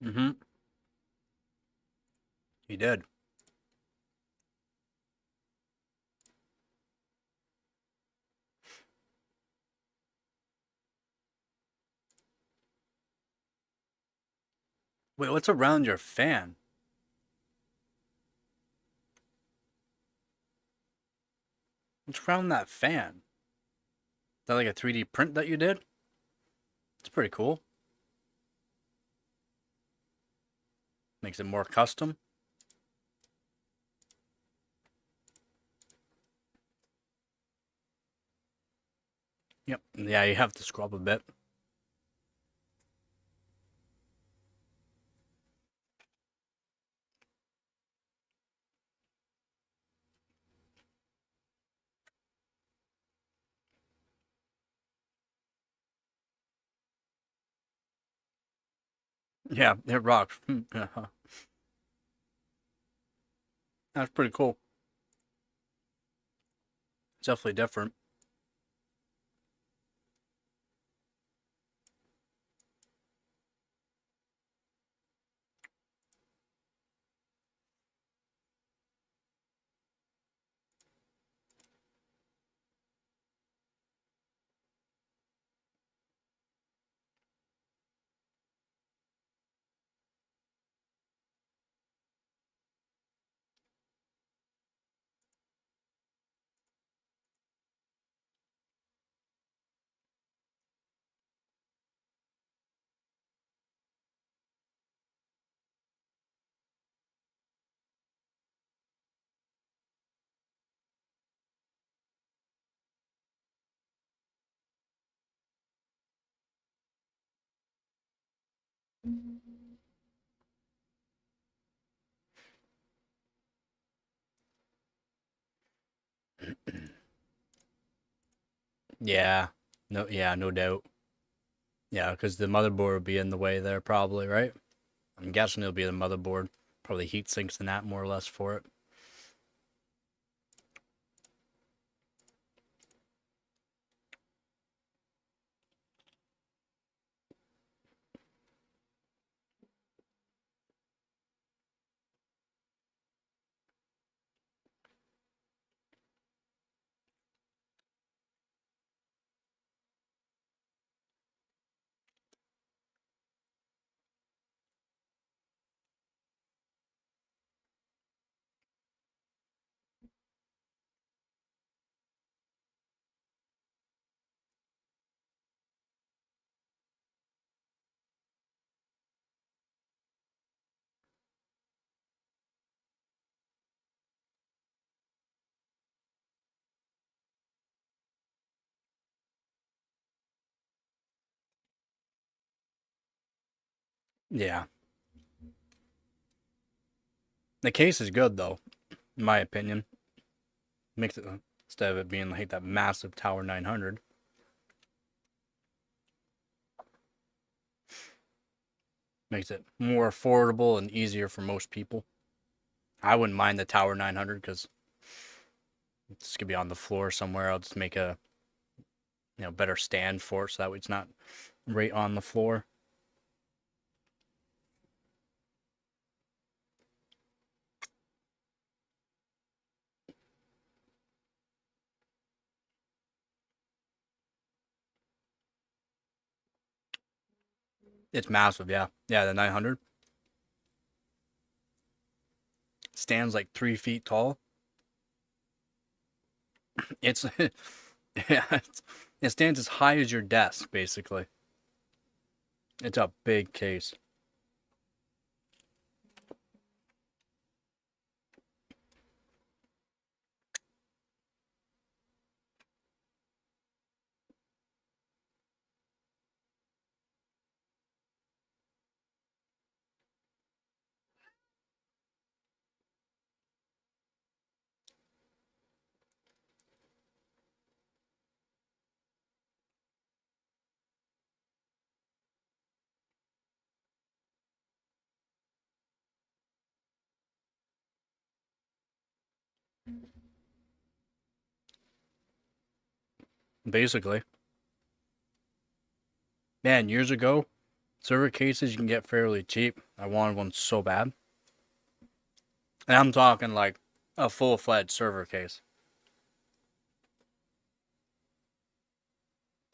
[SPEAKER 3] Mm-hmm. He did. Wait, what's around your fan? What's around that fan? Is that like a 3D print that you did? It's pretty cool. Makes it more custom. Yep. Yeah, you have to scrub a bit. Yeah, it rocks. Uh-huh. That's pretty cool. It's definitely different. Yeah. No, yeah, no doubt. Yeah, because the motherboard will be in the way there probably, right? I'm guessing it'll be the motherboard. Probably heat sinks and that more or less for it. Yeah. The case is good though, in my opinion. Makes it instead of it being like that massive Tower 900. Makes it more affordable and easier for most people. I wouldn't mind the Tower 900 because it's gonna be on the floor somewhere. I'll just make a better stand for it so that way it's not right on the floor. It's massive, yeah. Yeah, the 900 stands like 3 feet tall. It's yeah, it stands as high as your desk basically. It's a big case. Basically. Man, years ago, server cases you can get fairly cheap. I wanted one so bad. And I'm talking like a full-fledged server case.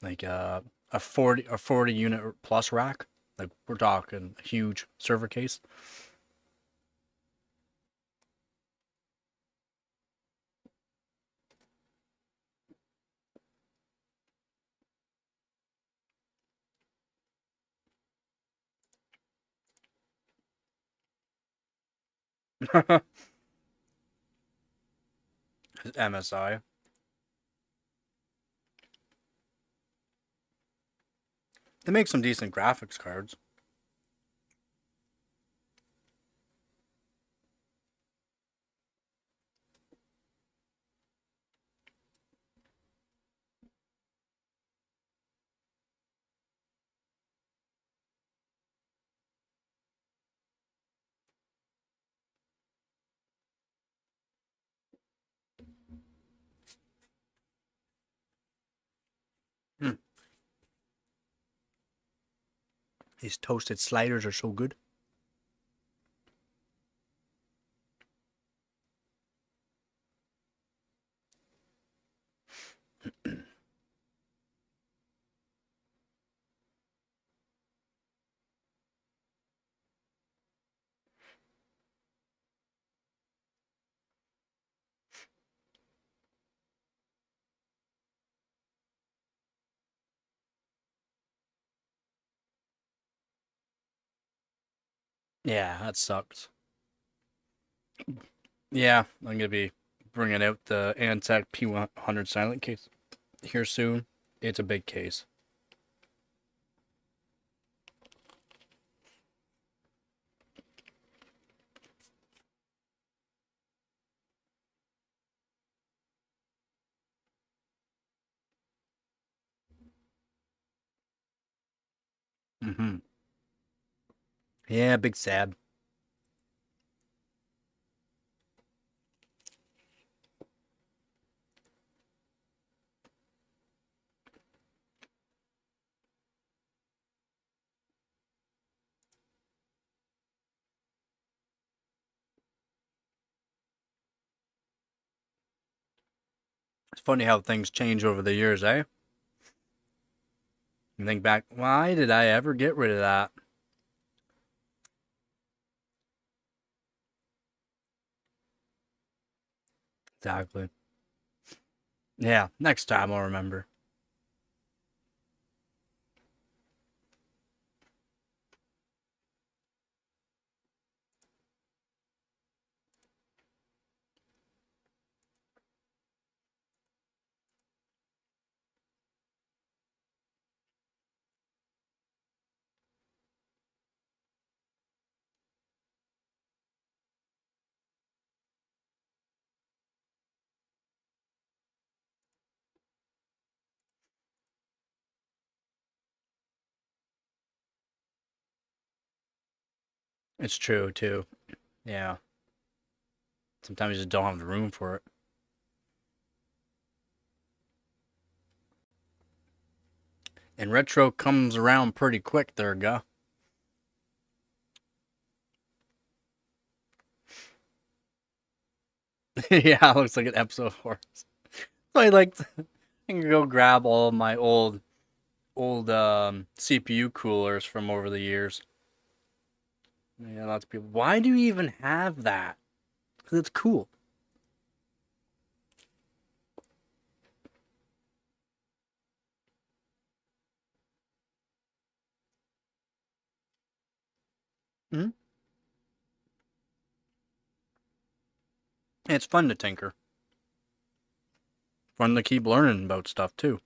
[SPEAKER 3] Like a 40 unit plus rack. Like we're talking a huge server case. MSI. They make some decent graphics cards. These toasted sliders are so good. Yeah, that sucks. Yeah, I'm going to be bringing out the Antec P100 silent case here soon. It's a big case. Mm-hmm. Yeah, big sad. It's funny how things change over the years, eh? You think back, why did I ever get rid of that? Exactly. Yeah, next time I'll remember. It's true, too. Yeah. Sometimes you just don't have the room for it. And retro comes around pretty quick there, Guh. Yeah, it looks like an episode of Horse. So I can go grab all of my old CPU coolers from over the years. Yeah, lots of people. Why do you even have that? Because it's cool. Hmm. It's fun to tinker. Fun to keep learning about stuff too.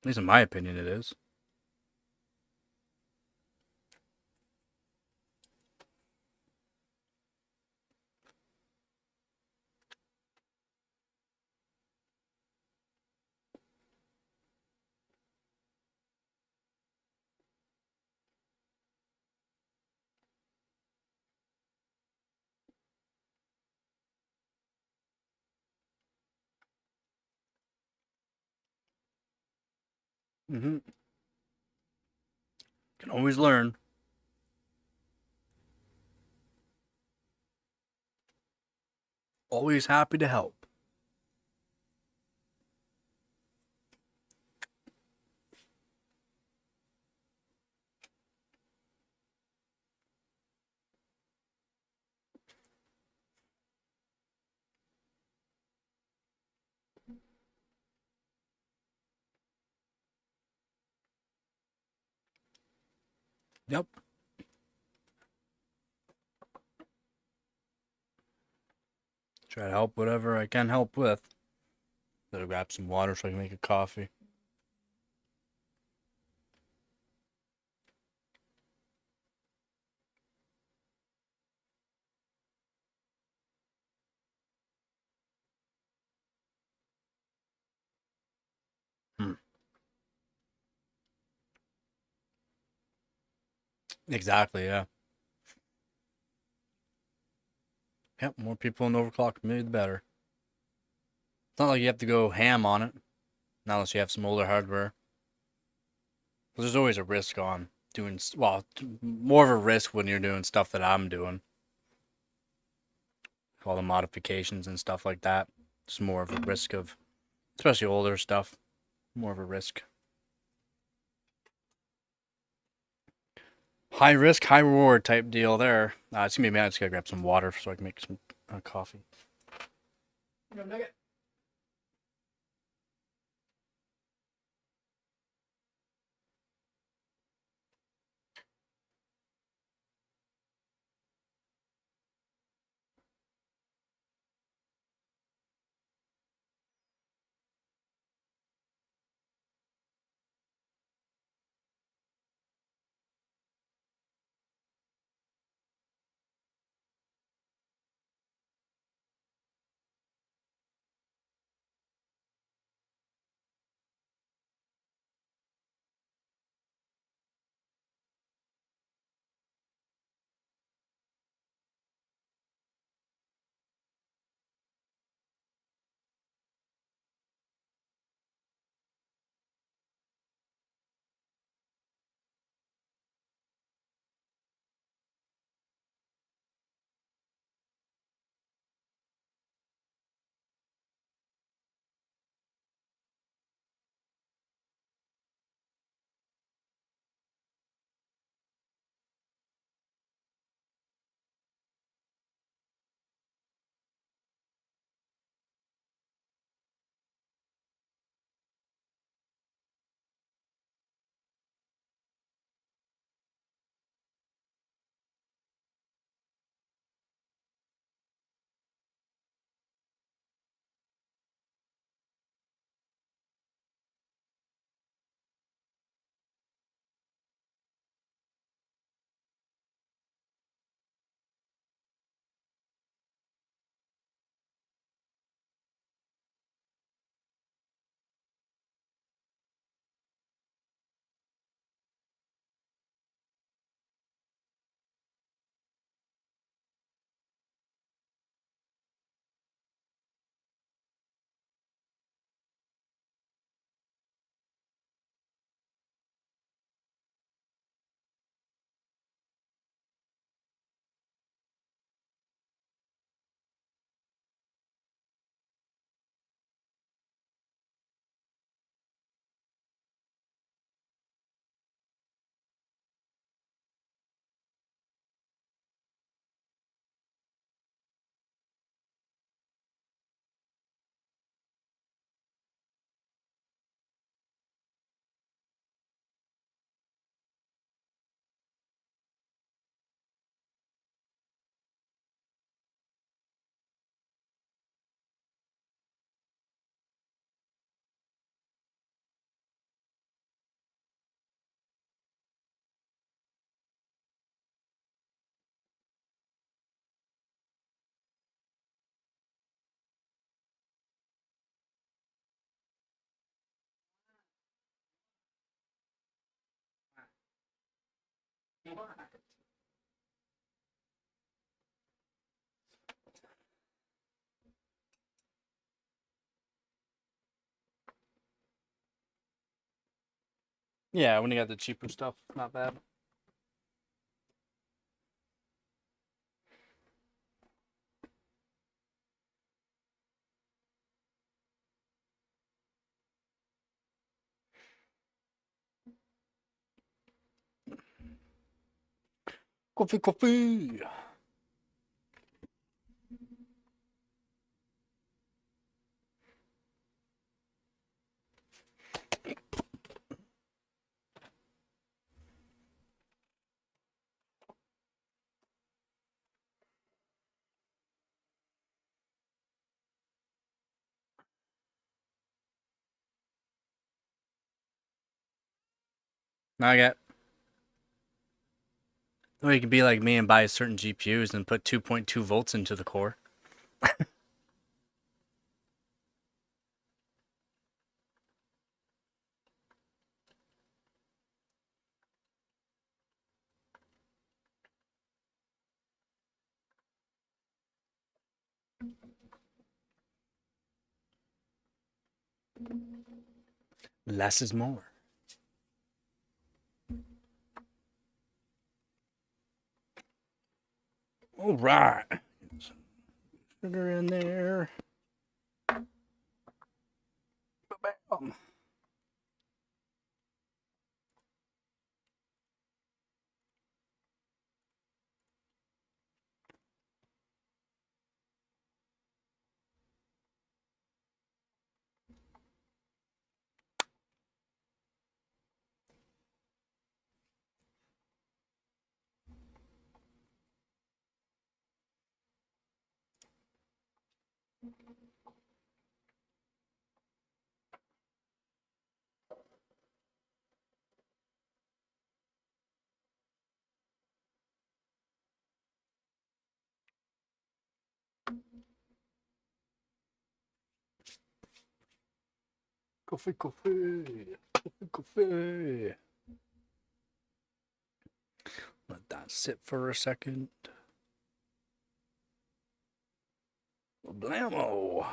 [SPEAKER 3] At least in my opinion, it is. Mm-hmm. Can always learn. Always happy to help. Yep. Try to help whatever I can help with. Gotta grab some water so I can make a coffee. Hmm. Exactly, yeah. Yep, more people in overclock, maybe the better. It's not like you have to go ham on it. Not unless you have some older hardware. There's always a risk on doing, well, more of a risk when you're doing stuff that I'm doing. All the modifications and stuff like that. It's more of a risk of, especially older stuff, more of a risk. High risk, high reward type deal there. It's gonna be a minute. I just gotta grab some water so I can make some coffee. Yeah, when you got the cheaper stuff, not bad. Coffee, coffee. Now I got. Or you could be like me and buy certain GPUs and put 2.2 volts into the core. Less is more. All right. Some sugar in there. Bam. Coffee, coffee. Coffee, coffee. Let that sit for a second. Blammo.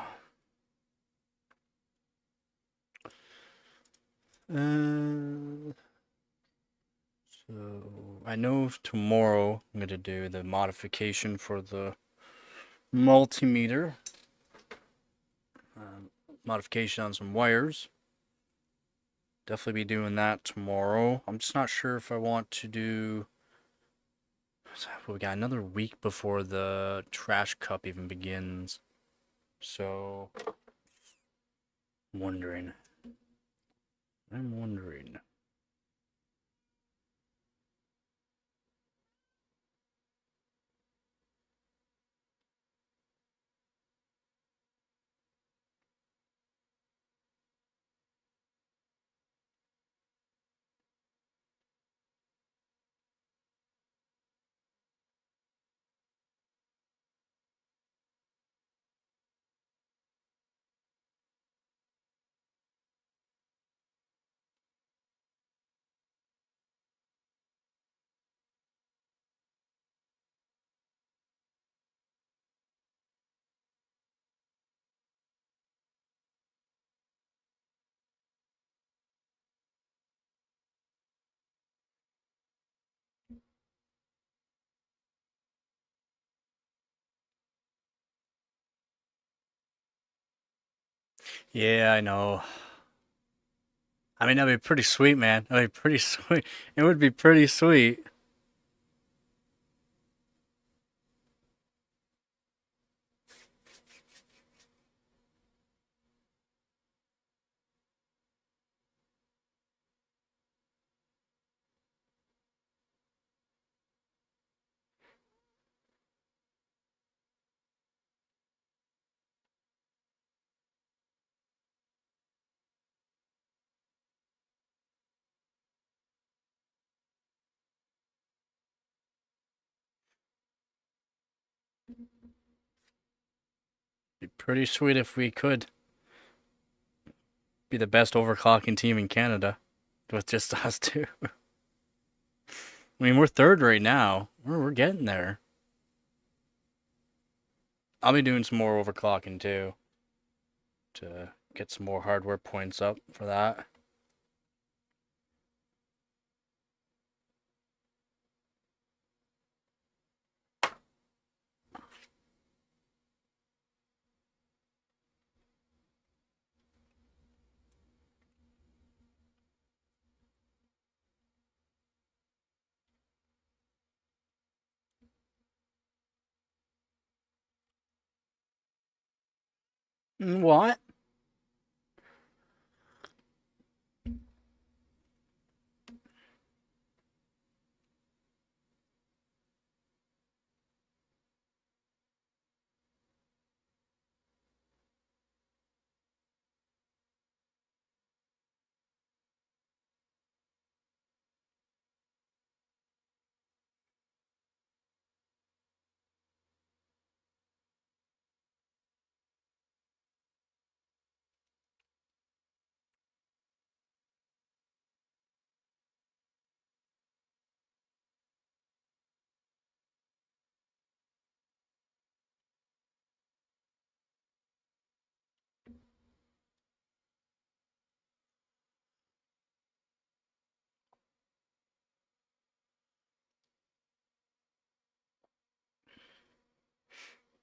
[SPEAKER 3] So I know tomorrow I'm gonna do the modification for the multimeter. Modification on some wires. Definitely be doing that tomorrow. I'm just not sure if I want to do. We got another week before the trash cup even begins. So I'm wondering. Yeah, I know. I mean, that'd be pretty sweet, man. That'd be pretty sweet. It would be pretty sweet. Be pretty sweet if we could be the best overclocking team in Canada with just us two. I mean, we're third right now. We're getting there. I'll be doing some more overclocking too to get some more hardware points up for that. What?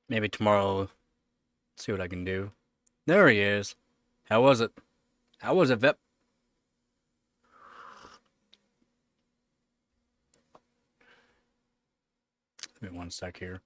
[SPEAKER 3] Maybe tomorrow, see what I can do. There he is. How was it? How was it, Vip? Give me one sec here.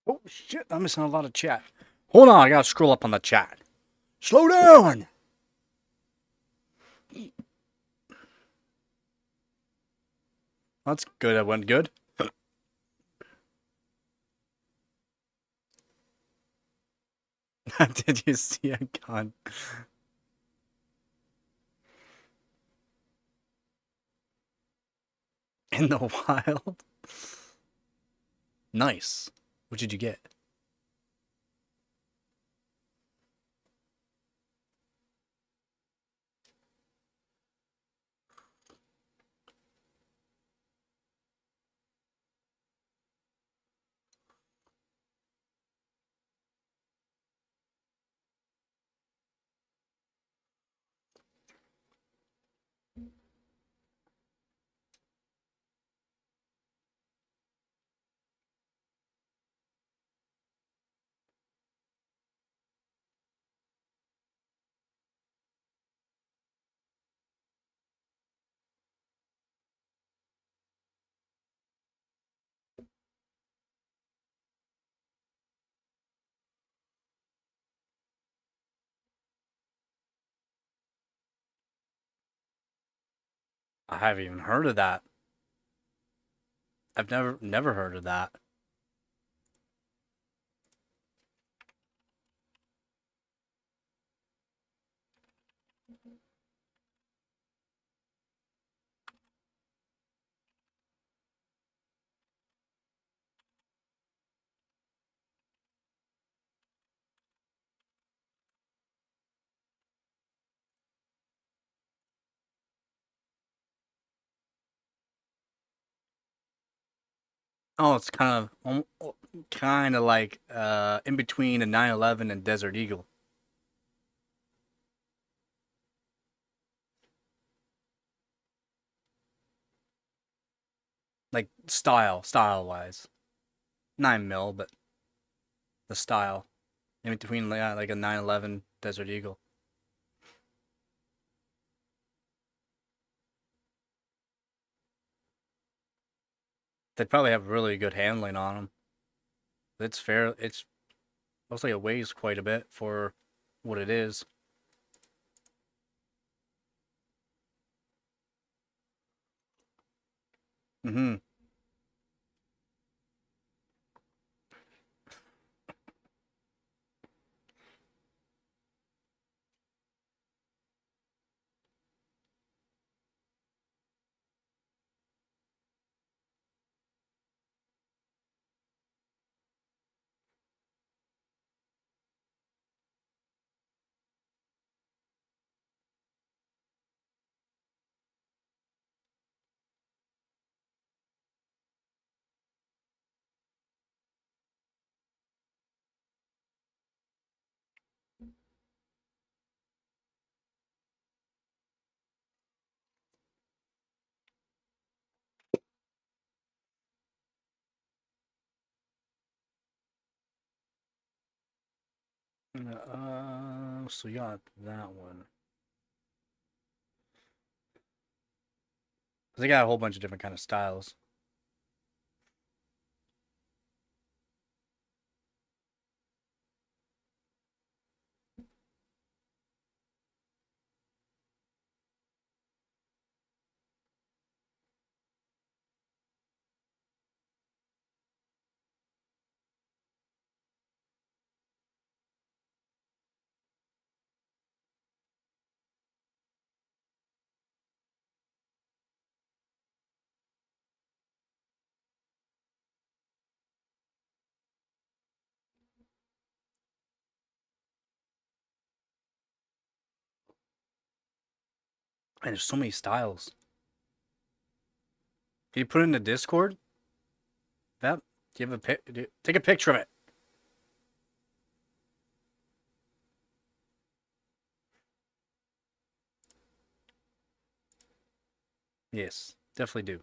[SPEAKER 3] Oh shit! I'm missing a lot of chat. Hold on, I gotta scroll up on the chat. Slow down. That's good. It went good. Did you see a gun in the wild? Nice. What did you get? I haven't even heard of that. I've never heard of that. Oh, it's kind of like in between a 911 and Desert Eagle. Like style wise. 9 mil, but the style in between like a 911 Desert Eagle. They probably have really good handling on them. It's fair. It's looks like it weighs quite a bit for what it is. Mm-hmm. So you got that one. They got a whole bunch of different kind of styles. And there's so many styles. Can you put it in the Discord? That take a picture of it. Yes, definitely do.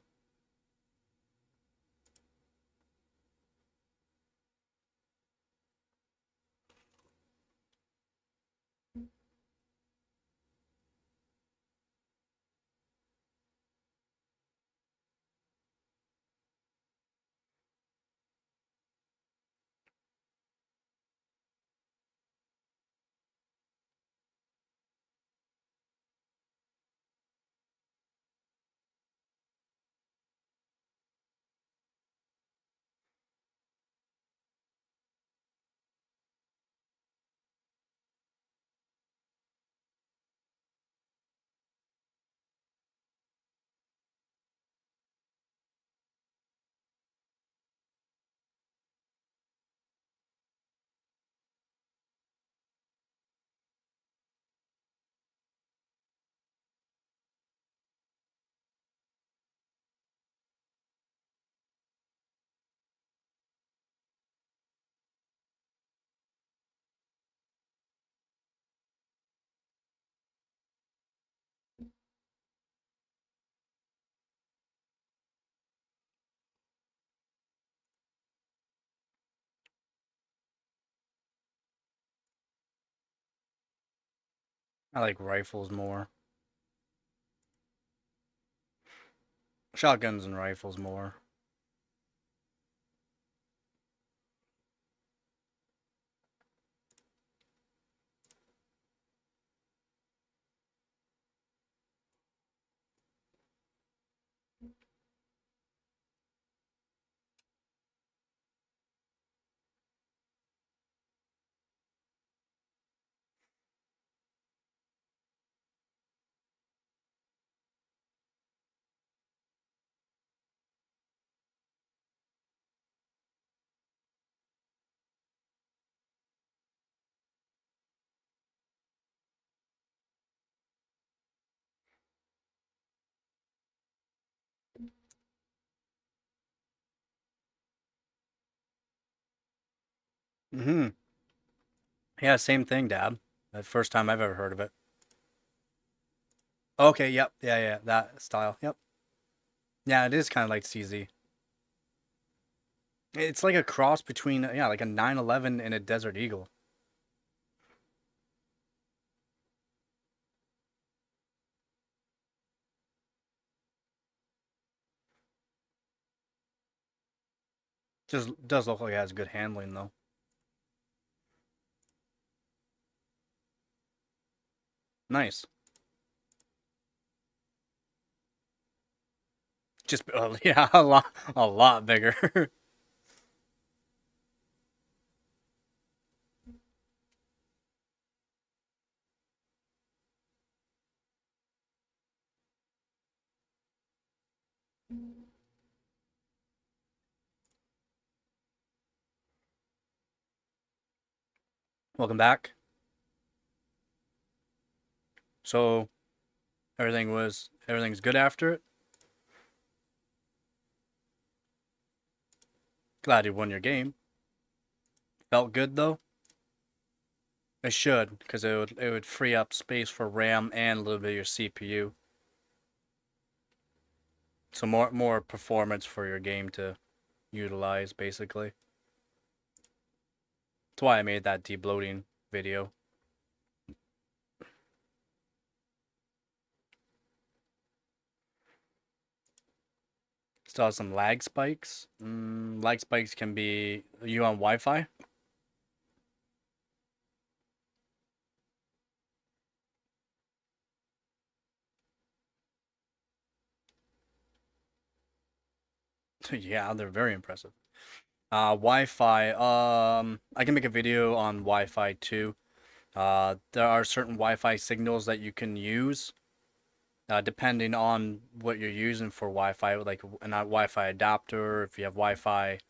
[SPEAKER 3] I like rifles more. Shotguns and rifles more. Mm-hmm. Yeah, same thing, Dad. The first time I've ever heard of it. Okay, yep. Yeah, yeah, that style. Yep. Yeah, it is kind of like CZ. It's like a cross between, yeah, like a 911 and a Desert Eagle. Just does look like it has good handling, though. Nice. Just, yeah, a lot bigger. Welcome back. So, everything's good after it? Glad you won your game. Felt good, though? It should, because it would free up space for RAM and a little bit of your CPU. So more performance for your game to utilize, basically. That's why I made that debloating video. Still has some lag spikes. Lag spikes can be... Are you on Wi-Fi? Yeah, they're very impressive. Wi-Fi. I can make a video on Wi-Fi too. There are certain Wi-Fi signals that you can use, depending on what you're using for Wi-Fi, like a Wi-Fi adapter. If you have Wi-Fi,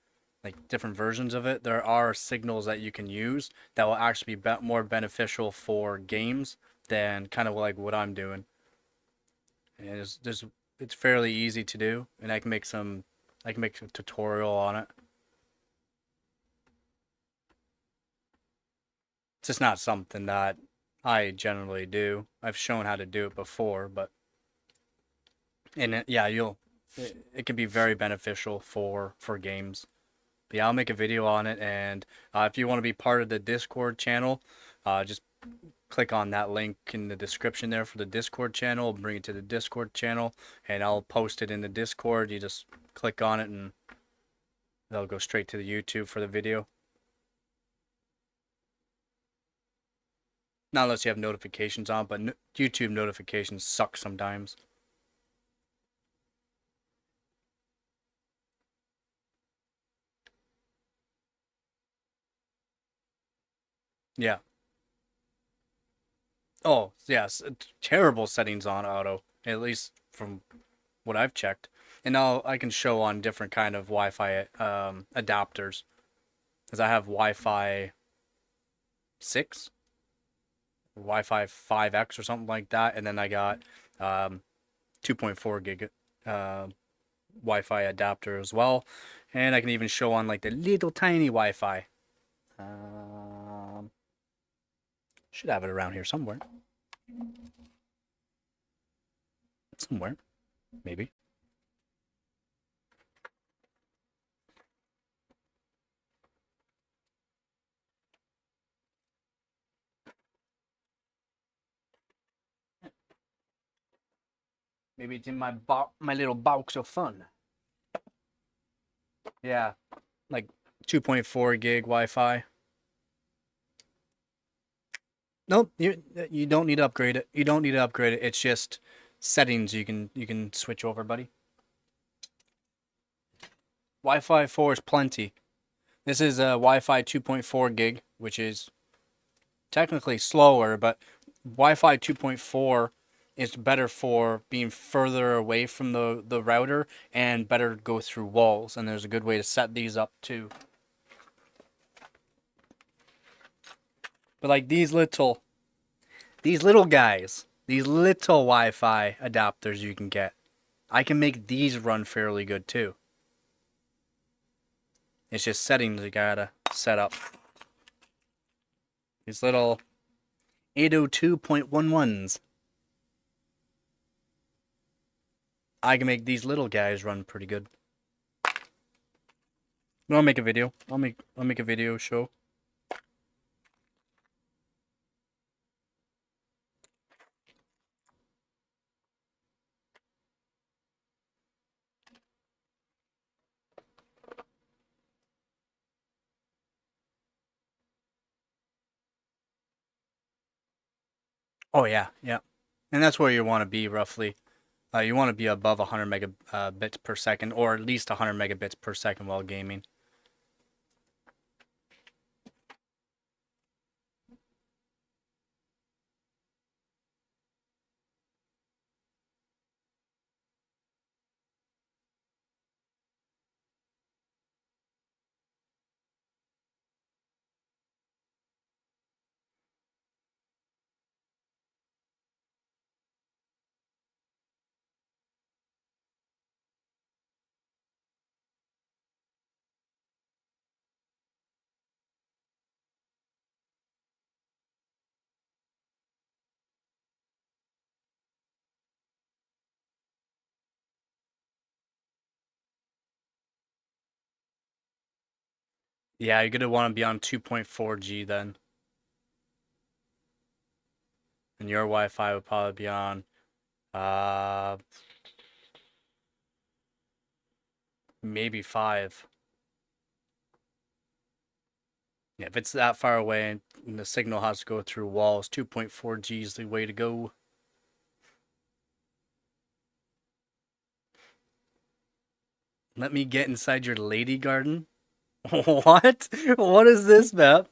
[SPEAKER 3] like different versions of it, there are signals that you can use that will actually be more beneficial for games than kind of like what I'm doing. And it's fairly easy to do, and I can make a tutorial on it. It's just not something that I generally do. I've shown how to do it before, but yeah, it can be very beneficial for games. But yeah, I'll make a video on it, and if you want to be part of the Discord channel, just click on that link in the description there for the Discord channel. I'll bring it to the Discord channel, and I'll post it in the Discord. You just click on it, and it'll go straight to the YouTube for the video. Not unless you have notifications on, but YouTube notifications suck sometimes. Yeah. Oh, yes. Terrible settings on auto, at least from what I've checked. And now I can show on different kind of Wi-Fi adapters. Because I have Wi-Fi 6, Wi-Fi 5X or something like that. And then I got 2.4 gig Wi-Fi adapter as well. And I can even show on like the little tiny Wi-Fi. Should have it around here somewhere. Somewhere, maybe. Maybe it's in my little box of fun. Yeah, like 2.4 gig Wi-Fi. Nope, you don't need to upgrade it. You don't need to upgrade it. It's just settings you can switch over, buddy. Wi-Fi 4 is plenty. This is a Wi-Fi 2.4 gig, which is technically slower, but Wi-Fi 2.4 is better for being further away from the router and better to go through walls. And there's a good way to set these up too. But like these little guys, these little Wi-Fi adapters you can get, I can make these run fairly good too. It's just settings you gotta set up. These little 802.11s. I can make these little guys run pretty good. I'll make a video. I'll make a video show. Oh yeah, yeah. And that's where you want to be roughly. You want to be above 100 megabits per second, or at least 100 megabits per second while gaming. Yeah, you're gonna want to be on 2.4G then, and your Wi-Fi would probably be on uh maybe 5. Yeah, if it's that far away and the signal has to go through walls, 2.4G is the way to go. Let me get inside your lady garden? What? What is this map?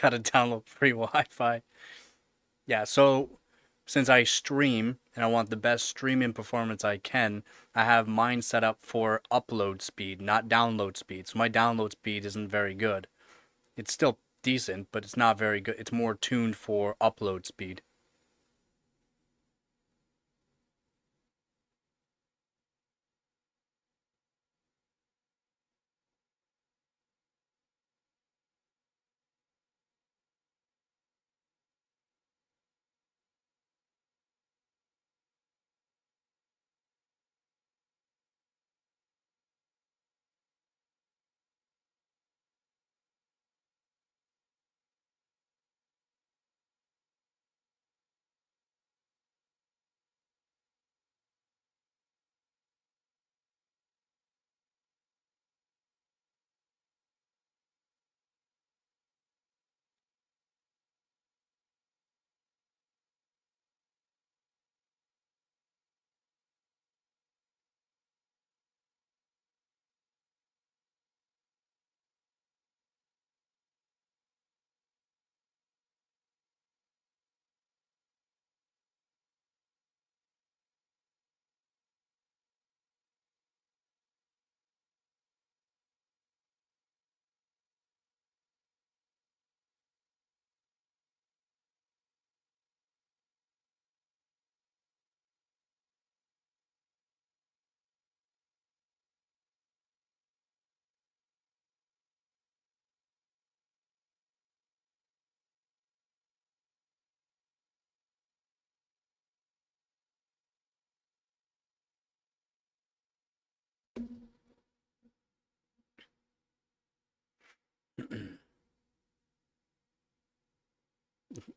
[SPEAKER 3] Gotta download free Wi-Fi. Yeah, so since I stream and I want the best streaming performance I can, I have mine set up for upload speed, not download speed. So my download speed isn't very good. It's still decent, but it's not very good. It's more tuned for upload speed.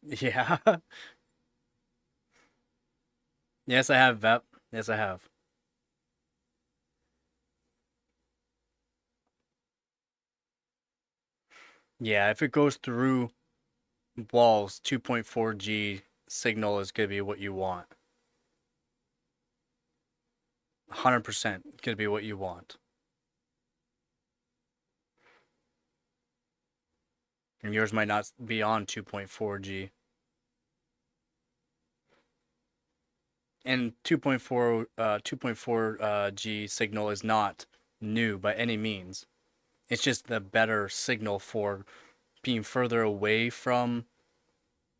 [SPEAKER 3] Yeah. Yes, I have, Vep. Yes, I have. Yeah, if it goes through walls, 2.4G signal is gonna be what you want. 100% gonna be what you want. And yours might not be on 2.4G. And 2.4G signal is not new by any means. It's just the better signal for being further away from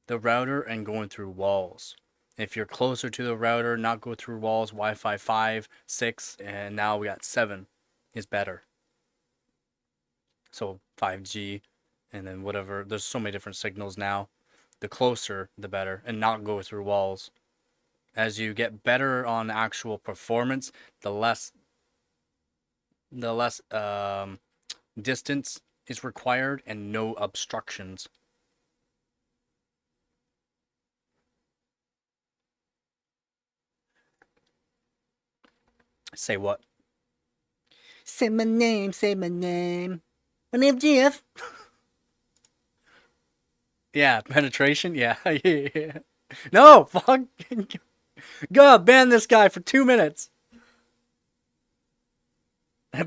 [SPEAKER 3] the router and going through walls. If you're closer to the router, not go through walls, Wi-Fi 5, 6, and now we got 7 is better. So 5G and then whatever. There's so many different signals now. The closer, the better, and not go through walls. As you get better on actual performance, the less distance is required and no obstructions. Say what? Say my name, say my name. My name's Jeff. Yeah, penetration? Yeah, yeah. No, fuck. Go ban this guy for 2 minutes.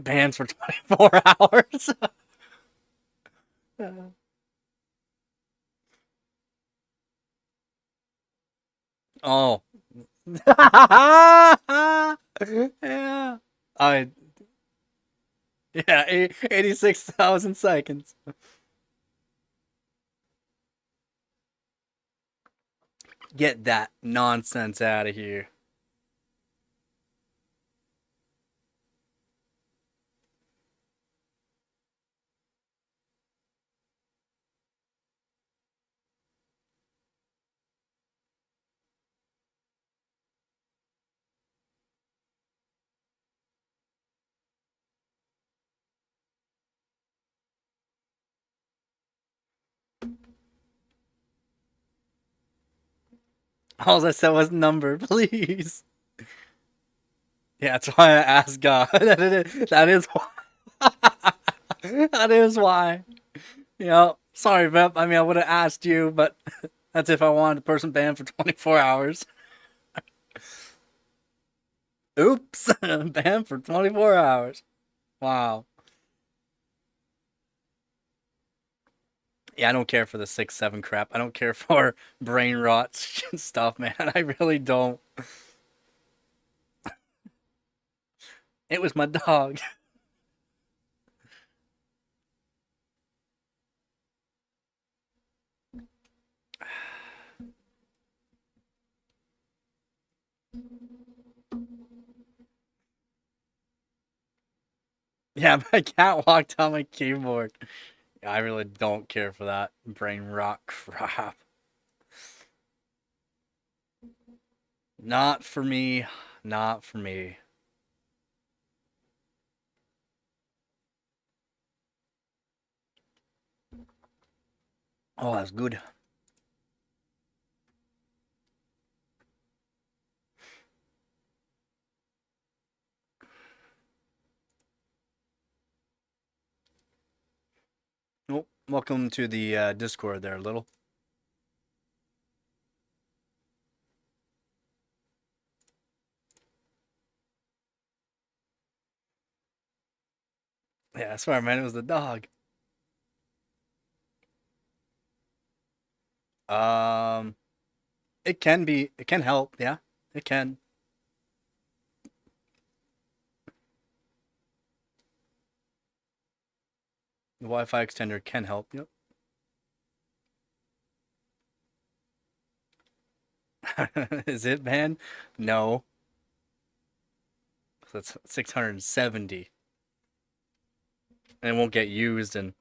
[SPEAKER 3] Bans for 24 hours. Oh. Yeah. I yeah, 86,000 seconds. Get that nonsense out of here. All I said was number, please. Yeah, that's why I asked God. That is why. That is why. You know, sorry, Vep. I mean, I would have asked you, but that's if I wanted a person banned for 24 hours. Oops. Banned for 24 hours. Wow. Yeah, I don't care for the 6-7 crap. I don't care for brain rot stuff, man. I really don't. It was my dog. Yeah, my cat walked on my keyboard. Yeah, I really don't care for that brain rot crap. Not for me. Not for me. Oh, that's good. Oh, welcome to the Discord there, little. Yeah, I swear, man, it was the dog. Um, it can be, it can help. Yeah, it can. The Wi-Fi extender can help. Yep. Is it, man? No. That's 670. And it won't get used and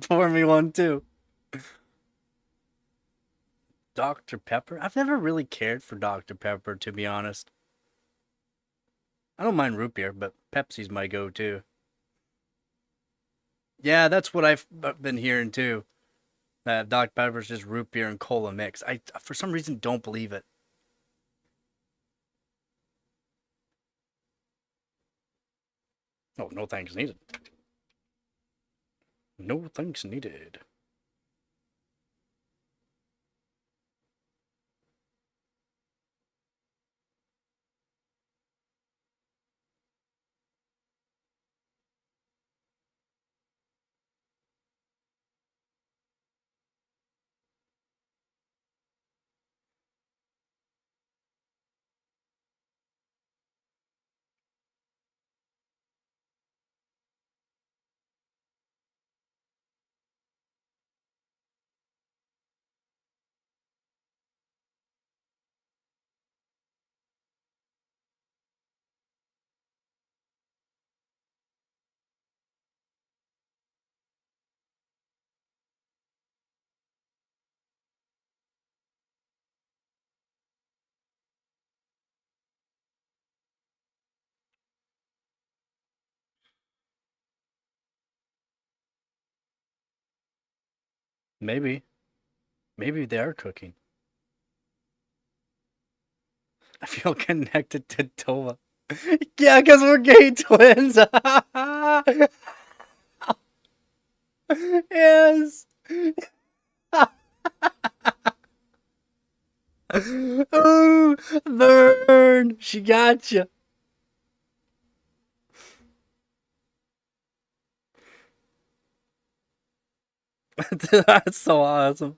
[SPEAKER 3] Pour me one too. Dr. Pepper? I've never really cared for Dr. Pepper, to be honest. I don't mind root beer, but Pepsi's my go-to. Yeah, that's what I've been hearing too. That Dr. Pepper's just root beer and cola mix. I, for some reason, don't believe it. Oh, no thanks needed. No thanks needed. Maybe. Maybe they are cooking. I feel connected to Tova. Yeah, because we're gay twins. Yes. Oh, burn. She got you. That's so awesome.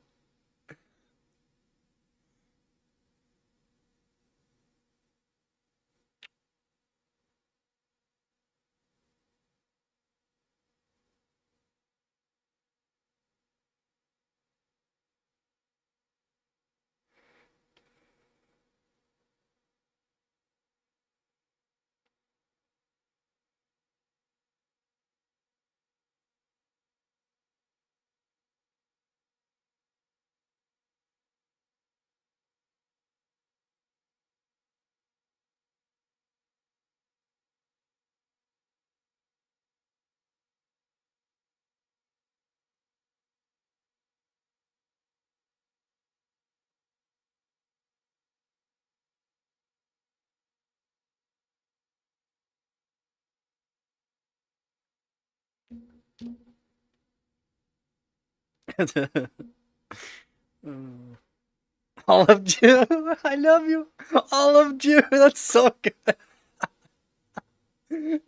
[SPEAKER 3] Olive Jew. I love you. Olive Jew. That's so good.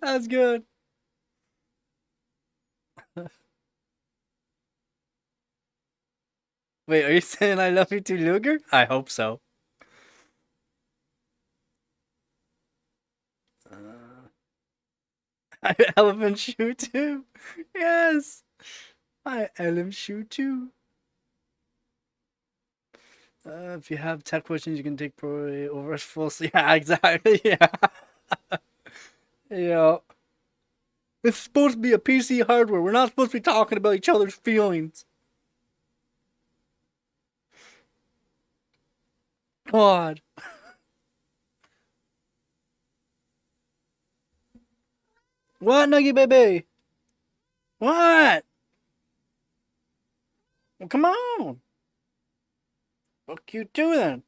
[SPEAKER 3] That's good. Wait, are you saying I love you too, Luger? I hope so. I elephant shoe too. Yes. I elephant shoe too. If you have tech questions, you can take pro over us full. Yeah, exactly. Yeah. Yeah. It's supposed to be a PC hardware. We're not supposed to be talking about each other's feelings. God. What, Nuggy baby? What? Well, come on. Fuck you too then.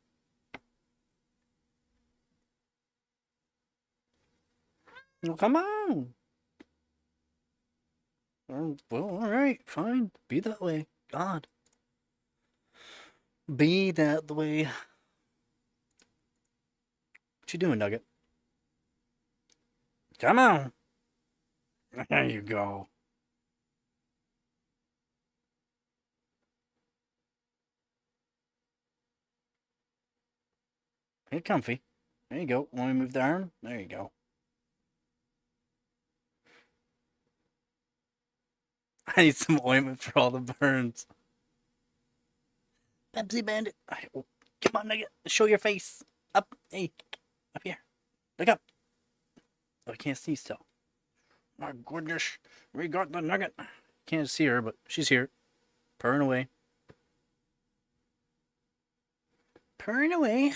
[SPEAKER 3] Well, come on. Well, alright, fine. Be that way. God. Be that way. What you doing, Nugget? Come on. There you go. Get comfy. There you go. Want me to move the arm? There you go. I need some ointment for all the burns. Pepsi Bandit. Oh, come on, Nugget. Show your face. Up. Hey. Up here. Look up. Oh, I can't see still. My goodness. We got the Nugget. Can't see her, but she's here. Purring away. Purring away.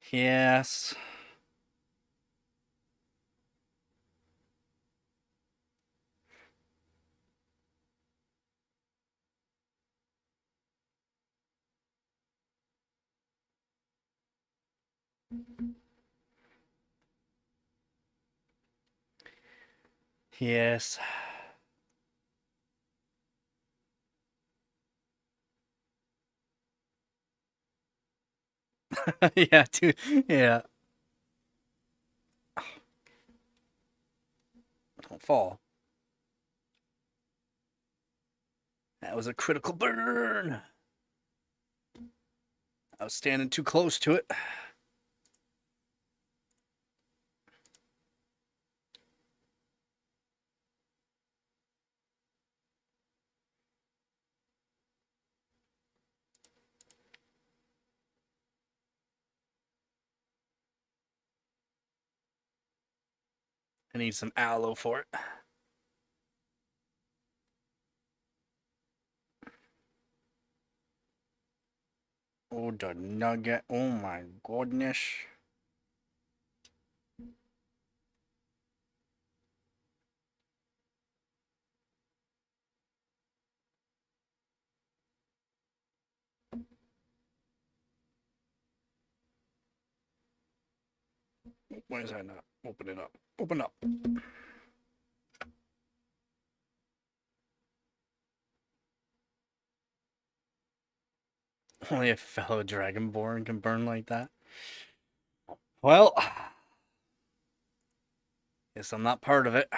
[SPEAKER 3] Yes. Yes. Yeah, dude. Yeah. Don't fall. That was a critical burn. I was standing too close to it. I need some aloe for it. Oh, the nugget. Oh my goodness. Why is that not opening up? Open up. Only a fellow dragonborn can burn like that. Well, guess I'm not part of it.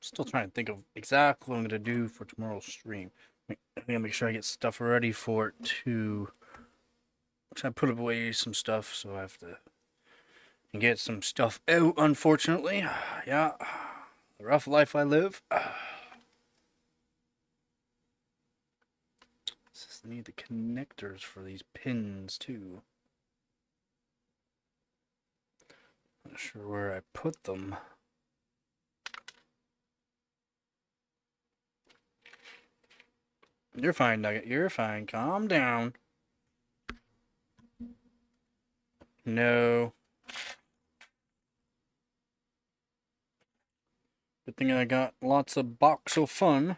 [SPEAKER 3] Still trying to think of exactly what I'm going to do for tomorrow's stream. I gotta make sure I get stuff ready for it too. I put away some stuff, so I have to get some stuff out, unfortunately. Yeah, the rough life I live. Just need the connectors for these pins too. Not sure where I put them. You're fine, Nugget. You're fine. Calm down. No. Good thing I got lots of box of fun.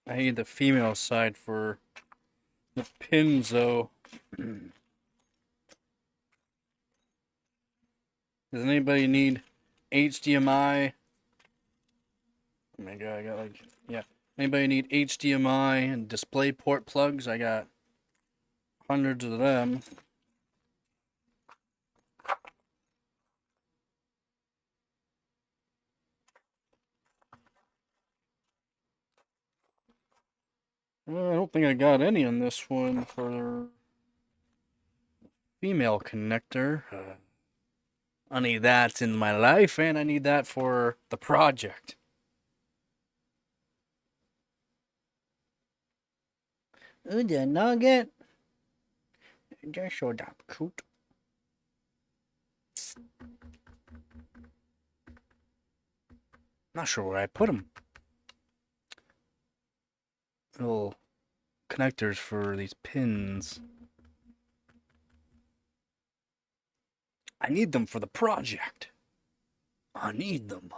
[SPEAKER 3] I need the female side for the pins, though. Does anybody need HDMI? Oh my god, I got like, yeah. Anybody need HDMI and display port plugs? I got hundreds of them. Well, I don't think I got any on this one for female connector. I need that in my life, and I need that for the project. Ooh, the nugget. They're so damn cute. Not sure where I put them. Little connectors for these pins. I need them for the project. I need them.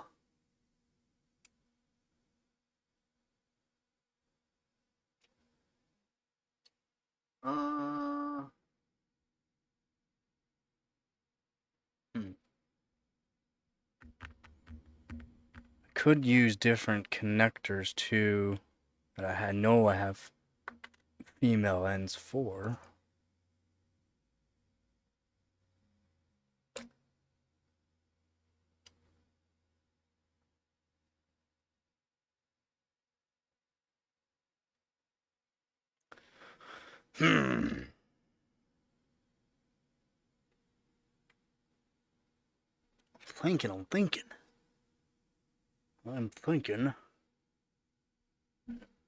[SPEAKER 3] Uh, could use different connectors too, that I know I have female ends for. I'm thinking.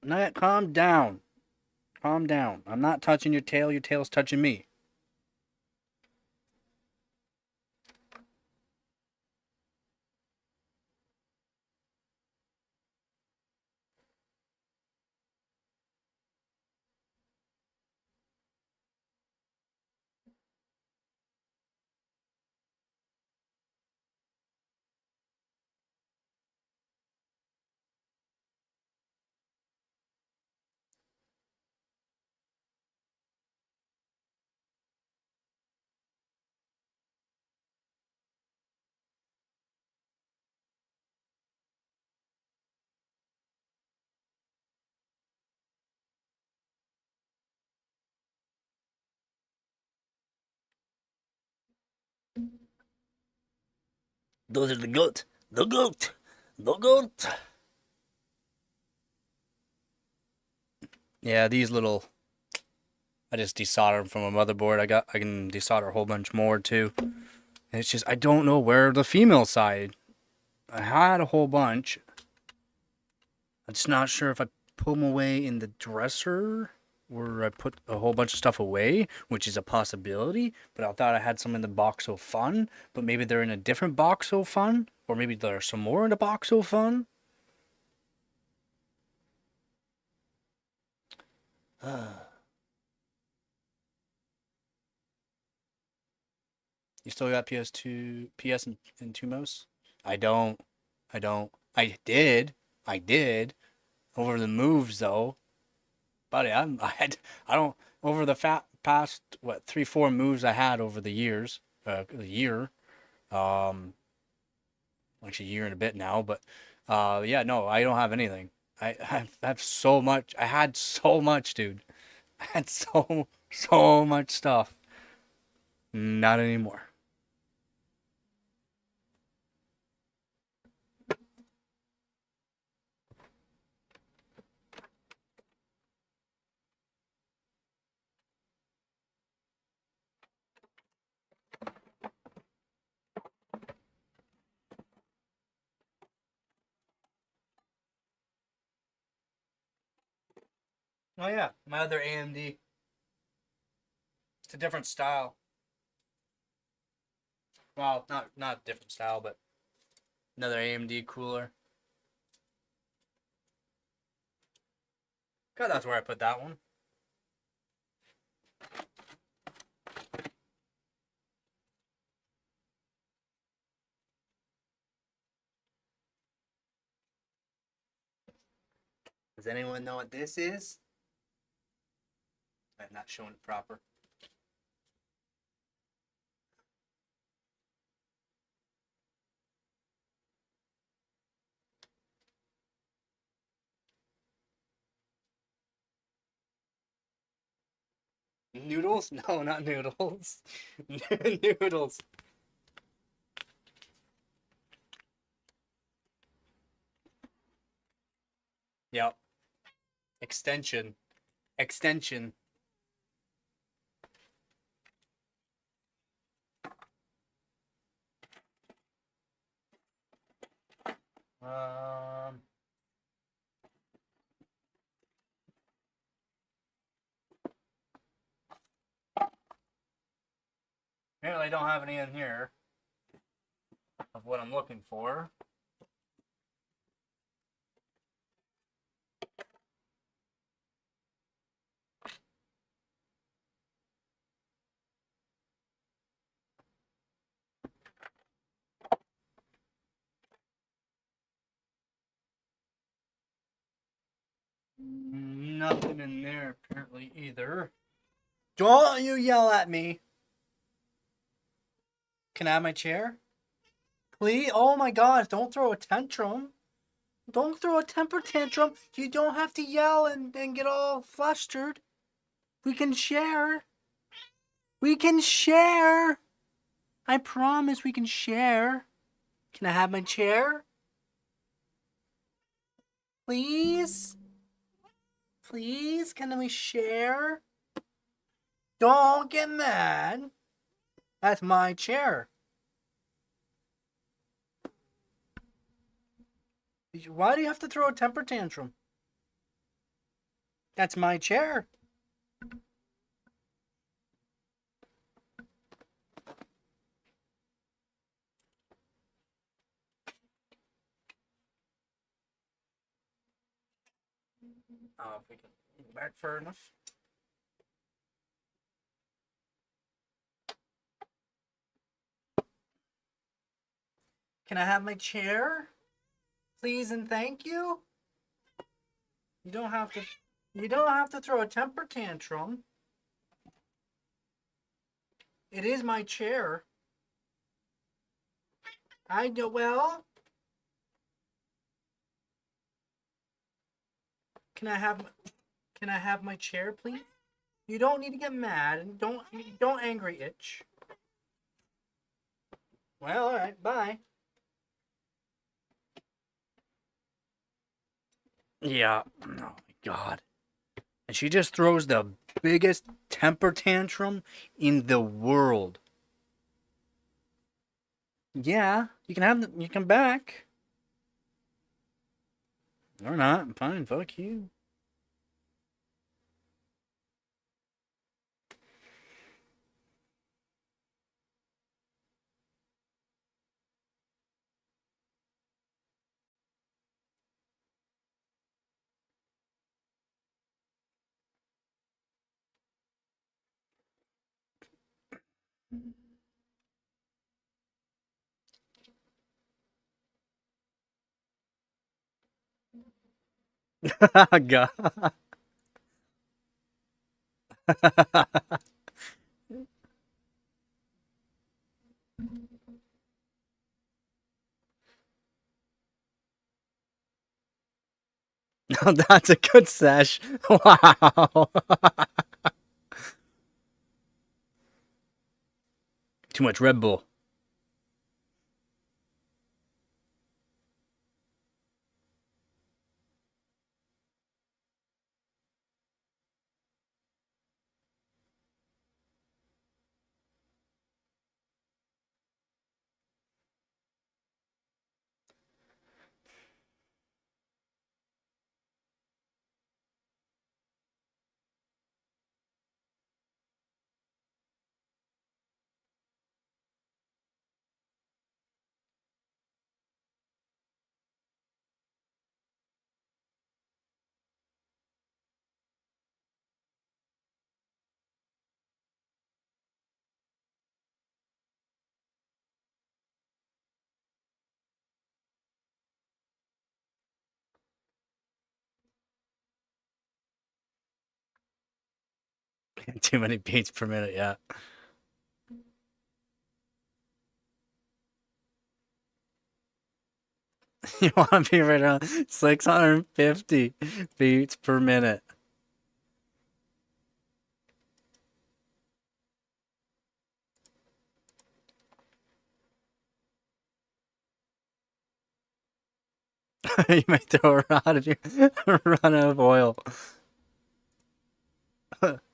[SPEAKER 3] Nat, calm down. Calm down. I'm not touching your tail's touching me. Those are the goat. The goat. The goat. Yeah, these little. I just desoldered them from a motherboard. I can desolder a whole bunch more too. And it's just I don't know where the female side. I had a whole bunch. I'm just not sure if I put them away in the dresser or I put a whole bunch of stuff away, which is a possibility. But I thought I had some in the box of fun. But maybe they're in a different box of fun, or maybe there's some more in the box of fun. You still got PS2, PS and 2 mouse? I don't. I don't. I did. I did. Over the moves though, buddy. I don't. Over the past what 3-4 moves I had over the years, a year, actually a year and a bit now. But yeah, no, I don't have anything. I have so much. I had so much, dude. I had so much stuff. Not anymore. Oh yeah, my other AMD. It's a different style. Well, not different style, but another AMD cooler. God, that's where I put that one. Does anyone know what this is? I'm not showing it proper. Noodles? No, not noodles. Noodles. Yep. Extension. Extension. Um. Apparently, I don't have any in here of what I'm looking for. nothing in there apparently either. Don't you yell at me. Can I have my chair? Please? Oh my God, don't throw a tantrum. Don't throw a temper tantrum. You don't have to yell and get all flustered. We can share. We can share. I promise we can share. Can I have my chair? Please? Please, can we share? Don't get mad. That's my chair. Why do you have to throw a temper tantrum? That's my chair. Oh, if we can go back far enough. Can I have my chair? Please and thank you. You don't have to throw a temper tantrum. It is my chair. I know well. Can I have my chair, please? You don't need to get mad and don't angry itch. Well, all right, bye. Yeah. Oh my God. And she just throws the biggest temper tantrum in the world. Yeah, you can come back. Or not. Fine, fuck you. God. That's a good sesh. Wow. Too much Red Bull. Too many beats per minute, yeah. You want to be right around 650 beats per minute. You might throw her out if you run out of oil.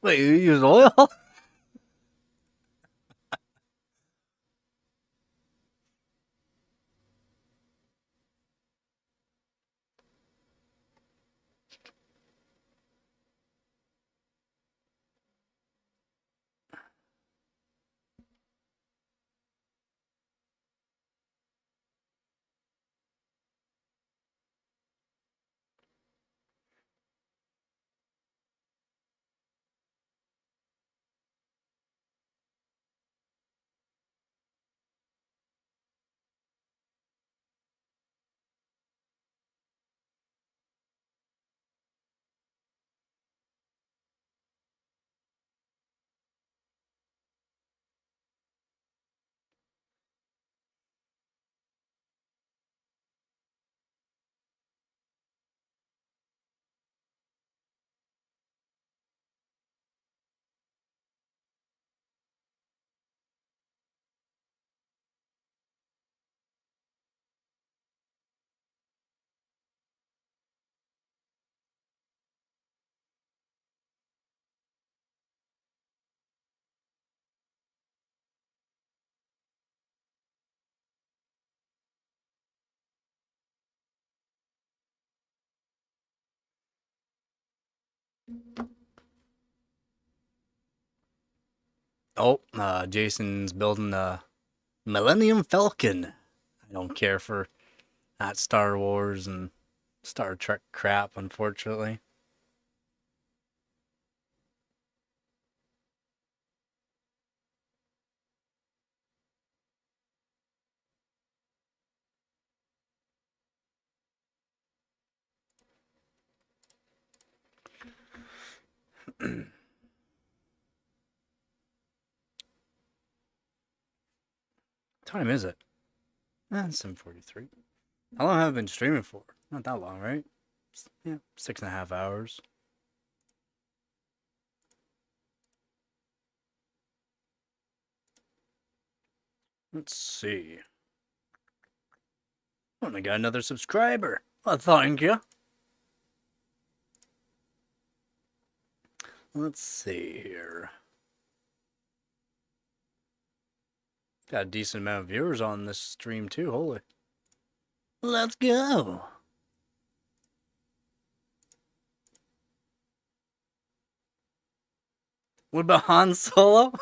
[SPEAKER 3] Wait, you use oil? Oh, Jason's building a Millennium Falcon. I don't care for that Star Wars and Star Trek crap, unfortunately. What time is it? It's 7:43. How long have I been streaming for? Not that long, right? Yeah, 6.5 hours. Let's see. Oh, I got another subscriber. Well, thank you. Let's see here. Got a decent amount of viewers on this stream too. Holy. Let's go. What about Han Solo?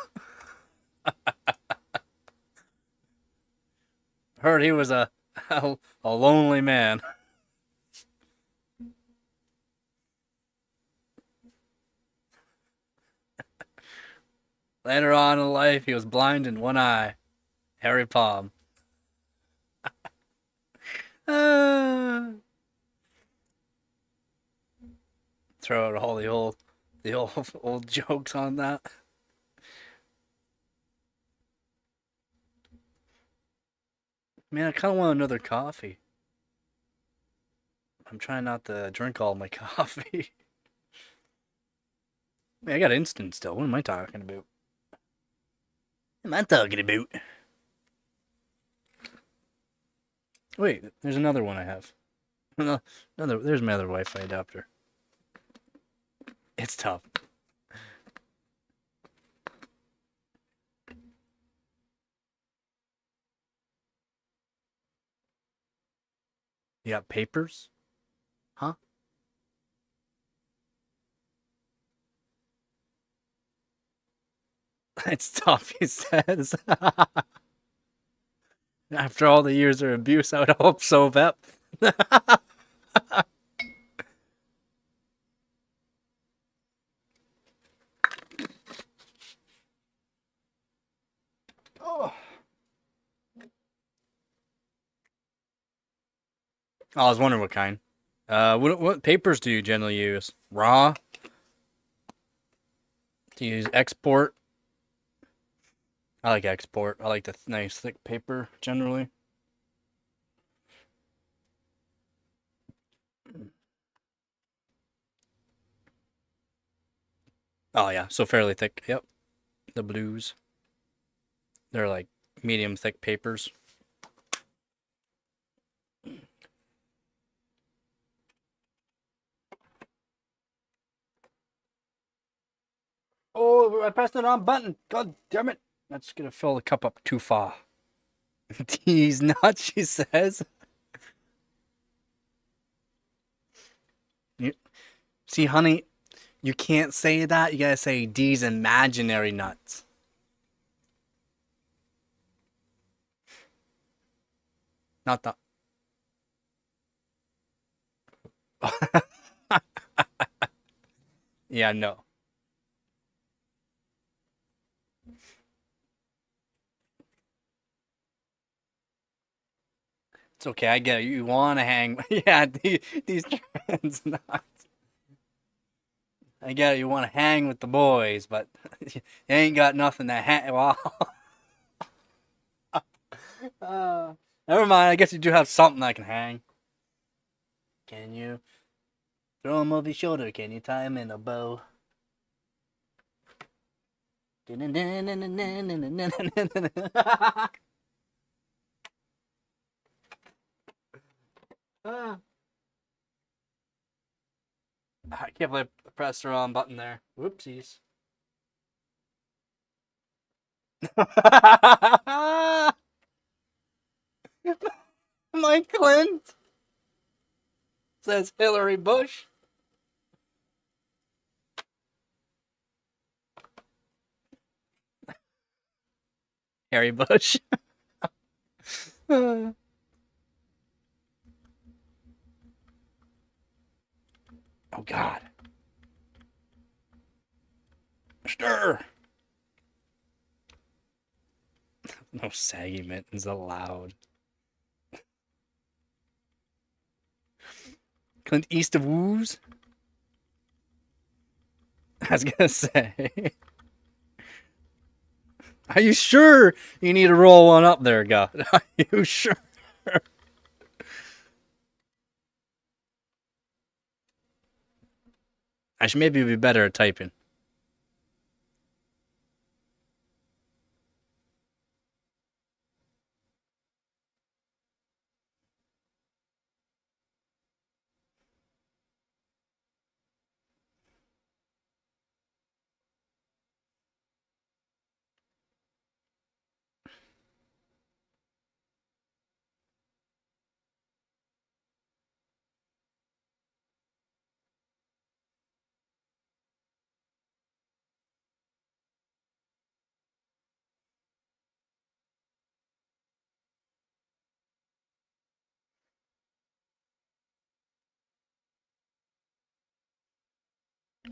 [SPEAKER 3] Heard he was a lonely man. Later on in life, he was blind in one eye. Harry Palm. Throw out all the old jokes on that. Man, I kind of want another coffee. I'm trying not to drink all my coffee. Man, I got instant still. What am I talking about? What am I talking about? Wait, there's another one I have. There's my other Wi-Fi adapter. It's tough. You got papers? Huh? It's tough, he says. After all the years of abuse, I would hope so, Vep. Oh. I was wondering what kind. What papers do you generally use? Raw? Do you use export? I like export. I like the nice thick paper generally. Oh yeah, so fairly thick. Yep. The blues. They're like medium thick papers. Oh, I pressed the wrong button. God damn it. That's gonna fill the cup up too far. He's not, she says. See, honey, you can't say that. You gotta say D's imaginary nuts. Not the. Yeah, no. It's okay. I get it. You want to hang. Yeah, these trans nuts. I get it. You want to hang with the boys, but you ain't got nothing to hang. Well, never mind. I guess you do have something that can hang. Can you throw him over your shoulder? Can you tie him in a bow? I can't believe I pressed the wrong button there. Whoopsies. Mike Clint says Hillary Bush. Harry Bush. Oh God. Stir. No saggy mittens allowed. Clint East of Woos? I was gonna say. Are you sure you need to roll one up there, God? Are you sure? I should maybe be better at typing.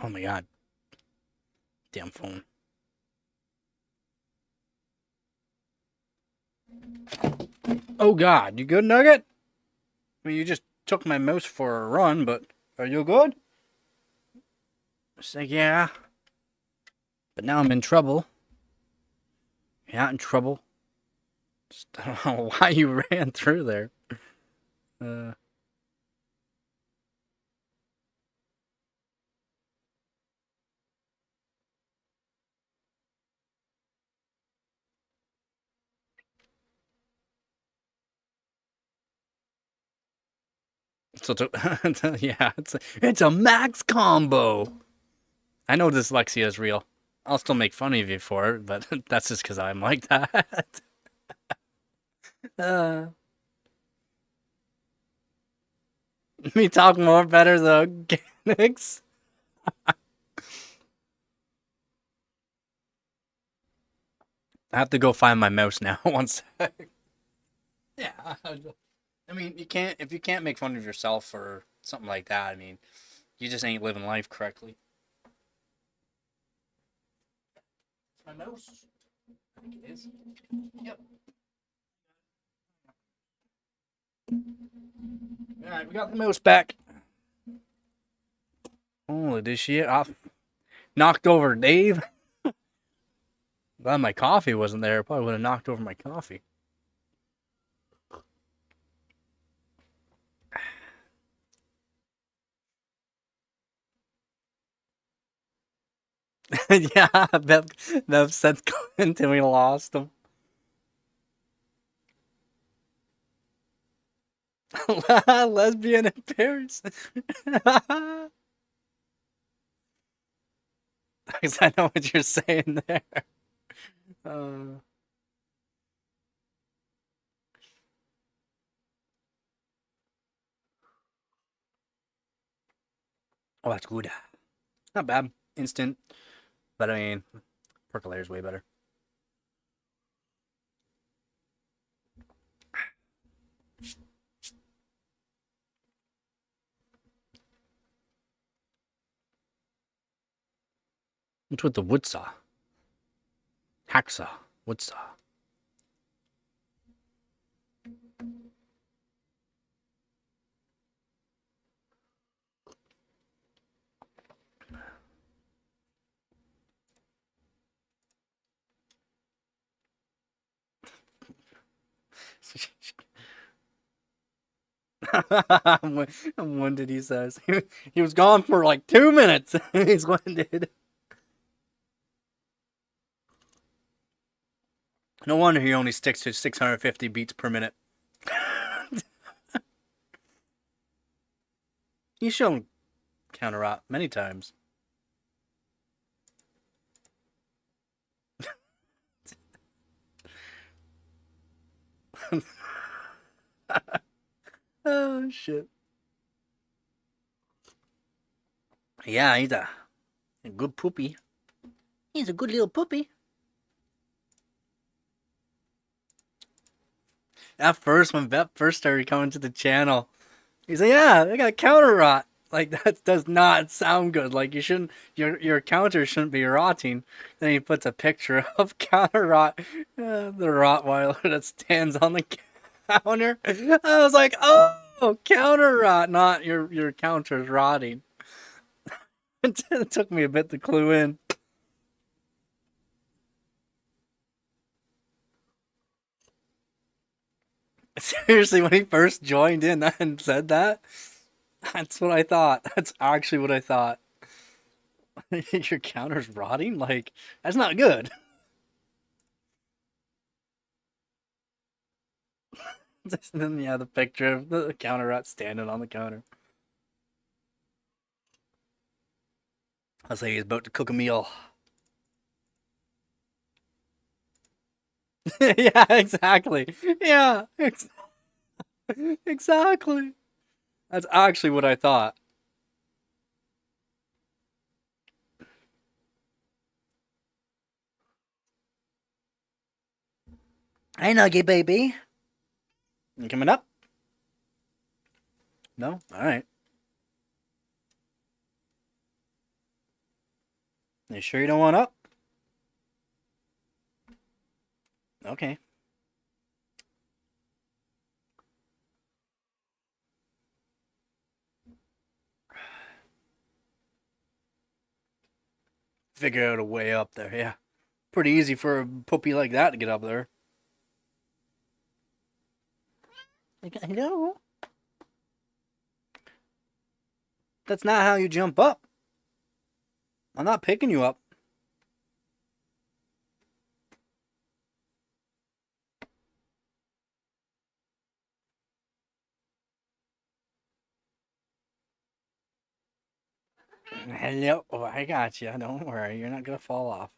[SPEAKER 3] Oh my God. Damn phone. Oh God, you good, Nugget? I mean, you just took my mouse for a run, but are you good? It's like, yeah. But now I'm in trouble. You're not in trouble. Just, I don't know why you ran through there. So yeah, it's a max combo. I know dyslexia is real. I'll still make fun of you for it, but that's just because I'm like that. uh, me talk more better than organics. I have to go find my mouse now. One sec. Yeah, I mean, you can't if you can't make fun of yourself or something like that. I mean, you just ain't living life correctly. My mouse. I think it is. Yep. All right, we got the mouse back. Holy this shit! I knocked over Dave. Glad my coffee wasn't there. Probably would have knocked over my coffee. Yeah, that upset's going until we lost him. Lesbian in Paris. Because I know what you're saying there. Uh, oh, that's good. Not bad. Instant. But I mean, percolator's way better. What's with the wood saw? Hacksaw. Wood saw. I'm winded, he says. He was gone for like 2 minutes. He's winded. No wonder he only sticks to 650 beats per minute. He's shown counter op many times. Oh shit. Yeah, he's a good poopy. He's a good little poopy. At first, when Beth first started coming to the channel, he's like, "Yeah, I got counter rot." Like that does not sound good. Like you shouldn't, your counter shouldn't be rotting. Then he puts a picture of counter rot, the Rottweiler that stands on the counter. I was like, "Oh, counter rot, not your counter's rotting." It took me a bit to clue in. Seriously, when he first joined in and said that, that's what I thought. That's actually what I thought. Your counter's rotting? Like, that's not good. Then, yeah, the picture of the counter rat standing on the counter. I was like, he's about to cook a meal. Yeah, exactly. Yeah, exactly. That's actually what I thought. Hey, Nuggy baby. You coming up? No? Alright. You sure you don't want up? Okay. Figure out a way up there, yeah. Pretty easy for a puppy like that to get up there. Hello? That's not how you jump up. I'm not picking you up. Hello. Oh, I got you. Don't worry. You're not going to fall off.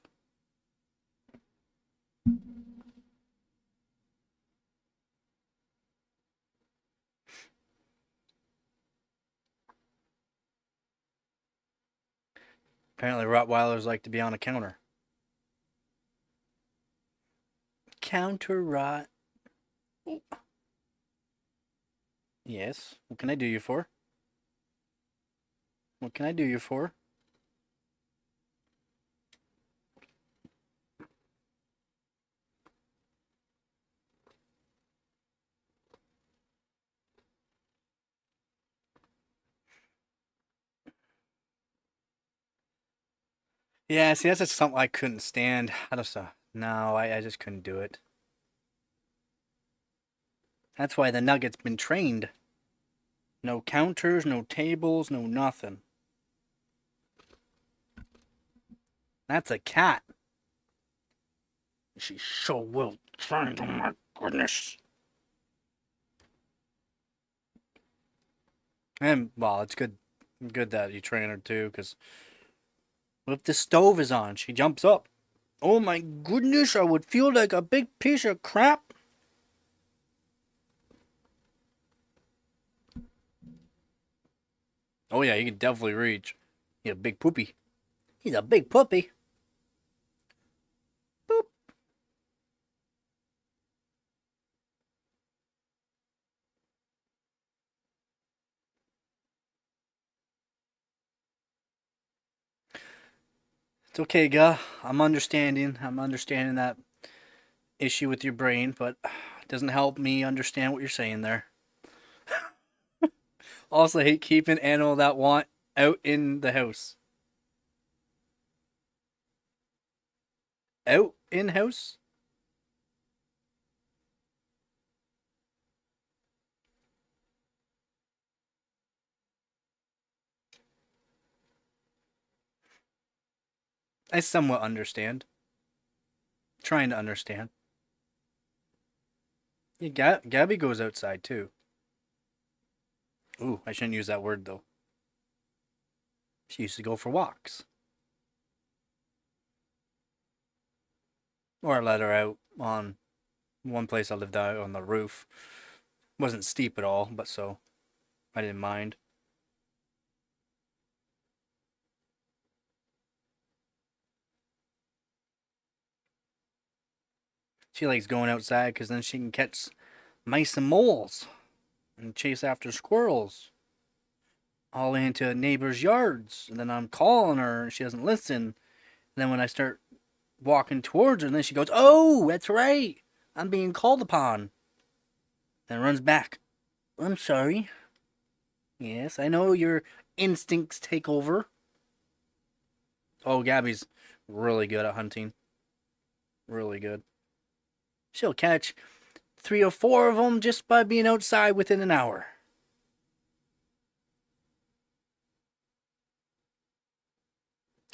[SPEAKER 3] Apparently, Rottweilers like to be on a counter. Counter rot. Yes. What can I do you for? What can I do you for? Yeah, see, that's just something I couldn't stand. I just, no, I just couldn't do it. That's why the Nugget's been trained. No counters, no tables, no nothing. That's a cat. She's so well trained, oh my goodness. And, well, it's good that you train her too, because what if the stove is on? She jumps up. Oh my goodness, I would feel like a big piece of crap. Oh yeah, he can definitely reach. He's a big poopy. He's a big puppy. Boop. It's okay, Guh. I'm understanding. I'm understanding that issue with your brain, but it doesn't help me understand what you're saying there. Also, hate keeping animal that want out in the house. Out in house? I somewhat understand. Trying to understand. Yeah, Gabby goes outside too. Ooh, I shouldn't use that word though. She used to go for walks. Or I let her out on one place I lived out on the roof. Wasn't steep at all, but so I didn't mind. She likes going outside because then she can catch mice and moles and chase after squirrels all into neighbors' yards. And then I'm calling her and she doesn't listen. And then when I start walking towards her, and then she goes, "Oh, that's right. I'm being called upon." Then runs back. "I'm sorry. Yes, I know your instincts take over." Oh, Gabby's really good at hunting. Really good. She'll catch 3 or 4 of them just by being outside within an hour.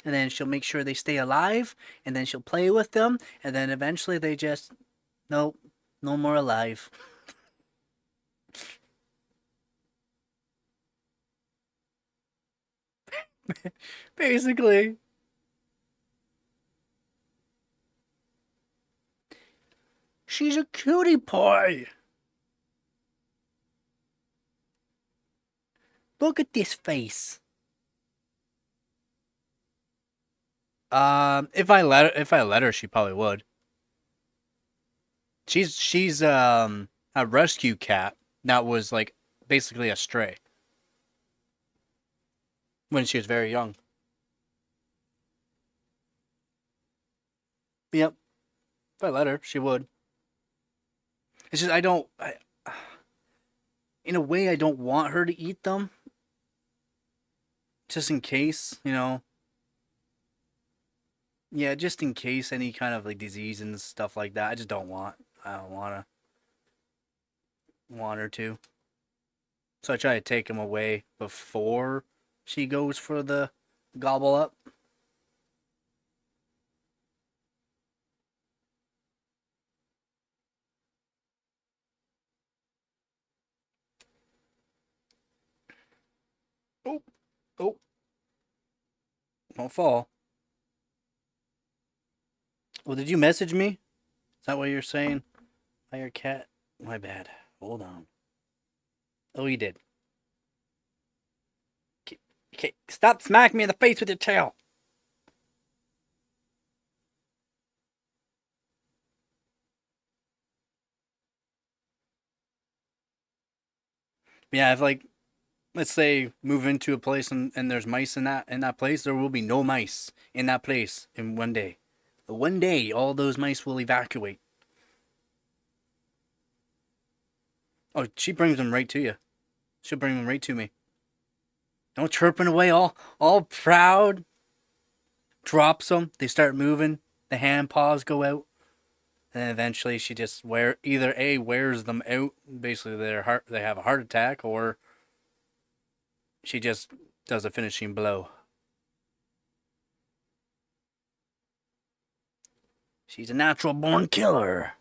[SPEAKER 3] And then she'll make sure they stay alive, and then she'll play with them, and then eventually they just, nope, no more alive. Basically. She's a cutie pie. Look at this face. If I let her, she probably would. She's a rescue cat that was like basically a stray when she was very young. Yep. If I let her, she would. It's just in a way, I don't want her to eat them, just in case, you know. Yeah, just in case any kind of like disease and stuff like that. I don't want her to. So I try to take him away before she goes for the gobble up. Oh, oh, don't fall. Well, did you message me? Is that what you're saying? By your cat? My bad. Hold on. Oh, you did. Okay, stop smacking me in the face with your tail. Yeah, if like let's say move into a place and there's mice in that place, there will be no mice in that place in one day. One day, all those mice will evacuate. Oh, she brings them right to you. She'll bring them right to me. No chirping away, all proud. Drops them. They start moving. The hand paws go out, and then eventually she just either a wears them out. Basically, they have a heart attack, or she just does a finishing blow. She's a natural born killer.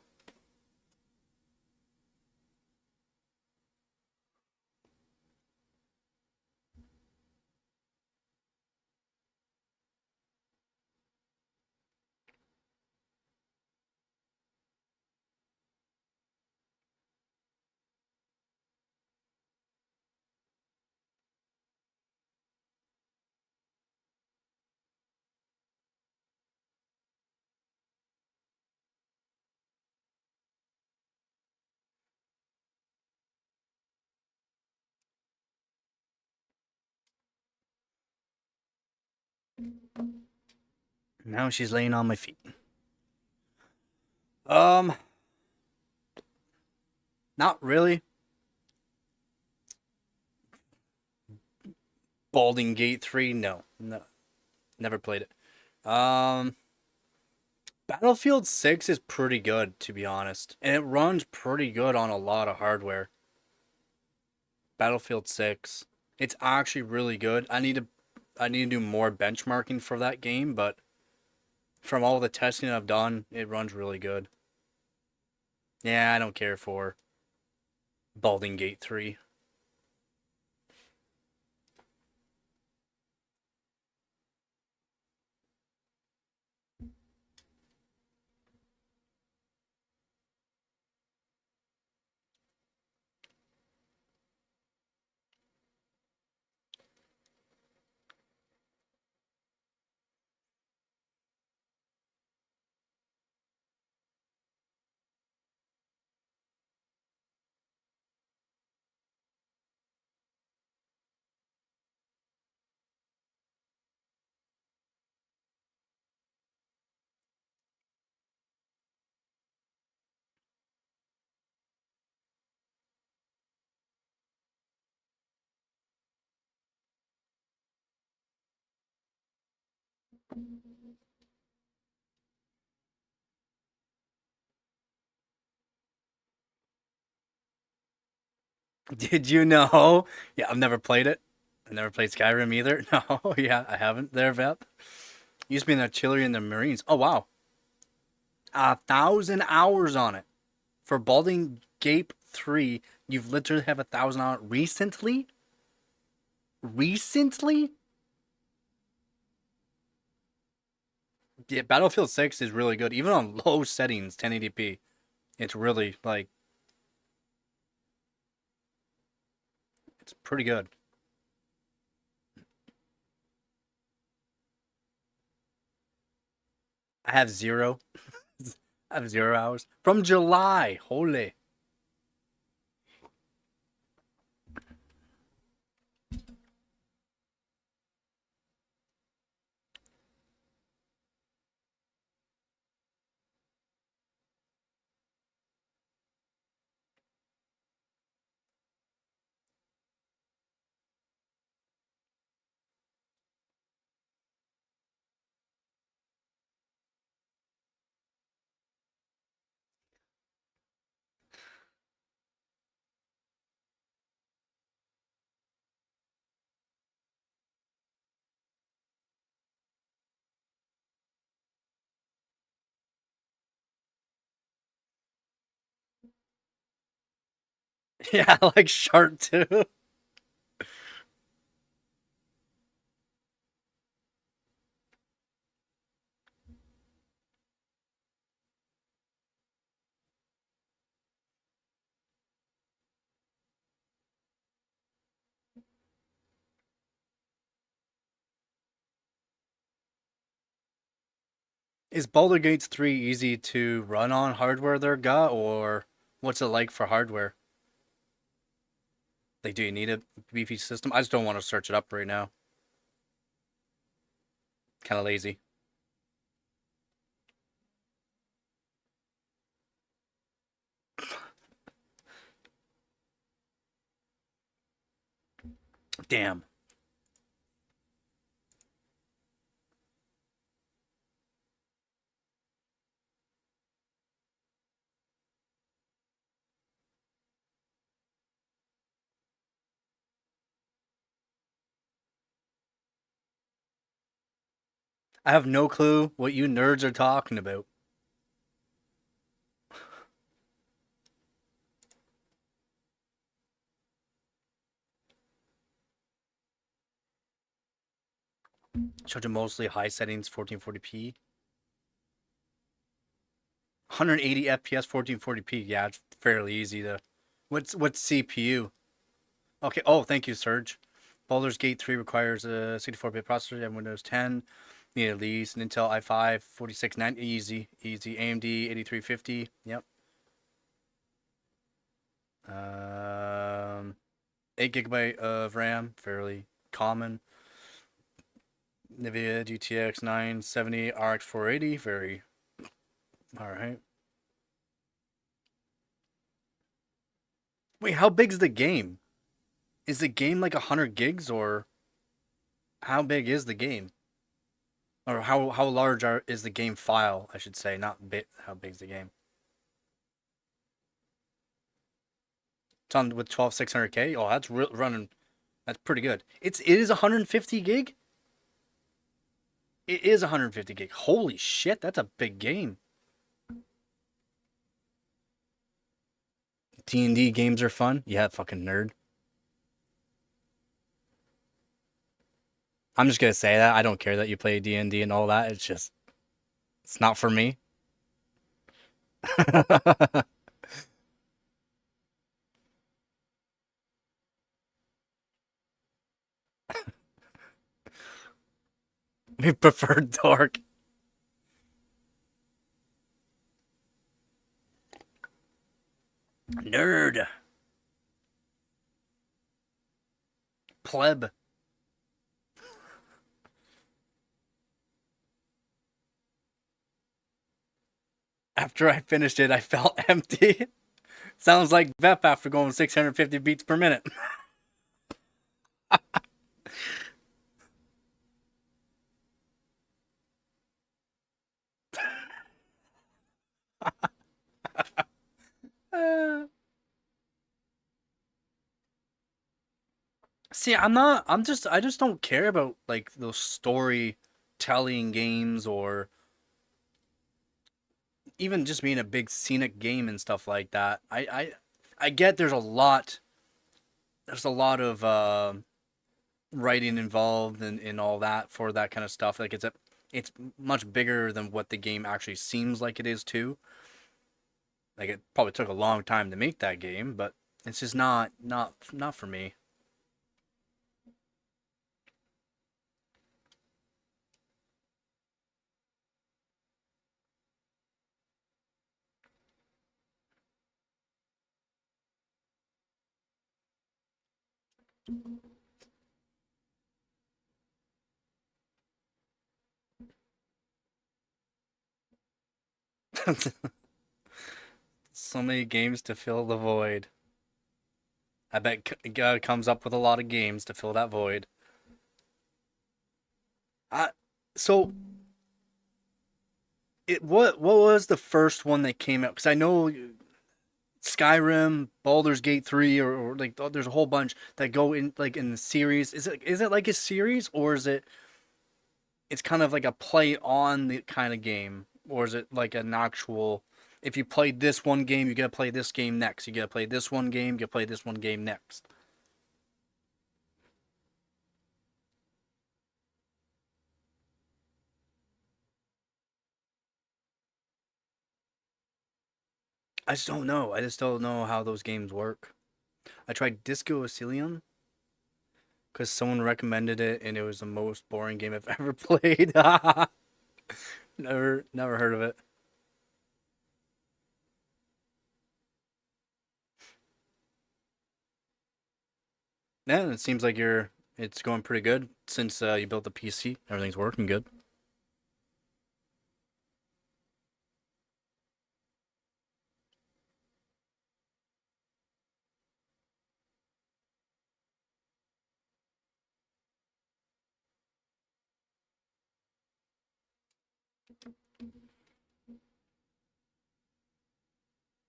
[SPEAKER 3] Now she's laying on my feet. Um, not really. Balding Gate 3, no. No, never played it. Battlefield 6 is pretty good, to be honest. And it runs pretty good on a lot of hardware. Battlefield 6. It's actually really good. I need to do more benchmarking for that game, but from all the testing I've done, it runs really good. Yeah, I don't care for Balding Gate 3. Did you know? Yeah, I've never played it. I've never played Skyrim either. No, yeah, I haven't. There, Vep. Used to be in the artillery and the Marines. Oh wow, 1,000 hours on it for Balding Gate 3. You've literally have 1,000 hours recently. Recently, yeah. Battlefield 6 is really good, even on low settings, 1080p. It's really like it's pretty good. I have zero. I have 0 hours from July. Holy. Yeah, I like Shark too. Is Baldur's Gate 3 easy to run on hardware there, got, or what's it like for hardware? Like, do you need a beefy system? I just don't want to search it up right now. Kind of lazy. Damn. I have no clue what you nerds are talking about. Showed you mostly high settings, 1440p. 180 FPS, 1440p. Yeah, it's fairly easy to. What's CPU? Okay. Oh, thank you, Serge. Baldur's Gate 3 requires a 64-bit processor and Windows 10. Need at least an Intel i5 4690. Easy, easy. AMD 8350. Yep. 8 GB of RAM, fairly common. NVIDIA GTX 970 RX 480, very all right. Wait, how big's the game? Is the game like 100 gigs, or how big is the game? Or how large is the game file? I should say, not bit. How big's the game? It's on with 12600K. Oh, that's running. That's pretty good. It is 150 gig. It is 150 gig. Holy shit, that's a big game. D&D games are fun. Yeah, fucking nerd. I'm just gonna say that I don't care that you play D&D and all that. It's just it's not for me. We prefer dark. Nerd. Pleb. After I finished it, I felt empty. Sounds like Vep after going 650 beats per minute. See, I just don't care about like those storytelling games or even just being a big scenic game and stuff like that. I get there's a lot of writing involved and all that for that kind of stuff. Like it's much bigger than what the game actually seems like it is too. Like it probably took a long time to make that game, but it's just not for me. So many games to fill the void. I bet God comes up with a lot of games to fill that void. I so what was the first one that came out? Because I know Skyrim, Baldur's Gate 3, or like there's a whole bunch that go in like in the series. Is it like a series or is it's kind of like a play on the kind of game, or is it like an actual? If you played this one game, you gotta play this game next. You gotta play this one game, you gotta play this one game next. I just don't know. I just don't know how those games work. I tried Disco Elysium because someone recommended it, and it was the most boring game I've ever played. Never heard of it. Yeah, it seems like it's going pretty good since you built the PC. Everything's working good.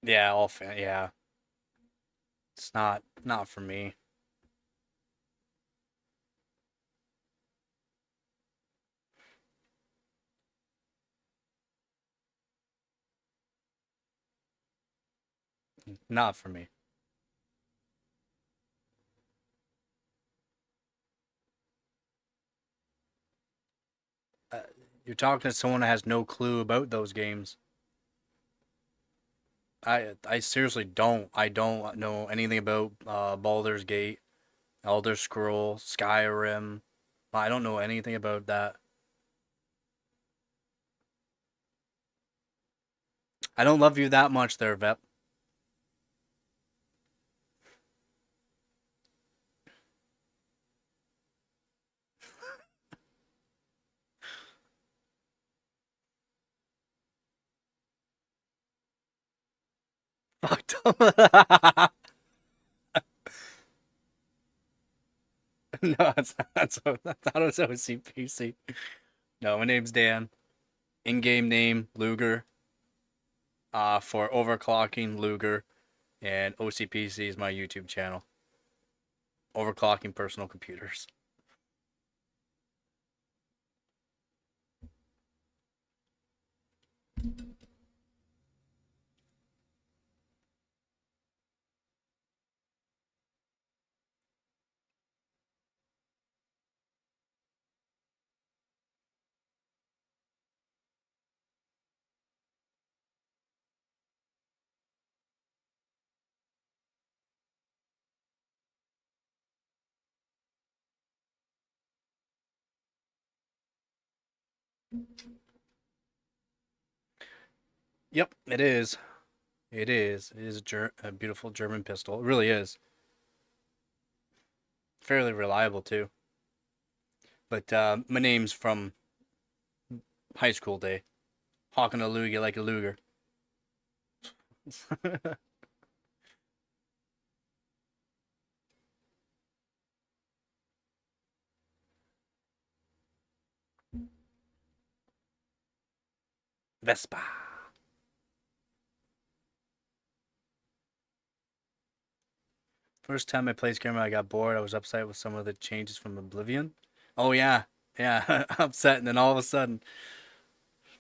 [SPEAKER 3] Yeah, yeah. It's not for me. Not for me. Uh, you're talking to someone that has no clue about those games. I seriously don't. I don't know anything about Baldur's Gate, Elder Scroll, Skyrim. I don't know anything about that. I don't love you that much there, Vep. Fucked up. No, I thought it was OCPC. No, my name's Dan. In-game name Luger. For overclocking Luger, and OCPC is my YouTube channel. Overclocking personal computers. Yep, it is. It is. It is a beautiful German pistol. It really is. Fairly reliable too. But my name's from high school day. Hawking a Luger like a Luger. Vespa. First time I played Skyrim, I got bored. I was upset with some of the changes from Oblivion. Oh yeah, yeah, upset, and then all of a sudden,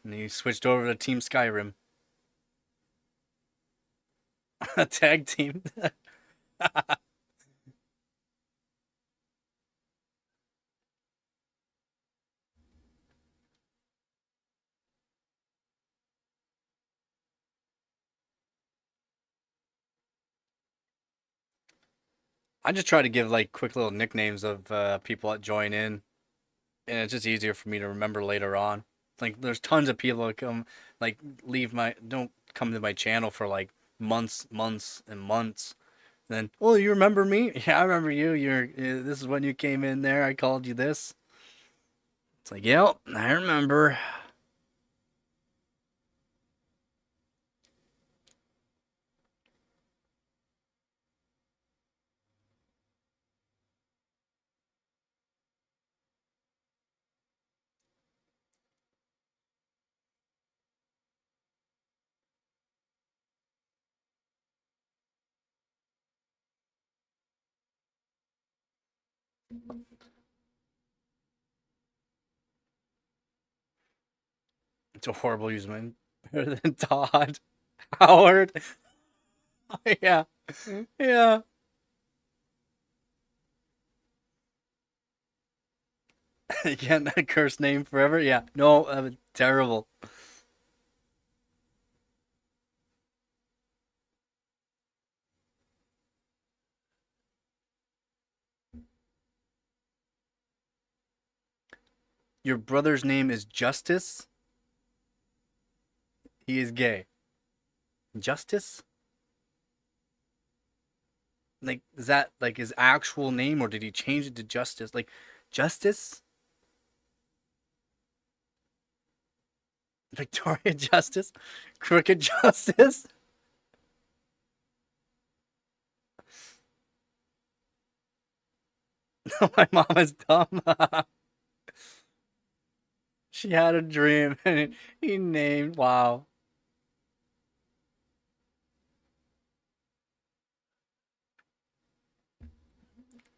[SPEAKER 3] and he switched over to Team Skyrim, a tag team. I just try to give like quick little nicknames of people that join in, and it's just easier for me to remember later on. Like, there's tons of people that come, like, don't come to my channel for like months and months. Then, oh, you remember me? Yeah, I remember you. This is when you came in there. I called you this. It's like, yep, I remember. It's a horrible username. Better than Todd Howard. Yeah, yeah. Again, that cursed name forever. Yeah, no, terrible. Your brother's name is Justice. He is gay. Justice? Like, is that like his actual name, or did he change it to Justice? Like, Justice? Victoria Justice? Crooked Justice? My mom is dumb. She had a dream and he named. Wow.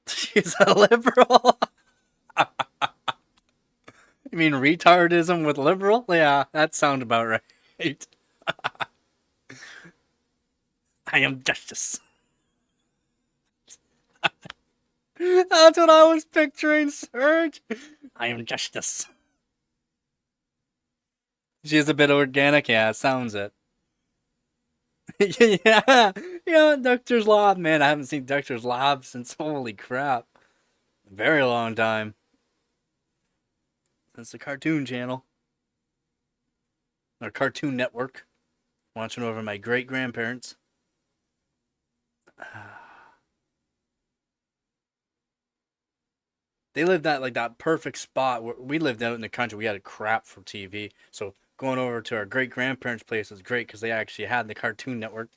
[SPEAKER 3] She's a liberal. You mean retardism with liberal? Yeah, that sounds about right. I am justice. That's what I was picturing, Serge. I am justice. She is a bit organic, yeah, sounds it. Yeah, yeah, Doctor's Lab, man. I haven't seen Doctor's Lab since, holy crap, a very long time. Since the Cartoon Channel, or Cartoon Network. Watching over my great grandparents. They lived at like that perfect spot where we lived out in the country. We had a crap for TV, so going over to our great grandparents' place was great because they actually had the Cartoon Network.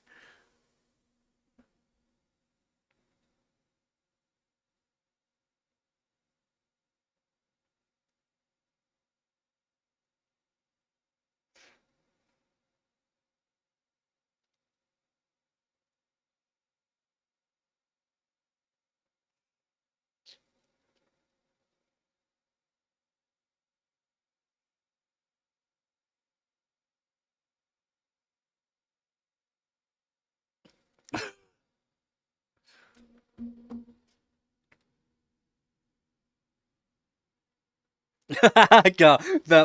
[SPEAKER 3] Go.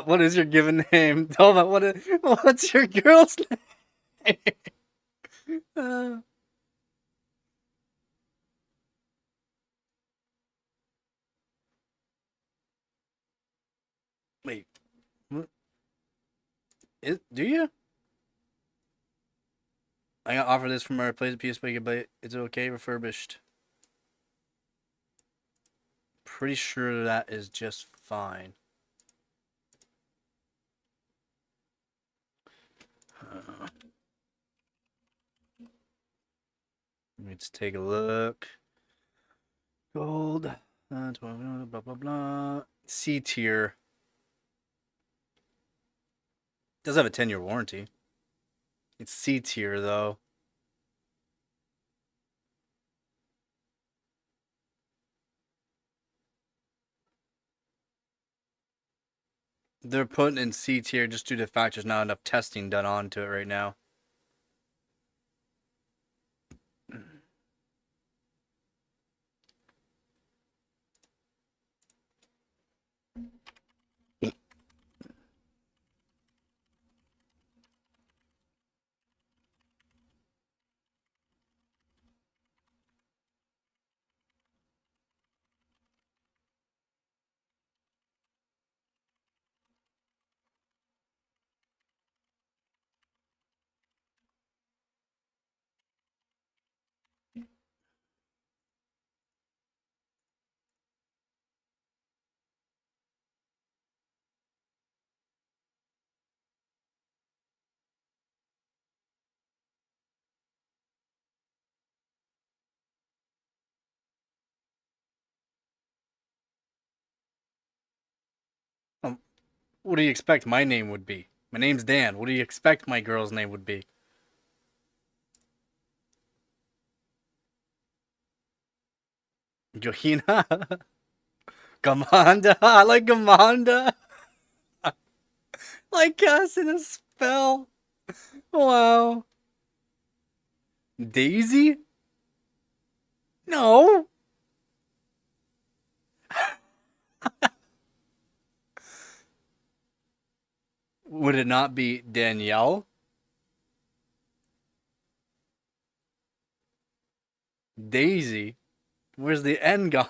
[SPEAKER 3] What is your given name? Tell me what's your girl's name? Uh, wait, do you? I got offer this from our place at PSP, but it's okay refurbished. Pretty sure that is just fine. Let's take a look. Gold. Blah, blah, blah. C tier. Does have a 10-year warranty. It's C tier, though. They're putting in C tier just due to the fact there's not enough testing done onto it right now. What do you expect my name would be? My name's Dan. What do you expect my girl's name would be? Johina? Gamanda? I like Gamanda. Like casting a spell. Wow. Daisy? No. Would it not be Danielle? Daisy? Where's the N gone?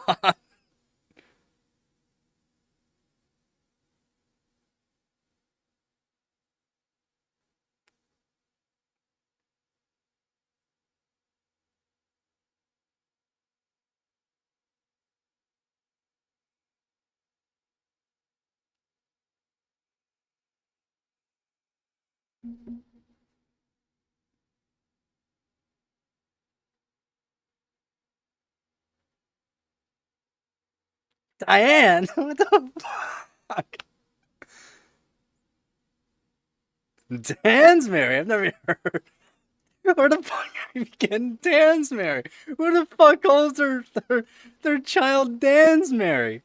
[SPEAKER 3] Diane? What the fuck? Dansmary? I've never heard. Where the fuck are you getting Dansmary? Who the fuck calls their child Dansmary?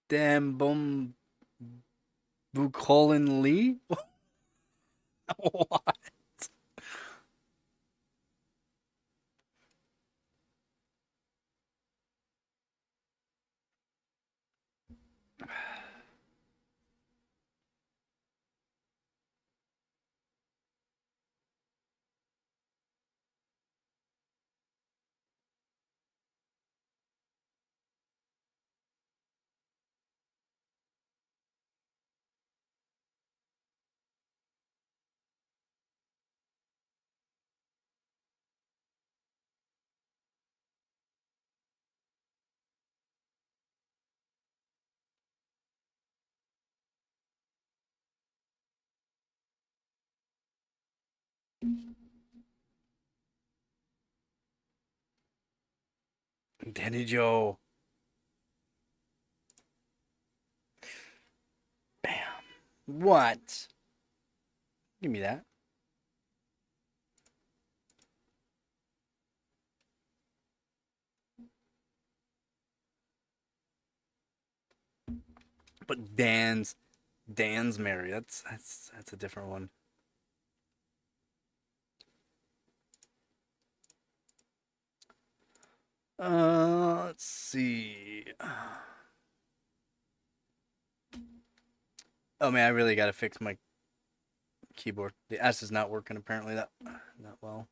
[SPEAKER 3] Damn bum Bucolin Lee? What? Danny Joe. Bam. What? Give me that. But Dan's Mary. That's a different one. Let's see. Oh man, I really gotta fix my keyboard. The S is not working apparently that well.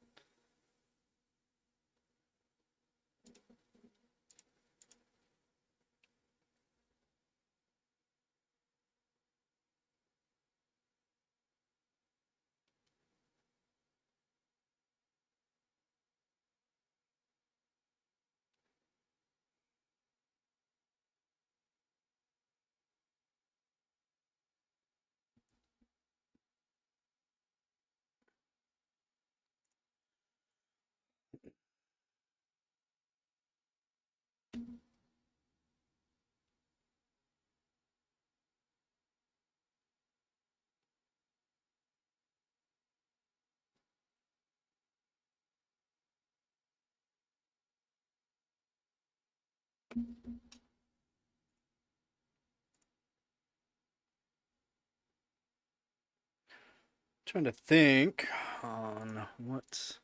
[SPEAKER 3] Trying to think on what's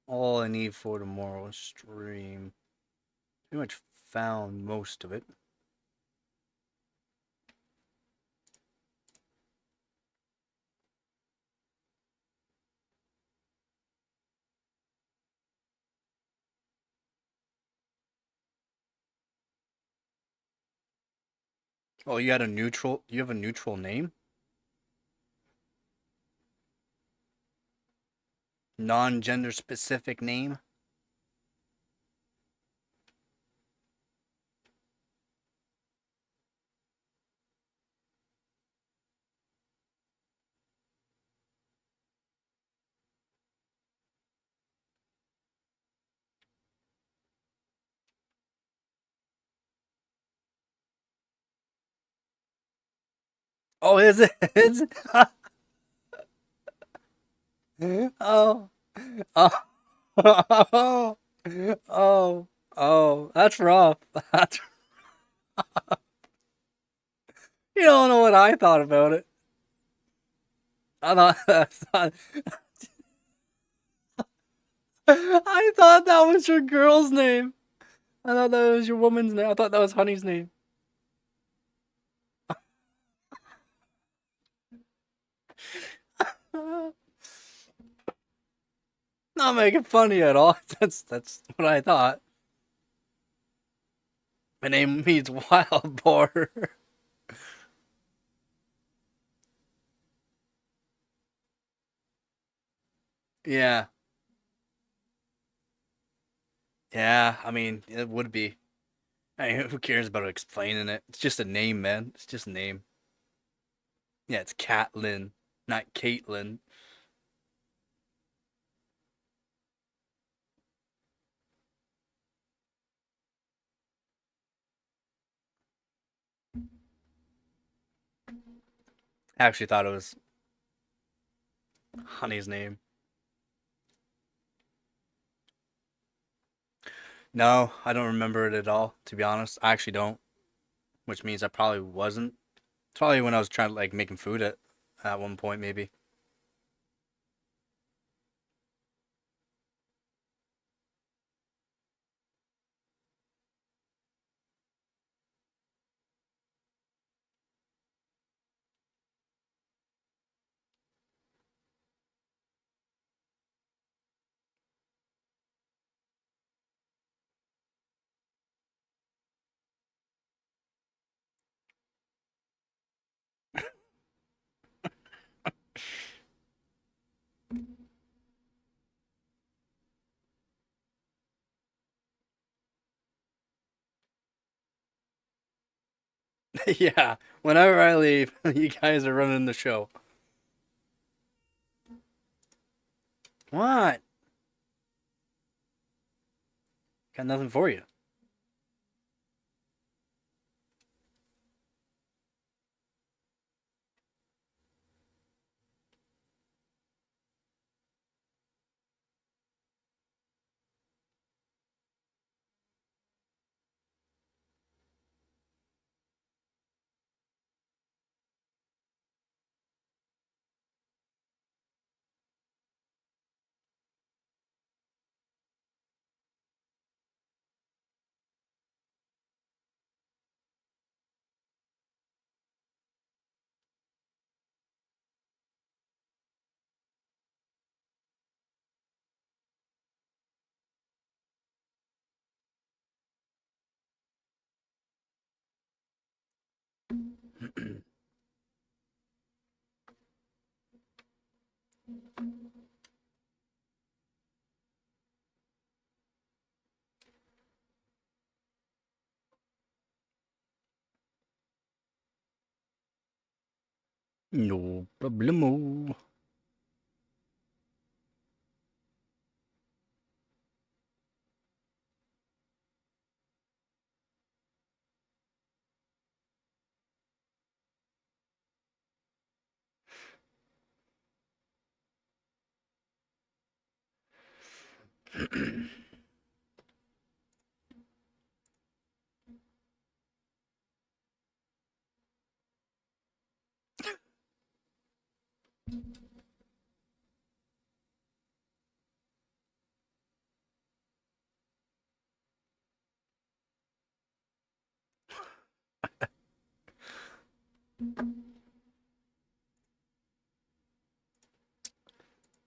[SPEAKER 3] all I need for tomorrow's stream. Pretty much found most of it. Oh, you had a neutral. You have a neutral name? Non-gender specific name? Oh, is it? Is it? Oh, oh, oh, oh, oh, that's rough. That's, you don't know what I thought about it. I thought I thought that was your girl's name. I thought that was your woman's name. I thought that was Honey's name. Not making fun of you at all. That's what I thought. My name means wild boar. Yeah. Yeah, I mean, it would be. I mean, who cares about explaining it? It's just a name, man. It's just a name. Yeah, it's Catlin, not Caitlin. I actually thought it was Honey's name. No, I don't remember it at all, to be honest. I actually don't, which means I probably wasn't. It's probably when I was trying to like making food at one point, maybe. Yeah, whenever I leave, you guys are running the show. What? Got nothing for you. No problemo.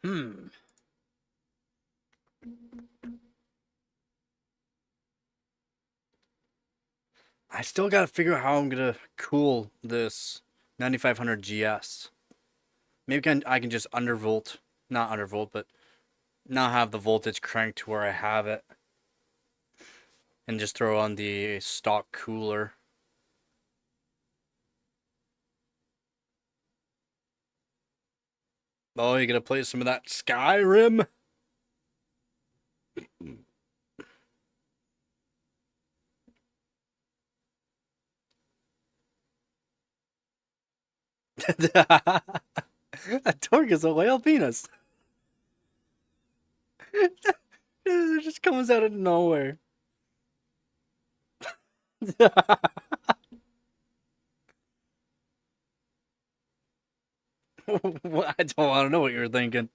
[SPEAKER 3] Hmm. I still gotta figure out how I'm gonna cool this 9500 GS. Maybe I can just undervolt, not undervolt, but not have the voltage cranked to where I have it, and just throw on the stock cooler. Oh, you gonna play some of that Skyrim? A torque is a whale penis. It just comes out of nowhere. I don't want to know what you're thinking.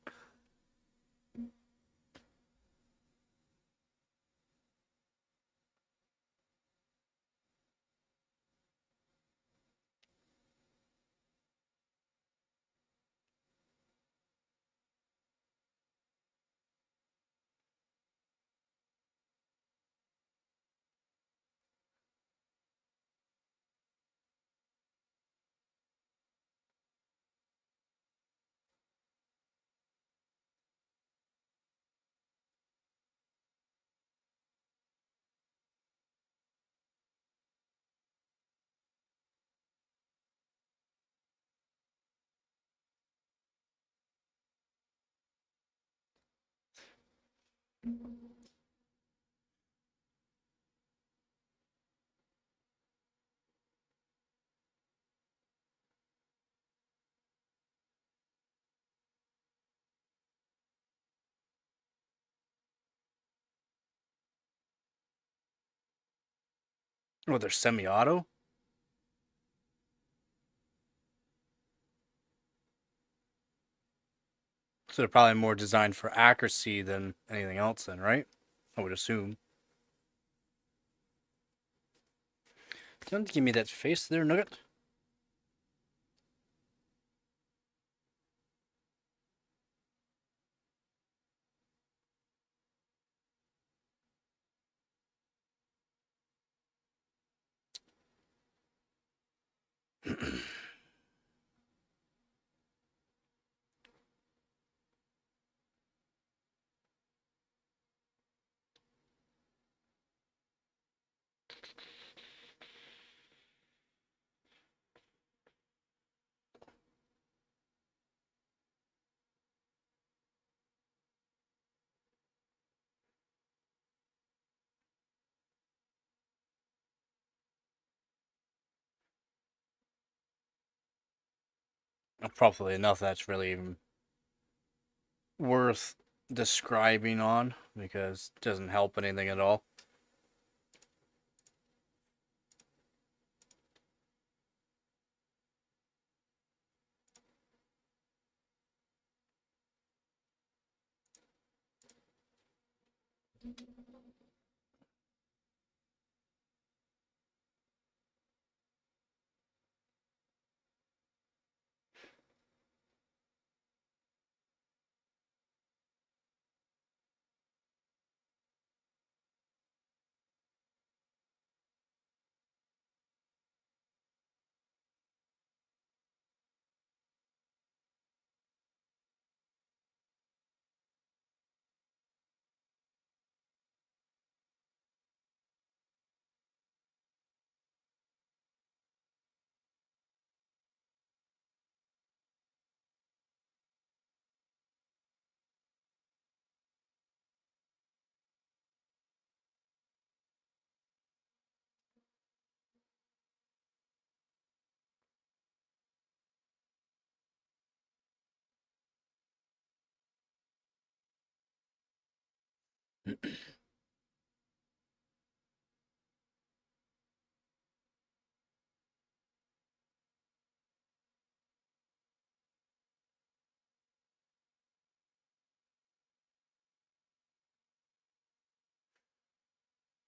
[SPEAKER 3] Oh, they're semi-auto? So they're probably more designed for accuracy than anything else then, right? I would assume. Don't give me that face there, Nugget. Probably enough that's really even worth describing on because it doesn't help anything at all.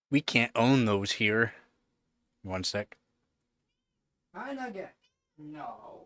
[SPEAKER 3] We can't own those here. One sec. Hi, Nugget. No.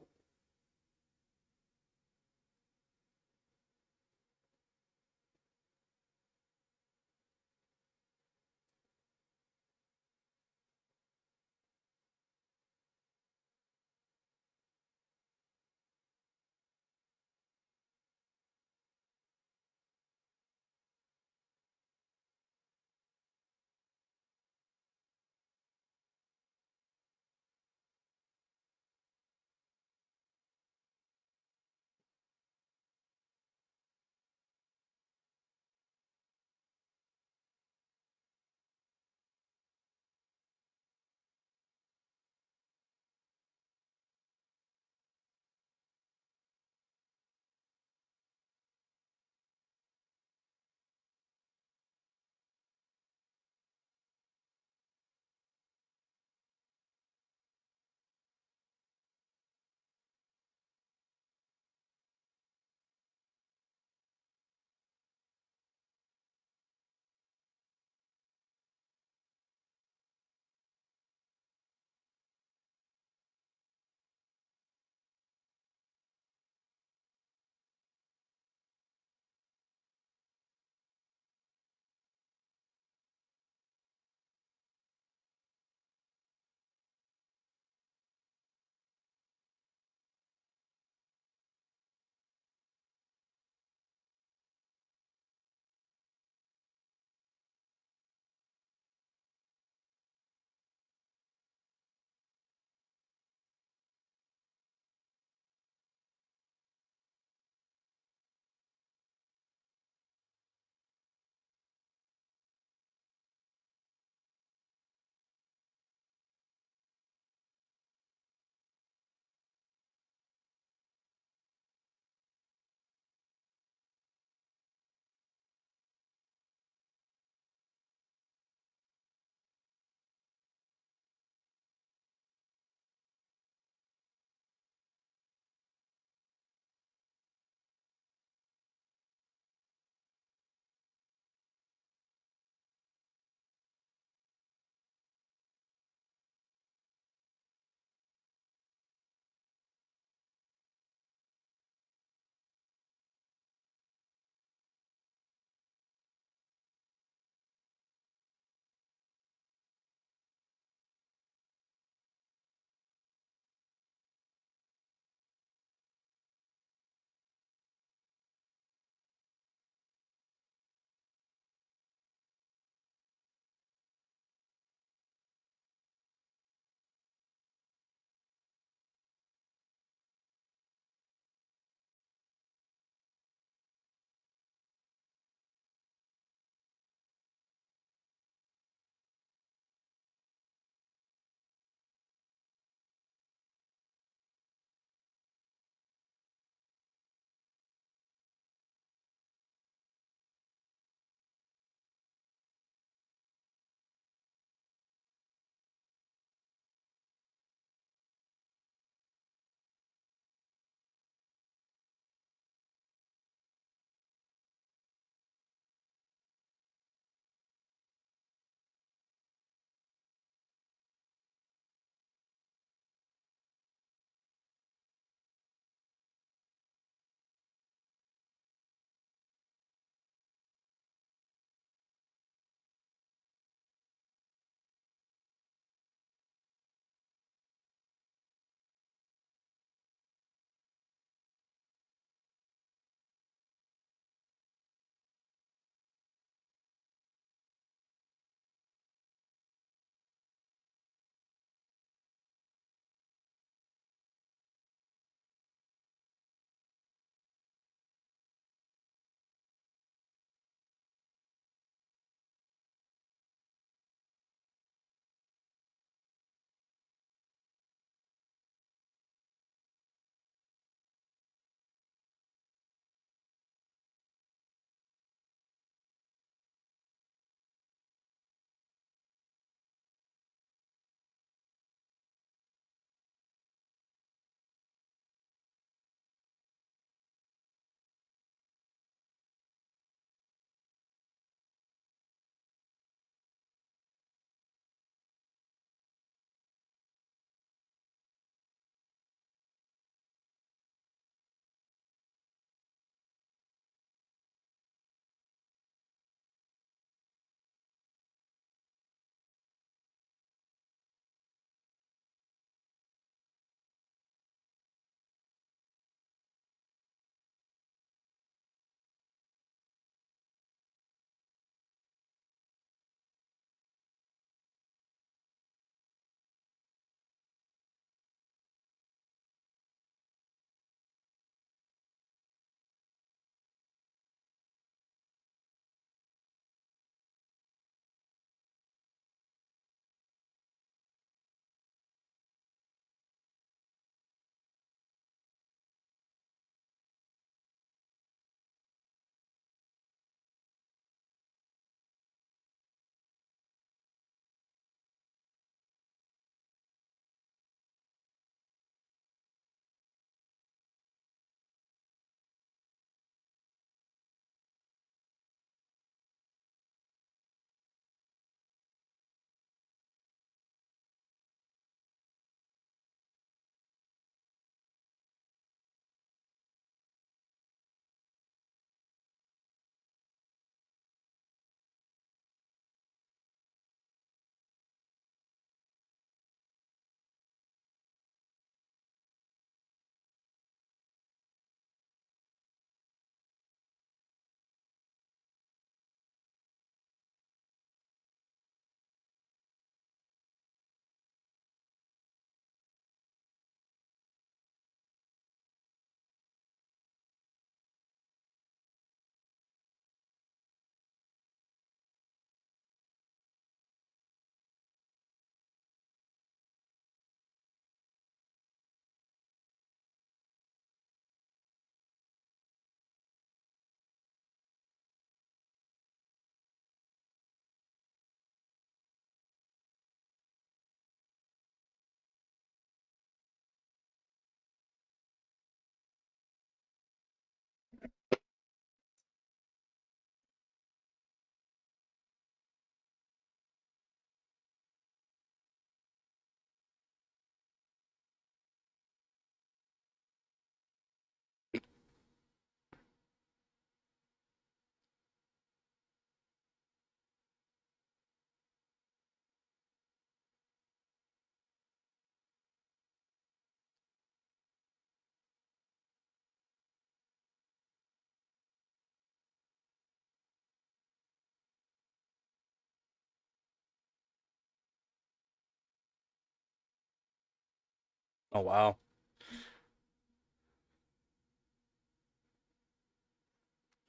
[SPEAKER 3] Oh wow.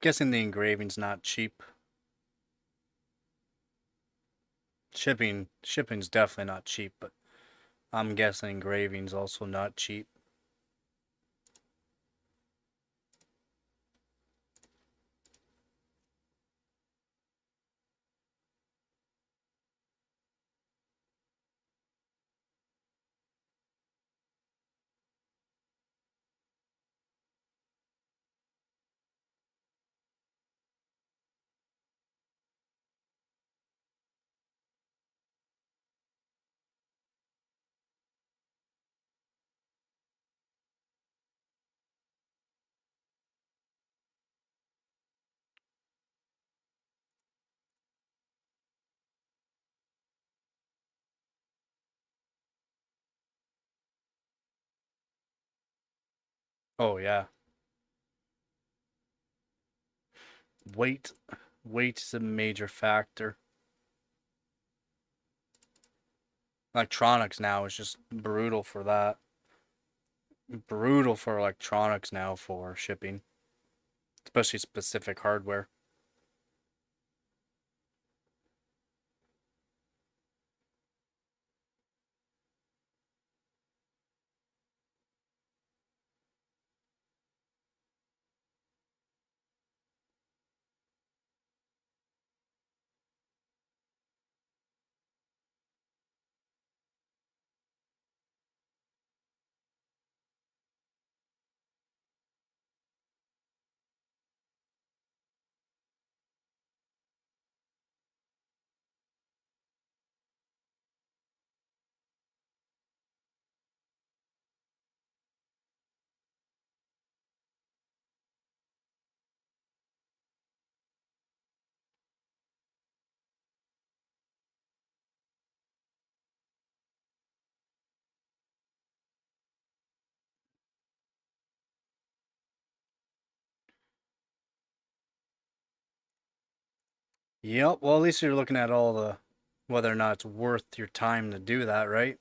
[SPEAKER 3] Guessing the engraving's not cheap. Shipping's definitely not cheap, but I'm guessing engraving's also not cheap. Oh yeah. Weight weight is a major factor. Electronics now is just brutal for that. Brutal for electronics now for shipping, especially specific hardware. Yep, well at least you're looking at all the whether or not it's worth your time to do that, right?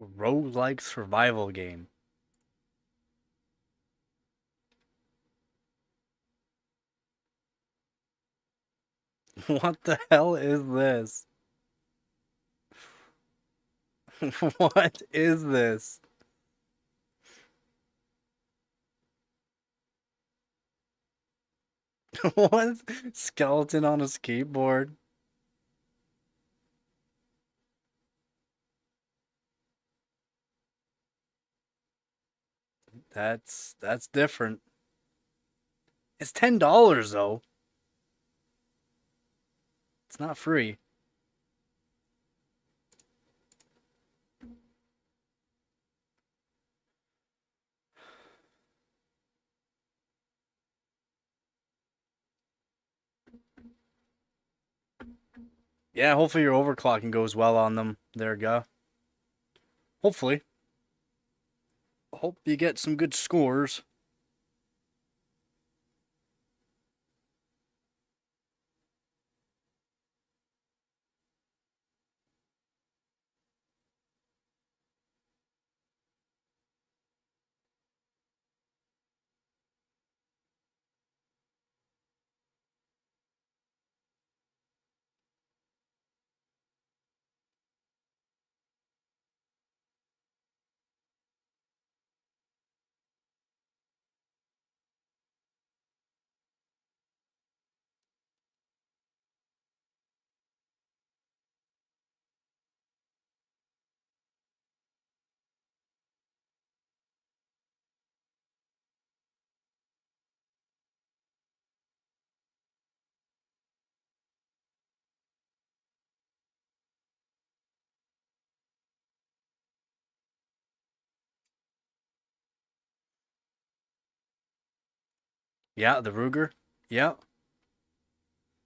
[SPEAKER 3] Roguelike survival game. What the hell is this? What is this? What? Skeleton on a skateboard? That's different. It's $10 though. It's not free. Yeah, hopefully your overclocking goes well on them. There, go. Hopefully. Hope you get some good scores. Yeah, the Ruger. Yeah.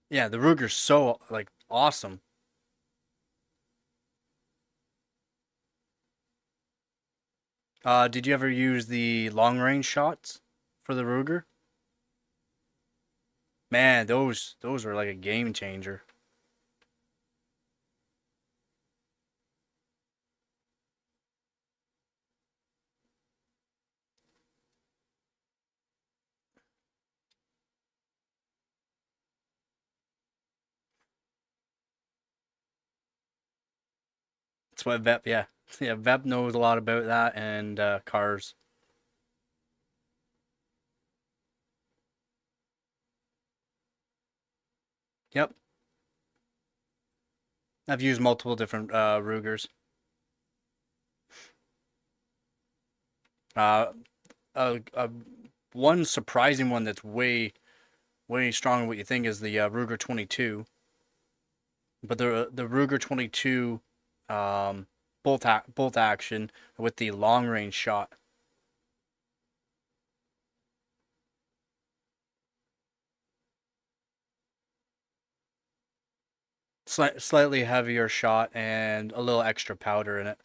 [SPEAKER 3] Yeah, the Ruger's so like awesome. Did you ever use the long range shots for the Ruger? Man, those were like a game changer. That's what Vep, yeah. Yeah, Vep knows a lot about that and cars. Yep. I've used multiple different Rugers. Uh, uh, one surprising one that's way stronger than what you think is the Ruger 22. But the Ruger 22 bolt action with the long range shot. Slightly heavier shot and a little extra powder in it.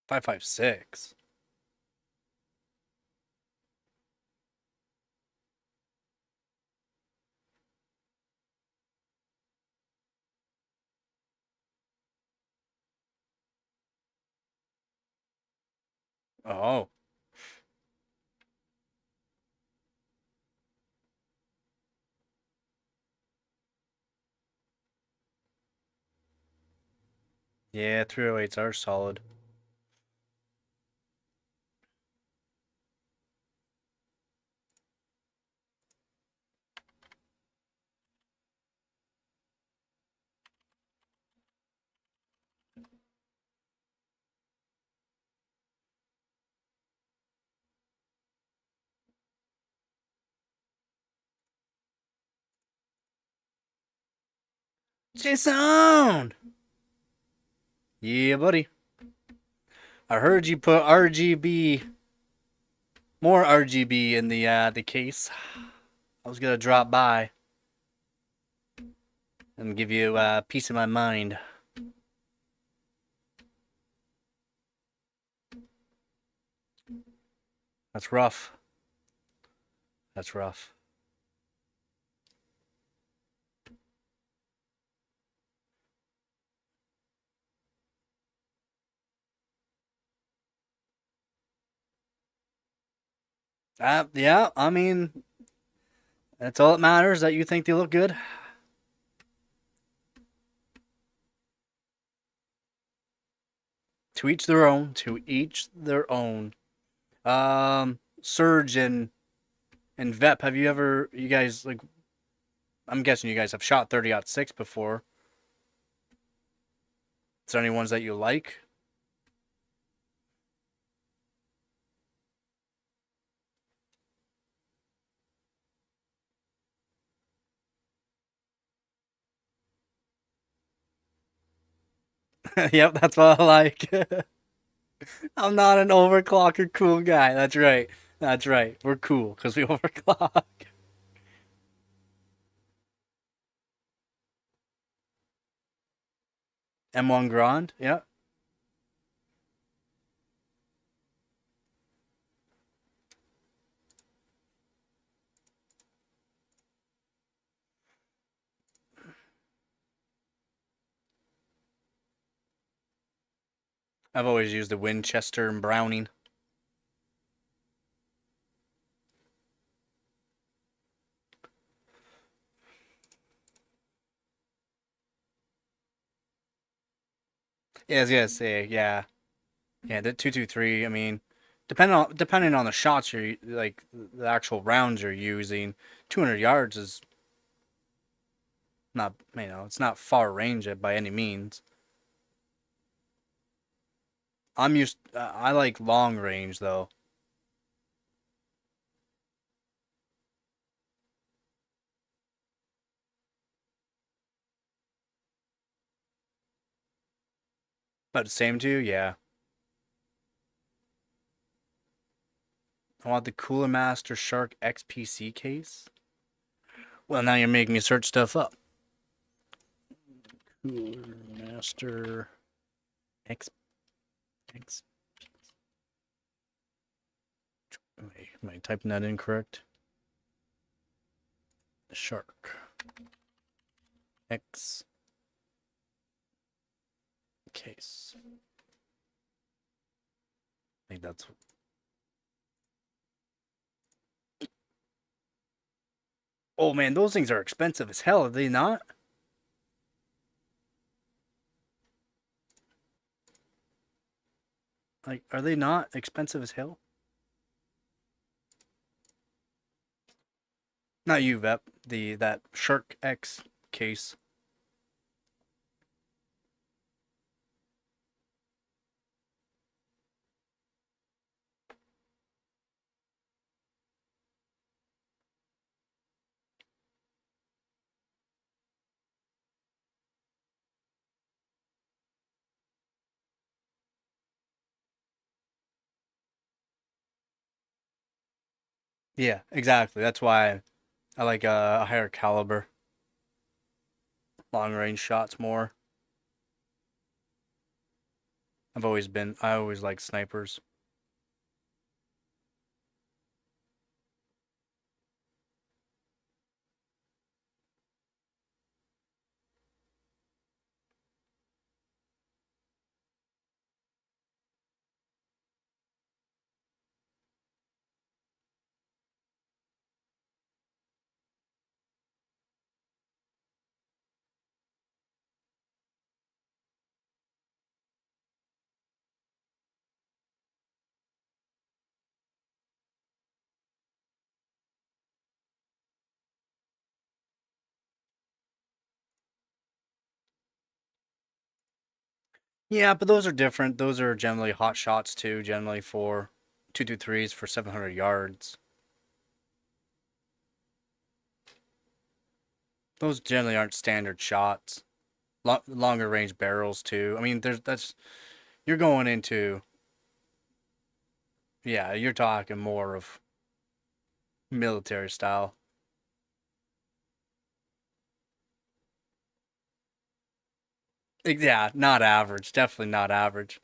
[SPEAKER 3] Five five six. Oh. Yeah, 308s are solid. Jason! Yeah, buddy. I heard you put RGB, more RGB in the case. I was gonna drop by and give you a piece of my mind. That's rough. That's rough. Yeah, I mean, that's all that matters, that you think they look good. To each their own. To each their own. Surge and Vep, have you ever, you guys, like, I'm guessing you guys have shot 30-06 before. Is there any ones that you like? Yep, that's what I like. I'm not an overclocker cool guy. That's right. That's right. We're cool because we overclock. M1 Grand, yeah. I've always used the Winchester and Browning. Yeah, I was gonna say, yeah. Yeah, the 223, I mean, depending on the shots you're like the actual rounds you're using, 200 yards is not, it's not far range by any means. I like long range though. But the same to you, yeah. I want the Cooler Master Shark XPC case. Well, now you're making me search stuff up. Cooler Master X. Am I typing that incorrect? Shark X case. I think that's. Oh man, those things are expensive as hell, are they not? Like, are they not expensive as hell? Not you, Vep. That Shark X case. Yeah, exactly. That's why I like a higher caliber, long range shots more. I always like snipers. Yeah, but those are different. Those are generally hot shots too, generally for 223s for 700 yards. Those generally aren't standard shots. longer range barrels too. I mean, that's you're going into, yeah, you're talking more of military style. Yeah, not average. Definitely not average.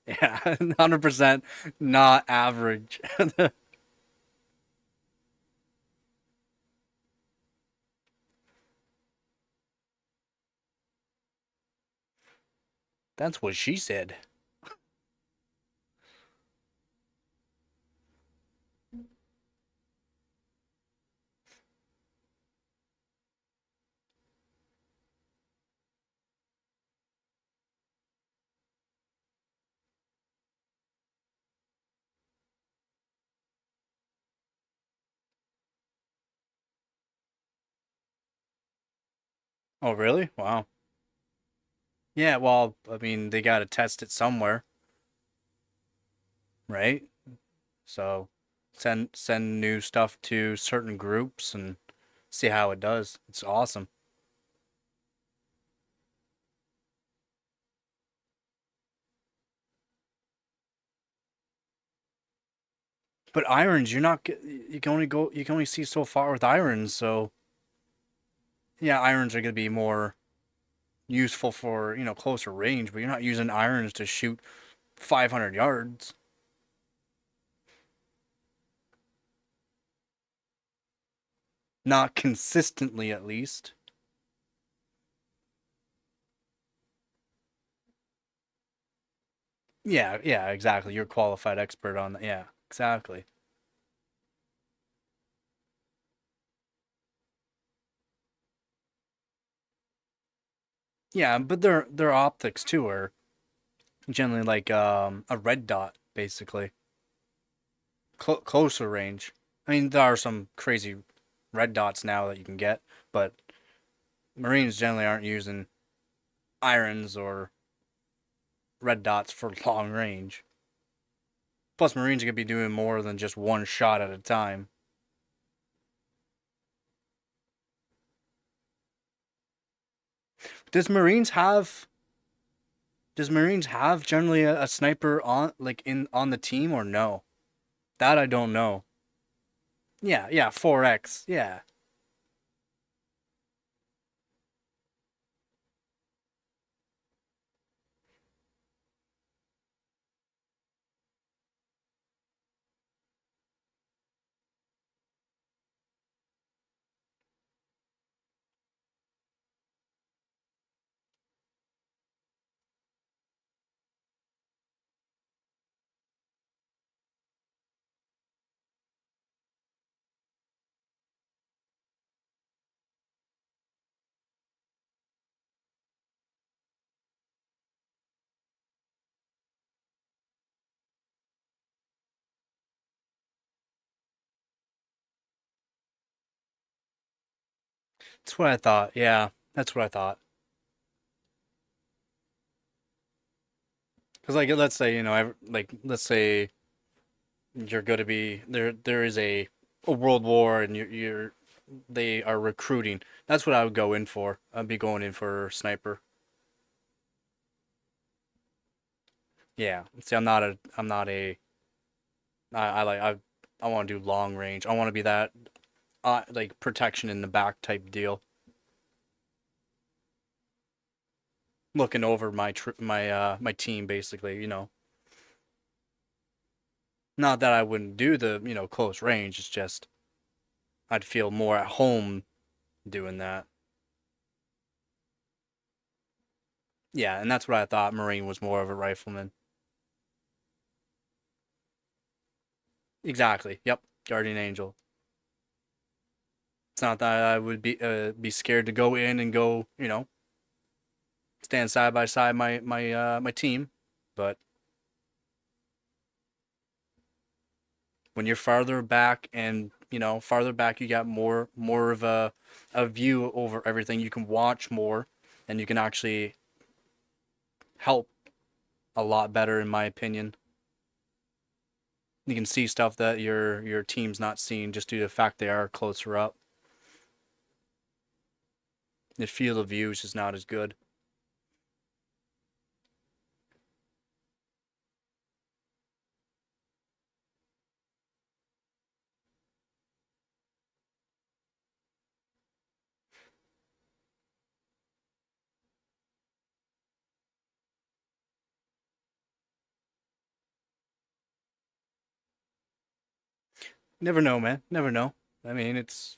[SPEAKER 3] Yeah, 100% not average. That's what she said. Oh, really? Wow. Yeah, well, I mean, they got to test it somewhere, right? So send new stuff to certain groups and see how it does. It's awesome. But irons, you're not you can only see so far with irons, so yeah, irons are going to be more useful for, closer range, but you're not using irons to shoot 500 yards. Not consistently, at least. Yeah, yeah, exactly. You're a qualified expert on that. Yeah, exactly. Yeah, but their optics too are generally like a red dot, basically. Closer range. I mean, there are some crazy red dots now that you can get, but Marines generally aren't using irons or red dots for long range. Plus, Marines are gonna be doing more than just one shot at a time. Does Marines have does Marines have generally a sniper on like in on the team or no? That I don't know. Yeah, yeah, 4X. Yeah. That's what I thought. Yeah, that's what I thought. Because like let's say let's say you're going to be there. There is a world war, and you're they are recruiting. That's what I would go in for. I'd be going in for sniper. Yeah. See, I'm not a I like I want to do long range. I want to be that like protection in the back type deal, looking over my team basically. Not that I wouldn't do the close range. It's just I'd feel more at home doing that. Yeah, and that's what I thought. Marine was more of a rifleman. Exactly. Yep. Guardian Angel. It's not that I would be scared to go in and go, stand side by side my team, but when you're farther back and farther back, you got more of a view over everything. You can watch more, and you can actually help a lot better, in my opinion. You can see stuff that your team's not seeing just due to the fact they are closer up. The field of view is just not as good. Never know, man. Never know. I mean, it's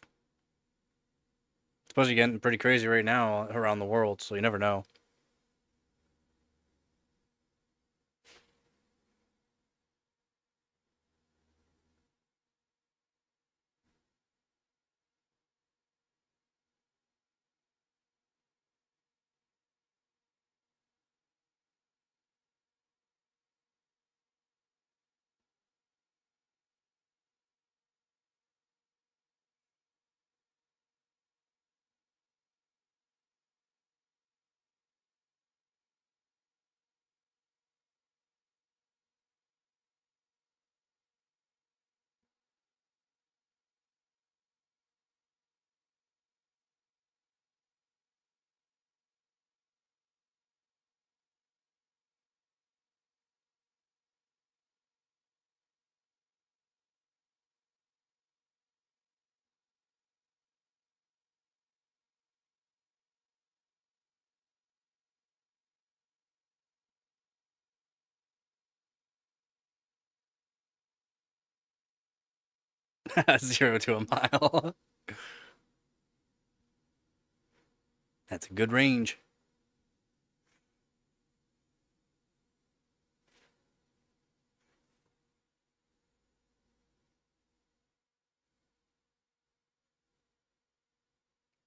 [SPEAKER 3] supposed to be getting pretty crazy right now around the world, so you never know. Zero to a mile. That's a good range.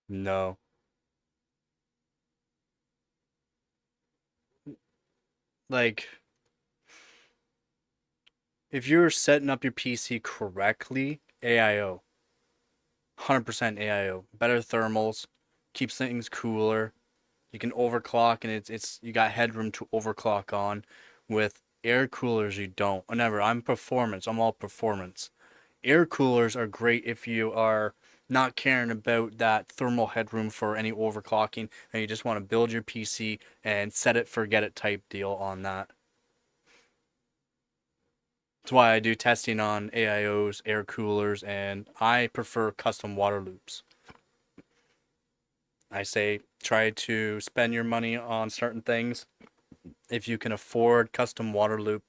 [SPEAKER 3] No. Like, if you're setting up your PC correctly, AIO. 100% AIO. Better thermals, keeps things cooler. You can overclock, and it's you got headroom to overclock on. With air coolers, you don't. Whenever I'm performance, I'm all performance. Air coolers are great if you are not caring about that thermal headroom for any overclocking, and you just want to build your PC and set it, forget it type deal on that. That's why I do testing on AIOs, air coolers, and I prefer custom water loops. I say try to spend your money on certain things. If you can afford custom water loop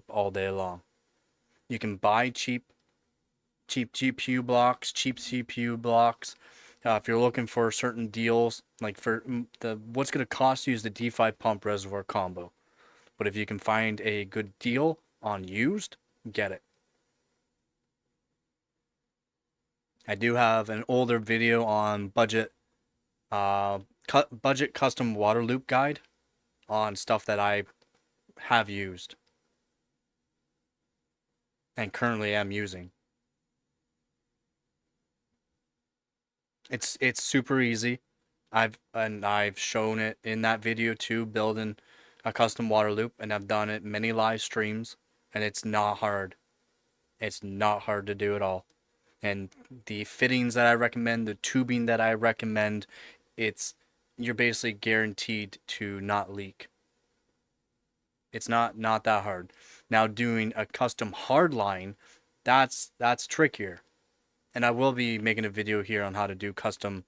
[SPEAKER 3] all day long. You can buy cheap GPU blocks, cheap CPU blocks. If you're looking for certain deals, like for the what's going to cost you is the D5 pump reservoir combo. But if you can find a good deal on used, get it. I do have an older video on budget custom water loop guide on stuff that I have used and currently am using. It's super easy. I've shown it in that video too, building a custom water loop, and I've done it many live streams, and it's not hard. It's not hard to do at all. And the fittings that I recommend, the tubing that I recommend, it's you're basically guaranteed to not leak. It's not that hard. Now doing a custom hard line, that's trickier. And I will be making a video here on how to do custom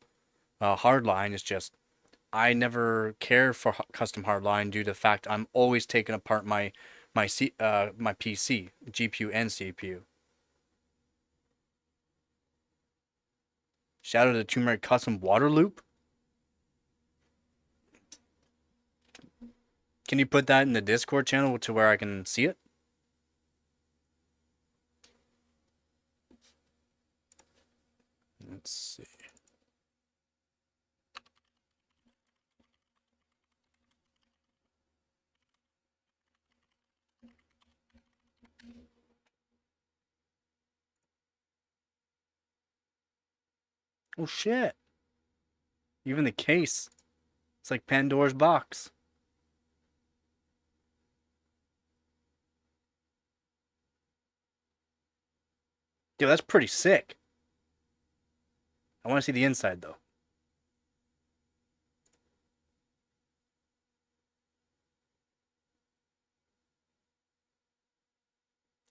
[SPEAKER 3] hardline. It's just I never care for custom hardline due to the fact I'm always taking apart my PC, GPU and CPU. Shout out to Turmeric Custom Water Loop. Can you put that in the Discord channel to where I can see it? Let's see. Oh shit. Even the case. It's like Pandora's box. Dude, that's pretty sick. I want to see the inside though.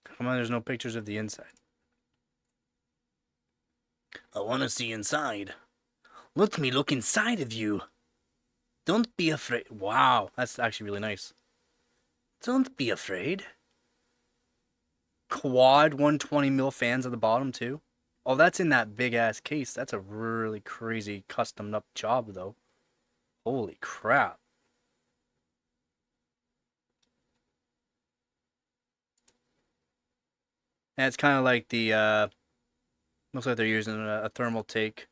[SPEAKER 3] Come on, there's no pictures of the inside. I want to see inside. Let me look inside of you. Don't be afraid. Wow, that's actually really nice. Don't be afraid. quad 120 mil fans at the bottom too. Oh, that's in that big ass case. That's a really crazy custom up job though. Holy crap. And it's kind of like the looks like they're using a thermal take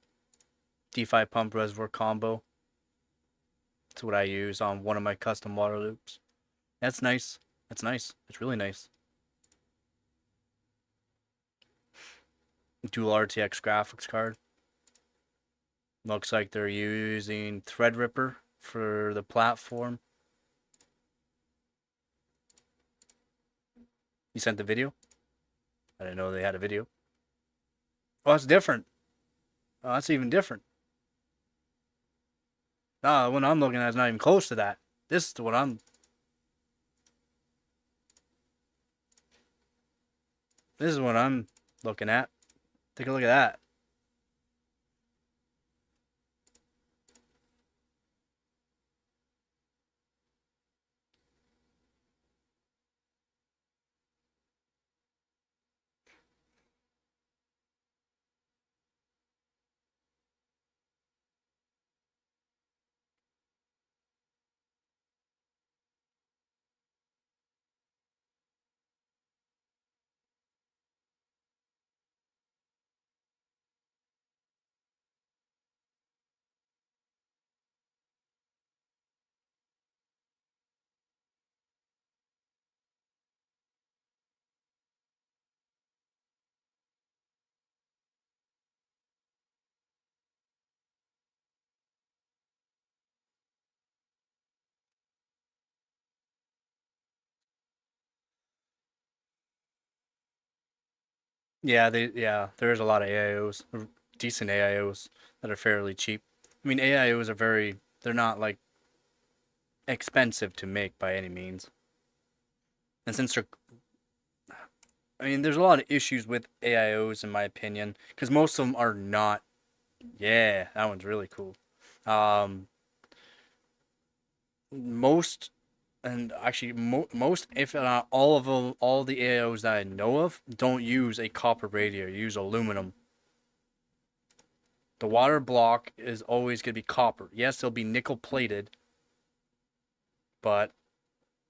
[SPEAKER 3] D5 pump reservoir combo. That's what I use on one of my custom water loops. That's nice. That's nice. It's really nice. Dual RTX graphics card. Looks like they're using Threadripper for the platform. You sent the video? I didn't know they had a video. Oh, that's different. Oh, that's even different. No, the one I'm looking at is not even close to that. This is what I'm... This is what I'm looking at. Take a look at that. Yeah, there is a lot of AIOs, decent AIOs that are fairly cheap. I mean, AIOs are they're not like expensive to make by any means. And since I mean, there's a lot of issues with AIOs in my opinion, because most of them are not. Yeah, that one's really cool. Um, most and actually most, if not all of them, all the AIOs that I know of don't use a copper radiator, use aluminum. The water block is always going to be copper. Yes, it'll be nickel plated, but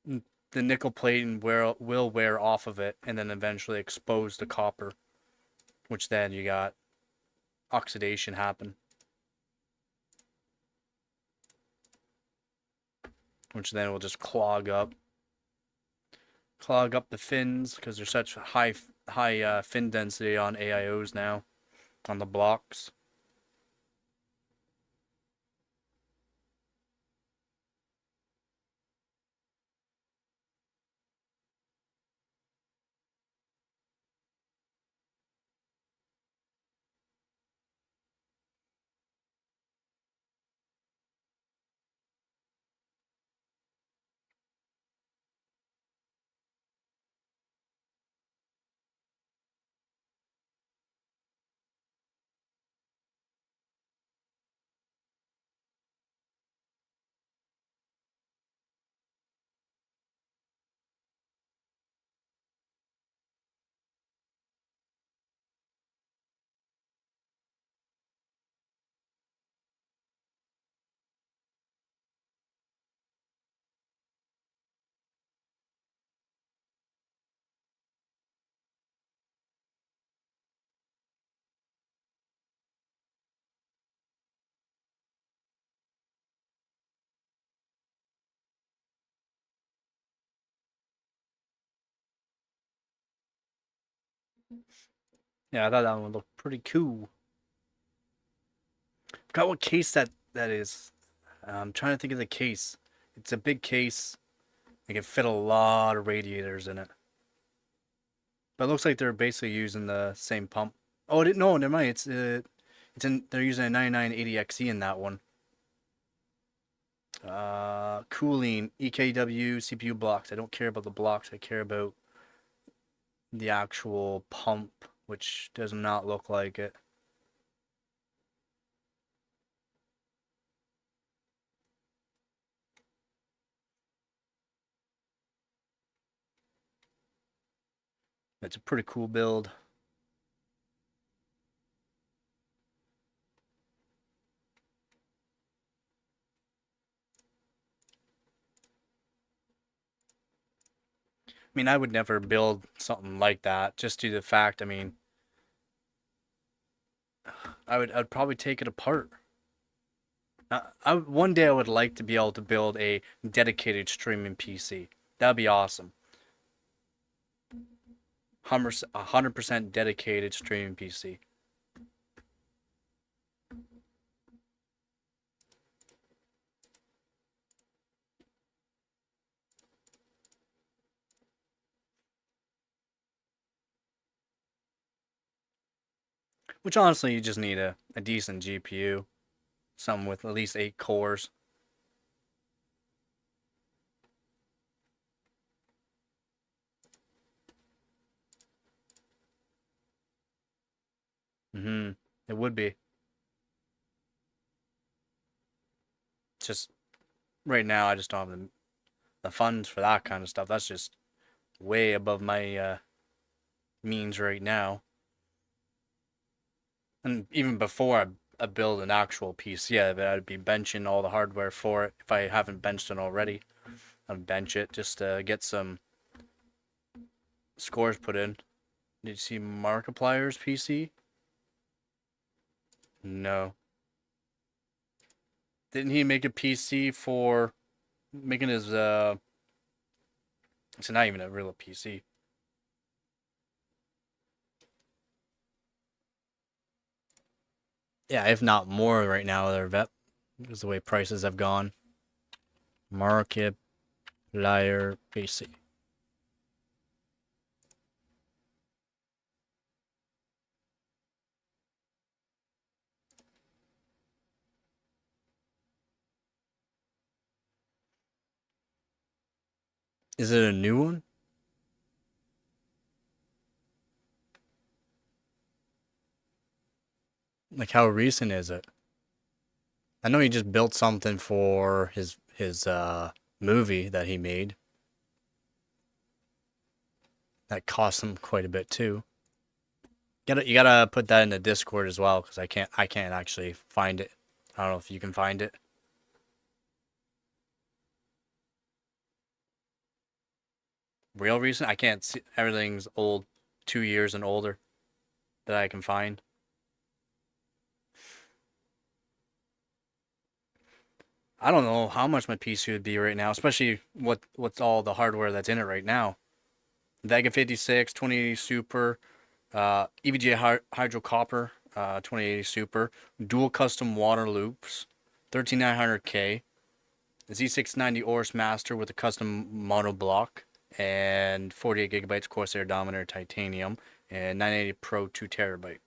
[SPEAKER 3] the nickel plating will wear off of it and then eventually expose the copper, which then you got oxidation happen, which then will just clog up the fins because there's such high fin density on AIOs now on the blocks. Yeah, I thought that one looked pretty cool. Forgot what case that is. I'm trying to think of the case. It's a big case. It can fit a lot of radiators in it. But it looks like they're basically using the same pump. Oh, it didn't. No, never mind. They're using a 9980XE in that one. Cooling, EKW, CPU blocks. I don't care about the blocks. I care about the actual pump, which does not look like it. It's a pretty cool build. I mean, I would never build something like that just due to the fact, I mean, I'd probably take it apart. One day I would like to be able to build a dedicated streaming PC. That'd be awesome. 100% dedicated streaming PC. Which honestly, you just need a decent GPU. Something with at least 8 cores. It would be. Just right now, I just don't have the funds for that kind of stuff. That's just way above my means right now. And even before I build an actual PC, I'd be benching all the hardware for it. If I haven't benched it already, I'd bench it just to get some scores put in. Did you see Markiplier's PC? No. Didn't he make a PC for making his it's not even a real PC. Yeah, if not more right now, they're vet because the way prices have gone. Markiplier PC. Is it a new one? Like how recent is it? I know he just built something for his movie that he made. That cost him quite a bit too. You gotta put that in the Discord as well because I can't actually find it. I don't know if you can find it. Real recent? I can't see. Everything's old, 2 years and older that I can find. I don't know how much my PC would be right now, especially what's all the hardware that's in it right now. Vega 56, 2080 Super, EVGA Hydro Copper, 2080 Super, dual custom water loops, 13900K, Z690 Oris Master with a custom mono block, and 48 gigabytes Corsair Dominator Titanium, and 980 Pro 2 terabyte.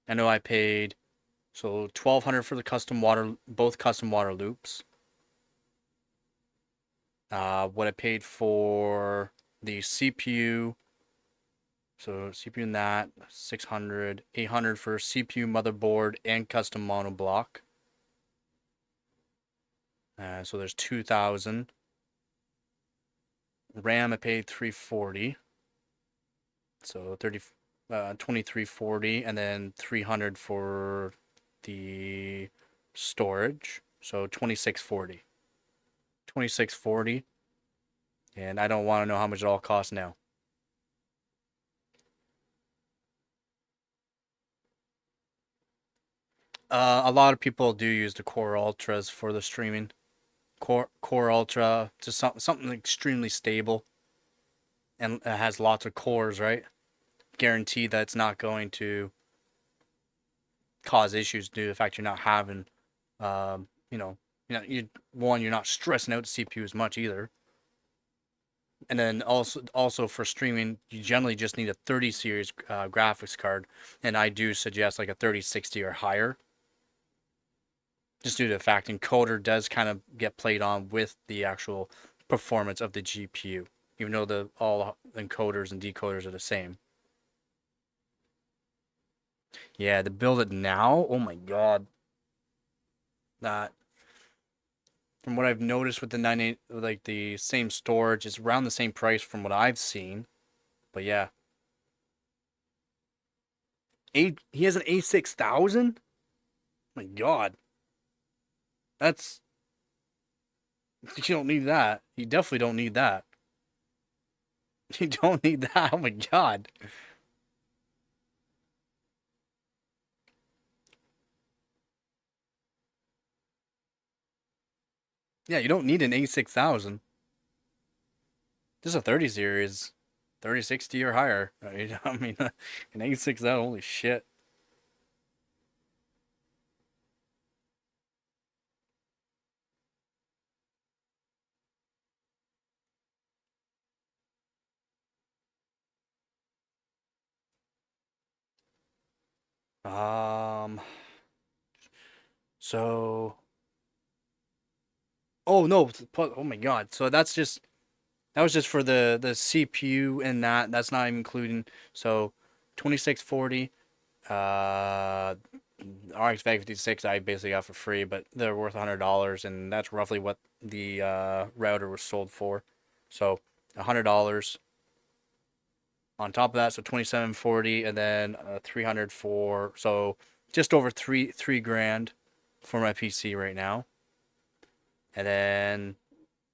[SPEAKER 3] I know I paid so 1,200 for the both custom water loops. What I paid for the CPU, so CPU and that 600, 800 for CPU, motherboard, and custom mono block. So there's 2,000. RAM I paid 340, so 2340, and then 300 for the storage, so 2640. 2640, and I don't want to know how much it all costs now. A lot of people do use the Core Ultras for the streaming. Core Ultra, just something extremely stable, and it has lots of cores, right? Guarantee that it's not going to cause issues due to the fact you're not having, you know, you're not stressing out the CPU as much either. And then also for streaming, you generally just need a 30 series graphics card, and I do suggest like a 3060 or higher. Just due to the fact encoder does kind of get played on with the actual performance of the GPU, even though all encoders and decoders are the same. Yeah, to build it now, oh my god. That from what I've noticed with the 98, like the same storage, it's around the same price from what I've seen. But yeah. He has an A6000? My God. That's you don't need that. You definitely don't need that. You don't need that. Oh my God. Yeah, you don't need an A6000. This is a 30 series, 3060 or higher. Right? I mean, an A6000, holy shit. Um, so, oh no, oh my God. So that was just for the CPU and that's not even including, so 2640, RX 556 I basically got for free, but they're worth $100, and that's roughly what the router was sold for. So $100 on top of that, so 2740, and then 300 for, so just over three grand for my PC right now. And then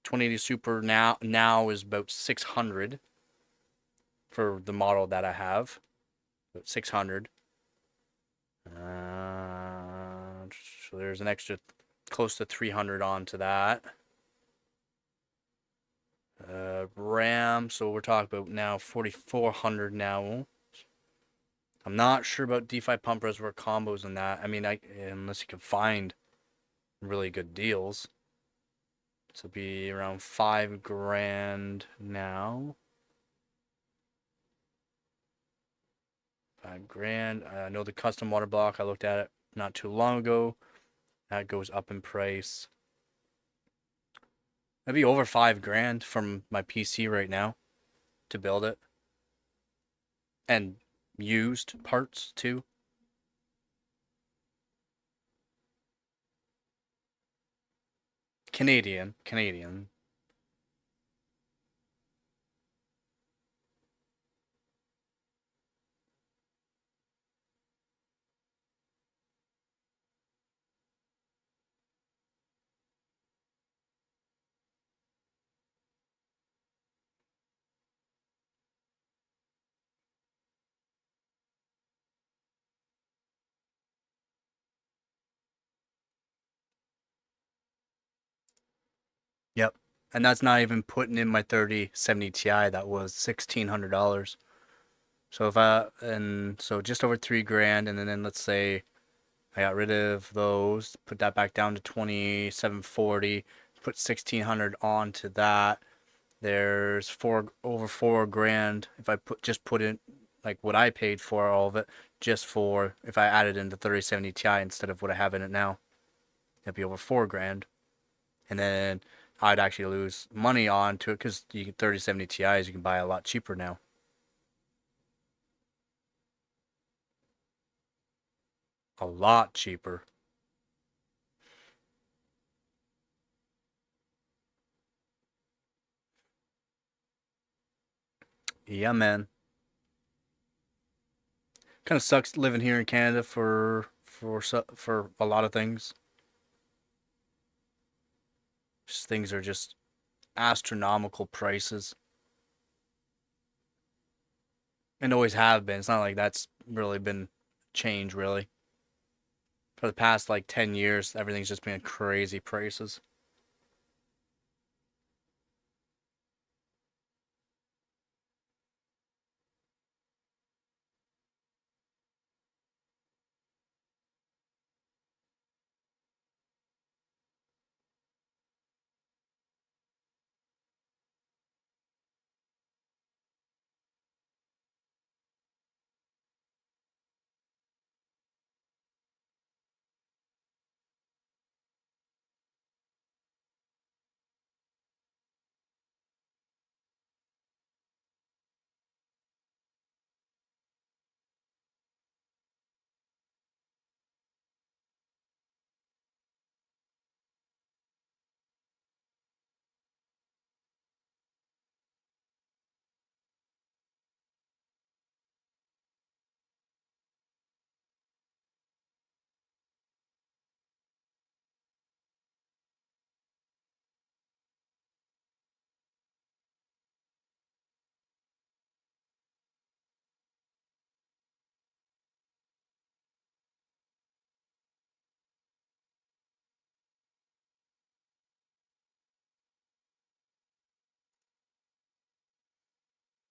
[SPEAKER 3] 2080 Super now is about 600 for the model that I have. About 600. So there's an extra close to 300 onto that. RAM, so we're talking about now 4400 now. I'm not sure about DeFi pump reservoir combos and that. I mean, unless you can find really good deals. So it'll be around 5 grand now. 5 grand. I know the custom water block, I looked at it not too long ago. That goes up in price. That'd be over 5 grand from my PC right now to build it. And used parts too. Canadian. Yep. And that's not even putting in my 3070 Ti that was $1,600. So so just over 3 grand, and then let's say I got rid of those, put that back down to 2740, put 1,600 onto that. There's over 4 grand if I put in like what I paid for all of it, just for if I added in the 3070 Ti instead of what I have in it now. That'd be over 4 grand. And then I'd actually lose money on to it because you get 3070 Ti's you can buy a lot cheaper now. A lot cheaper. Yeah, man. Kind of sucks living here in Canada for a lot of things. Just things are just astronomical prices, and always have been. It's not like that's really been change really. For the past like 10 years, everything's just been crazy prices.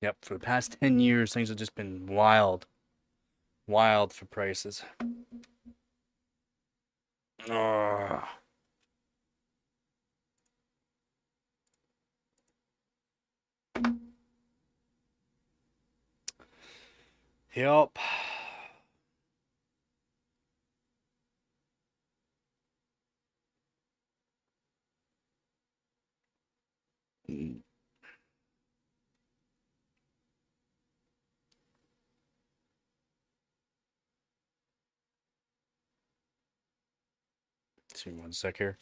[SPEAKER 3] Yep, for the past 10 years, things have just been wild. Wild for prices. Ugh. Yep. See 1 sec here.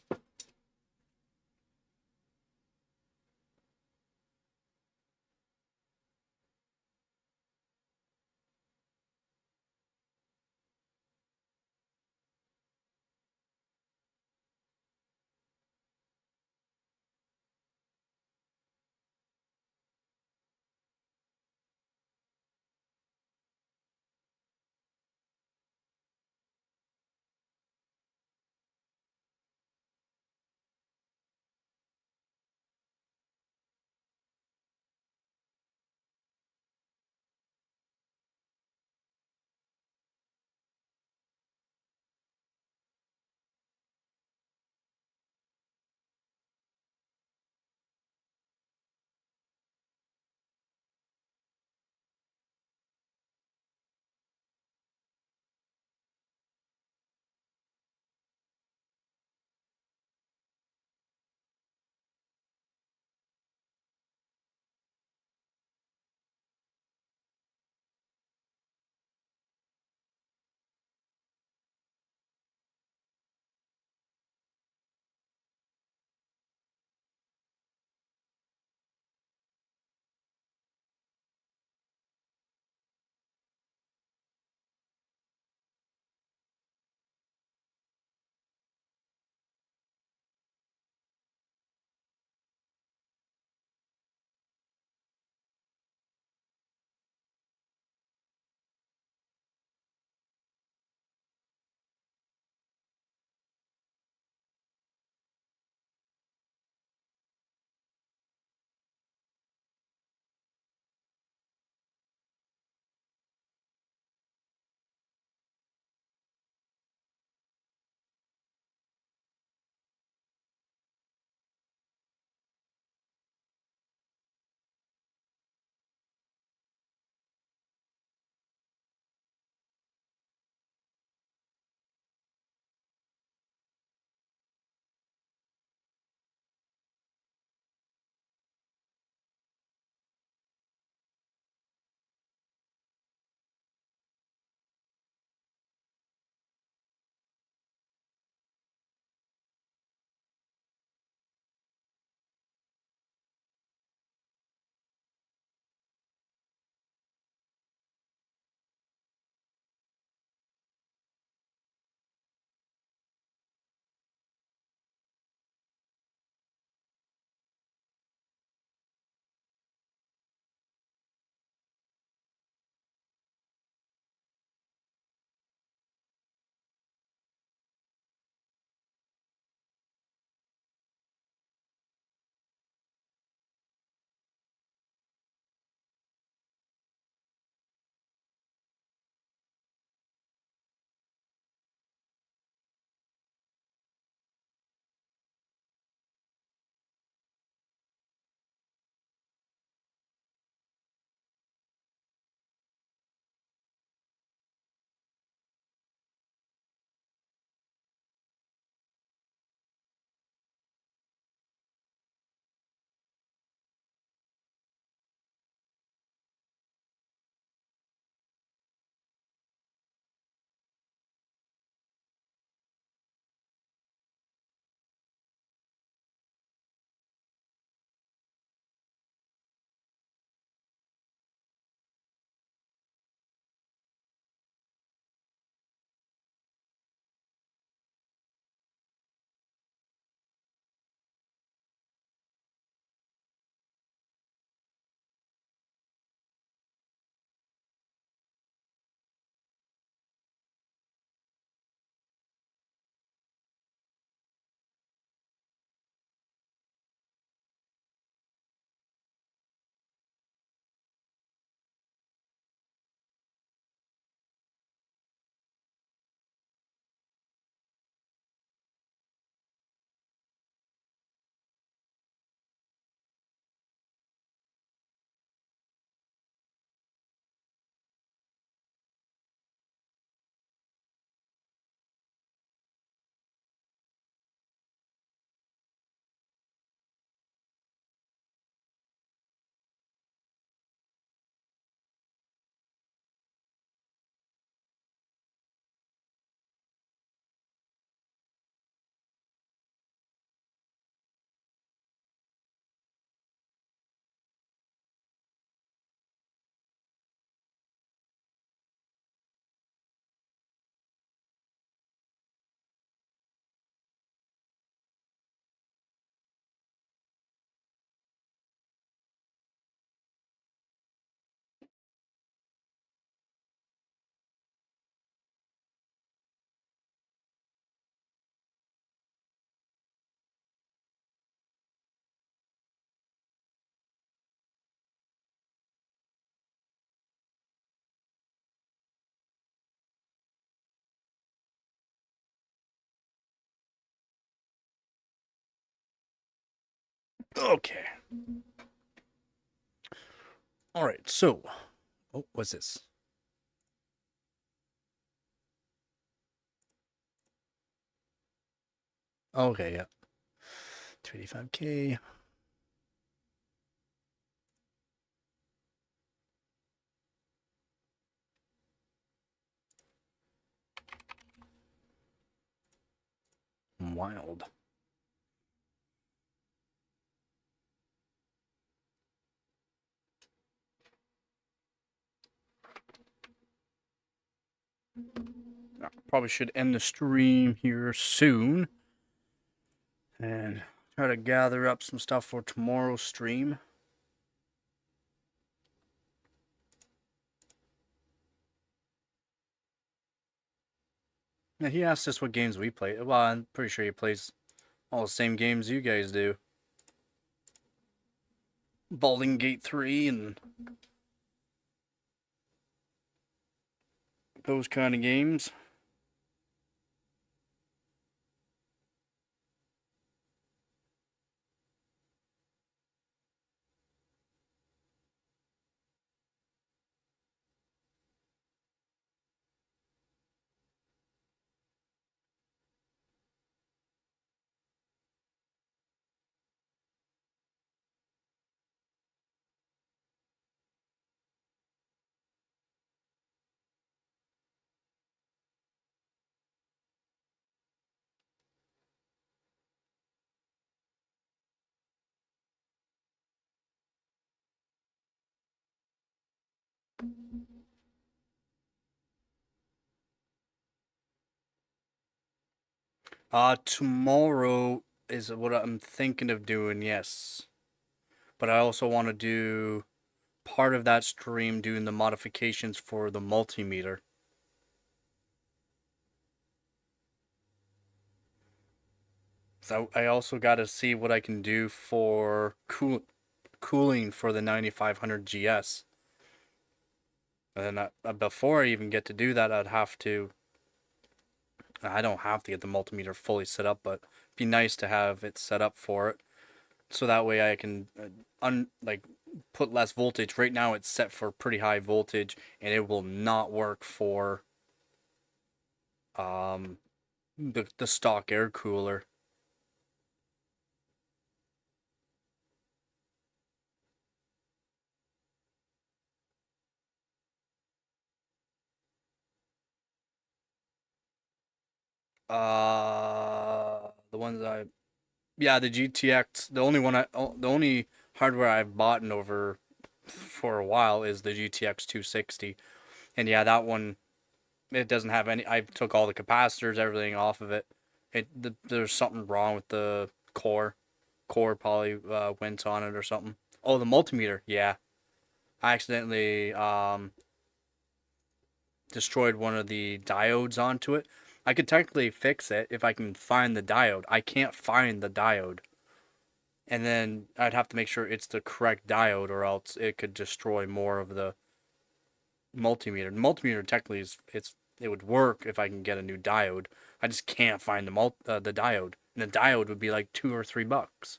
[SPEAKER 3] Okay. All right. So, oh, what's this? Okay, yeah. 285K. Wild. Probably should end the stream here soon. And try to gather up some stuff for tomorrow's stream. Now, he asked us what games we play. Well, I'm pretty sure he plays all the same games you guys do. Balding Gate 3 and those kind of games. Tomorrow is what I'm thinking of doing, yes. But I also want to do part of that stream doing the modifications for the multimeter. So I also got to see what I can do for cooling for the 9500 GS. And then before I even get to do that, I'd have to. I don't have to get the multimeter fully set up, but it'd be nice to have it set up for it, so that way I can put less voltage. Right now it's set for pretty high voltage, and it will not work for the stock air cooler. The ones yeah, the GTX. The only hardware I've bought over for a while is the GTX 260, and yeah, that one, it doesn't have any. I took all the capacitors, everything off of it. There's something wrong with the core. Core probably went on it or something. Oh, the multimeter, yeah. I accidentally destroyed one of the diodes onto it. I could technically fix it if I can find the diode. I can't find the diode. And then I'd have to make sure it's the correct diode, or else it could destroy more of the multimeter. The multimeter technically it would work if I can get a new diode. I just can't find the diode. And the diode would be like $2 or $3.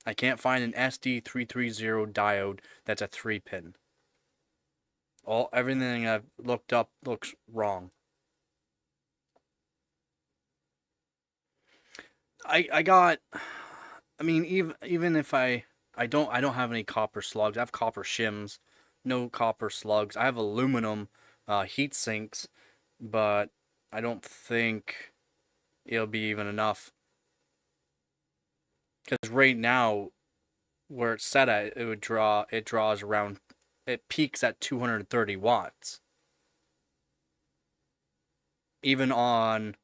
[SPEAKER 3] I can't find an SD330 diode that's a 3-pin. Everything I've looked up looks wrong. I mean, even if I don't have any copper slugs. I have copper shims, no copper slugs. I have aluminum heat sinks, but I don't think it'll be even enough. Because right now, where it's set at, it draws around, it peaks at 230 watts. Even on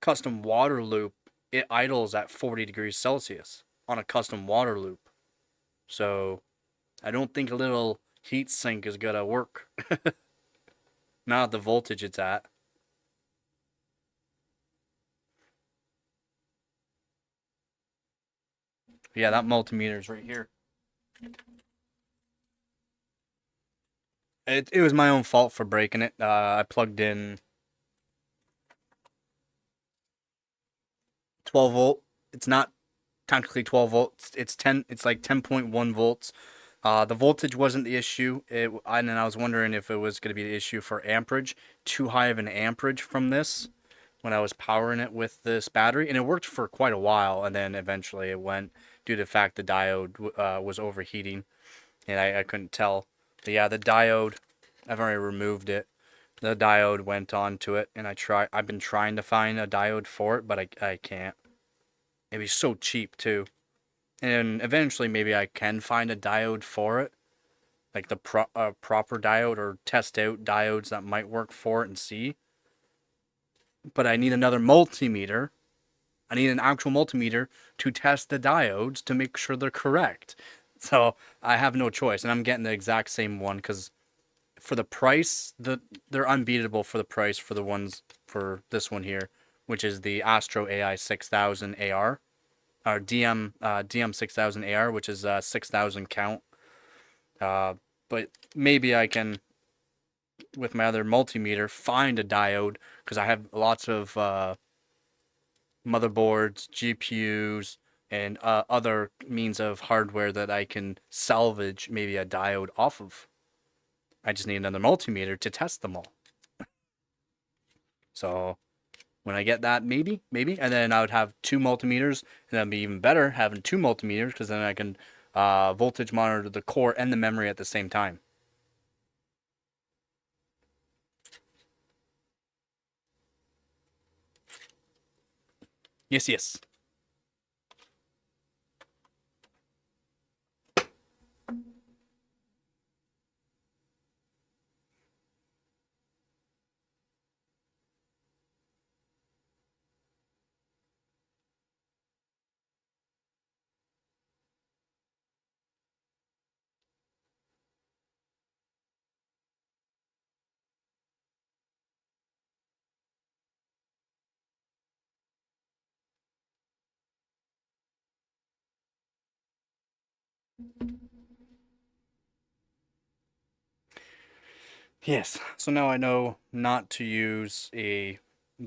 [SPEAKER 3] custom water loop, it idles at 40 degrees Celsius on a custom water loop. So I don't think a little heat sink is gonna work. Not at the voltage it's at. Yeah, that multimeter's right here. It was my own fault for breaking it. I plugged in 12 volt. It's not technically 12 volts. It's like 10.1 volts. The voltage wasn't the issue. And I was wondering if it was going to be the issue for amperage. Too high of an amperage from this when I was powering it with this battery, and it worked for quite a while, and then eventually it went due to the fact the diode was overheating, and I couldn't tell. But yeah, the diode, I've already removed it. The diode went onto it, and I've been trying to find a diode for it, but I can't. It'd be so cheap too. And eventually maybe I can find a diode for it, like the proper diode, or test out diodes that might work for it and see. But I need another multimeter. I need an actual multimeter to test the diodes to make sure they're correct. So I have no choice, and I'm getting the exact same one because for the price, they're unbeatable for the price for the ones for this one here, which is the Astro AI 6000 AR, or DM 6000 AR, which is 6000 count. But maybe I can, with my other multimeter, find a diode because I have lots of motherboards, GPUs, and other means of hardware that I can salvage maybe a diode off of. I just need another multimeter to test them all. So when I get that, maybe, and then I would have two multimeters, and that'd be even better having two multimeters because then I can voltage monitor the core and the memory at the same time. Yes, yes. Yes, so now I know not to use a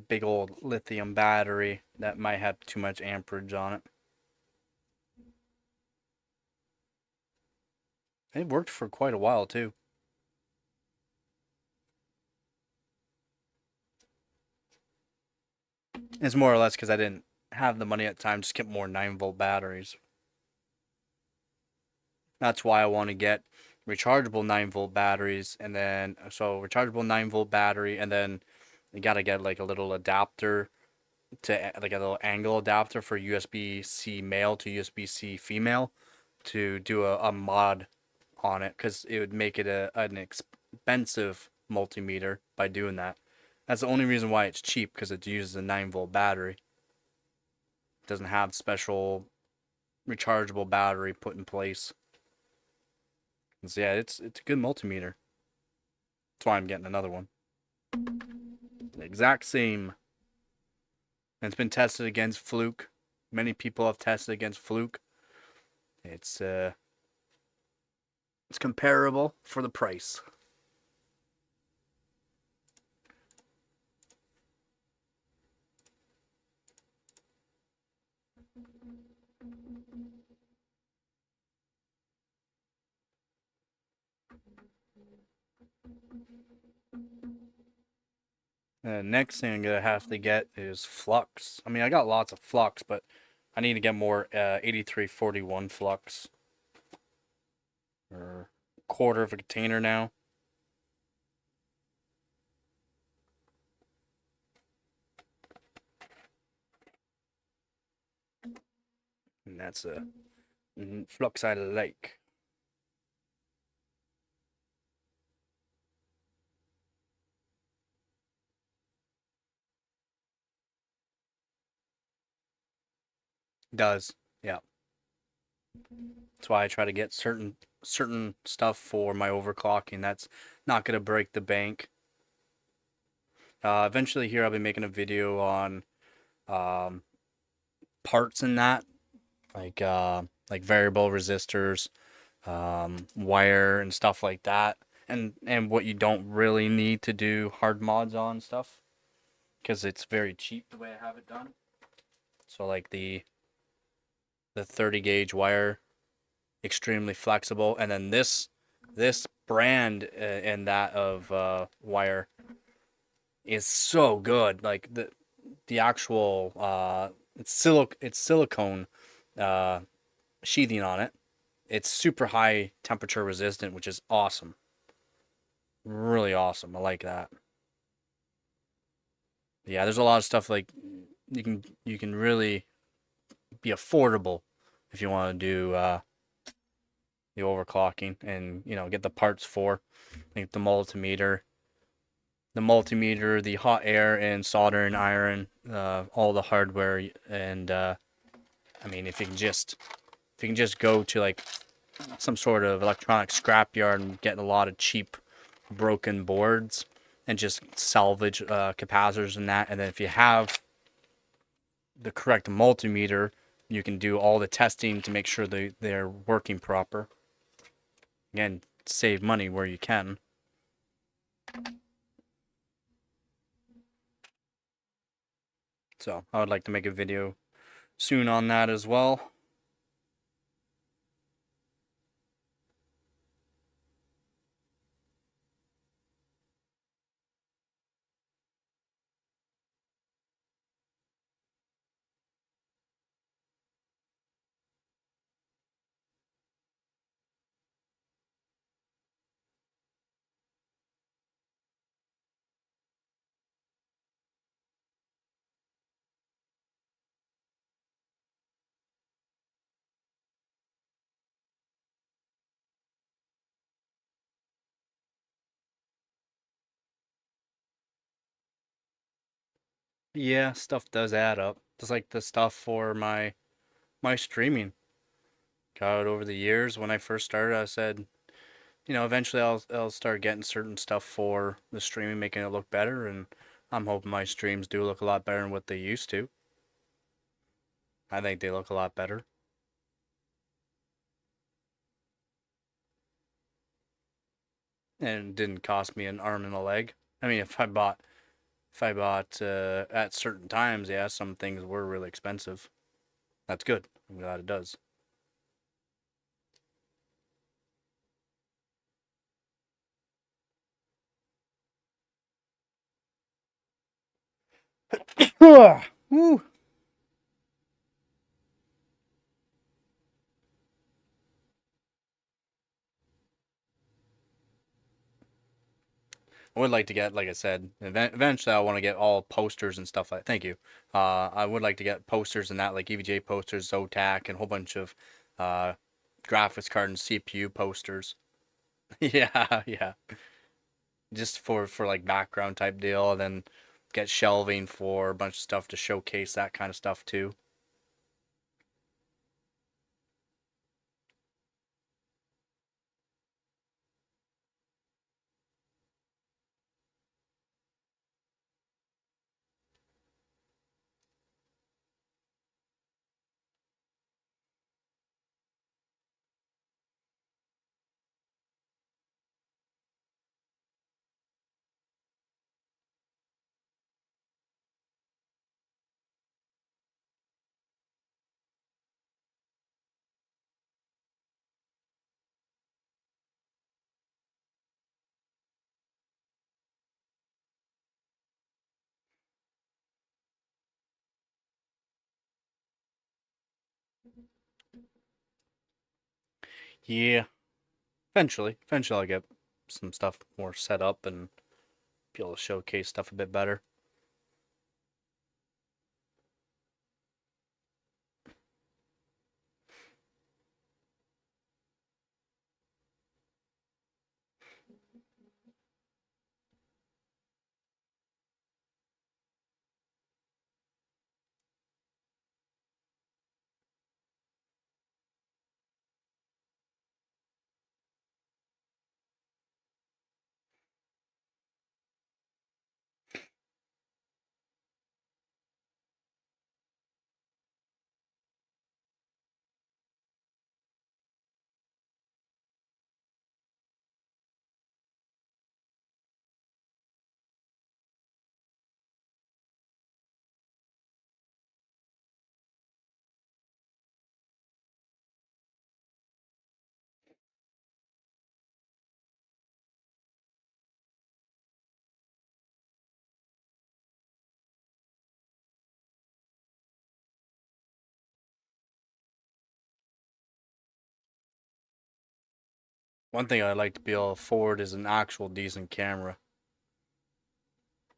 [SPEAKER 3] big old lithium battery that might have too much amperage on it. It worked for quite a while too. It's more or less because I didn't have the money at the time to get more 9-volt batteries. That's why I want to get rechargeable 9-volt batteries, and then so rechargeable 9-volt battery, and then you gotta get like a little adapter to like a little angle adapter for USB-C male to USB-C female to do a mod on it because it would make it an expensive multimeter by doing that. That's the only reason why it's cheap, because it uses a 9-volt battery. It doesn't have special rechargeable battery put in place. So yeah, it's a good multimeter. That's why I'm getting another one. The exact same. And it's been tested against Fluke. Many people have tested against Fluke. It's comparable for the price. Next thing I'm gonna have to get is flux. I mean, I got lots of flux, but I need to get more 8341 flux. Or quarter of a container now. And that's a flux I like. Does, yeah. That's why I try to get certain stuff for my overclocking. That's not gonna break the bank. Eventually here I'll be making a video on parts in that, like variable resistors, wire and stuff like that, and what you don't really need to do hard mods on stuff, because it's very cheap the way I have it done. So like the the 30 gauge wire, extremely flexible, and then this brand and that of wire is so good. Like the actual it's silicone sheathing on it. It's super high temperature resistant, which is awesome. Really awesome. I like that. Yeah, there's a lot of stuff like you can really be affordable if you want to do the overclocking and get the parts for like the hot air and soldering iron, all the hardware, and I mean if you can just go to like some sort of electronic scrapyard and get a lot of cheap broken boards and just salvage capacitors and that, and then if you have the correct multimeter, you can do all the testing to make sure they're working proper. Again, save money where you can. So I would like to make a video soon on that as well. Yeah, stuff does add up. Just like the stuff for my streaming. Got it over the years. When I first started, I said, eventually I'll start getting certain stuff for the streaming, making it look better, and I'm hoping my streams do look a lot better than what they used to. I think they look a lot better. And it didn't cost me an arm and a leg. I mean, if I bought at certain times, yeah, some things were really expensive. That's good. I'm glad it does. Woo. I would like to get, like I said, eventually I want to get all posters and stuff like. Thank you. I would like to get posters and that, like EVJ posters, Zotac, and a whole bunch of uh, graphics card and CPU posters. Yeah, yeah. Just for like background type deal, and then get shelving for a bunch of stuff to showcase that kind of stuff too. Yeah, eventually I'll get some stuff more set up and be able to showcase stuff a bit better. One thing I'd like to be able to afford is an actual decent camera.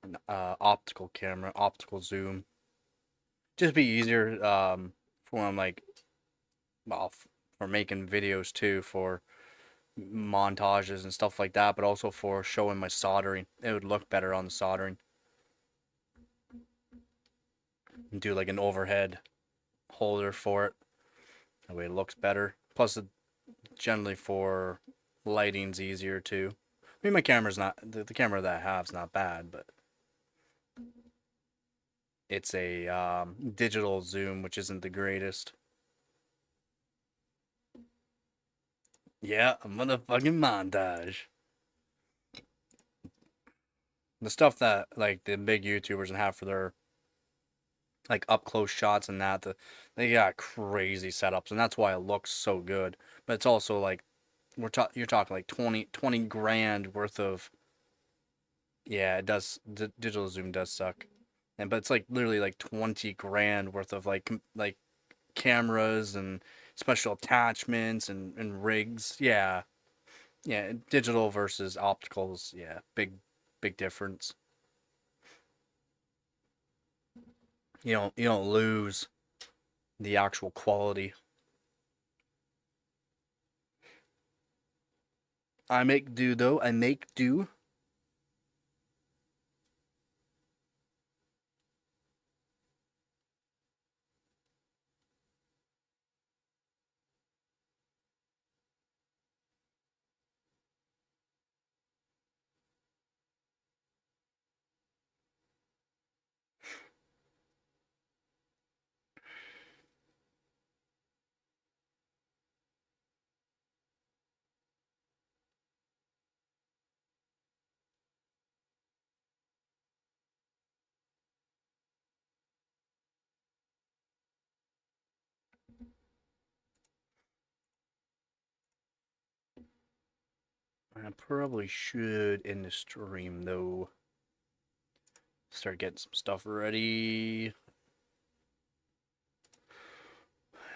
[SPEAKER 3] An optical camera, optical zoom. Just be easier for when I'm like, well, for making videos too, for montages and stuff like that, but also for showing my soldering. It would look better on the soldering. And do like an overhead holder for it. That way it looks better. Plus, generally for lighting's easier too. I mean, my camera's not the camera that I have's not bad, but it's a digital zoom, which isn't the greatest. Yeah, I'm gonna fucking montage. The stuff that like the big YouTubers have for their like up close shots and that, they got crazy setups, and that's why it looks so good. But it's also like you're talking like 20 grand worth of. Yeah, it does. Digital zoom does suck, but it's like literally like 20 grand worth of like cameras and special attachments and rigs. Yeah, yeah. Digital versus opticals. Yeah, big difference. You don't lose the actual quality. I make do though. I make do. I probably should end the stream though. Start getting some stuff ready.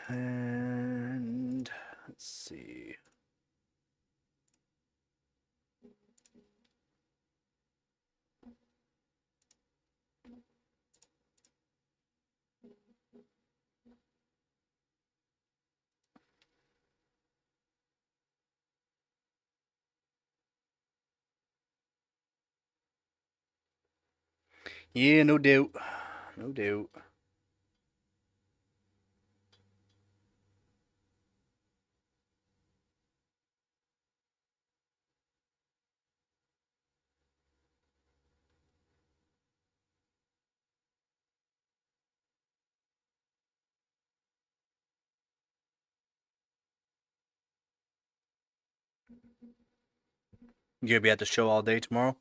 [SPEAKER 3] And let's see. Yeah, no doubt. No doubt. You gonna be at the show all day tomorrow?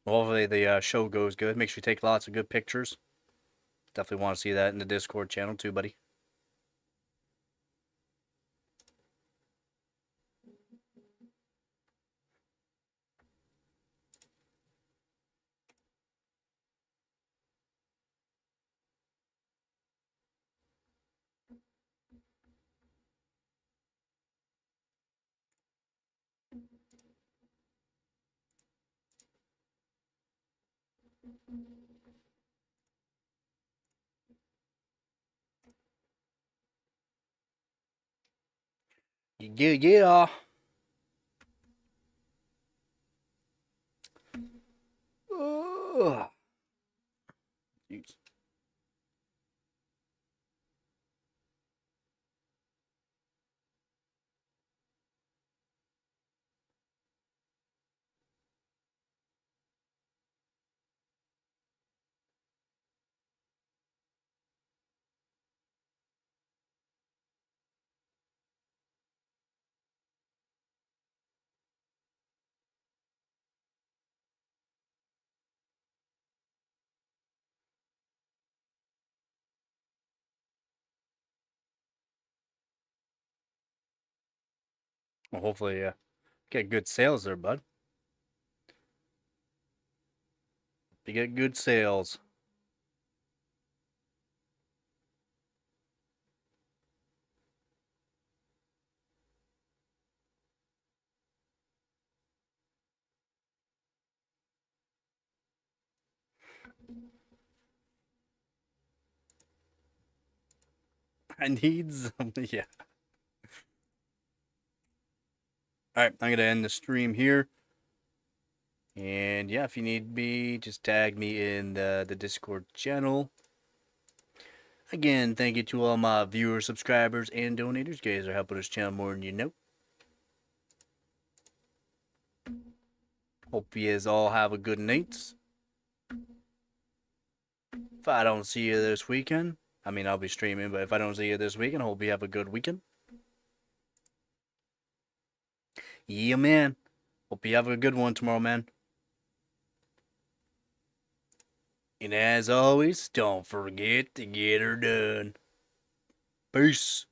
[SPEAKER 3] Well, hopefully the show goes good. Make sure you take lots of good pictures. Definitely want to see that in the Discord channel too, buddy. Yeah, yeah. Ugh. Jeez. Well, hopefully, get good sales there, bud. You get good sales. I need some, yeah. Alright, I'm going to end the stream here. And yeah, if you need me, just tag me in the Discord channel. Again, thank you to all my viewers, subscribers, and donators. You guys are helping this channel more than you know. Hope you guys all have a good night. If I don't see you this weekend, I mean, I'll be streaming, but if I don't see you this weekend, hope you have a good weekend. Yeah, man. Hope you have a good one tomorrow, man. And as always, don't forget to get her done. Peace.